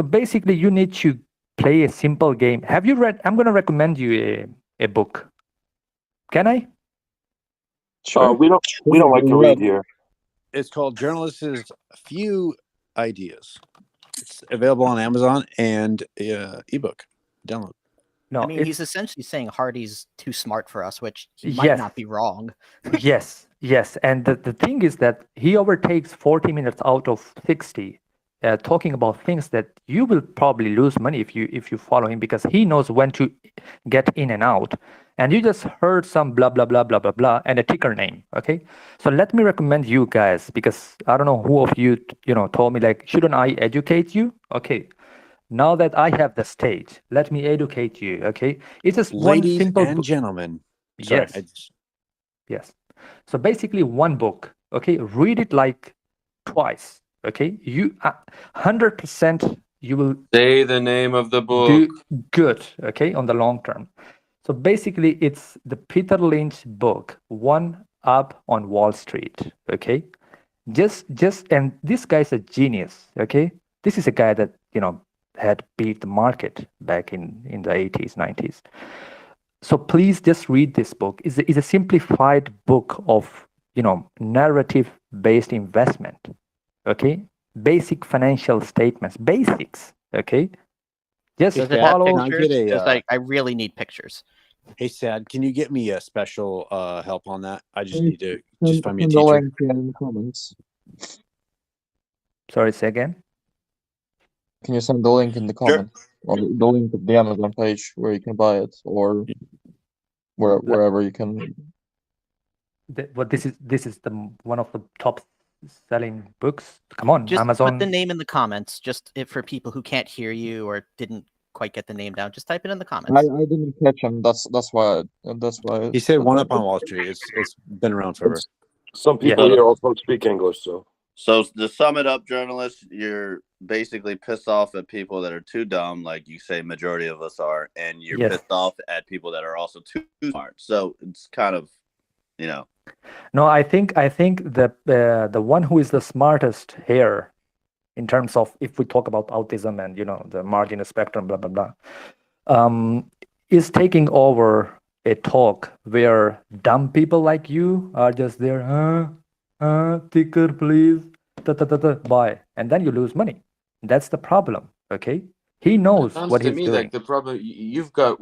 basically you need to play a simple game. Have you read, I'm going to recommend you a book. Can I? Sure. We don't like to read here. It's called Journalist's Few Ideas. It's available on Amazon and ebook. Download. No, I mean, he's essentially saying Hardy's too smart for us, which he might not be wrong. yes. And the thing is that he overtakes 40 minutes out of 60 talking about things that you will probably lose money if you follow him because he knows when to get in and out. And you just heard some blah, blah, blah, blah, blah, blah, and a ticker name, okay? So let me recommend you guys because I don't know who of you, told me, like, shouldn't I educate you? Okay. Now that I have the stage, let me educate you, okay? It's just Ladies one simple and gentlemen. Sorry, yes. Yes. So basically one book, okay? Read it like twice, okay? You 100% you will Say the name of the book. do good, okay, on the long term. So basically it's the Peter Lynch book, One Up on Wall Street, okay? And this guy's a genius, okay? This is a guy that, had beat the market back in the 80s, 90s. So please just read this book. It's a simplified book of, narrative-based investment, okay? Basic financial statements, basics, okay? Just Does it have follow. pictures? Just I really need pictures. Hey, Sad, can you get me a special help on that? I just need to just find me a Send the teacher. link in the comments. Sorry, say again? Can you send the link in the comment? Or the link to the Amazon page where you can buy it, or wherever you can. This is the one of the top selling books. Come on, Just Amazon. put the name in the comments, for people who can't hear you or didn't quite get the name down. Just type it in the comments. I didn't catch him. That's why. He said One Up on Wall Street. It's been around forever. Some people here also speak English, so. So to sum it up, journalists, you're basically pissed off at people that are too dumb, like you say majority of us are, and you're Yes. pissed off at people that are also too smart. So it's kind of, No, I think the one who is the smartest here, in terms of if we talk about autism and the margin spectrum, blah blah blah, is taking over a talk where dumb people like you are just there, ticker please, buy, and then you lose money. That's the problem. Okay, he knows Sounds what to he's me doing. like the problem. You've got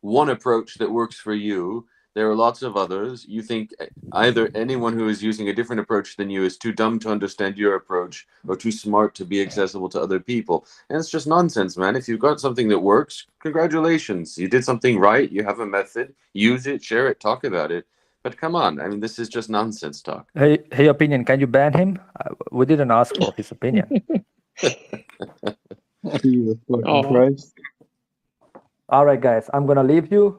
one approach that works for you. There are lots of others. You think either anyone who is using a different approach than you is too dumb to understand your approach or too smart to be accessible to other people. And it's just nonsense, man. If you've got something that works, congratulations. You did something right. You have a method. Use it, share it, talk about it. But come on, I mean, this is just nonsense talk. Hey, opinion, can you ban him? We didn't ask for his opinion. Jesus fucking Christ. All right, guys, I'm gonna leave you.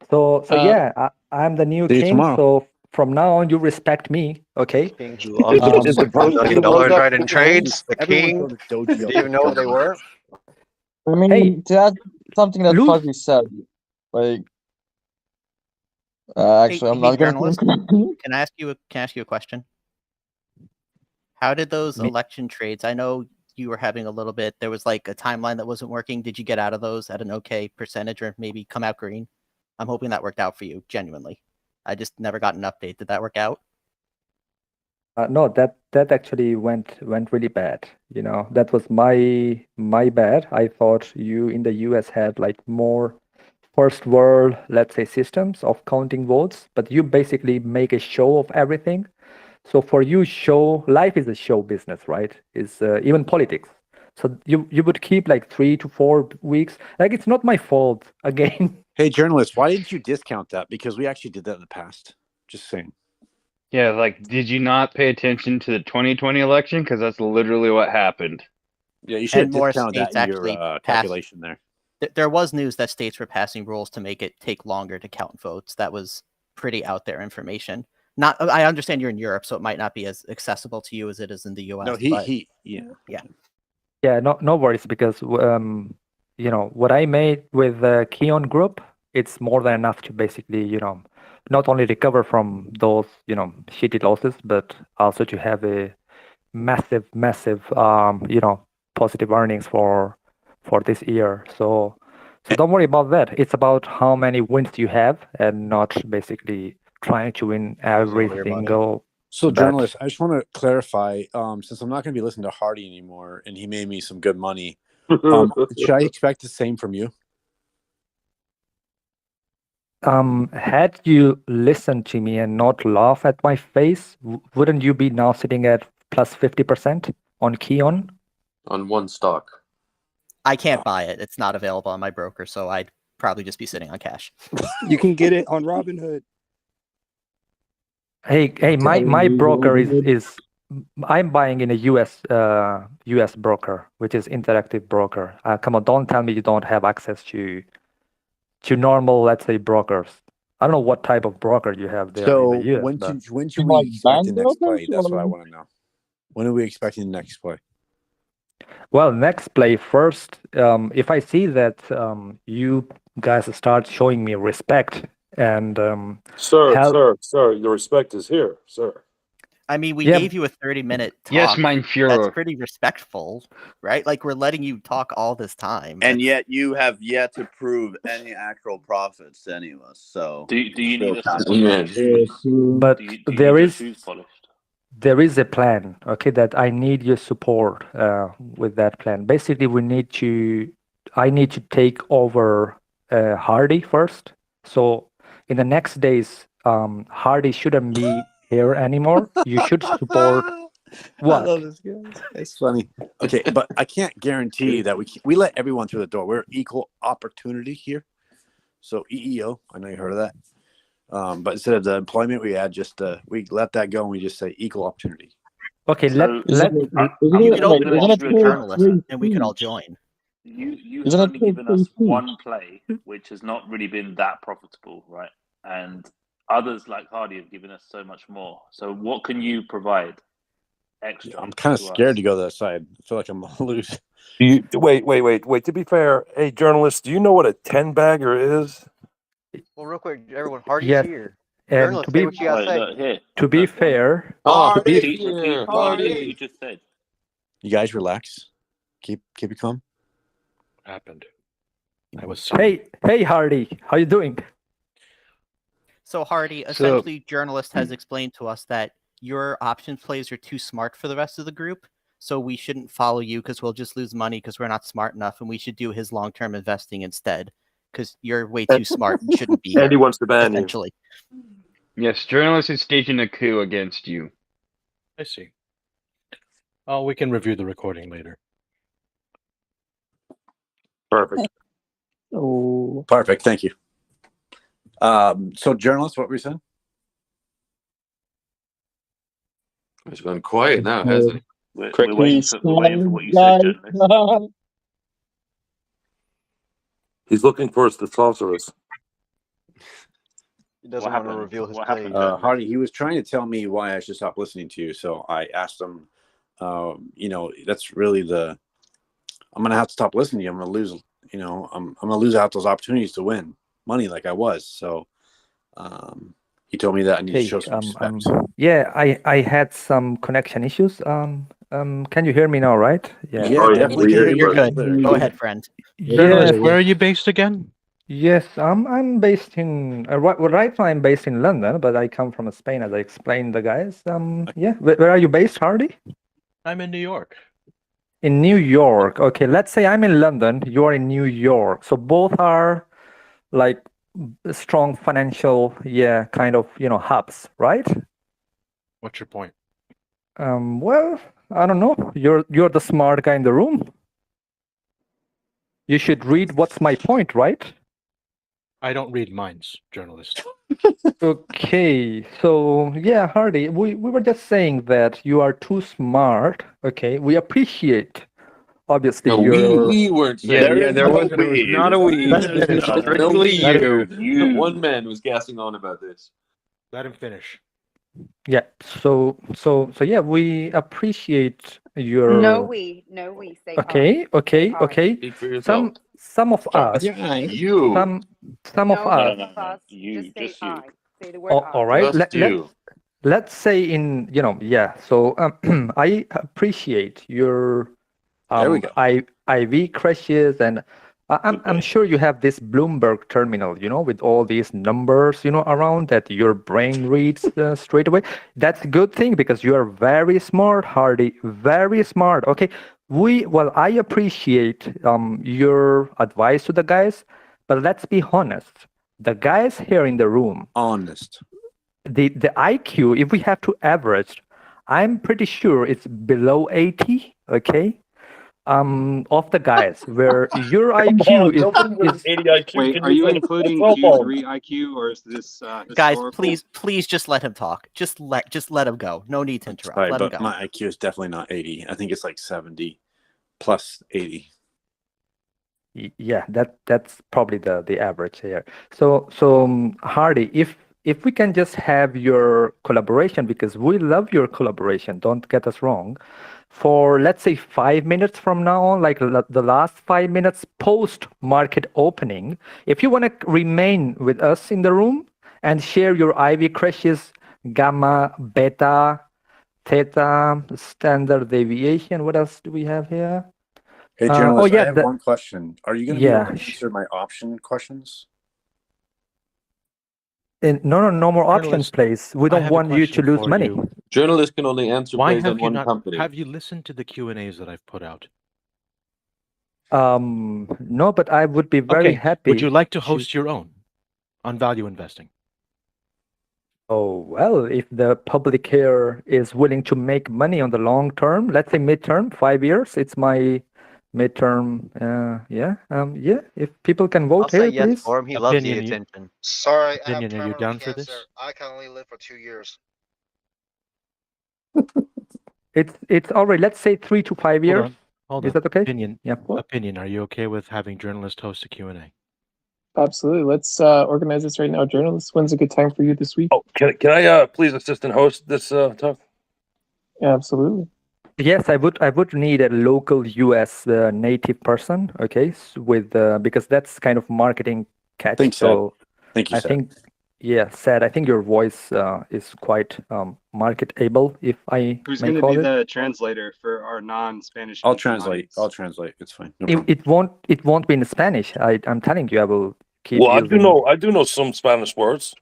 So yeah, I'm the new see you king. tomorrow. So from now on, you respect me, okay? King who lost $1 million right in trades. The king. Do you even know what they were? I mean, Hey, to add something that Fuzzy said, like, actually, I'm not gonna. Journalist, can I ask you a question? How did those election trades? I know you were having a little bit. There was like a timeline that wasn't working. Did you get out of those at an okay percentage, or maybe come out green? I'm hoping that worked out for you, genuinely. I just never got an update. Did that work out? No, that actually went really bad. You know, that was my bad. I thought you in the US had like more first world, let's say, systems of counting votes, but you basically make a show of everything. So for you, life is a show business, right? Is even politics. So you would keep like 3 to 4 weeks. Like, it's not my fault again. Hey, journalist, why didn't you discount that? Because we actually did that in the past. Just saying. Yeah, like, did you not pay attention to the 2020 election? Because that's literally what happened. Yeah, you should have And more discounted that states in your actually passed. calculation there. There was news that states were passing rules to make it take longer to count votes. That was pretty out there information. I understand you're in Europe, so it might not be as accessible to you as it is in the US. No, Yeah, no worries, because you know what I made with the Keon group, it's more than enough to basically, you know, not only recover from those, you know, shitty losses, but also to have a massive, you know, positive earnings for this year. So don't worry about that. It's about how many wins you have, and not basically trying to win every single. So, bet. journalist, I just want to clarify, since I'm not going to be listening to Hardy anymore, and he made me some good money, should I expect the same from you? Had you listened to me and not laugh at my face, wouldn't you be now sitting at plus 50% on Keon? On one stock. I can't buy it. It's not available on my broker, so I'd probably just be sitting on cash. You can get it on Robinhood. Hey, my broker is I'm buying in a US broker, which is Interactive Broker. Come on, don't tell me you don't have access to normal, let's say, brokers. I don't know what type of broker you have there So, in the US. when should we expect the next play? That's what I want to know. When are we expecting the next play? Well, next play first. If I see that you guys start showing me respect and Sir, the respect is here, sir. I mean, we Yeah. gave you a 30-minute talk. Yes, mein Führer. That's pretty respectful, right? Like, we're letting you talk all this time. And yet you have yet to prove any actual profits to any of us. So Do you need us to But do you there need your is shoes polished? there is a plan, okay, that I need your support with that plan. Basically, I need to take over Hardy first. So in the next days, Hardy shouldn't be here anymore. You should support. What? I love this guy. It's funny. Okay, but I can't guarantee that we let everyone through the door. We're equal opportunity here. So EEO, I know you heard of that. But instead of the employment, we add just we let that go and we just say equal opportunity. Okay, So, You could open Wall Street Journalist, and we could all join. You have only given us one play, which has not really been that profitable, right? And others like Hardy have given us so much more. So what can you provide extra? I'm kind of scared to go to that side. I feel like I'm gonna lose. Wait. To be fair, hey, journalist, do you know what a 10-bagger is? Well, real quick, everyone, Hardy's Yes. here. And Journalist, to say be what you gotta say. Look, here. to be fair, Repeat what you just said. You guys relax. Keep it calm. Happened. I was hey Hardy, how you doing? So, Hardy, essentially, Journalist has explained to us that your option plays are too smart for the rest of the group. So we shouldn't follow you because we'll just lose money because we're not smart enough, and we should do his long-term investing instead. because you're way too smart and shouldn't be here. Andy wants to ban you. Essentially. Yes, journalists is staging a coup against you. I see. Oh, we can review the recording later. Perfect. Oh, perfect. Thank you. So, journalists, what were you saying? He's gone quiet now, hasn't he? We're waiting for what you said, journalist. He's looking for us to sorceress. He doesn't want to reveal his play. Hardy, he was trying to tell me why I should stop listening to you. So I asked him, that's really I'm going to have to stop listening to you. I'm going to lose, I'm going to lose out those opportunities to win money like I was. So he told me that I need to show some respect. Yeah, I had some connection issues. Can you hear me now, right? Yeah, definitely. You're good. Go ahead, friend. Journalist, where are you based again? Yes, I'm based in right now. I'm based in London, but I come from Spain, as I explained the guys. Yeah, where are you based, Hardy? I'm in New York. In New York. Okay, let's say I'm in London. You are in New York. So both are like strong financial, kind of hubs, right? What's your point? Well, I don't know. You're the smart guy in the room. You should read what's my point, right? I don't read minds, journalist. Okay, so yeah, Hardy, we were just saying that you are too smart. Okay, we appreciate, obviously, No, your... we weren't saying. There was not a we. Strictly you. One man was gassing on about this. Let him finish. Yeah, so yeah, we appreciate your... No, we say Okay, okay. Speak for yourself. Some of us. You. Some of us. No, You, just you. Say the word All right. Just you. Let's say in so I appreciate your There we go. IV crashes, and I'm sure you have this Bloomberg terminal, with all these numbers, around that your brain reads straight away. That's a good thing because you are very smart, Hardy, very smart. Okay, I appreciate your advice to the guys, but let's be honest. The guys here in the room, honest. The IQ, if we have to average, I'm pretty sure it's below 80. Okay. Of the guys, where your IQ is 80 IQ. Wait, are you including Q3 IQ, or is this guys? historical? Please, just let him talk. Just let him go. No need to interrupt. Sorry, let him but go. my IQ is definitely not 80. I think it's like 70 plus 80. Yeah, that's probably the average here. So Hardy, if we can just have your collaboration, because we love your collaboration, don't get us wrong, for let's say 5 minutes from now on, like the last 5 minutes post market opening, if you want to remain with us in the room and share your IV crashes, gamma, beta, theta, standard deviation. What else do we have here? Hey, journalist, I have one question. Are you going to be able to answer my option questions? No more options, please. We don't want you to lose money. Journalists can only answer based on one company. Have you listened to the Q&As that I've put out? No, but I would be very happy. Would you like to host your own on value investing? Oh, well, if the public here is willing to make money on the long term, let's say midterm, 5 years, it's my midterm. If people can vote I'll here, say yes please. for him. He loves the attention. Sorry, I have Opinion, are you terminal down for cancer. this? I can only live for 2 years. It's already, let's say 3 to 5 years. Hold Is on. that okay? Opinion. Yeah. Opinion. Are you okay with having journalist host a Q&A? Absolutely. Let's organize this right now. Journalists, when's a good time for you this week? Oh, can I please assistant host this talk? Absolutely. Yes, I would need a local US native person, okay, with because that's kind of marketing catch. Thank you, Sad. I think your voice is quite marketable, if I Who's may going to call be it. the translator for our non-Spanish? I'll translate. It's fine. No It won't be in Spanish. I'm telling you, I will keep. Well, using... I do know some Spanish words.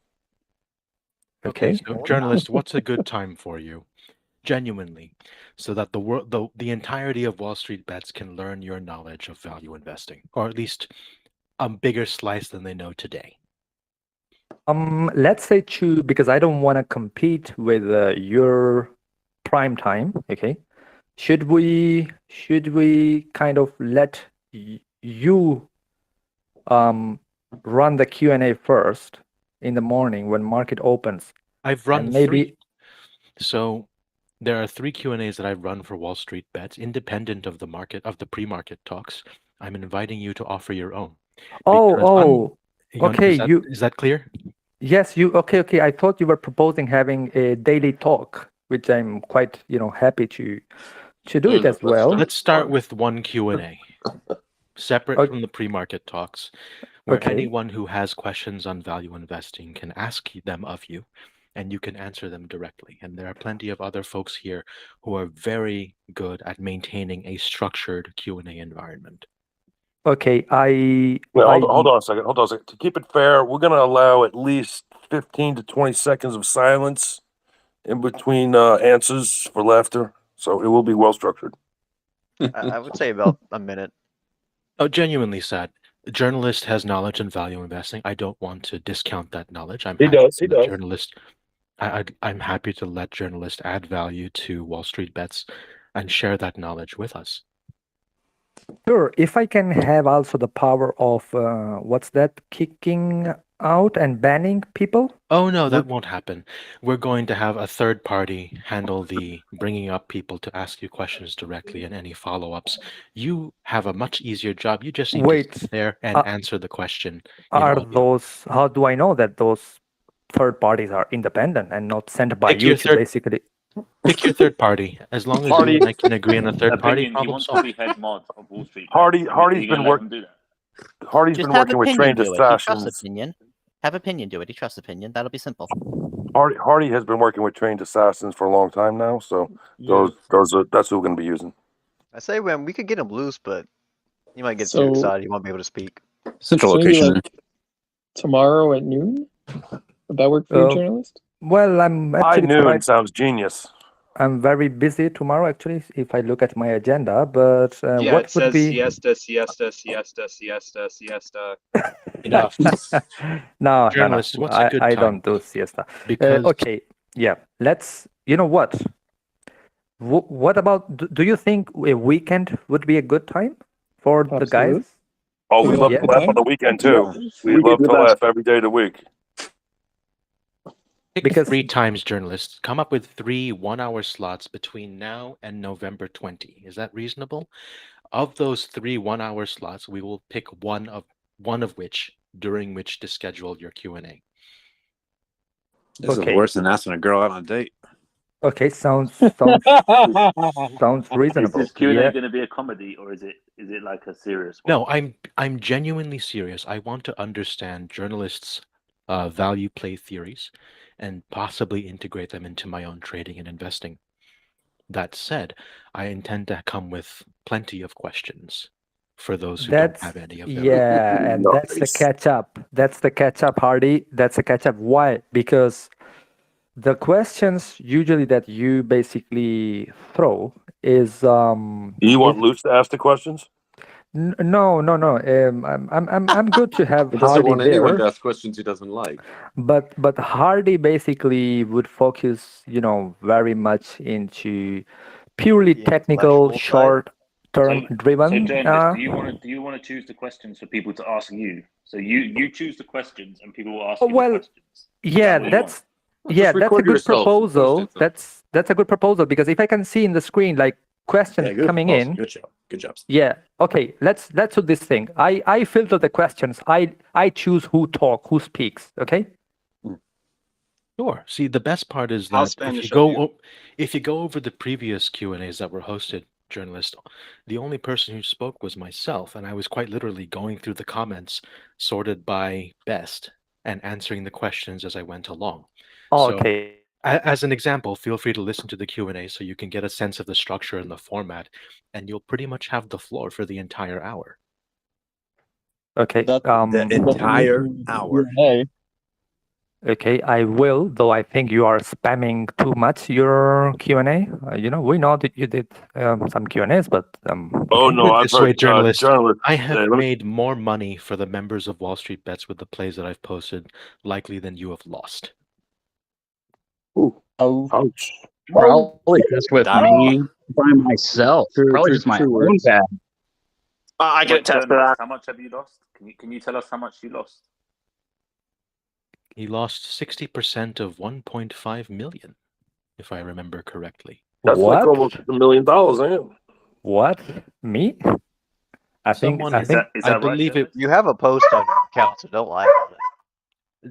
Okay. So, journalist, what's a good time for you? Genuinely, so that the entirety of Wall Street Bets can learn your knowledge of value investing, or at least a bigger slice than they know today? Let's say because I don't want to compete with your prime time. Okay, should we kind of let you run the Q&A first in the morning when market opens? I've run and maybe 3. So there are 3 Q&As that I've run for Wall Street Bets, independent of the market, of the pre-market talks. I'm inviting you to offer your own. Okay, is that clear? Yes, okay. I thought you were proposing having a daily talk, which I'm quite, happy to do it as well. Let's start with one Q&A, separate from the pre-market talks, where anyone who has questions on value investing can ask them of you, and you can answer them directly. And there are plenty of other folks here who are very good at maintaining a structured Q&A environment. Okay, hold on a second. To keep it fair, we're going to allow at least 15 to 20 seconds of silence in between answers for laughter. So it will be well structured. I would say about a minute. Oh, genuinely sad. The journalist has knowledge in value investing. I don't want to discount that knowledge. He does. Journalist, I'm happy to let journalists add value to Wall Street Bets and share that knowledge with us. Sure. If I can have also the power of kicking out and banning people? Oh no, that won't happen. We're going to have a third party handle the bringing up people to ask you questions directly and any follow-ups. You have a much easier job. You just need to sit there and answer the question. How do I know that those third parties are independent and not sent by you to basically? Pick your third party. As long as you and I can agree on a third party, He wants to be head mod of Wall Street. Hardy's been working. Hardy's been working with trained assassins. Have opinion do it. He trusts opinion. That'll be simple. Hardy has been working with trained assassins for a long time now, so that's who we're going to be using. I say when we could get him loose, but he might get too excited. He won't be able to speak. Central location. Like tomorrow at noon? Would that work for you, journalist? Well, I'm actually noon sounds genius. I'm very busy tomorrow, actually, if I look at my agenda. But yeah, what it would says be siesta. Enough. No, Journalists, what's a good I time? don't do siesta. Because okay, yeah. Let's. You know what? What about? Do you think a weekend would be a good time for the guys? Oh, we love to laugh on the weekend too. We love to laugh every day of the week. Pick 3 times, journalists. Come up with 3 1-hour slots between now and November 20. Is that reasonable? Of those 3 1-hour slots, we will pick one of which during which to schedule your Q&A. This is worse than asking a girl out on a date. Okay, sounds reasonable. Is this Q&A going to be a comedy, or is it like a serious one? No, I'm genuinely serious. I want to understand journalists' value play theories and possibly integrate them into my own trading and investing. That said, I intend to come with plenty of questions for those who don't have any of them. Yeah, and that's the catch up. That's the catch up, Hardy. That's the catch up. Why? Because the questions usually that you basically throw is You want Luce to ask the questions? No. I'm good to have He doesn't Hardy want anyone to there. ask questions he doesn't like. But Hardy basically would focus, very much into purely technical, short-term driven. So journalist, do you want to choose the questions for people to ask you? So you choose the questions and people will ask you the questions. Yeah, that's a good proposal. That's a good proposal because if I can see in the screen like questions coming in. Good job. Yeah. Okay. Let's do this thing. I filter the questions. I choose who speaks. Okay. Sure. See, the best part is How that Spanish if you go over the previous Q&As that were hosted, journalist, the only person who spoke was myself, and I was quite literally going through the comments sorted by best and answering the questions as I went along. Okay. As an example, feel free to listen to the Q&A so you can get a sense of the structure and the format, and you'll pretty much have the floor for the entire hour. Okay. The entire hour. Okay, I will, though I think you are spamming too much your Q&A. We know that you did some Q&As, but Oh okay. no, I've This way, heard journalist. journalists. I have say, let me- made more money for the members of Wall Street Bets with the plays that I've posted, likely than you have lost. Ooh, Oh, ouch. probably just with me by myself. Probably just my own Journalist. bad. I can attest to that. How much have you lost? Can you tell us how much you lost? He lost 60% of 1.5 million, if I remember correctly. That's like almost $1 million, ain't it? What? Me? I think. Someone, I think. I believe it. You have a post on your account, so don't lie about it.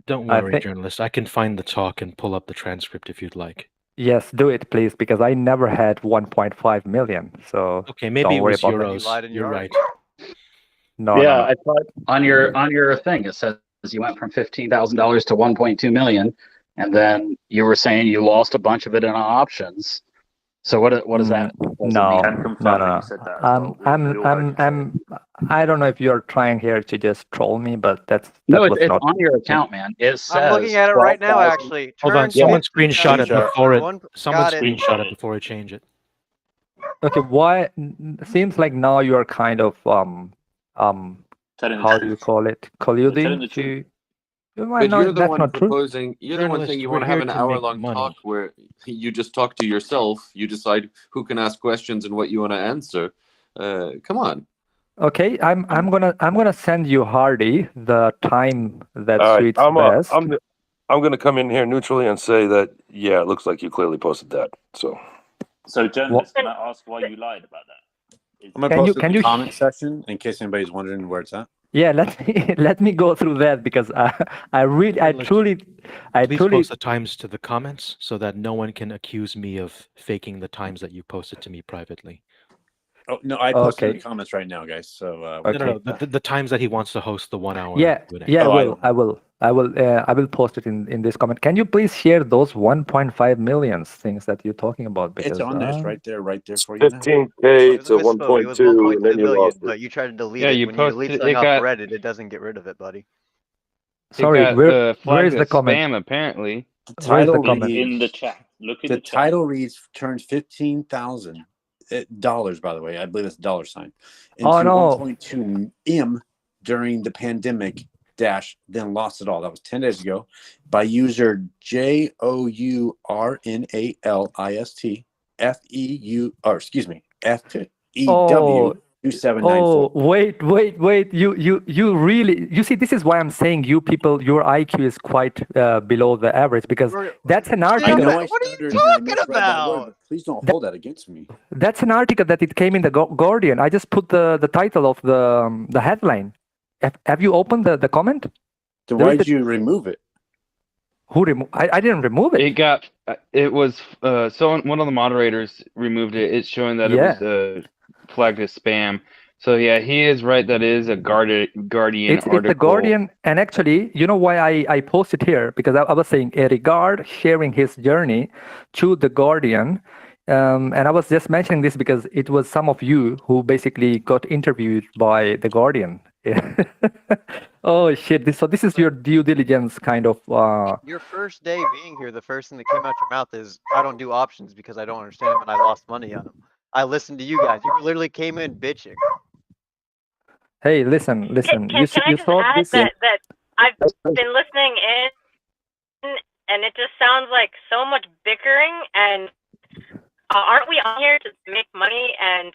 Don't I worry, think- journalist. I can find the talk and pull up the transcript if you'd like. Yes, do it, please, because I never had 1.5 million. So Okay, maybe don't it worry was about euros. that. You're right. No, Yeah, no. I thought on your thing it says you went from $15,000 to 1.2 million, and then you were saying you lost a bunch of it in options. So what does that? What does it No, mean? no. I don't know if you're trying here to just troll me, but that No, was it's not. on your account, man. It says. I'm looking at it right now, actually. Hold on, Turn someone 15,000 screenshot it before it. one- Someone got it. screenshot it before I change it. Okay, why? Seems like now you're kind of how do you call it? Colluding to. Why But not? you're the That's one not true. proposing. You're the one Journalists, saying you we're want to have here an to make hour-long money. talk where you just talk to yourself. You decide who can ask questions and what you want to answer. Come on. Okay, I'm gonna send you Hardy the time that All right, suits best. I'm going to come in here neutrally and say that it looks like you clearly posted that. So, journalist, can I ask why you lied about that? I'm gonna post it in the comment section in case anybody's wondering where it's at. Yeah, let me go through that because I truly Please post the times to the comments so that no one can accuse me of faking the times that you posted to me privately. Oh no, I posted in Okay. the comments right now, guys. So No, the times that he wants to host the 1 hour. Yeah, Q&A. yeah, I will post it in this comment. Can you please share those 1.5 million things that you're talking about? Because it's on there, it's right there for you now. 15K to 1.2, and then you lost it. But you tried to delete Yeah, it. you When you delete posted- something it off got- Reddit, it doesn't get rid of it, buddy. Sorry, it got where flagged is the as comment? spam apparently. The Where's the title comment? reads, In the chat. Look in the the chat. title reads turns $15,000 dollars, by the way. I believe it's $, into Oh, no. 1.2 M during the pandemic dash, then lost it all. That was 10 days ago by user JOURNALIST FEW 2794. Oh, wait. You really, you see, this is why I'm saying you people, your IQ is quite below the average because that's an article. I know I What are you stuttered and I talking misread that word, about? but please don't hold that against me. That's an article that it came in the Guardian. I just put the title of the headline. Have you opened the comment? Then why did you remove it? Who removed? I didn't remove it. It was one of the moderators removed it. It's showing that it was flagged as spam. So yeah, he is right. That is a Guardian article. It's the Guardian, and actually, you know why I posted here? Because I was saying a regard sharing his journey to the Guardian, and I was just mentioning this because it was some of you who basically got interviewed by the Guardian. Oh shit! This is your due diligence kind of. Your first day being here, the first thing that came out your mouth is, I don't do options because I don't understand them and I lost money on them. I listened to you guys. You literally came in bitching. Hey, listen. You Can I just thought add this. that I've been listening in, and it just sounds like so much bickering. And aren't we on here to make money? And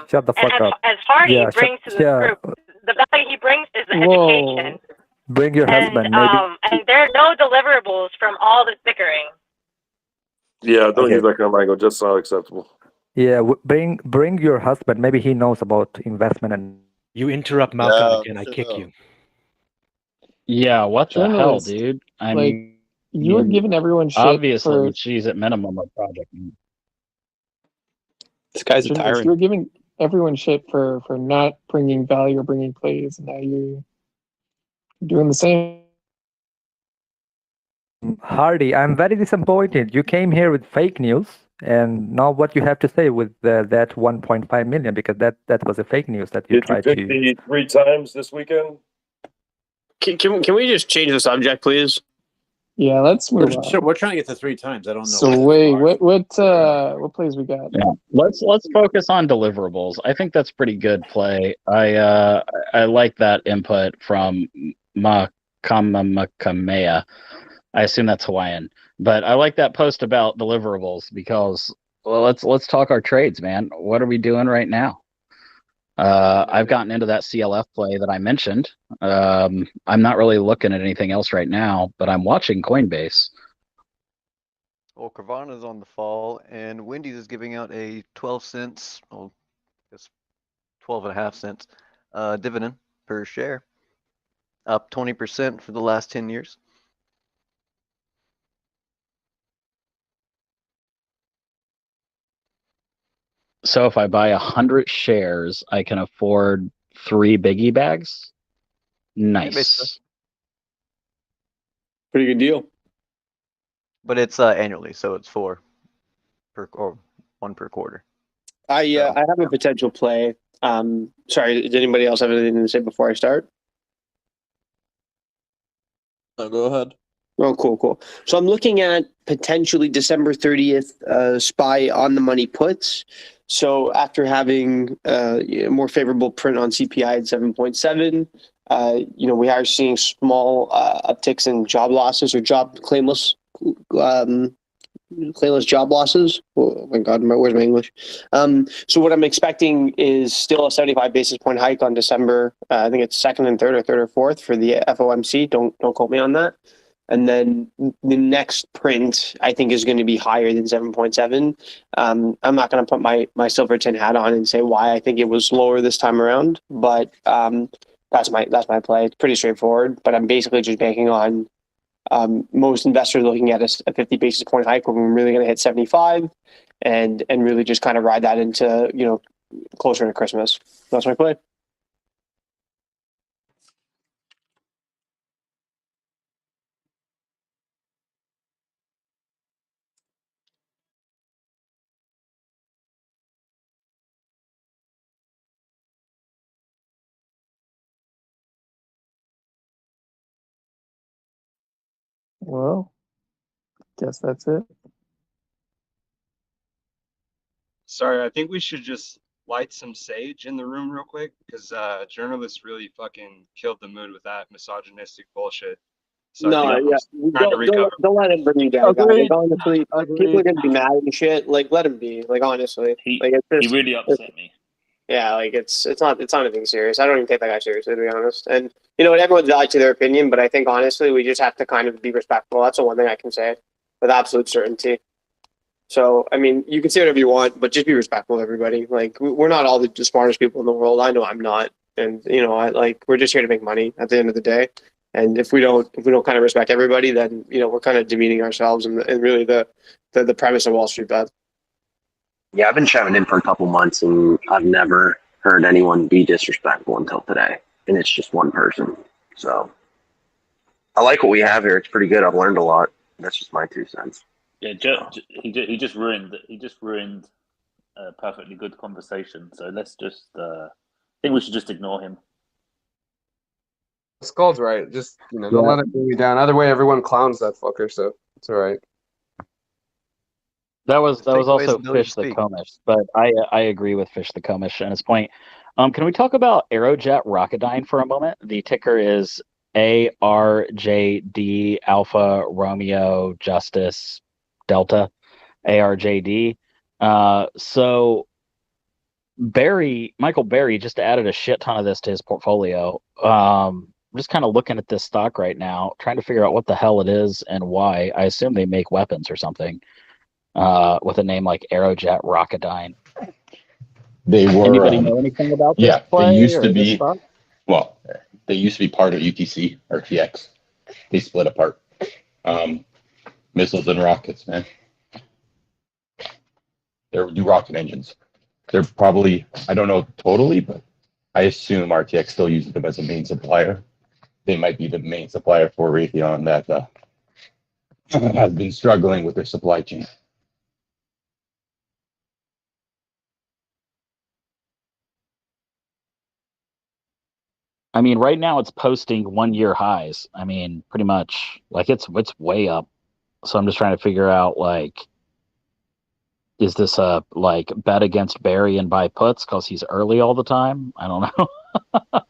Shut the fuck and up. as Hardy Yeah, brings to this group, the value he brings is the Whoa. education. Bring your husband, maybe. And there are no deliverables from all this bickering. Yeah, don't use that kind of language. That's not acceptable. Yeah, bring your husband. Maybe he knows about investment and. You interrupt Malcolm again, I kick you. Yeah, what the hell, Journalist, dude? I like, mean, you were giving everyone shit obviously for- she's at minimum of project. This guy's a tyrant. You were giving everyone shit for not bringing value or bringing plays, and now you're doing the same. Hardy, I'm very disappointed. You came here with fake news, and now what you have to say with that 1.5 million, because that was a fake news that you Did you tried pick to. the 3 times this weekend? Can we just change the subject, please? Yeah, let's move We're, on. so we're trying to get to 3 times. I don't know. So wait, what plays we got? Yeah, let's focus on deliverables. I think that's pretty good play. I like that input from Makameya. I assume that's Hawaiian, but I like that post about deliverables because well, let's talk our trades, man. What are we doing right now? I've gotten into that CLF play that I mentioned. I'm not really looking at anything else right now, but I'm watching Coinbase. Well, Carvana's on the fall, and Wendy's is giving out a 12 cents, well, I guess 12.5 cents dividend per share, up 20% for the last 10 years. So if I buy 100 shares, I can afford 3 biggie bags. Nice. Pretty good deal. But it's annually, so it's 4 per or 1 per quarter. I have a potential play. Sorry, did anybody else have anything to say before I start? No, go ahead. Oh, cool. So I'm looking at potentially December 30th SPY on the money puts. So after having a more favorable print on CPI at 7.7, we are seeing small upticks in job losses or claimless job losses. Oh my God, where's my English? So what I'm expecting is still a 75 basis point hike on December. I think it's 2nd and 3rd or 3rd or 4th for the FOMC. Don't quote me on that. And then the next print, I think, is going to be higher than 7.7. I'm not going to put my silver tin hat on and say why I think it was lower this time around, but that's my play. It's pretty straightforward. But I'm basically just banking on most investors looking at a 50 basis point hike when we're really going to hit 75, and really just kind of ride that into closer to Christmas. That's my play. Well, guess that's it. Sorry, I think we should just light some sage in the room real quick because journalists really fucking killed the mood with that misogynistic bullshit. So I think No, I'm yeah, just trying to recover. don't let him bring you down, guys. Agreed. Like, honestly, people are gonna be mad and shit. Like, let him be. Like, honestly, like it's He just, really upset me. yeah, like it's not anything serious. I don't even take that guy seriously, to be honest. And everyone's valid to their opinion, but I think honestly, we just have to kind of be respectful. That's the one thing I can say with absolute certainty. So, I mean, you can say whatever you want, but just be respectful of everybody. Like, we're not all the smartest people in the world. I know I'm not, and we're just here to make money at the end of the day. And if we don't kind of respect everybody, then we're kind of demeaning ourselves and really the premise of Wall Street Bet. Yeah, I've been chatting in for a couple months, and I've never heard anyone be disrespectful until today, and it's just one person. So I like what we have here. It's pretty good. I've learned a lot. That's just my 2 cents. Yeah, he just ruined a perfectly good conversation. So let's just I think we should just ignore him. Skull's right. Just don't let it bring you down. Either way, everyone clowns that fucker, so it's all right. That was take away his also ability to Fish the speak. Komish, but I agree with Fish the Komish and his point. Can we talk about Aerojet Rocketdyne for a moment? The ticker is ARJD Alpha Romeo Justice Delta ARJD. So Michael Berry just added a shit ton of this to his portfolio. Just kind of looking at this stock right now, trying to figure out what the hell it is and why. I assume they make weapons or something. With a name like Aerojet Rocketdyne. They were. Anybody know anything about this play? They used to or this be. stock? Well, they used to be part of UTC or FTX. They split apart. Missiles and rockets, man. They're new rocket engines. They're probably, I don't know totally, but I assume RTX still uses them as a main supplier. They might be the main supplier for Raytheon that has been struggling with their supply chain. I mean, right now it's posting 1-year highs. I mean, pretty much like it's way up. So I'm just trying to figure out like, is this a like bet against Barry and buy puts because he's early all the time? I don't know. At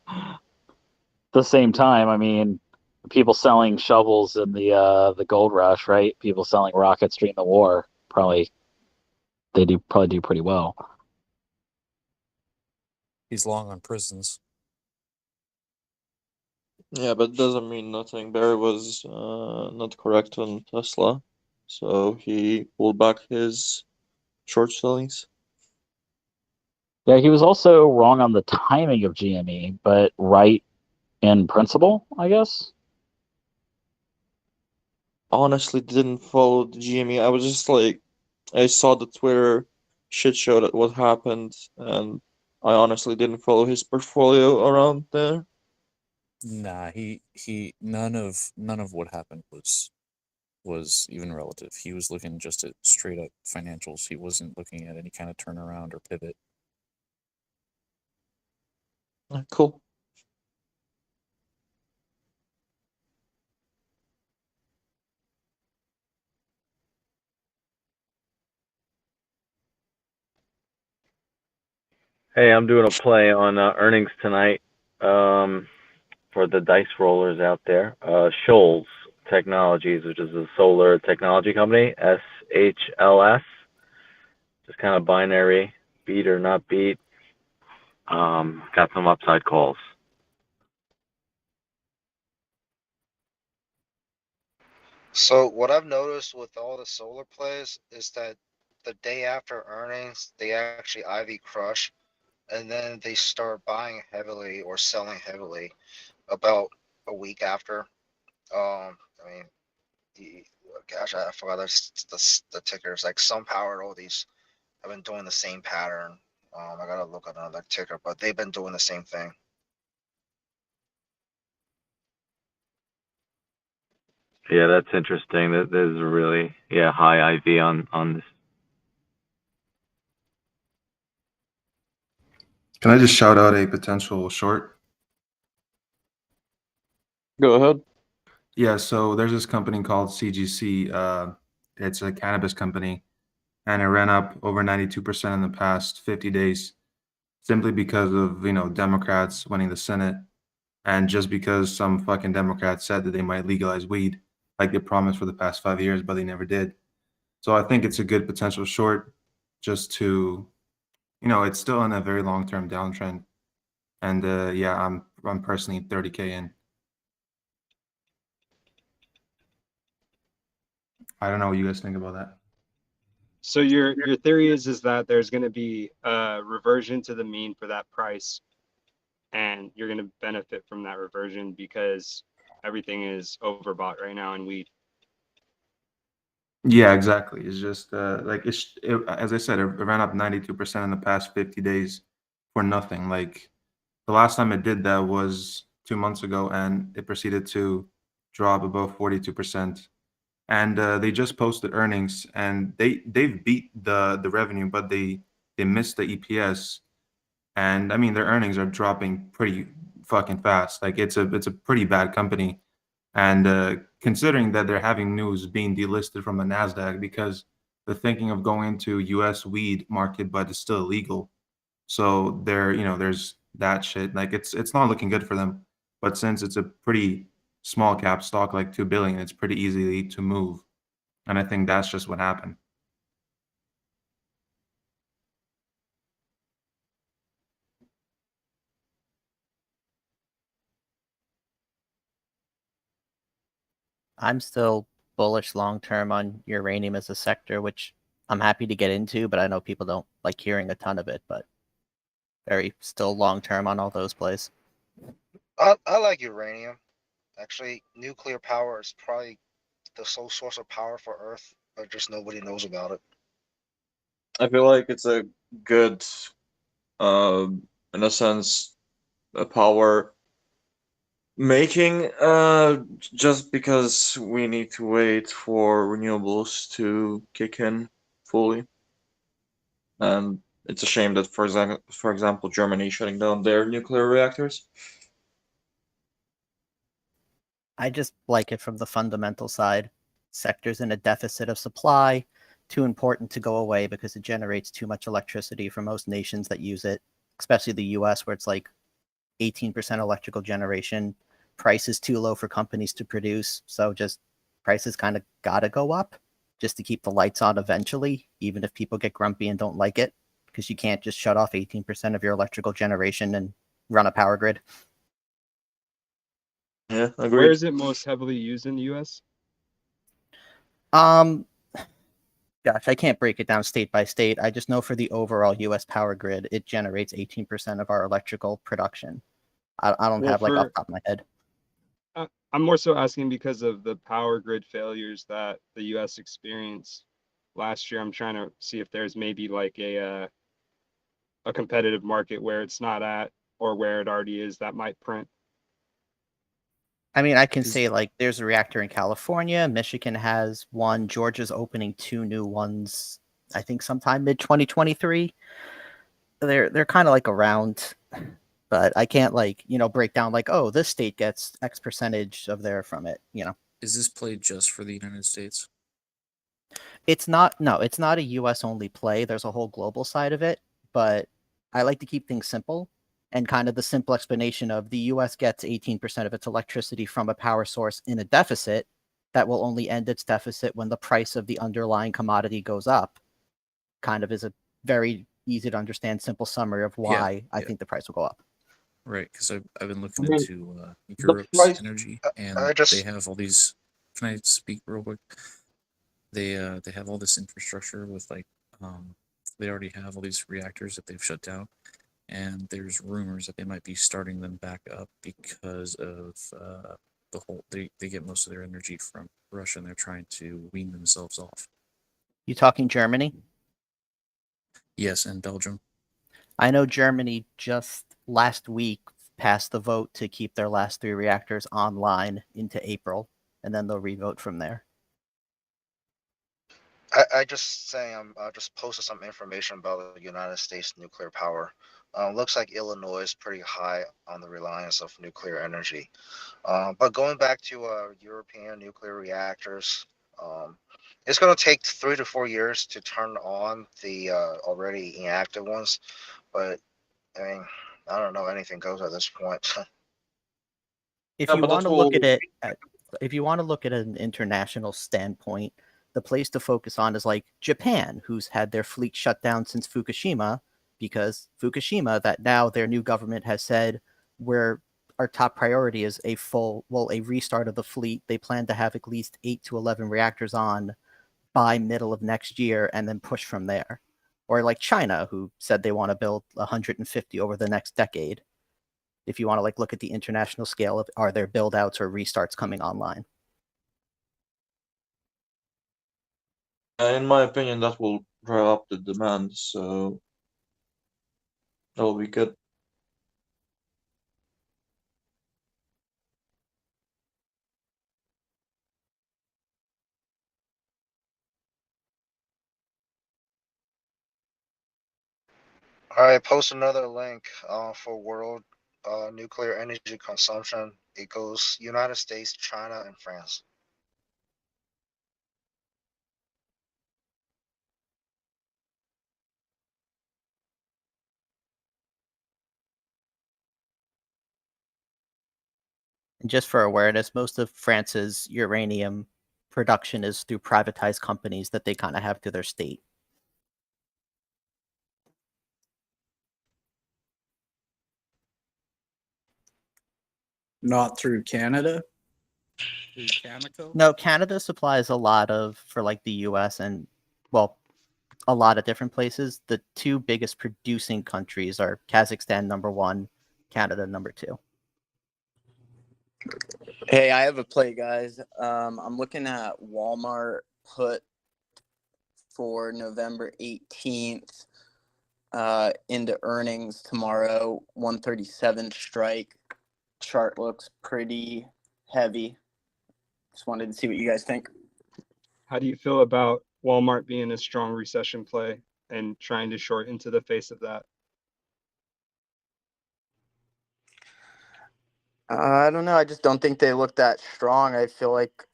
the same time, I mean, people selling shovels in the gold rush, right? People selling rockets during the war, probably do pretty well. He's long on prisons. Yeah, but it doesn't mean nothing. Barry was not correct on Tesla, so he pulled back his short sellings. Yeah, he was also wrong on the timing of GME, but right in principle, I guess. Honestly, didn't follow the GME. I was just like, I saw the Twitter shit show that what happened, and I honestly didn't follow his portfolio around there. Nah, he none of what happened was even relative. He was looking just at straight up financials. He wasn't looking at any kind of turnaround or pivot. Cool. Hey, I'm doing a play on earnings tonight for the dice rollers out there. Shoals Technologies, which is a solar technology company, SHLS. Just kind of binary, beat or not beat. Got some upside calls. So what I've noticed with all the solar plays is that the day after earnings, they actually IV crush, and then they start buying heavily or selling heavily about a week after. I mean, gosh, I forgot the tickers. Like SunPower, all these have been doing the same pattern. I gotta look at another ticker, but they've been doing the same thing. Yeah, that's interesting. There's a really high IV on this. Can I just shout out a potential short? Go ahead. Yeah, so there's this company called CGC. It's a cannabis company, and it ran up over 92% in the past 50 days, simply because of Democrats winning the Senate, and just because some fucking Democrats said that they might legalize weed, like they promised for the past 5 years, but they never did. So I think it's a good potential short, just to, it's still in a very long-term downtrend, and yeah, I'm personally 30K in. I don't know what you guys think about that. So your theory is that there's going to be a reversion to the mean for that price, and you're going to benefit from that reversion because everything is overbought right now in weed. Yeah, exactly. It's just like as I said, it ran up 92% in the past 50 days for nothing. Like the last time it did that was 2 months ago, and it proceeded to drop above 42%. And they just posted earnings, and they've beat the revenue, but they missed the EPS. And I mean, their earnings are dropping pretty fucking fast. Like it's a pretty bad company. And considering that they're having news being delisted from the Nasdaq because they're thinking of going into U.S. weed market, but it's still illegal. So there's that shit. Like it's not looking good for them. But since it's a pretty small cap stock, like 2 billion, it's pretty easy to move. And I think that's just what happened. I'm still bullish long term on uranium as a sector, which I'm happy to get into, but I know people don't like hearing a ton of it, but very still long term on all those plays. I like uranium. Actually, nuclear power is probably the sole source of power for Earth, but just nobody knows about it. I feel like it's a good, in a sense, a power making, just because we need to wait for renewables to kick in fully. And it's a shame that, for example, Germany shutting down their nuclear reactors. I just like it from the fundamental side. Sectors in a deficit of supply, too important to go away because it generates too much electricity for most nations that use it, especially the US, where it's like 18% electrical generation. Price is too low for companies to produce, so just prices kind of gotta go up just to keep the lights on eventually, even if people get grumpy and don't like it, because you can't just shut off 18% of your electrical generation and run a power grid. Yeah, Where agreed. is it most heavily used in the U.S.? Gosh, I can't break it down state by state. I just know for the overall U.S. power grid, it generates 18% of our electrical production. I don't Well, have like off for the top of my head. I'm more so asking because of the power grid failures that the U.S. experienced last year. I'm trying to see if there's maybe like a competitive market where it's not at or where it already is that might print. I mean, I can say like there's a reactor in California. Michigan has one. Georgia's opening 2 new ones, I think sometime mid 2023. They're kind of like around, but I can't like, break down like, oh, this state gets X percentage of their from it, Is this played just for the United States? It's not, no, it's not a US only play. There's a whole global side of it, but I like to keep things simple. And kind of the simple explanation of the US gets 18% of its electricity from a power source in a deficit that will only end its deficit when the price of the underlying commodity goes up. Kind of is a very easy to understand, simple summary of why I think the price will go up. Right, because I've been looking I mean, into the Europe's price. energy, I and just they have all these. Can I speak real quick? They have all this infrastructure with like they already have all these reactors that they've shut down, and there's rumors that they might be starting them back up because of the whole they get most of their energy from Russia, and they're trying to wean themselves off. You talking Germany? Yes, and Belgium. I know Germany just last week passed the vote to keep their last 3 reactors online into April, and then they'll revote from there. I just saying I just posted some information about the United States nuclear power. Looks like Illinois is pretty high on the reliance of nuclear energy. But going back to European nuclear reactors, it's going to take 3 to 4 years to turn on the already inactive ones. But I mean, I don't know. Anything goes at this point. If Yeah, you but want that to look will. at it, if you want to look at an international standpoint, the place to focus on is like Japan, who's had their fleet shut down since Fukushima, because Fukushima, that now their new government has said, where our top priority is a restart of the fleet. They plan to have at least 8 to 11 reactors on by middle of next year and then push from there. Or like China, who said they want to build 150 over the next decade. If you want to like look at the international scale of are there build outs or restarts coming online. In my opinion, that will drive up the demand, so that will be good. I post another link for world nuclear energy consumption. It goes United States, China, and France. And just for awareness, most of France's uranium production is through privatized companies that they kind of have to their state. Not through Canada? Through Cameco? No, Canada supplies a lot of for like the US and well, a lot of different places. The 2 biggest producing countries are Kazakhstan number 1, Canada number 2. Hey, I have a play, guys. I'm looking at Walmart put for November 18th into earnings tomorrow. 137 strike. Chart looks pretty heavy. Just wanted to see what you guys think. How do you feel about Walmart being a strong recession play and trying to short into the face of that? I don't know. I just don't think they look that strong. I feel like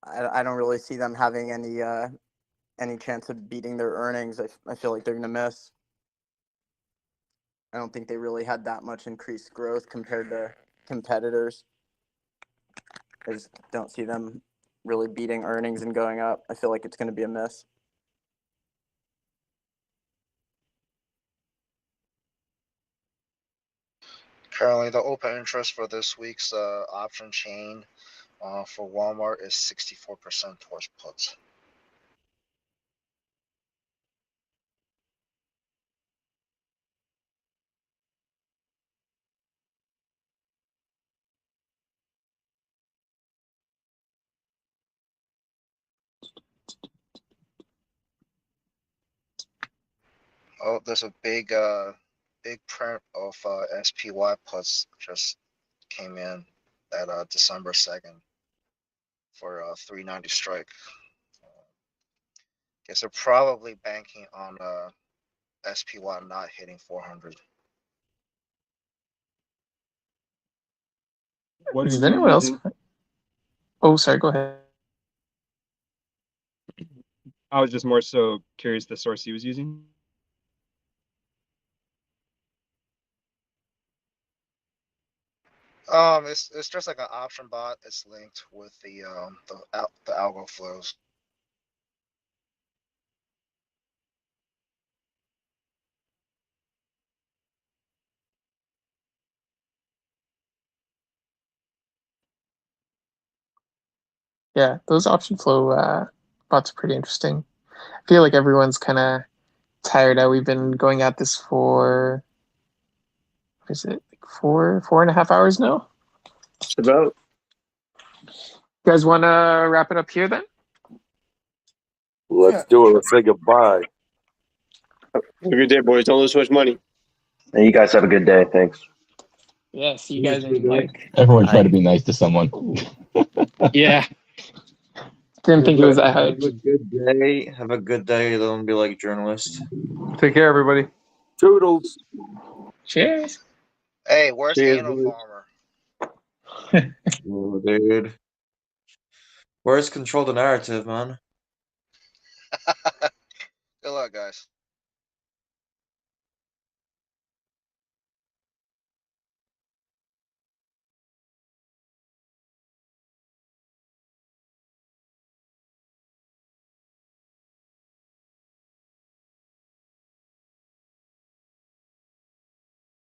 I don't really see them having any chance of beating their earnings. I feel like they're going to miss. I don't think they really had that much increased growth compared to competitors. I just don't see them really beating earnings and going up. I feel like it's going to be a miss. Currently, the open interest for this week's option chain for Walmart is 64% towards puts. Oh, there's a big print of SPY puts just came in at December 2nd for a 390 strike. Guess they're probably banking on SPY not hitting 400. What are Does you anyone else? using? Oh, sorry. Go ahead. I was just more so curious the source he was using. It's just like an option bot. It's linked with the algo flows. Yeah, those option flow bots are pretty interesting. I feel like everyone's kind of tired out. We've been going at this for, what is it, like 4.5 hours now? Just about. You guys want to wrap it up here then? Let's do it. Let's say goodbye. Have a good day, boys. Don't lose so much money. And you guys have a good day. Thanks. Yeah, see you guys in like. Everyone try to be nice to someone. Yeah. Didn't think it was that hard. Have a good day. Have a good day. Don't be like journalists. Take care, everybody. Toodles. Cheers. Hey, where's Cheers, Anal boys. Farmer? Oh, dude. Where's control the narrative, man? Good luck, guys.